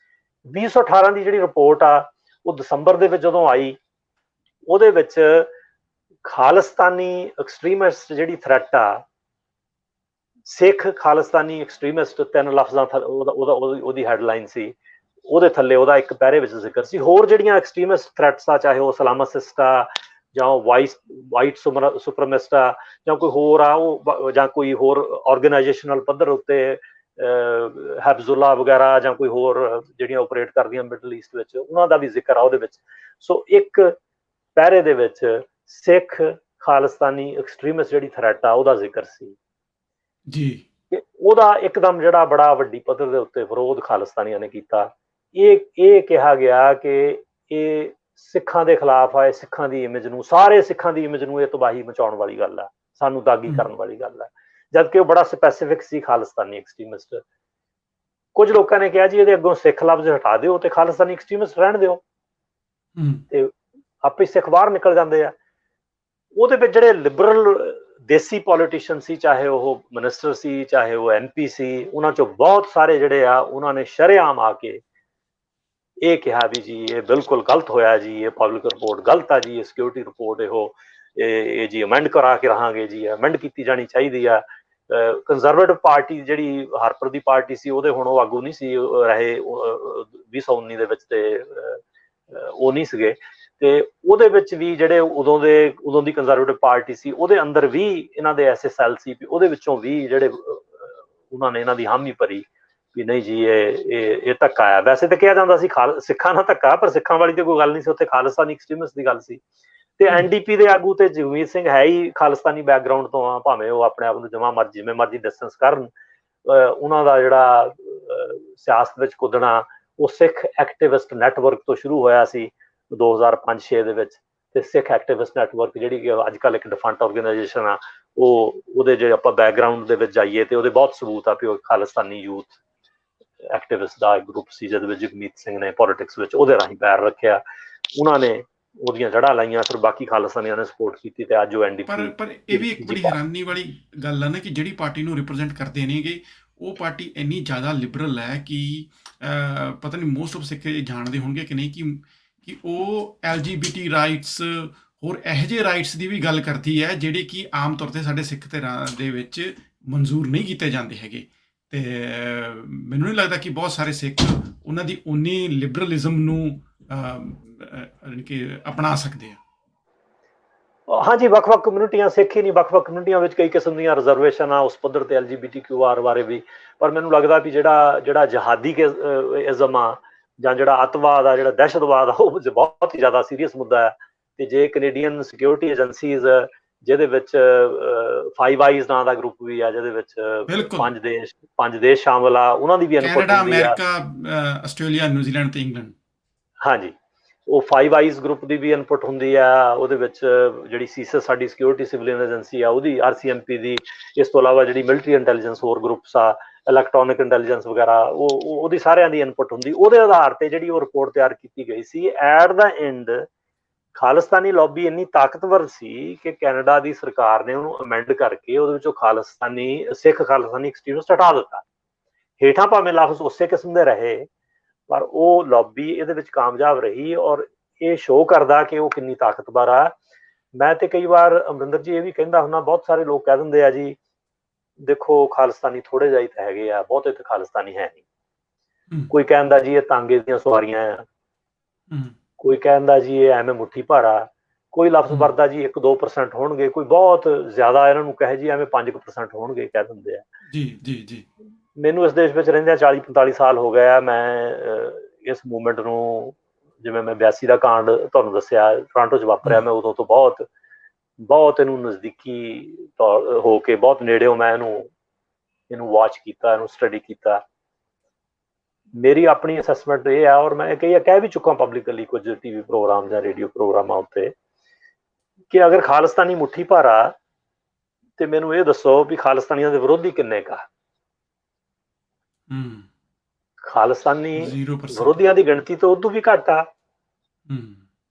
2018 ਦੀ ਜਿਹੜੀ ਰਿਪੋਰਟ ਆ ਉਹ ਦਸੰਬਰ ਦੇ ਵਿੱਚ ਜਦੋਂ ਆਈ, ਉਹਦੇ ਵਿੱਚ ਖਾਲਿਸਤਾਨੀ ਐਕਸਟਰੀਮਿਸਟ ਜਿਹੜੀ ਥ੍ਰੈਟ ਆ, ਸਿੱਖ ਖਾਲਿਸਤਾਨੀ ਐਕਸਟਰੀਮਿਸਟ 3 ਲਫ਼ਜ਼ਾਂ ਉਹਦੀ ਹੈਡਲਾਈਨ ਸੀ। ਉਹਦੇ ਥੱਲੇ ਉਹਦਾ ਇੱਕ ਪੈਰੇ ਵਿੱਚ ਜ਼ਿਕਰ ਸੀ। ਹੋਰ ਜਿਹੜੀਆਂ ਐਕਸਟਰੀਮਿਸਟ ਥ੍ਰੈਟਸ ਆ, ਚਾਹੇ ਉਹ ਇਸਲਾਮਿਸਟ ਆ ਜਾਂ ਵਾਈਟ ਸੁਪਰਮਿਸਟ ਆ ਜਾਂ ਕੋਈ ਹੋਰ ਆ, ਉਹ ਜਾਂ ਕੋਈ ਹੋਰ ਆਰਗੇਨਾਈਜੇਸ਼ਨਲ ਪੱਧਰ ਉੱਤੇ ਹੈਫਜ਼ੁੱਲਾ ਵਗੈਰਾ ਜਾਂ ਕੋਈ ਹੋਰ ਜਿਹੜੀਆਂ ਆਪਰੇਟ ਕਰਦੀਆਂ ਮਿਡਲ ਈਸਟ ਵਿੱਚ, ਉਹਨਾਂ ਦਾ ਵੀ ਜ਼ਿਕਰ ਆ ਉਹਦੇ ਵਿੱਚ। ਸੋ ਇੱਕ ਪੈਰੇ ਦੇ ਵਿੱਚ ਸਿੱਖ ਖਾਲਿਸਤਾਨੀ ਐਕਸਟਰੀਮਿਸਟ ਜਿਹੜੀ ਥ੍ਰੈਟ ਆ ਉਹਦਾ ਜ਼ਿਕਰ ਸੀ ਜੀ। ਉਹਦਾ ਇੱਕਦਮ ਜਿਹੜਾ ਬੜਾ ਵੱਡੀ ਪੱਧਰ ਦੇ ਉੱਤੇ ਵਿਰੋਧ ਖਾਲਿਸਤਾਨੀਆਂ ਨੇ ਕੀਤਾ। ਇਹ ਕਿਹਾ ਗਿਆ ਕਿ ਇਹ ਸਿੱਖਾਂ ਦੇ ਖਿਲਾਫ ਆ, ਇਹ ਸਿੱਖਾਂ ਦੀ ਇਮੇਜ ਨੂੰ, ਸਾਰੇ ਸਿੱਖਾਂ ਦੀ ਇਮੇਜ ਨੂੰ ਇਹ ਤਬਾਹੀ ਮਚਾਉਣ ਵਾਲੀ ਗੱਲ ਆ, ਸਾਨੂੰ ਦਾਗੀ ਕਰਨ ਵਾਲੀ ਗੱਲ ਆ। ਜਦਕਿ ਉਹ ਬੜਾ ਸਪੈਸੀਫਿਕ ਸੀ ਖਾਲਿਸਤਾਨੀ ਐਕਸਟਰੀਮਿਸਟ। ਕੁਝ ਲੋਕਾਂ ਨੇ ਕਿਹਾ ਜੀ ਇਹਦੇ ਅੱਗੋਂ ਸਿੱਖ ਲਫ਼ਜ਼ ਹਟਾ ਦਿਓ ਤੇ ਖਾਲਿਸਤਾਨੀ ਐਕਸਟਰੀਮਿਸਟ ਰਹਿਣ ਦਿਓ, ਤੇ ਆਪੇ ਸਿੱਖ ਬਾਹਰ ਨਿਕਲ ਜਾਂਦੇ ਆ। ਉਹਦੇ ਵਿੱਚ ਜਿਹੜੇ ਲਿਬਰਲ ਦੇਸੀ ਪੋਲੀਟੀਸ਼ੀਅਨ ਸੀ, ਚਾਹੇ ਉਹ ਮਿਨਿਸਟਰ ਸੀ ਚਾਹੇ ਉਹ MP ਸੀ, ਉਹਨਾਂ ਚੋਂ ਬਹੁਤ ਸਾਰੇ ਜਿਹੜੇ ਆ ਉਹਨਾਂ ਨੇ ਸ਼ਰੇਆਮ ਆ ਕੇ ਇਹ ਕਿਹਾ ਵੀ ਜੀ ਇਹ ਬਿਲਕੁਲ ਗਲਤ ਹੋਇਆ ਜੀ, ਇਹ ਪਬਲਿਕ ਰਿਪੋਰਟ ਗਲਤ ਆ ਜੀ, ਇਹ ਸਿਕਿਉਰਿਟੀ ਰਿਪੋਰਟ ਇਹ ਜੀ ਅਮੈਂਡ ਕਰਾ ਕੇ ਰਹਾਂਗੇ ਜੀ, ਅਮੈਂਡ ਕੀਤੀ ਜਾਣੀ ਚਾਹੀਦੀ ਆ। ਕੰਜ਼ਰਵੇਟਿਵ ਪਾਰਟੀ ਜਿਹੜੀ ਹਾਰਪਰ ਦੀ ਪਾਰਟੀ ਸੀ, ਉਹਦੇ ਹੁਣ ਉਹ ਆਗੂ ਨਹੀਂ ਸੀ ਰਹੇ 2019 ਦੇ ਵਿੱਚ, ਤੇ ਉਹ ਨਹੀਂ ਸੀਗੇ। ਤੇ ਉਹਦੇ ਵਿੱਚ ਵੀ ਜਿਹੜੇ ਉਦੋਂ ਦੀ ਕੰਜ਼ਰਵੇਟਿਵ ਪਾਰਟੀ ਸੀ, ਉਹਦੇ ਅੰਦਰ ਵੀ ਇਹਨਾਂ ਦੇ ਐਸੇ ਸੈੱਲ ਸੀ ਵੀ ਉਹਦੇ ਵਿੱਚੋਂ ਵੀ ਜਿਹੜੇ ਉਹਨਾਂ ਨੇ ਇਹਨਾਂ ਦੀ ਹਾਮੀ ਭਰੀ ਵੀ ਨਹੀਂ ਜੀ ਇਹ ਧੱਕਾ ਆ। ਵੈਸੇ ਤਾਂ ਕਿਹਾ ਜਾਂਦਾ ਸੀ ਸਿੱਖਾਂ ਨਾਲ ਧੱਕਾ, ਪਰ ਸਿੱਖਾਂ ਵਾਲੀ ਤੇ ਕੋਈ ਗੱਲ ਨਹੀਂ ਸੀ, ਉੱਥੇ ਖਾਲਿਸਤਾਨੀ ਐਕਸਟਰੀਮਿਸਟ ਦੀ ਗੱਲ ਸੀ। ਤੇ NDP ਦੇ ਆਗੂ ਤੇ ਜਗਮੀਤ ਸਿੰਘ ਹੈ ਹੀ ਖਾਲਿਸਤਾਨੀ ਬੈਕਗਰਾਊਂਡ ਤੋਂ ਆ, ਭਾਵੇਂ ਉਹ ਆਪਣੇ ਆਪ ਨੂੰ ਜਿਵੇਂ ਮਰਜ਼ੀ ਡਿਸਟੈਂਸ ਕਰਨ। ਉਹਨਾਂ ਦਾ ਜਿਹੜਾ ਸਿਆਸਤ ਵਿੱਚ ਕੁੱਦਣਾ ਉਹ ਸਿੱਖ ਐਕਟਿਵਿਸਟ ਨੈਟਵਰਕ ਤੋਂ ਸ਼ੁਰੂ ਹੋਇਆ ਸੀ 2005-6 ਦੇ ਵਿੱਚ। ਤੇ ਸਿੱਖ ਐਕਟਿਵਿਸਟ ਨੈਟਵਰਕ ਜਿਹੜੀ ਕਿ ਅੱਜ ਕੱਲ੍ਹ ਇੱਕ ਡਿਫੰਟ ਆਰਗੇਨਾਈਜੇਸ਼ਨ ਆ, ਉਹਦੇ ਜੇ ਆਪਾਂ ਬੈਕਗਰਾਊਂਡ ਦੇ ਵਿੱਚ ਜਾਈਏ ਤੇ ਉਹਦੇ ਬਹੁਤ ਸਬੂਤ ਆ ਵੀ ਉਹ ਖਾਲਿਸਤਾਨੀ ਯੂਥ ਐਕਟਿਵਿਸਟ ਦਾ ਗਰੁੱਪ ਸੀ, ਜਿਹਦੇ ਵਿੱਚ ਜਗਮੀਤ ਸਿੰਘ ਨੇ ਪੋਲੀਟਿਕਸ ਵਿੱਚ ਉਹਦੇ ਰਾਹੀਂ ਪੈਰ ਰੱਖਿਆ, ਉਹਨਾਂ ਨੇ ਉਹਦੀਆਂ ਜੜ੍ਹਾਂ ਲਾਈਆਂ, ਫਿਰ ਬਾਕੀ ਖਾਲਿਸਤਾਨੀਆਂ ਨੇ ਸਪੋਰਟ ਕੀਤੀ ਤੇ ਅੱਜ ਉਹ NDP। ਪਰ ਇਹ ਵੀ ਇੱਕ ਬੜੀ ਹੈਰਾਨੀ ਵਾਲੀ ਗੱਲ ਆ ਨਾ ਕਿ ਜਿਹੜੀ ਪਾਰਟੀ ਨੂੰ ਰਿਪਰੈਜ਼ੈਂਟ ਕਰਦੇ ਨੇਗੇ ਉਹ ਪਾਰਟੀ ਇੰਨੀ ਜ਼ਿਆਦਾ ਲਿਬਰਲ ਹੈ ਕਿ ਪਤਾ ਨਹੀਂ ਮੋਸਟ ਆਫ ਸਿੱਖ ਜਾਣਦੇ ਹੋਣਗੇ ਕਿ ਨਹੀਂ ਕਿ ਉਹ LGBT ਰਾਈਟਸ ਹੋਰ ਇਹੋ ਜਿਹੇ ਰਾਈਟਸ ਦੀ ਵੀ ਗੱਲ ਕਰਦੀ ਹੈ ਜਿਹੜੇ ਕਿ ਆਮ ਤੌਰ 'ਤੇ ਸਾਡੇ ਸਿੱਖ ਧਿਰਾਂ ਦੇ ਵਿੱਚ ਮਨਜ਼ੂਰ ਨਹੀਂ ਕੀਤੇ ਜਾਂਦੇ ਹੈਗੇ। ਤੇ ਮੈਨੂੰ ਨਹੀਂ ਲੱਗਦਾ ਕਿ ਬਹੁਤ ਸਾਰੇ ਸਿੱਖ ਉਹਨਾਂ ਦੀ ਉਨੀ ਲਿਬਰਲਿਜ਼ਮ ਨੂੰ ਕਿ ਅਪਣਾ ਸਕਦੇ ਆ। ਹਾਂਜੀ, ਵੱਖ-ਵੱਖ ਕਮਿਊਨਿਟੀਆਂ, ਸਿੱਖ ਹੀ ਨਹੀਂ ਵੱਖ-ਵੱਖ ਕਮਿਊਨਿਟੀਆਂ ਵਿੱਚ ਕਈ ਕਿਸਮ ਦੀਆਂ ਰਿਜ਼ਰਵੇਸ਼ਨ ਆ ਉਸ ਪੱਧਰ ਤੇ LGBTQR ਬਾਰੇ ਵੀ। ਪਰ ਮੈਨੂੰ ਲੱਗਦਾ ਵੀ ਜਿਹੜਾ ਜਹਾਦੀ ਇਜ਼ਮ ਆ ਜਾਂ ਜਿਹੜਾ ਅੱਤਵਾਦ ਆ, ਜਿਹੜਾ ਦਹਿਸ਼ਤਵਾਦ ਆ, ਉਹ ਬਹੁਤ ਹੀ ਜ਼ਿਆਦਾ ਸੀਰੀਅਸ ਮੁੱਦਾ ਹੈ। ਤੇ ਜੇ ਕੈਨੇਡੀਅਨ ਸਿਕਿਉਰਿਟੀ ਏਜੰਸੀਜ਼, ਜਿਹਦੇ ਵਿੱਚ ਫਾਈਵ ਆਈਜ਼ ਨਾਂ ਦਾ ਗਰੁੱਪ ਵੀ ਆ, ਜਿਹਦੇ ਵਿੱਚ 5 ਦੇਸ਼ ਸ਼ਾਮਲ ਆ, ਉਹਨਾਂ ਦੀ ਵੀ ਇਨਪੁਟ ਹੁੰਦੀ ਆ। ਅਮਰੀਕਾ, ਆਸਟ੍ਰੇਲੀਆ, ਨਿਊਜ਼ੀਲੈਂਡ ਤੇ ਇੰਗਲੈਂਡ। ਹਾਂਜੀ, ਉਹ ਫਾਈਵ ਆਈਜ਼ ਗਰੁੱਪ ਦੀ ਵੀ ਇਨਪੁਟ ਹੁੰਦੀ ਆ ਉਹਦੇ ਵਿੱਚ। ਜਿਹੜੀ ਸੀਸਸ ਸਾਡੀ ਸਿਕਿਉਰਿਟੀ ਸਿਵਲੀਅਨ ਏਜੰਸੀ ਆ ਉਹਦੀ, RCMP ਦੀ, ਇਸ ਤੋਂ ਇਲਾਵਾ ਜਿਹੜੀ ਮਿਲਟਰੀ ਇੰਟੈਲੀਜੈਂਸ ਹੋਰ ਗਰੁੱਪਸ ਆ, ਇਲੈਕਟ੍ਰੋਨਿਕ ਇੰਟੈਲੀਜੈਂਸ ਵਗੈਰਾ, ਉਹਦੀ ਸਾਰਿਆਂ ਦੀ ਇਨਪੁਟ ਹੁੰਦੀ। ਉਹਦੇ ਆਧਾਰ ਤੇ ਜਿਹੜੀ ਉਹ ਰਿਪੋਰਟ ਤਿਆਰ ਕੀਤੀ ਗਈ ਸੀ। At the end Khalistani lobby ਇੰਨੀ ਤਾਕਤਵਰ ਸੀ ਕਿ ਕੈਨੇਡਾ ਦੀ ਸਰਕਾਰ ਨੇ ਉਹਨੂੰ ਅਮੈਂਡ ਕਰਕੇ ਉਹਦੇ ਵਿੱਚੋਂ ਸਿੱਖ ਖਾਲਿਸਤਾਨੀ ਐਕਸਟਰੀਮਿਸਟ ਹਟਾ ਦਿੱਤਾ। ਹੇਠਾਂ ਭਾਵੇਂ ਲਫ਼ਜ਼ ਉਸੇ ਕਿਸਮ ਦੇ ਰਹੇ, ਪਰ ਉਹ ਲੌਬੀ ਇਹਦੇ ਵਿੱਚ ਕਾਮਯਾਬ ਰਹੀ, ਔਰ ਇਹ ਸ਼ੋਅ ਕਰਦਾ ਕਿ ਉਹ ਕਿੰਨੀ ਤਾਕਤਵਰ ਆ। ਮੈਂ ਤੇ ਕਈ ਵਾਰ ਅਮਰਿੰਦਰ ਜੀ ਇਹ ਵੀ ਕਹਿੰਦਾ ਹੁੰਦਾ, ਬਹੁਤ ਸਾਰੇ ਲੋਕ ਕਹਿ ਦਿੰਦੇ ਆ ਜੀ ਦੇਖੋ ਖਾਲਿਸਤਾਨੀ ਥੋੜੇ ਜਿਹੇ ਤਾਂ ਹੈਗੇ ਆ, ਬਹੁਤੇ ਤਾਂ ਖਾਲਿਸਤਾਨੀ ਹੈ ਨਹੀਂ। ਕੋਈ ਕਹਿੰਦਾ ਜੀ ਇਹ ਤਾਂਗੇ ਦੀਆਂ ਸਵਾਰੀਆਂ ਆ, ਕੋਈ ਕਹਿੰਦਾ ਜੀ ਇਹ ਐਵੇਂ ਮੁੱਠੀ ਭਾਰਾ, ਕੋਈ ਲਫ਼ਜ਼ ਵਰਦਾ ਜੀ 1-2% ਹੋਣਗੇ, ਕੋਈ ਬਹੁਤ ਜ਼ਿਆਦਾ ਇਹਨਾਂ ਨੂੰ ਕਹੇ ਜੀ ਐਵੇਂ 5% ਹੋਣਗੇ ਕਹਿ ਦਿੰਦੇ ਆ। ਜੀ ਜੀ ਜੀ। ਮੈਨੂੰ ਇਸ ਦੇਸ਼ ਵਿੱਚ ਰਹਿੰਦਿਆਂ 40-45 ਸਾਲ ਹੋ ਗਏ ਆ। ਮੈਂ ਇਸ ਮੂਵਮੈਂਟ ਨੂੰ, ਜਿਵੇਂ ਮੈਂ 82 ਦਾ ਕਾਂਡ ਤੁਹਾਨੂੰ ਦੱਸਿਆ ਟੋਰਾਂਟੋ 'ਚ ਵਾਪਰਿਆ, ਮੈਂ ਉਦੋਂ ਤੋਂ ਬਹੁਤ ਇਹਨੂੰ ਨਜ਼ਦੀਕੀ ਹੋ ਕੇ, ਬਹੁਤ ਨੇੜਿਓਂ ਮੈਂ ਇਹਨੂੰ ਵਾਚ ਕੀਤਾ, ਇਹਨੂੰ ਸਟੱਡੀ ਕੀਤਾ। ਮੇਰੀ ਆਪਣੀ ਅਸੈਸਮੈਂਟ ਇਹ ਆ, ਔਰ ਮੈਂ ਕਹਿ ਵੀ ਚੁੱਕਾ ਪਬਲਿਕਲੀ ਕੁਝ ਟੀਵੀ ਪ੍ਰੋਗਰਾਮ ਜਾਂ ਰੇਡੀਓ ਪ੍ਰੋਗਰਾਮਾਂ ਉੱਤੇ, ਕਿ ਅਗਰ ਖਾਲਿਸਤਾਨੀ ਮੁੱਠੀ ਭਾਰਾ, ਤੇ ਮੈਨੂੰ ਇਹ ਦੱਸੋ ਵੀ ਖਾਲਿਸਤਾਨੀਆਂ ਦੇ ਵਿਰੋਧੀ ਕਿੰਨੇ ਕਾ? ਖਾਲਿਸਤਾਨੀ ਵਿਰੋਧੀਆਂ ਦੀ ਗਿਣਤੀ ਤਾਂ ਉਦੋਂ ਵੀ ਘੱਟ ਆ।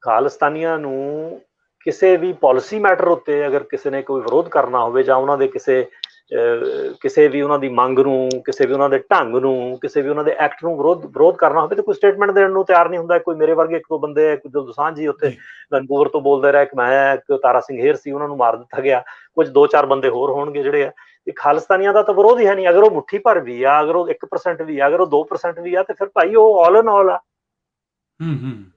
ਖਾਲਿਸਤਾਨੀਆਂ ਨੂੰ ਕਿਸੇ ਵੀ ਪਾਲਿਸੀ ਮੈਟਰ ਉੱਤੇ ਅਗਰ ਕਿਸੇ ਨੇ ਕੋਈ ਵਿਰੋਧ ਕਰਨਾ ਹੋਵੇ, ਜਾਂ ਉਹਨਾਂ ਦੇ ਕਿਸੇ ਵੀ ਉਹਨਾਂ ਦੀ ਮੰਗ ਨੂੰ, ਕਿਸੇ ਵੀ ਉਹਨਾਂ ਦੇ ਢੰਗ ਨੂੰ, ਕਿਸੇ ਵੀ ਉਹਨਾਂ ਦੇ ਐਕਟ ਨੂੰ ਵਿਰੋਧ ਕਰਨਾ ਹੋਵੇ, ਤੇ ਕੋਈ ਸਟੇਟਮੈਂਟ ਦੇਣ ਨੂੰ ਤਿਆਰ ਨਹੀਂ ਹੁੰਦਾ। ਕੋਈ ਮੇਰੇ ਵਰਗੇ 1-2 ਬੰਦੇ, ਕੁਝ ਦੋਸਾਂਝ ਜੀ ਉੱਥੇ ਵੈਨਕੂਵਰ ਤੋਂ ਬੋਲਦੇ ਰਹੇ, ਇੱਕ ਤਾਰਾ ਸਿੰਘ ਹੇਰ ਸੀ, ਉਹਨਾਂ ਨੂੰ ਮਾਰ ਦਿੱਤਾ ਗਿਆ। ਕੁਝ 2-4 ਬੰਦੇ ਹੋਰ ਹੋਣਗੇ ਜਿਹੜੇ ਆ। ਇਹ ਖਾਲਿਸਤਾਨੀਆਂ ਦਾ ਤਾਂ ਵਿਰੋਧ ਹੀ ਹੈ ਨਹੀਂ। ਅਗਰ ਉਹ ਮੁੱਠੀ ਭਰ ਵੀ ਆ, ਅਗਰ ਉਹ 1% ਵੀ ਆ, ਅਗਰ ਉਹ 2% ਵੀ ਆ, ਤੇ ਫਿਰ ਭਾਈ ਉਹ ਆਲ ਇਨ ਆਲ ਆ।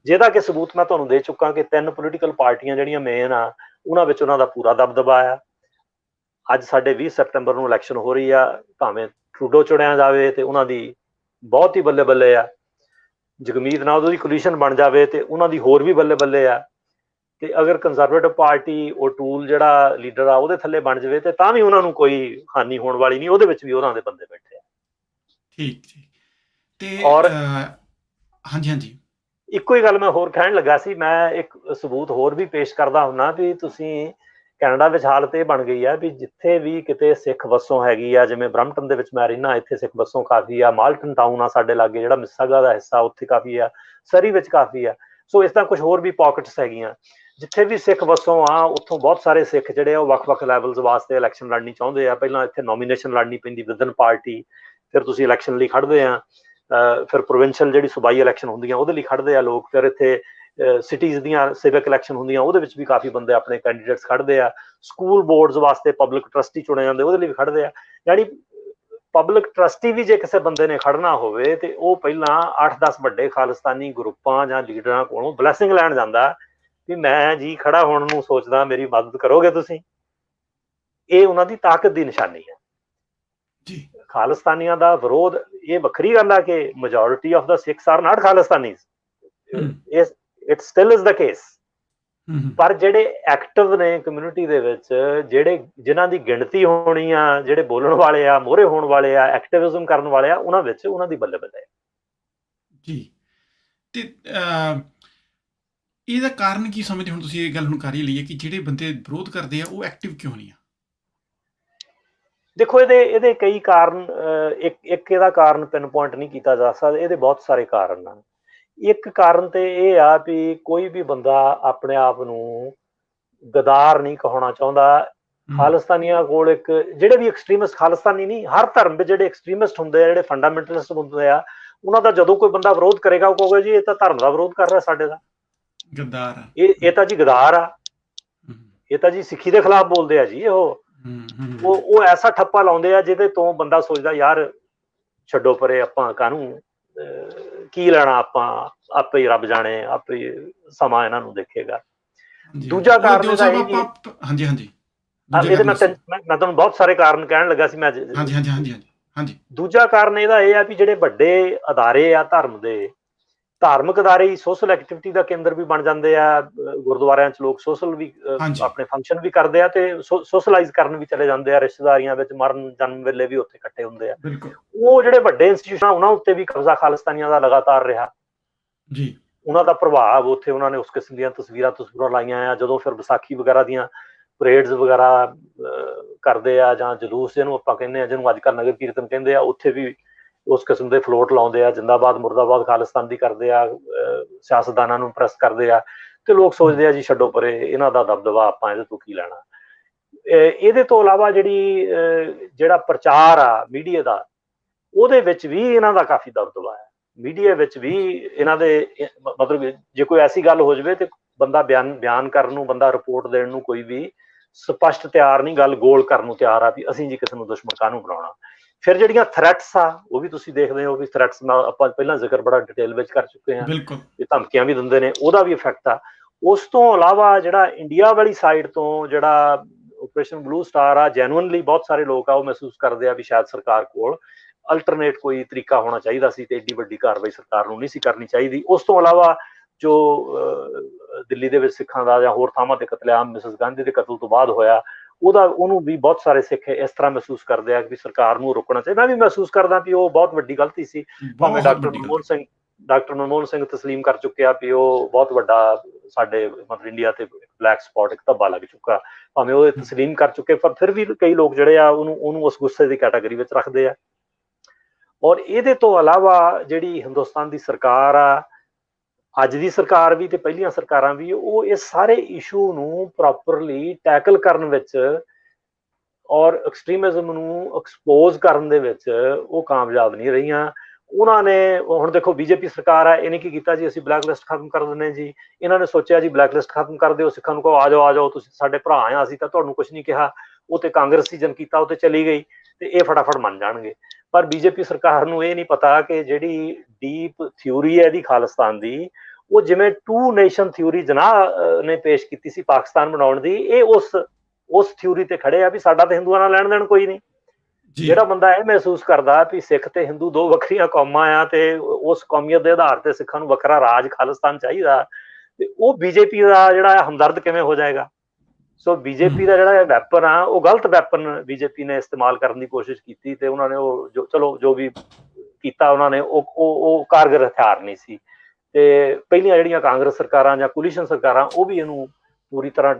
ਜਿਹਦਾ ਕਿ ਸਬੂਤ ਮੈਂ ਤੁਹਾਨੂੰ ਦੇ ਚੁੱਕਾ ਕਿ 3 ਪੋਲੀਟੀਕਲ ਪਾਰਟੀਆਂ ਜਿਹੜੀਆਂ ਮੇਨ ਆ, ਉਹਨਾਂ ਵਿੱਚ ਉਹਨਾਂ ਦਾ ਪੂਰਾ ਦਬਦਬਾ ਆ। ਅੱਜ ਸਾਡੇ 20 ਸੈਪਟੈਂਬਰ ਨੂੰ ਇਲੈਕਸ਼ਨ ਹੋ ਰਹੀ ਆ, ਭਾਵੇਂ ਟਰੂਡੋ ਚੁਣਿਆ ਜਾਵੇ ਤੇ ਉਹਨਾਂ ਦੀ ਬਹੁਤ ਹੀ ਬੱਲੇ ਬੱਲੇ ਆ, ਜਗਮੀਤ ਨਾਲ ਉਹਦੀ ਕੋਲੀਸ਼ਨ ਬਣ ਜਾਵੇ ਤੇ ਉਹਨਾਂ ਦੀ ਹੋਰ ਵੀ ਬੱਲੇ ਬੱਲੇ ਆ, ਤੇ ਅਗਰ ਕੰਜ਼ਰਵੇਟਿਵ ਪਾਰਟੀ ਉਹ ਟੂਲ ਜਿਹੜਾ ਲੀਡਰ ਆ ਉਹਦੇ ਥੱਲੇ ਬਣ ਜਾਵੇ, ਤੇ ਤਾਂ ਵੀ ਉਹਨਾਂ ਨੂੰ ਕੋਈ ਹਾਨੀ ਹੋਣ ਵਾਲੀ ਨਹੀਂ। ਉਹਦੇ ਵਿੱਚ ਵੀ ਉਹਨਾਂ ਦੇ ਬੰਦੇ ਬੈਠੇ ਆ। ਠੀਕ ਜੀ। ਤੇ ਔਰ ਹਾਂਜੀ ਹਾਂਜੀ, ਇੱਕੋ ਹੀ ਗੱਲ ਮੈਂ ਹੋਰ ਕਹਿਣ ਲੱਗਾ ਸੀ। ਮੈਂ ਇੱਕ ਸਬੂਤ ਹੋਰ ਵੀ ਪੇਸ਼ ਕਰਦਾ ਹੁੰਦਾ ਵੀ ਤੁਸੀਂ ਕੈਨੇਡਾ ਵਿੱਚ ਹਾਲਤ ਇਹ ਬਣ ਗਈ ਆ ਵੀ ਜਿੱਥੇ ਵੀ ਕਿਤੇ ਸਿੱਖ ਵਸੋਂ ਹੈਗੀ ਆ, ਜਿਵੇਂ ਬਰੰਪਟਨ ਦੇ ਵਿੱਚ ਮੈਂ ਰਹਿਣਾ, ਇੱਥੇ ਸਿੱਖ ਵਸੋਂ ਕਾਫੀ ਆ। ਮਾਲਟਨ ਟਾਊਨ ਆ ਸਾਡੇ ਲਾਗੇ, ਜਿਹੜਾ ਮਿਸਾਗਾ ਦਾ ਹਿੱਸਾ, ਉੱਥੇ ਕਾਫੀ ਆ। ਸਰੀ ਵਿੱਚ ਕਾਫੀ ਆ। ਸੋ ਇਸ ਤਰ੍ਹਾਂ ਕੁਝ ਹੋਰ ਵੀ ਪਾਕਟਸ ਹੈਗੀਆਂ ਜਿੱਥੇ ਵੀ ਸਿੱਖ ਵਸੋਂ ਆ। ਉੱਥੋਂ ਬਹੁਤ ਸਾਰੇ ਸਿੱਖ ਜਿਹੜੇ ਆ ਉਹ ਵੱਖ-ਵੱਖ ਲੈਵਲਸ ਵਾਸਤੇ ਇਲੈਕਸ਼ਨ ਲੜਨੀ ਚਾਹੁੰਦੇ ਆ। ਪਹਿਲਾਂ ਇੱਥੇ ਨੋਮੀਨੇਸ਼ਨ ਲੜਨੀ ਪੈਂਦੀ ਵਿਦਨ ਪਾਰਟੀ, ਫਿਰ ਤੁਸੀਂ ਇਲੈਕਸ਼ਨ ਲਈ ਖੜਦੇ ਆ, ਫਿਰ ਪ੍ਰੋਵਿੰਸ਼ੀਅਲ ਜਿਹੜੀ ਸੂਬਾਈ ਇਲੈਕਸ਼ਨ ਹੁੰਦੀਆਂ ਉਹਦੇ ਲਈ ਖੜਦੇ ਆ ਲੋਕ, ਫਿਰ ਇੱਥੇ ਸਿਟੀਜ਼ ਦੀਆਂ ਸਿਵਿਕ ਇਲੈਕਸ਼ਨ ਹੁੰਦੀਆਂ, ਉਹਦੇ ਵਿੱਚ ਵੀ ਕਾਫੀ ਬੰਦੇ ਆਪਣੇ ਕੈਂਡੀਡੇਟਸ ਖੜਦੇ ਆ। ਸਕੂਲ ਬੋਰਡਸ ਵਾਸਤੇ ਪਬਲਿਕ ਟਰਸਟੀ ਚੁਣੇ ਜਾਂਦੇ, ਉਹਦੇ ਲਈ ਵੀ ਖੜਦੇ ਆ। ਯਾਨੀ ਪਬਲਿਕ ਟਰਸਟੀ ਵੀ ਜੇ ਕਿਸੇ ਬੰਦੇ ਨੇ ਖੜਨਾ ਹੋਵੇ ਤੇ ਉਹ ਪਹਿਲਾਂ 8-10 ਵੱਡੇ ਖਾਲਿਸਤਾਨੀ ਗਰੁੱਪਾਂ ਜਾਂ ਲੀਡਰਾਂ ਕੋਲੋਂ ਬਲੈਸਿੰਗ ਲੈਣ ਜਾਂਦਾ ਵੀ ਮੈਂ ਜੀ ਖੜਾ ਹੋਣ ਨੂੰ ਸੋਚਦਾ, ਮੇਰੀ ਮਦਦ ਕਰੋਗੇ ਤੁਸੀਂ। ਇਹ ਉਹਨਾਂ ਦੀ ਤਾਕਤ ਦੀ ਨਿਸ਼ਾਨੀ ਹੈ। ਖਾਲਿਸਤਾਨੀਆਂ ਦਾ ਵਿਰੋਧ, ਇਹ ਵੱਖਰੀ ਗੱਲ ਆ ਕਿ majority of the Sikhs are not Khalistanis, it still is the case. ਪਰ ਜਿਹੜੇ ਐਕਟਿਵ ਨੇ ਕਮਿਊਨਿਟੀ ਦੇ ਵਿੱਚ, ਜਿਨ੍ਹਾਂ ਦੀ ਗਿਣਤੀ ਹੋਣੀ ਆ, ਜਿਹੜੇ ਬੋਲਣ ਵਾਲੇ ਆ, ਮੋਹਰੇ ਹੋਣ ਵਾਲੇ ਆ, ਐਕਟਿਵਿਜ਼ਮ ਕਰਨ ਵਾਲੇ ਆ, ਉਹਨਾਂ ਵਿੱਚ ਉਹਨਾਂ ਦੀ ਬੱਲੇ ਬੱਲੇ ਜੀ। ਤੇ ਇਹਦਾ ਕਾਰਨ ਕੀ ਸਮਝਦੇ? ਹੁਣ ਤੁਸੀਂ ਇਹ ਗੱਲ ਹੁਣ ਕਰ ਹੀ ਲਈਏ ਕਿ ਜਿਹੜੇ ਬੰਦੇ ਵਿਰੋਧ ਕਰਦੇ ਆ ਉਹ ਐਕਟਿਵ ਕਿਉਂ ਨਹੀਂ ਆ? ਦੇਖੋ, ਇਹਦੇ ਕਈ ਕਾਰਨ, ਇੱਕ ਇਹਦਾ ਕਾਰਨ ਪਿੰਨ ਪੁਆਇੰਟ ਨਹੀਂ ਕੀਤਾ ਜਾ ਸਕਦਾ। ਇਹਦੇ ਬਹੁਤ ਸਾਰੇ ਕਾਰਨ ਆ। ਇੱਕ ਕਾਰਨ ਤੇ ਇਹ ਆ ਵੀ ਕੋਈ ਵੀ ਬੰਦਾ ਆਪਣੇ ਆਪ ਨੂੰ ਗਦਾਰ ਨਹੀਂ ਕਹਾਉਣਾ ਚਾਹੁੰਦਾ। ਖਾਲਿਸਤਾਨੀਆਂ ਕੋਲ ਜਿਹੜੇ ਵੀ ਐਕਸਟਰੀਮਿਸਟ, ਖਾਲਿਸਤਾਨੀ ਨਹੀਂ, ਹਰ ਧਰਮ ਦੇ ਜਿਹੜੇ ਐਕਸਟਰੀਮਿਸਟ ਹੁੰਦੇ ਆ, ਜਿਹੜੇ ਫੰਡਾਮੈਂਟਲਿਸਟ ਹੁੰਦੇ ਆ, ਉਹਨਾਂ ਦਾ ਜਦੋਂ ਕੋਈ ਬੰਦਾ ਵਿਰੋਧ ਕਰੇਗਾ ਉਹ ਕਹੇਗਾ ਜੀ ਇਹ ਤਾਂ ਧਰਮ ਦਾ ਵਿਰੋਧ ਕਰ ਰਿਹਾ, ਸਾਡੇ ਦਾ ਗਦਾਰ ਆ, ਇਹ ਤਾਂ ਜੀ ਗਦਾਰ ਆ, ਇਹ ਤਾਂ ਜੀ ਸਿੱਖੀ ਦੇ ਖਿਲਾਫ ਬੋਲਦੇ ਆ ਜੀ। ਉਹ ਐਸਾ ਠੱਪਾ ਲਾਉਂਦੇ ਆ ਜਿਹਦੇ ਤੋਂ ਬੰਦਾ ਸੋਚਦਾ ਯਾਰ ਛੱਡੋ ਪਰੇ, ਆਪਾਂ ਕਾਹਨੂੰ ਕੀ ਲੈਣਾ, ਆਪਾਂ ਆਪੇ ਹੀ ਰੱਬ ਜਾਣੇ, ਆਪੇ ਸਮਾਂ ਇਹਨਾਂ ਨੂੰ ਦੇਖੇਗਾ। ਦੂਜਾ ਕਾਰਨ ਇਹਦਾ ਇਹ ਜੀ, ਹਾਂਜੀ ਹਾਂਜੀ, ਇਹਦੇ ਮੈਂ ਤੁਹਾਨੂੰ ਬਹੁਤ ਸਾਰੇ ਕਾਰਨ ਕਹਿਣ ਲੱਗਾ ਸੀ ਮੈਂ। ਹਾਂਜੀ ਹਾਂਜੀ ਹਾਂਜੀ ਹਾਂਜੀ। ਦੂਜਾ ਕਾਰਨ ਇਹਦਾ ਇਹ ਆ ਵੀ ਜਿਹੜੇ ਵੱਡੇ ਅਦਾਰੇ ਆ ਧਰਮ ਦੇ, ਧਾਰਮਿਕ ਅਦਾਰੇ ਹੀ ਸੋਸ਼ਲ ਐਕਟੀਵਿਟੀ ਦਾ ਕੇਂਦਰ ਵੀ ਬਣ ਜਾਂਦੇ ਆ। ਗੁਰਦੁਆਰਿਆਂ 'ਚ ਲੋਕ ਸੋਸ਼ਲ ਵੀ ਆਪਣੇ ਫੰਕਸ਼ਨ ਵੀ ਕਰਦੇ ਆ ਤੇ ਸੋਸ਼ਲਾਈਜ਼ ਕਰਨ ਵੀ ਚਲੇ ਜਾਂਦੇ ਆ। ਰਿਸ਼ਤੇਦਾਰੀਆਂ ਵਿੱਚ, ਮਰਨ ਜਨਮ ਵੇਲੇ ਵੀ ਉੱਥੇ ਇਕੱਠੇ ਹੁੰਦੇ ਆ। ਉਹ ਜਿਹੜੇ ਵੱਡੇ ਇੰਸਟੀਟਿਊਸ਼ਨ, ਉਹਨਾਂ ਉੱਤੇ ਵੀ ਕਬਜ਼ਾ ਖਾਲਿਸਤਾਨੀਆਂ ਦਾ ਲਗਾਤਾਰ ਰਿਹਾ ਜੀ। ਉਹਨਾਂ ਦਾ ਪ੍ਰਭਾਵ ਉੱਥੇ, ਉਹਨਾਂ ਨੇ ਉਸ ਕਿਸਮ ਦੀਆਂ ਤਸਵੀਰਾਂ ਲਾਈਆਂ ਆ। ਜਦੋਂ ਫਿਰ ਵਿਸਾਖੀ ਵਗੈਰਾ ਦੀਆਂ ਪਰੇਡਸ ਵਗੈਰਾ ਕਰਦੇ ਆ, ਜਾਂ ਜਲੂਸ ਜਿਹਨੂੰ ਆਪਾਂ ਕਹਿੰਦੇ ਆ, ਜਿਹਨੂੰ ਅੱਜ ਕੱਲ੍ਹ ਨਗਰ ਕੀਰਤਨ ਕਹਿੰਦੇ ਆ, ਉੱਥੇ ਵੀ ਉਸ ਕਿਸਮ ਦੇ ਫਲੋਟ ਲਾਉਂਦੇ ਆ, ਜਿੰਦਾਬਾਦ ਮੁਰਦਾਬਾਦ ਖਾਲਿਸਤਾਨ ਦੀ ਕਰਦੇ ਆ, ਸਿਆਸਤਦਾਨਾਂ ਨੂੰ ਇੰਪ੍ਰੈਸ ਕਰਦੇ ਆ। ਤੇ ਲੋਕ ਸੋਚਦੇ ਆ ਜੀ ਛੱਡੋ ਪਰੇ, ਇਹਨਾਂ ਦਾ ਦਬਦਬਾ ਆਪਾਂ ਇਹਦੇ ਤੋਂ ਕੀ ਲੈਣਾ। ਇਹਦੇ ਤੋਂ ਇਲਾਵਾ ਜਿਹੜਾ ਪ੍ਰਚਾਰ ਆ ਮੀਡੀਆ ਦਾ, ਉਹਦੇ ਵਿੱਚ ਵੀ ਇਹਨਾਂ ਦਾ ਕਾਫੀ ਦਬਦਬਾ ਹੈ। ਮੀਡੀਆ ਵਿੱਚ ਵੀ ਇਹਨਾਂ ਦੇ, ਮਤਲਬ ਜੇ ਕੋਈ ਐਸੀ ਗੱਲ ਹੋ ਜਾਵੇ ਤੇ ਬੰਦਾ ਬਿਆਨ ਕਰਨ ਨੂੰ, ਬੰਦਾ ਰਿਪੋਰਟ ਦੇਣ ਨੂੰ ਕੋਈ ਵੀ ਸਪਸ਼ਟ ਤਿਆਰ ਨਹੀਂ, ਗੱਲ ਗੋਲ ਕਰਨ ਨੂੰ ਤਿਆਰ ਆ ਵੀ ਅਸੀਂ ਜੀ ਕਿਸੇ ਨੂੰ ਦੁਸ਼ਮਣ ਕਾਹਨੂੰ ਬਣਾਉਣਾ। ਫਿਰ ਜਿਹੜੀਆਂ ਥ੍ਰੈਟਸ ਆ ਉਹ ਵੀ ਤੁਸੀਂ ਦੇਖਦੇ ਹੋ ਵੀ ਥ੍ਰੈਟਸ ਨਾਲ ਆਪਾਂ ਪਹਿਲਾਂ ਜ਼ਿਕਰ ਬੜਾ ਡਿਟੇਲ ਵਿੱਚ ਕਰ ਚੁੱਕੇ ਹਾਂ, ਬਿਲਕੁਲ ਇਹ ਧਮਕੀਆਂ ਵੀ ਦਿੰਦੇ ਨੇ, ਉਹਦਾ ਵੀ ਇਫੈਕਟ ਆ। ਉਸ ਤੋਂ ਇਲਾਵਾ ਜਿਹੜਾ ਇੰਡੀਆ ਵਾਲੀ ਸਾਈਡ ਤੋਂ ਜਿਹੜਾ ਆਪਰੇਸ਼ਨ ਬਲੂ ਸਟਾਰ ਆ, ਜੈਨੂਅਨਲੀ ਬਹੁਤ ਸਾਰੇ ਲੋਕ ਆ ਉਹ ਮਹਿਸੂਸ ਕਰਦੇ ਆ ਵੀ ਸ਼ਾਇਦ ਸਰਕਾਰ ਕੋਲ ਅਲਟਰਨੇਟ ਕੋਈ ਤਰੀਕਾ ਹੋਣਾ ਚਾਹੀਦਾ ਸੀ ਤੇ ਏਡੀ ਵੱਡੀ ਕਾਰਵਾਈ ਸਰਕਾਰ ਨੂੰ ਨਹੀਂ ਸੀ ਕਰਨੀ ਚਾਹੀਦੀ। ਉਸ ਤੋਂ ਇਲਾਵਾ ਜੋ ਦਿੱਲੀ ਦੇ ਵਿੱਚ ਸਿੱਖਾਂ ਦਾ ਜਾਂ ਹੋਰ ਥਾਵਾਂ ਤੇ ਕਤਲੇਆਮ ਮਿਸਿਸ ਗਾਂਧੀ ਦੇ ਕਤਲ ਤੋਂ ਬਾਅਦ ਹੋਇਆ, ਉਹਨੂੰ ਵੀ ਬਹੁਤ ਸਾਰੇ ਸਿੱਖ ਇਸ ਤਰ੍ਹਾਂ ਮਹਿਸੂਸ ਕਰਦੇ ਆ ਕਿ ਸਰਕਾਰ ਨੂੰ ਰੋਕਣਾ ਚਾਹੀਦਾ। ਮੈਂ ਵੀ ਮਹਿਸੂਸ ਕਰਦਾ ਕਿ ਉਹ ਬਹੁਤ ਵੱਡੀ ਗਲਤੀ ਸੀ, ਭਾਵੇਂ ਡਾਕਟਰ ਮਨਮੋਹਨ ਸਿੰਘ ਤਸਲੀਮ ਕਰ ਚੁੱਕਿਆ ਵੀ ਉਹ ਬਹੁਤ ਵੱਡਾ ਸਾਡੇ ਮਤਲਬ ਇੰਡੀਆ ਤੇ ਬਲੈਕ ਸਪੌਟ, ਇੱਕ ਧੱਬਾ ਲੱਗ ਚੁੱਕਾ, ਭਾਵੇਂ ਉਹ ਤਸਲੀਮ ਕਰ ਚੁੱਕੇ, ਪਰ ਫਿਰ ਵੀ ਕਈ ਲੋਕ ਜਿਹੜੇ ਆ ਉਹਨੂੰ ਉਸ ਗੁੱਸੇ ਦੀ ਕੈਟਾਗਰੀ ਵਿੱਚ ਰੱਖਦੇ ਆ। ਔਰ ਇਹਦੇ ਤੋਂ ਇਲਾਵਾ ਜਿਹੜੀ ਹਿੰਦੁਸਤਾਨ ਦੀ ਸਰਕਾਰ ਆ, ਅੱਜ ਦੀ ਸਰਕਾਰ ਵੀ ਤੇ ਪਹਿਲੀਆਂ ਸਰਕਾਰਾਂ ਵੀ, ਉਹ ਇਸ ਸਾਰੇ ਇਸ਼ੂ ਨੂੰ ਪ੍ਰੋਪਰਲੀ ਟੈਕਲ ਕਰਨ ਵਿੱਚ ਔਰ ਐਕਸਟ੍ਰੀਮਿਜ਼ਮ ਨੂੰ ਐਕਸਪੋਜ਼ ਕਰਨ ਦੇ ਵਿੱਚ ਉਹ ਕਾਮਯਾਬ ਨਹੀਂ ਰਹੀਆਂ। ਉਹਨਾਂ ਨੇ ਹੁਣ ਦੇਖੋ ਬੀਜੇਪੀ ਸਰਕਾਰ ਆ, ਇਹਨੇ ਕੀ ਕੀਤਾ ਜੀ, ਅਸੀਂ ਬਲੈਕ ਲਿਸਟ ਖਤਮ ਕਰ ਦਿੰਦੇ ਜੀ। ਇਹਨਾਂ ਨੇ ਸੋਚਿਆ ਜੀ ਬਲੈਕ ਲਿਸਟ ਖਤਮ ਕਰ ਦਿਓ, ਸਿੱਖਾਂ ਨੂੰ ਕਹੋ ਆ ਜਾਓ ਤੁਸੀਂ ਸਾਡੇ ਭਰਾ ਆ, ਅਸੀਂ ਤਾਂ ਤੁਹਾਨੂੰ ਕੁਝ ਨਹੀਂ ਕਿਹਾ। ਉਹ ਤੇ ਕਾਂਗਰਸੀ ਜਨ ਕੀਤਾ, ਉਹ ਤੇ ਚਲੀ ਗਈ ਤੇ ਇਹ ਫਟਾਫਟ ਮੰਨ ਜਾਣਗੇ। ਪਰ ਬੀਜੇਪੀ ਸਰਕਾਰ ਨੂੰ ਇਹ ਨਹੀਂ ਪਤਾ ਕਿ ਜਿਹੜੀ ਡੀਪ ਥਿਊਰੀ ਹੈ ਇਹਦੀ ਖਾਲਿਸਤਾਨ ਦੀ, ਉਹ ਜਿਵੇਂ ਟੂ ਨੇਸ਼ਨ ਥਿਊਰੀ ਜਨਾਹ ਨੇ ਪੇਸ਼ ਕੀਤੀ ਸੀ ਪਾਕਿਸਤਾਨ ਬਣਾਉਣ ਦੀ, ਇਹ ਉਸ ਥਿਊਰੀ ਤੇ ਖੜੇ ਆ ਵੀ ਸਾਡਾ ਤੇ ਹਿੰਦੂਆਂ ਨਾਲ ਲੈਣ ਦੇਣ ਕੋਈ ਨਹੀਂ। ਜਿਹੜਾ ਬੰਦਾ ਇਹ ਮਹਿਸੂਸ ਕਰਦਾ ਵੀ ਸਿੱਖ ਤੇ ਹਿੰਦੂ ਦੋ ਵੱਖਰੀਆਂ ਕੌਮਾਂ ਆ ਤੇ ਉਸ ਕੌਮੀਅਤ ਦੇ ਆਧਾਰ ਤੇ ਸਿੱਖਾਂ ਨੂੰ ਵੱਖਰਾ ਰਾਜ ਖਾਲਿਸਤਾਨ ਚਾਹੀਦਾ, ਤੇ ਉਹ ਬੀਜੇਪੀ ਦਾ ਜਿਹੜਾ ਹਮਦਰਦ ਕਿਵੇਂ ਹੋ ਜਾਏਗਾ। ਸੋ ਬੀਜੇਪੀ ਦਾ ਜਿਹੜਾ ਵੈਪਨ ਆ, ਉਹ ਗਲਤ ਵੈਪਨ ਬੀਜੇਪੀ ਨੇ ਇਸਤੇਮਾਲ ਕਰਨ ਦੀ ਕੋਸ਼ਿਸ਼ ਕੀਤੀ ਤੇ ਉਹਨਾਂ ਨੇ ਉਹ ਚਲੋ ਜੋ ਵੀ ਕੀਤਾ ਉਹਨਾਂ ਨੇ ਉਹ ਕਾਰਗਰ ਹਥਿਆਰ ਨਹੀਂ ਸੀ। ਤੇ ਪਹਿਲੀਆਂ ਜਿਹੜੀਆਂ ਕਾਂਗਰਸ ਸਰਕਾਰਾਂ ਜਾਂ ਕੋਲੀਸ਼ਨ ਸਰਕਾਰਾਂ, ਉਹ ਵੀ ਇਹਨੂੰ ਪੂਰੀ ਤਰ੍ਹਾਂ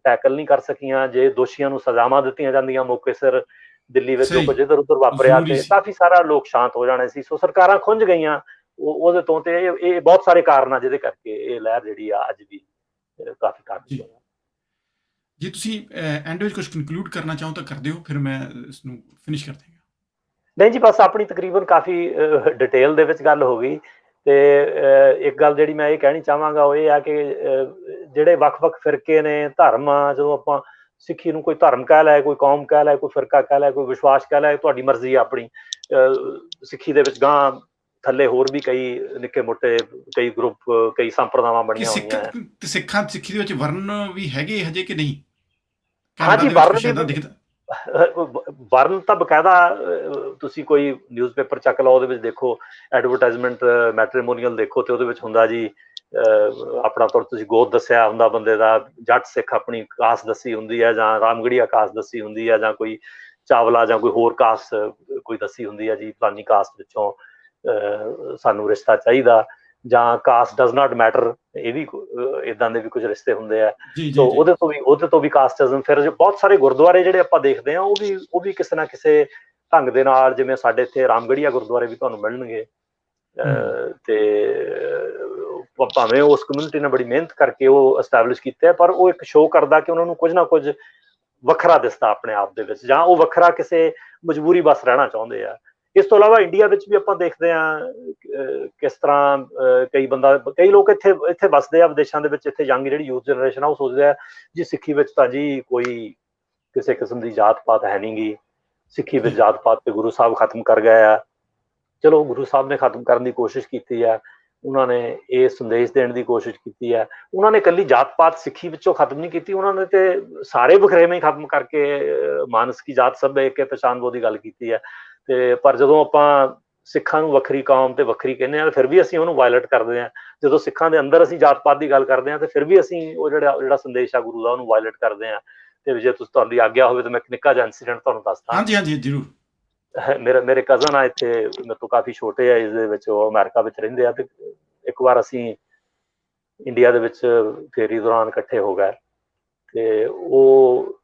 ਟੈਕਲ ਨਹੀਂ ਕਰ ਸਕੀਆਂ। ਜੇ ਦੋਸ਼ੀਆਂ ਨੂੰ ਸਜ਼ਾਵਾਂ ਦਿੱਤੀਆਂ ਜਾਂਦੀਆਂ ਮੌਕੇ ਸਿਰ, ਦਿੱਲੀ ਵਿੱਚ ਜੋ ਕੁਝ ਇੱਧਰ ਉੱਧਰ ਵਾਪਰਿਆ, ਤੇ ਕਾਫੀ ਸਾਰਾ ਲੋਕ ਸ਼ਾਂਤ ਹੋ ਜਾਣੇ ਸੀ। ਸੋ ਸਰਕਾਰਾਂ ਖੁੰਝ ਗਈਆਂ ਉਹਦੇ ਤੋਂ, ਤੇ ਇਹ ਬਹੁਤ ਸਾਰੇ ਕਾਰਨ ਆ ਜਿਹਦੇ ਕਰਕੇ ਇਹ ਲਹਿਰ ਜਿਹੜੀ ਆ ਅੱਜ ਵੀ ਕਾਫੀ ਕਾਫੀ। ਜੇ ਤੁਸੀਂ ਐਂਡ ਵਿੱਚ ਕੁਝ ਕਨਕਲੂਡ ਕਰਨਾ ਚਾਹੋ ਤਾਂ ਕਰ ਦਿਓ, ਫਿਰ ਮੈਂ ਇਸ ਨੂੰ ਫਿਨਿਸ਼ ਕਰ ਦਿਆਂਗਾ। ਨਹੀਂ ਜੀ, ਬਸ ਆਪਣੀ ਤਕਰੀਬਨ ਕਾਫੀ ਡਿਟੇਲ ਦੇ ਵਿੱਚ ਗੱਲ ਹੋ ਗਈ। ਤੇ ਇੱਕ ਗੱਲ ਜਿਹੜੀ ਮੈਂ ਇਹ ਕਹਿਣੀ ਚਾਹਾਂਗਾ ਉਹ ਇਹ ਆ ਕਿ ਜਿਹੜੇ ਵੱਖ-ਵੱਖ ਫਿਰਕੇ ਨੇ, ਧਰਮ ਆ, ਜਦੋਂ ਆਪਾਂ ਸਿੱਖੀ ਨੂੰ ਕੋਈ ਧਰਮ ਕਹਿ ਲੈ, ਕੋਈ ਕੌਮ ਕਹਿ ਲੈ, ਕੋਈ ਫਿਰਕਾ ਕਹਿ ਲੈ, ਕੋਈ ਵਿਸ਼ਵਾਸ ਕਹਿ ਲੈ, ਤੁਹਾਡੀ ਮਰਜ਼ੀ ਆ ਆਪਣੀ। ਸਿੱਖੀ ਦੇ ਵਿੱਚ ਗਾਂ ਥੱਲੇ ਹੋਰ ਵੀ ਕਈ ਨਿੱਕੇ ਮੋਟੇ ਕਈ ਗਰੁੱਪ, ਕਈ ਸੰਪਰਦਾਵਾਂ ਬਣੀਆਂ ਹੋਈਆਂ। ਸਿੱਖੀ ਦੇ ਵਿੱਚ ਵਰਨ ਵੀ ਹੈਗੇ ਹਜੇ ਕਿ ਨਹੀਂ? ਹਾਂਜੀ, ਵਰਨ ਤਾਂ ਬਕਾਇਦਾ ਤੁਸੀਂ ਕੋਈ ਨਿਊਜ਼ਪੇਪਰ ਚੱਕ ਲਓ, ਉਹਦੇ ਵਿੱਚ ਦੇਖੋ ਐਡਵਰਟਾਈਜ਼ਮੈਂਟ ਮੈਟਰੀਮੋਨੀਅਲ ਦੇਖੋ ਤੇ ਉਹਦੇ ਵਿੱਚ ਹੁੰਦਾ ਜੀ ਆਪਣਾ ਤੁਸੀਂ ਗੋਤ ਦੱਸਿਆ ਹੁੰਦਾ ਬੰਦੇ ਦਾ, ਜੱਟ ਸਿੱਖ ਆਪਣੀ ਕਾਸਟ ਦੱਸੀ ਹੁੰਦੀ ਹੈ, ਜਾਂ ਰਾਮਗੜੀਆ ਕਾਸਟ ਦੱਸੀ ਹੁੰਦੀ ਹੈ, ਜਾਂ ਕੋਈ ਚਾਵਲਾ ਜਾਂ ਕੋਈ ਹੋਰ ਕਾਸਟ ਕੋਈ ਦੱਸੀ ਹੁੰਦੀ ਹੈ ਜੀ, ਫਲਾਨੀ ਕਾਸਟ ਵਿੱਚੋਂ ਸਾਨੂੰ ਰਿਸ਼ਤਾ ਚਾਹੀਦਾ, ਜਾਂ ਕਾਸਟ ਡਜ਼ ਨਾਟ ਮੈਟਰ, ਇਹ ਵੀ ਇਦਾਂ ਦੇ ਵੀ ਕੁਝ ਰਿਸ਼ਤੇ ਹੁੰਦੇ ਆ। ਸੋ ਉਹਦੇ ਤੋਂ ਵੀ ਕਾਸਟਿਜ਼ਮ। ਫਿਰ ਬਹੁਤ ਸਾਰੇ ਗੁਰਦੁਆਰੇ ਜਿਹੜੇ ਆਪਾਂ ਦੇਖਦੇ ਹਾਂ ਉਹ ਵੀ ਕਿਸੇ ਨਾ ਕਿਸੇ ਢੰਗ ਦੇ ਨਾਲ, ਜਿਵੇਂ ਸਾਡੇ ਇੱਥੇ ਰਾਮਗੜੀਆ ਗੁਰਦੁਆਰੇ ਵੀ ਤੁਹਾਨੂੰ ਮਿਲਣਗੇ, ਤੇ ਭਾਵੇਂ ਉਸ ਕਮਿਊਨਿਟੀ ਨੇ ਬੜੀ ਮਿਹਨਤ ਕਰਕੇ ਉਹ ਐਸਟੈਬਲਿਸ਼ ਕੀਤੇ ਆ, ਪਰ ਉਹ ਇੱਕ ਸ਼ੋਅ ਕਰਦਾ ਕਿ ਉਹਨਾਂ ਨੂੰ ਕੁਝ ਨਾ ਕੁਝ ਵੱਖਰਾ ਦਿਸਦਾ ਆਪਣੇ ਆਪ ਦੇ ਵਿੱਚ, ਜਾਂ ਉਹ ਵੱਖਰਾ ਕਿਸੇ ਮਜਬੂਰੀ ਬਸ ਰਹਿਣਾ ਚਾਹੁੰਦੇ ਆ। ਇਸ ਤੋਂ ਇਲਾਵਾ ਇੰਡੀਆ ਵਿੱਚ ਵੀ ਆਪਾਂ ਦੇਖਦੇ ਹਾਂ ਕਿਸ ਤਰ੍ਹਾਂ ਕਈ ਲੋਕ ਇੱਥੇ ਵੱਸਦੇ ਆ ਵਿਦੇਸ਼ਾਂ ਦੇ ਵਿੱਚ, ਇੱਥੇ ਯੰਗ ਜਿਹੜੀ ਯੂਥ ਜਨਰੇਸ਼ਨ ਆ ਉਹ ਸੋਚਦੇ ਆ ਜੀ ਸਿੱਖੀ ਵਿੱਚ ਤਾਂ ਜੀ ਕੋਈ ਕਿਸੇ ਕਿਸਮ ਦੀ ਜਾਤ ਪਾਤ ਹੈ ਨਹੀਂ ਗੀ, ਸਿੱਖੀ ਵਿੱਚ ਜਾਤ ਪਾਤ ਤੇ ਗੁਰੂ ਸਾਹਿਬ ਖਤਮ ਕਰ ਗਏ ਆ। ਚਲੋ ਗੁਰੂ ਸਾਹਿਬ ਨੇ ਖਤਮ ਕਰਨ ਦੀ ਕੋਸ਼ਿਸ਼ ਕੀਤੀ ਹੈ, ਉਹਨਾਂ ਨੇ ਇਹ ਸੰਦੇਸ਼ ਦੇਣ ਦੀ ਕੋਸ਼ਿਸ਼ ਕੀਤੀ ਹੈ। ਉਹਨਾਂ ਨੇ ਇਕੱਲੀ ਜਾਤ ਪਾਤ ਸਿੱਖੀ ਵਿੱਚੋਂ ਖਤਮ ਨਹੀਂ ਕੀਤੀ, ਉਹਨਾਂ ਨੇ ਤੇ ਸਾਰੇ ਵਖਰੇਵੇਂ ਹੀ ਖਤਮ ਕਰਕੇ ਮਾਨਸ ਕੀ ਜਾਤ ਸਭ ਇੱਕ ਪਛਾਣ ਦੀ ਗੱਲ ਕੀਤੀ ਹੈ। ਤੇ ਪਰ ਜਦੋਂ ਆਪਾਂ ਸਿੱਖਾਂ ਨੂੰ ਵੱਖਰੀ ਕੌਮ ਤੇ ਵੱਖਰੀ ਕਹਿੰਦੇ ਹਾਂ, ਫਿਰ ਵੀ ਅਸੀਂ ਉਹਨੂੰ ਵਾਇਲੇਟ ਕਰਦੇ ਹਾਂ। ਜਦੋਂ ਸਿੱਖਾਂ ਦੇ ਅੰਦਰ ਅਸੀਂ ਜਾਤ ਪਾਤ ਦੀ ਗੱਲ ਕਰਦੇ ਹਾਂ ਤੇ ਫਿਰ ਵੀ ਅਸੀਂ ਉਹ ਜਿਹੜਾ ਸੰਦੇਸ਼ ਆ ਗੁਰੂ ਦਾ ਉਹਨੂੰ ਵਾਇਲੇਟ ਕਰਦੇ ਹਾਂ। ਤੇ ਜੇ ਤੁਹਾਡੀ ਆਗਿਆ ਹੋਵੇ ਤਾਂ ਮੈਂ ਇੱਕ ਨਿੱਕਾ ਜਿਹਾ ਇੰਸੀਡੈਂਟ ਤੁਹਾਨੂੰ ਦੱਸਦਾ। ਹਾਂਜੀ ਜ਼ਰੂਰ। ਮੇਰੇ ਕਜ਼ਨ ਆ ਇੱਥੇ, ਮੇਰੇ ਤੋਂ ਕਾਫੀ ਛੋਟੇ ਆ ਇਸ ਦੇ ਵਿੱਚ, ਉਹ ਅਮਰੀਕਾ ਵਿੱਚ ਰਹਿੰਦੇ ਆ। ਤੇ ਇੱਕ ਵਾਰ ਅਸੀਂ ਇੰਡੀਆ ਦੇ ਵਿੱਚ ਫੇਰੀ ਦੌਰਾਨ ਇਕੱਠੇ ਹੋ ਗਏ, ਤੇ ਉਹ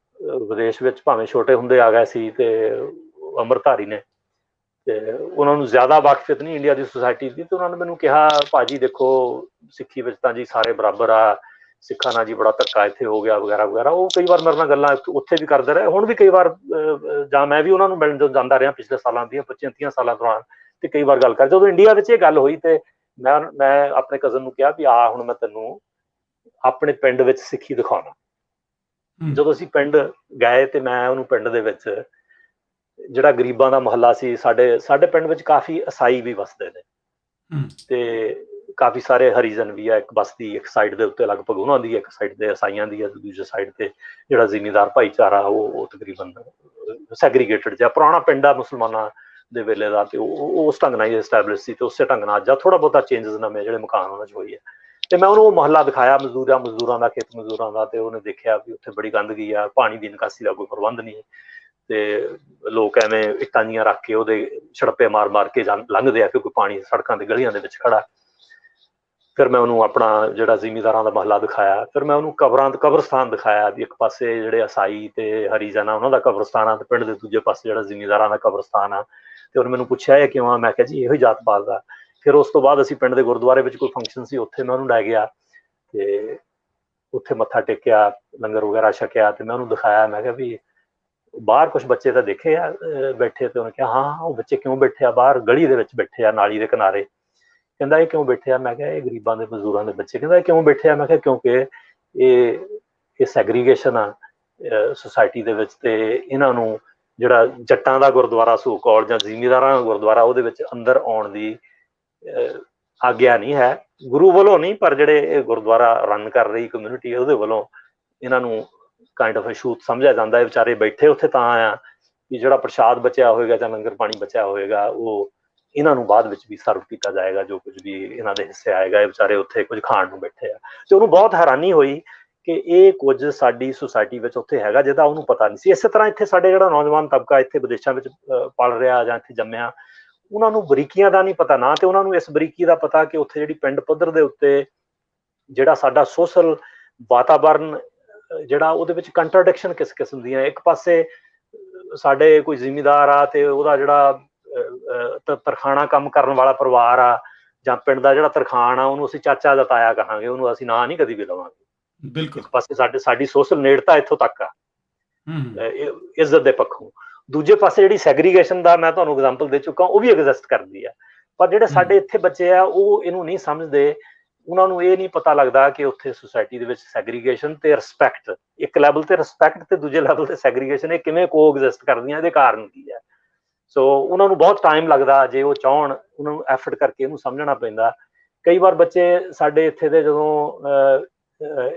ਵਿਦੇਸ਼ ਵਿੱਚ ਭਾਵੇਂ ਛੋਟੇ ਹੁੰਦੇ ਆ ਗਏ ਸੀ, ਤੇ ਅੰਮ੍ਰਿਤਧਾਰੀ ਨੇ, ਤੇ ਉਹਨਾਂ ਨੂੰ ਜ਼ਿਆਦਾ ਵਾਕਫੀਅਤ ਨਹੀਂ ਇੰਡੀਆ ਦੀ ਸੁਸਾਇਟੀ ਦੀ। ਤੇ ਉਹਨਾਂ ਨੇ ਮੈਨੂੰ ਕਿਹਾ ਭਾਜੀ ਦੇਖੋ ਸਿੱਖੀ ਵਿੱਚ ਤਾਂ ਜੀ ਸਾਰੇ ਬਰਾਬਰ ਆ, ਸਿੱਖਾਂ ਨਾਲ ਜੀ ਬੜਾ ਧੱਕਾ ਇੱਥੇ ਹੋ ਗਿਆ ਵਗੈਰਾ ਵਗੈਰਾ। ਉਹ ਕਈ ਵਾਰ ਮੇਰੇ ਨਾਲ ਗੱਲਾਂ ਉੱਥੇ ਵੀ ਕਰਦੇ ਰਹੇ, ਹੁਣ ਵੀ ਕਈ ਵਾਰ, ਜਾਂ ਮੈਂ ਵੀ ਉਹਨਾਂ ਨੂੰ ਮਿਲਣ ਜਾਂਦਾ ਰਿਹਾ ਪਿਛਲੇ ਸਾਲਾਂ ਦੀਆਂ 25-30 ਸਾਲਾਂ ਦੌਰਾਨ, ਤੇ ਕਈ ਵਾਰ ਗੱਲ ਕਰ। ਜਦੋਂ ਇੰਡੀਆ ਵਿੱਚ ਇਹ ਗੱਲ ਹੋਈ ਤੇ ਮੈਂ ਆਪਣੇ ਕਜ਼ਨ ਨੂੰ ਕਿਹਾ ਵੀ ਆ ਹੁਣ ਮੈਂ ਤੈਨੂੰ ਆਪਣੇ ਪਿੰਡ ਵਿੱਚ ਸਿੱਖੀ ਦਿਖਾਉਣਾ। ਜਦੋਂ ਅਸੀਂ ਪਿੰਡ ਗਏ ਤੇ ਮੈਂ ਉਹਨੂੰ ਪਿੰਡ ਦੇ ਵਿੱਚ ਜਿਹੜਾ ਗਰੀਬਾਂ ਦਾ ਮੁਹੱਲਾ ਸੀ, ਸਾਡੇ ਪਿੰਡ ਵਿੱਚ ਕਾਫੀ ਈਸਾਈ ਵੀ ਵਸਦੇ ਨੇ ਤੇ ਕਾਫੀ ਸਾਰੇ ਹਰੀਜਨ ਵੀ ਆ। ਇੱਕ ਬਸਤੀ ਇੱਕ ਸਾਈਡ ਦੇ ਉੱਤੇ ਲਗਭਗ ਉਹਨਾਂ ਦੀ, ਇੱਕ ਸਾਈਡ ਤੇ ਈਸਾਈਆਂ ਦੀ ਆ, ਦੂਜੇ ਸਾਈਡ ਤੇ ਜਿਹੜਾ ਜ਼ਿਮੀਂਦਾਰ ਭਾਈਚਾਰਾ ਉਹ ਤਕਰੀਬਨ ਸੈਗਰੀਗੇਟਡ ਜਿਹਾ ਪੁਰਾਣਾ ਪਿੰਡ ਆ ਮੁਸਲਮਾਨਾਂ ਦੇ ਵੇਲੇ ਦਾ, ਤੇ ਉਹ ਉਸ ਢੰਗ ਨਾਲ ਹੀ ਐਸਟੈਬਲਿਸ਼ ਸੀ ਤੇ ਉਸੇ ਢੰਗ ਨਾਲ ਅੱਜ ਥੋੜਾ ਬਹੁਤਾ ਚੇਂਜਸ ਨਵੇਂ ਜਿਹੜੇ ਮਕਾਨ ਉਹਨਾਂ 'ਚ ਹੋਈ ਹੈ। ਤੇ ਮੈਂ ਉਹਨੂੰ ਮੁਹੱਲਾ ਦਿਖਾਇਆ ਮਜ਼ਦੂਰਾਂ ਦਾ, ਖੇਤ ਮਜ਼ਦੂਰਾਂ ਦਾ, ਤੇ ਉਹਨੇ ਦੇਖਿਆ ਵੀ ਉੱਥੇ ਬੜੀ ਗੰਦਗੀ ਆ, ਪਾਣੀ ਦੀ ਨਿਕਾਸੀ ਦਾ ਕੋਈ ਪ੍ਰਬੰਧ ਨਹੀਂ ਤੇ ਲੋਕ ਐਵੇਂ ਇੱਟਾਂ ਜੀਆਂ ਰੱਖ ਕੇ ਉਹਦੇ ਛੜੱਪੇ ਮਾਰ ਕੇ ਲੰਘਦੇ ਆ ਕਿਉਂਕਿ ਪਾਣੀ ਸੜਕਾਂ ਤੇ ਗਲੀਆਂ ਦੇ ਵਿੱਚ ਖੜਾ। ਫਿਰ ਮੈਂ ਉਹਨੂੰ ਆਪਣਾ ਜਿਹੜਾ ਜ਼ਿਮੀਂਦਾਰਾਂ ਦਾ ਮਹੱਲਾ ਦਿਖਾਇਆ। ਫਿਰ ਮੈਂ ਉਹਨੂੰ ਕਬਰਸਤਾਨ ਦਿਖਾਇਆ ਵੀ ਇੱਕ ਪਾਸੇ ਜਿਹੜੇ ਈਸਾਈ ਤੇ ਹਰੀਜਨ ਆ ਉਹਨਾਂ ਦਾ ਕਬਰਸਤਾਨ ਆ ਤੇ ਪਿੰਡ ਦੇ ਦੂਜੇ ਪਾਸੇ ਜਿਹੜਾ ਜ਼ਿਮੀਂਦਾਰਾਂ ਦਾ ਕਬਰਸਤਾਨ ਆ। ਤੇ ਉਹਨੇ ਮੈਨੂੰ ਪੁੱਛਿਆ ਇਹ ਕਿਉਂ ਆ? ਮੈਂ ਕਿਹਾ ਜੀ ਇਹੋ ਹੀ ਜਾਤ ਪਾਤ ਦਾ। ਫਿਰ ਉਸ ਤੋਂ ਬਾਅਦ ਅਸੀਂ ਪਿੰਡ ਦੇ ਗੁਰਦੁਆਰੇ ਵਿੱਚ ਕੋਈ ਫੰਕਸ਼ਨ ਸੀ, ਉੱਥੇ ਮੈਂ ਉਹਨੂੰ ਲੈ ਗਿਆ ਤੇ ਉੱਥੇ ਮੱਥਾ ਟੇਕਿਆ, ਲੰਗਰ ਵਗੈਰਾ ਛਕਿਆ ਤੇ ਮੈਂ ਉਹਨੂੰ ਦਿਖਾਇਆ। ਮੈਂ ਕਿਹਾ ਵੀ ਬਾਹਰ ਕੁਛ ਬੱਚੇ ਤਾਂ ਦੇਖੇ ਆ ਬੈਠੇ? ਤੇ ਉਹਨੇ ਕਿਹਾ ਹਾਂ ਉਹ ਬੱਚੇ ਕਿਉਂ ਬੈਠੇ ਆ ਬਾਹਰ? ਗਲੀ ਦੇ ਵਿੱਚ ਬੈਠੇ ਆ, ਨਾਲੀ ਦੇ ਕਿਨਾਰੇ। ਕਹਿੰਦਾ ਇਹ ਕਿਉਂ ਬੈਠੇ ਆ? ਮੈਂ ਕਿਹਾ ਇਹ ਗਰੀਬਾਂ ਦੇ ਮਜ਼ਦੂਰਾਂ ਦੇ ਬੱਚੇ। ਕਹਿੰਦਾ ਇਹ ਕਿਉਂ ਬੈਠੇ ਆ? ਮੈਂ ਕਿਹਾ ਕਿਉਂਕਿ ਇਹ ਸੈਗਰੀਗੇਸ਼ਨ ਆ ਸੁਸਾਇਟੀ ਦੇ ਵਿੱਚ ਤੇ ਇਹਨਾਂ ਨੂੰ ਜਿਹੜਾ ਜੱਟਾਂ ਦਾ ਗੁਰਦੁਆਰਾ ਸੋ ਕਾਲਡ ਜਾਂ ਜ਼ਿਮੀਂਦਾਰਾਂ ਦਾ ਗੁਰਦੁਆਰਾ ਉਹਦੇ ਵਿੱਚ ਅੰਦਰ ਆਉਣ ਦੀ ਆਗਿਆ ਨਹੀਂ ਹੈ, ਗੁਰੂ ਵੱਲੋਂ ਨਹੀਂ, ਪਰ ਜਿਹੜੇ ਇਹ ਗੁਰਦੁਆਰਾ ਰਨ ਕਰ ਰਹੀ ਕਮਿਊਨਿਟੀ ਉਹਦੇ ਵੱਲੋਂ ਇਹਨਾਂ ਨੂੰ ਕਾਇੰਡ ਆਫ ਅਛੂਤ ਸਮਝਿਆ ਜਾਂਦਾ ਹੈ। ਵਿਚਾਰੇ ਬੈਠੇ ਉੱਥੇ ਤਾਂ ਆ ਕਿ ਜਿਹੜਾ ਪ੍ਰਸ਼ਾਦ ਬਚਿਆ ਹੋਏਗਾ ਜਾਂ ਲੰਗਰ ਪਾਣੀ ਬਚਿਆ ਹੋਏਗਾ ਉਹ ਇਹਨਾਂ ਨੂੰ ਬਾਅਦ ਵਿੱਚ ਵੀ ਸਰਵ ਕੀਤਾ ਜਾਏਗਾ, ਜੋ ਕੁਝ ਵੀ ਇਹਨਾਂ ਦੇ ਹਿੱਸੇ ਆਏਗਾ। ਇਹ ਵਿਚਾਰੇ ਉੱਥੇ ਕੁਝ ਖਾਣ ਨੂੰ ਬੈਠੇ ਆ। ਤੇ ਉਹਨੂੰ ਬਹੁਤ ਹੈਰਾਨੀ ਹੋਈ ਕਿ ਇਹ ਕੁਝ ਸਾਡੀ ਸੁਸਾਇਟੀ ਵਿੱਚ ਉੱਥੇ ਹੈਗਾ ਜਿਹਦਾ ਉਹਨੂੰ ਪਤਾ ਨਹੀਂ ਸੀ। ਇਸੇ ਤਰ੍ਹਾਂ ਇੱਥੇ ਸਾਡੇ ਜਿਹੜਾ ਨੌਜਵਾਨ ਤਬਕਾ ਇੱਥੇ ਵਿਦੇਸ਼ਾਂ ਵਿੱਚ ਪਲ ਰਿਹਾ ਜਾਂ ਇੱਥੇ ਜੰਮਿਆ, ਉਹਨਾਂ ਨੂੰ ਬਰੀਕੀਆਂ ਦਾ ਨਹੀਂ ਪਤਾ ਨਾ, ਤੇ ਉਹਨਾਂ ਨੂੰ ਇਸ ਬਰੀਕੀ ਦਾ ਪਤਾ ਕਿ ਉੱਥੇ ਜਿਹੜੀ ਪਿੰਡ ਪੱਧਰ ਦੇ ਉੱਤੇ ਜਿਹੜਾ ਸਾਡਾ ਸੋਸ਼ਲ ਵਾਤਾਵਰਨ ਜਿਹੜਾ ਉਹਦੇ ਵਿੱਚ ਕੰਟਰਡਿਕਸ਼ਨ ਕਿਸ ਕਿਸਮ ਦੀਆਂ। ਇੱਕ ਪਾਸੇ ਸਾਡੇ ਕੋਈ ਜ਼ਿਮੀਂਦਾਰ ਆ ਤੇ ਉਹਦਾ ਜਿਹੜਾ ਤਰਖਾਣਾ ਕੰਮ ਕਰਨ ਵਾਲਾ ਪਰਿਵਾਰ ਆ ਜਾਂ ਪਿੰਡ ਦਾ ਜਿਹੜਾ ਤਰਖਾਣ ਆ ਉਹਨੂੰ ਅਸੀਂ ਚਾਚਾ ਜਾਂ ਤਾਇਆ ਕਹਾਂਗੇ, ਉਹਨੂੰ ਅਸੀਂ ਨਾਂ ਨਹੀਂ ਕਦੀ ਵੀ ਲਵਾਂਗੇ। ਬਿਲਕੁਲ। ਇੱਕ ਪਾਸੇ ਸਾਡੀ ਸੋਸ਼ਲ ਨੇੜਤਾ ਇੱਥੋਂ ਤੱਕ ਆ ਇੱਜ਼ਤ ਦੇ ਪੱਖੋਂ। ਦੂਜੇ ਪਾਸੇ ਜਿਹੜੀ ਸੈਗਰੀਗੇਸ਼ਨ ਦਾ ਮੈਂ ਤੁਹਾਨੂੰ ਐਗਜ਼ਾਮਪਲ ਦੇ ਚੁੱਕਾ, ਉਹ ਵੀ ਐਗਜ਼ਿਸਟ ਕਰਦੀ ਆ। ਪਰ ਜਿਹੜੇ ਸਾਡੇ ਇੱਥੇ ਬੱਚੇ ਆ ਉਹ ਇਹਨੂੰ ਨਹੀਂ ਸਮਝਦੇ। ਉਹਨਾਂ ਨੂੰ ਇਹ ਨਹੀਂ ਪਤਾ ਲੱਗਦਾ ਕਿ ਉੱਥੇ ਸੁਸਾਇਟੀ ਦੇ ਵਿੱਚ ਸੈਗਰੀਗੇਸ਼ਨ ਤੇ ਰਿਸਪੈਕਟ, ਇੱਕ ਲੈਵਲ ਤੇ ਰਿਸਪੈਕਟ ਤੇ ਦੂਜੇ ਲੈਵਲ ਤੇ ਸੈਗਰੀਗੇਸ਼ਨ, ਇਹ ਕਿਵੇਂ ਕੋ ਐਗਜ਼ਿਸਟ ਕਰਦੀਆਂ, ਇਹਦੇ ਕਾਰਨ ਕੀ ਹੈ। ਸੋ ਉਹਨਾਂ ਨੂੰ ਬਹੁਤ ਟਾਈਮ ਲੱਗਦਾ, ਜੇ ਉਹ ਚਾਹਣ ਉਹਨਾਂ ਨੂੰ ਐਫਰਟ ਕਰਕੇ ਇਹਨੂੰ ਸਮਝਣਾ ਪੈਂਦਾ। ਕਈ ਵਾਰ ਬੱਚੇ ਸਾਡੇ ਇੱਥੇ ਦੇ ਜਦੋਂ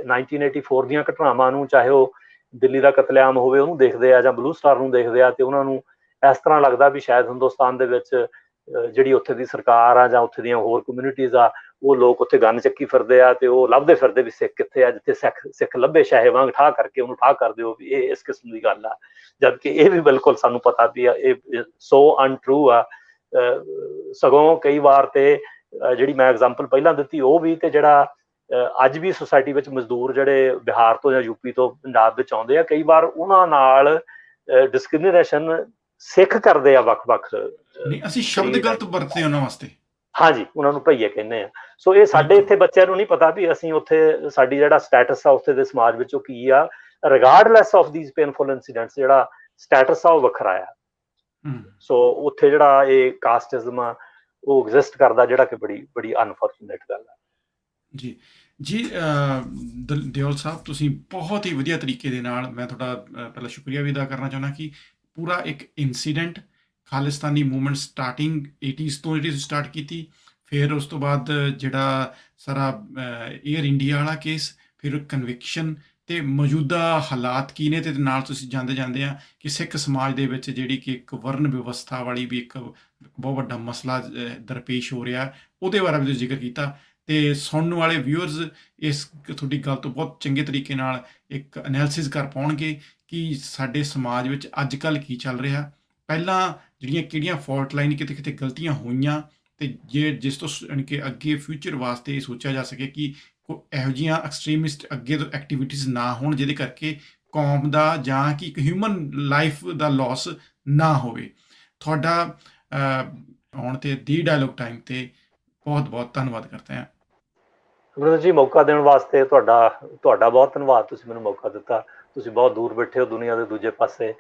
1984 ਦੀਆਂ ਘਟਨਾਵਾਂ ਨੂੰ, ਚਾਹੇ ਉਹ ਦਿੱਲੀ ਦਾ ਕਤਲੇਆਮ ਹੋਵੇ, ਉਹਨੂੰ ਦੇਖਦੇ ਆ ਜਾਂ ਬਲੂ ਸਟਾਰ ਨੂੰ ਦੇਖਦੇ ਆ ਤੇ ਉਹਨਾਂ ਨੂੰ ਇਸ ਤਰ੍ਹਾਂ ਲੱਗਦਾ ਵੀ ਸ਼ਾਇਦ ਹਿੰਦੁਸਤਾਨ ਦੇ ਵਿੱਚ ਜਿਹੜੀ ਉੱਥੇ ਦੀ ਸਰਕਾਰ ਆ ਜਾਂ ਉੱਥੇ ਦੀਆਂ ਹੋਰ ਕਮਿਊਨਿਟੀਜ਼ ਆ, ਉਹ ਲੋਕ ਉੱਥੇ ਗੰਨ ਚੱਕੀ ਫਿਰਦੇ ਆ ਤੇ ਉਹ ਲੱਭਦੇ ਫਿਰਦੇ ਵੀ ਸਿੱਖ ਕਿੱਥੇ ਆ। ਜਿੱਥੇ ਸਿੱਖ ਲੱਭੇ ਸ਼ਾਹੇ ਵਾਂਗ ਠਾਹ ਕਰਕੇ ਉਹਨੂੰ ਠਾਹ ਕਰ ਦਿਓ ਵੀ ਇਹ ਇਸ ਕਿਸਮ ਦੀ ਗੱਲ ਆ, ਜਦਕਿ ਇਹ ਵੀ ਬਿਲਕੁਲ ਸਾਨੂੰ ਪਤਾ ਵੀ ਇਹ ਸੋ ਅਨਟਰੂ ਆ। ਸਗੋਂ ਕਈ ਵਾਰ ਤੇ ਜਿਹੜੀ ਮੈਂ ਐਗਜ਼ਾਮਪਲ ਪਹਿਲਾਂ ਦਿੱਤੀ ਉਹ ਵੀ, ਤੇ ਜਿਹੜਾ ਅੱਜ ਵੀ ਸੁਸਾਇਟੀ ਵਿੱਚ ਮਜ਼ਦੂਰ ਜਿਹੜੇ ਬਿਹਾਰ ਤੋਂ ਜਾਂ ਯੂਪੀ ਤੋਂ ਪੰਜਾਬ ਵਿੱਚ ਆਉਂਦੇ ਆ, ਕਈ ਵਾਰ ਉਹਨਾਂ ਨਾਲ ਡਿਸਕ੍ਰਿਮੀਨੇਸ਼ਨ ਸਿੱਖ ਕਰਦੇ ਆ ਵੱਖ-ਵੱਖ। ਨਹੀਂ, ਅਸੀਂ ਸ਼ਬਦ ਗਲਤ ਵਰਤਦੇ ਉਹਨਾਂ ਵਾਸਤੇ। ਹਾਂਜੀ, ਉਹਨਾਂ ਨੂੰ ਭਈਏ ਕਹਿੰਦੇ ਆ। ਸੋ ਇਹ ਸਾਡੇ ਇੱਥੇ ਬੱਚਿਆਂ ਨੂੰ ਨਹੀਂ ਪਤਾ ਵੀ ਅਸੀਂ ਉੱਥੇ ਸਾਡੀ ਜਿਹੜਾ ਸਟੇਟਸ ਆ ਉੱਥੇ ਦੇ ਸਮਾਜ ਵਿੱਚ ਉਹ ਕੀ ਆ। Regardless of these painful incidents ਜਿਹੜਾ ਸਟੇਟਸ ਆ ਉਹ ਵੱਖਰਾ ਆ। ਸੋ ਉੱਥੇ ਜਿਹੜਾ ਇਹ ਕਾਸਟਿਜ਼ਮ ਆ ਉਹ ਐਗਜ਼ਿਸਟ ਕਰਦਾ, ਜਿਹੜਾ ਕਿ ਬੜੀ ਅਨਫੋਰਚੂਨੇਟ ਗੱਲ ਆ। ਜੀ ਜੀ, ਦਿਓਲ ਸਾਹਿਬ, ਤੁਸੀਂ ਬਹੁਤ ਹੀ ਵਧੀਆ ਤਰੀਕੇ ਦੇ ਨਾਲ, ਮੈਂ ਤੁਹਾਡਾ ਪਹਿਲਾਂ ਸ਼ੁਕਰੀਆ ਵੀ ਅਦਾ ਕਰਨਾ ਚਾਹੁੰਦਾ ਕਿ ਪੂਰਾ ਇੱਕ ਇਨਸੀਡੈਂਟ, ਖਾਲਿਸਤਾਨੀ ਮੂਵਮੈਂਟ ਸਟਾਰਟਿੰਗ 80s ਤੋਂ ਜਿਹੜੀ ਸਟਾਰਟ ਕੀਤੀ, ਫਿਰ ਉਸ ਤੋਂ ਬਾਅਦ ਜਿਹੜਾ ਸਾਰਾ ਏਅਰ ਇੰਡੀਆ ਵਾਲਾ ਕੇਸ, ਫਿਰ ਕਨਵਿਕਸ਼ਨ ਤੇ ਮੌਜੂਦਾ ਹਾਲਾਤ ਕੀ ਨੇ, ਤੇ ਨਾਲ ਤੁਸੀਂ ਜਾਂਦੇ ਆ ਕਿ ਸਿੱਖ ਸਮਾਜ ਦੇ ਵਿੱਚ ਜਿਹੜੀ ਕਿ ਇੱਕ ਵਰਨ ਵਿਵਸਥਾ ਵਾਲੀ ਵੀ ਇੱਕ ਬਹੁਤ ਵੱਡਾ ਮਸਲਾ ਦਰਪੇਸ਼ ਹੋ ਰਿਹਾ, ਉਹਦੇ ਬਾਰੇ ਵੀ ਤੁਸੀਂ ਜ਼ਿਕਰ ਕੀਤਾ। ਤੇ ਸੁਣਨ ਵਾਲੇ ਵਿਊਅਰਸ ਇਸ ਤੁਹਾਡੀ ਗੱਲ ਤੋਂ ਬਹੁਤ ਚੰਗੇ ਤਰੀਕੇ ਨਾਲ ਇੱਕ ਐਨਾਲਿਸਿਸ ਕਰ ਪਾਉਣਗੇ ਕਿ ਸਾਡੇ ਸਮਾਜ ਵਿੱਚ ਅੱਜ ਕੱਲ੍ਹ ਕੀ ਚੱਲ ਰਿਹਾ, ਪਹਿਲਾਂ ਜਿਹੜੀਆਂ ਕਿਹੜੀਆਂ ਫਾਲਟ ਲਾਈਨ ਕਿਤੇ ਕਿਤੇ ਗਲਤੀਆਂ ਹੋਈਆਂ, ਤੇ ਜਿਸ ਤੋਂ ਯਾਨੀ ਕਿ ਅੱਗੇ ਫਿਊਚਰ ਵਾਸਤੇ ਇਹ ਸੋਚਿਆ ਜਾ ਸਕੇ ਕਿ ਇਹੋ ਜਿਹੀਆਂ ਐਕਸਟ੍ਰੀਮਿਸਟ ਅੱਗੇ ਤੋਂ ਐਕਟੀਵਿਟੀਜ਼ ਨਾ ਹੋਣ, ਜਿਹਦੇ ਕਰਕੇ ਕੌਮ ਦਾ ਜਾਂ ਕਿ ਇੱਕ ਹਿਊਮਨ ਲਾਈਫ ਦਾ ਲਾਸ ਨਾ ਹੋਵੇ। ਤੁਹਾਡਾ ਆਉਣ ਤੇ ਦੀ ਡਾਇਲੋਗ ਟਾਈਮ ਤੇ ਬਹੁਤ ਬਹੁਤ ਧੰਨਵਾਦ ਕਰਦੇ ਹਾਂ। ਅਮਰਿੰਦਰ ਜੀ, ਮੌਕਾ ਦੇਣ ਵਾਸਤੇ ਤੁਹਾਡਾ ਬਹੁਤ ਧੰਨਵਾਦ। ਤੁਸੀਂ ਮੈਨੂੰ ਮੌਕਾ ਦਿੱਤਾ। ਤੁਸੀਂ ਬਹੁਤ ਦੂਰ ਬੈਠੇ ਹੋ ਦੁਨੀਆ ਦੇ ਦੂਜੇ ਪਾਸੇ,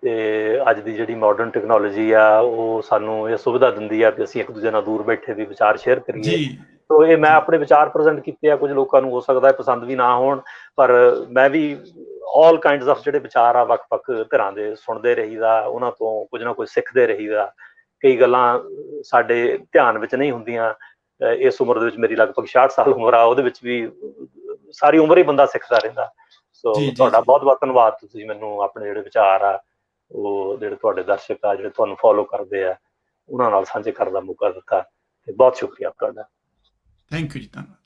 ਤੇ ਅੱਜ ਦੀ ਜਿਹੜੀ ਮਾਡਰਨ ਟੈਕਨੋਲੋਜੀ ਆ ਉਹ ਸਾਨੂੰ ਇਹ ਸੁਵਿਧਾ ਦਿੰਦੀ ਆ ਕਿ ਅਸੀਂ ਇੱਕ ਦੂਜੇ ਨਾਲ ਦੂਰ ਬੈਠੇ ਵੀ ਵਿਚਾਰ ਸ਼ੇਅਰ ਕਰੀਏ। ਸੋ ਇਹ ਮੈਂ ਆਪਣੇ ਵਿਚਾਰ ਪ੍ਰੈਜ਼ੈਂਟ ਕੀਤੇ ਆ। ਕੁਝ ਲੋਕਾਂ ਨੂੰ ਹੋ ਸਕਦਾ ਹੈ ਪਸੰਦ ਵੀ ਨਾ ਹੋਣ, ਪਰ ਮੈਂ ਵੀ ਆਲ ਕਾਈਂਡਸ ਆਫ ਜਿਹੜੇ ਵਿਚਾਰ ਆ ਵੱਖ-ਵੱਖ ਧਿਰਾਂ ਦੇ ਸੁਣਦੇ ਰਹੀਦਾ, ਉਹਨਾਂ ਤੋਂ ਕੁਝ ਨਾ ਕੁਝ ਸਿੱਖਦੇ ਰਹੀਦਾ। ਕਈ ਗੱਲਾਂ ਸਾਡੇ ਧਿਆਨ ਵਿੱਚ ਨਹੀਂ ਹੁੰਦੀਆਂ। ਇਸ ਉਮਰ ਦੇ ਵਿੱਚ ਮੇਰੀ ਲਗਭਗ 66 ਸਾਲ ਉਮਰ ਆ, ਉਹਦੇ ਵਿੱਚ ਵੀ ਸਾਰੀ ਉਮਰ ਹੀ ਬੰਦਾ ਸਿੱਖਦਾ ਰਹਿੰਦਾ। ਸੋ ਜੀ ਜੀ ਤੁਹਾਡਾ ਜੀ ਬਹੁਤ ਬਹੁਤ ਧੰਨਵਾਦ, ਤੁਸੀਂ ਮੈਨੂੰ ਆਪਣੇ ਜਿਹੜੇ ਵਿਚਾਰ ਆ ਉਹ ਜਿਹੜੇ ਤੁਹਾਡੇ ਦਰਸ਼ਕ ਆ ਜਿਹੜੇ ਤੁਹਾਨੂੰ ਫੋਲੋ ਕਰਦੇ ਆ ਉਹਨਾਂ ਨਾਲ ਸਾਂਝੇ ਕਰਨ ਦਾ ਮੌਕਾ ਦਿੱਤਾ, ਤੇ ਬਹੁਤ ਸ਼ੁਕਰੀਆ ਤੁਹਾਡਾ। ਥੈਂਕ ਯੂ ਜੀ, ਧੰਨਵਾਦ।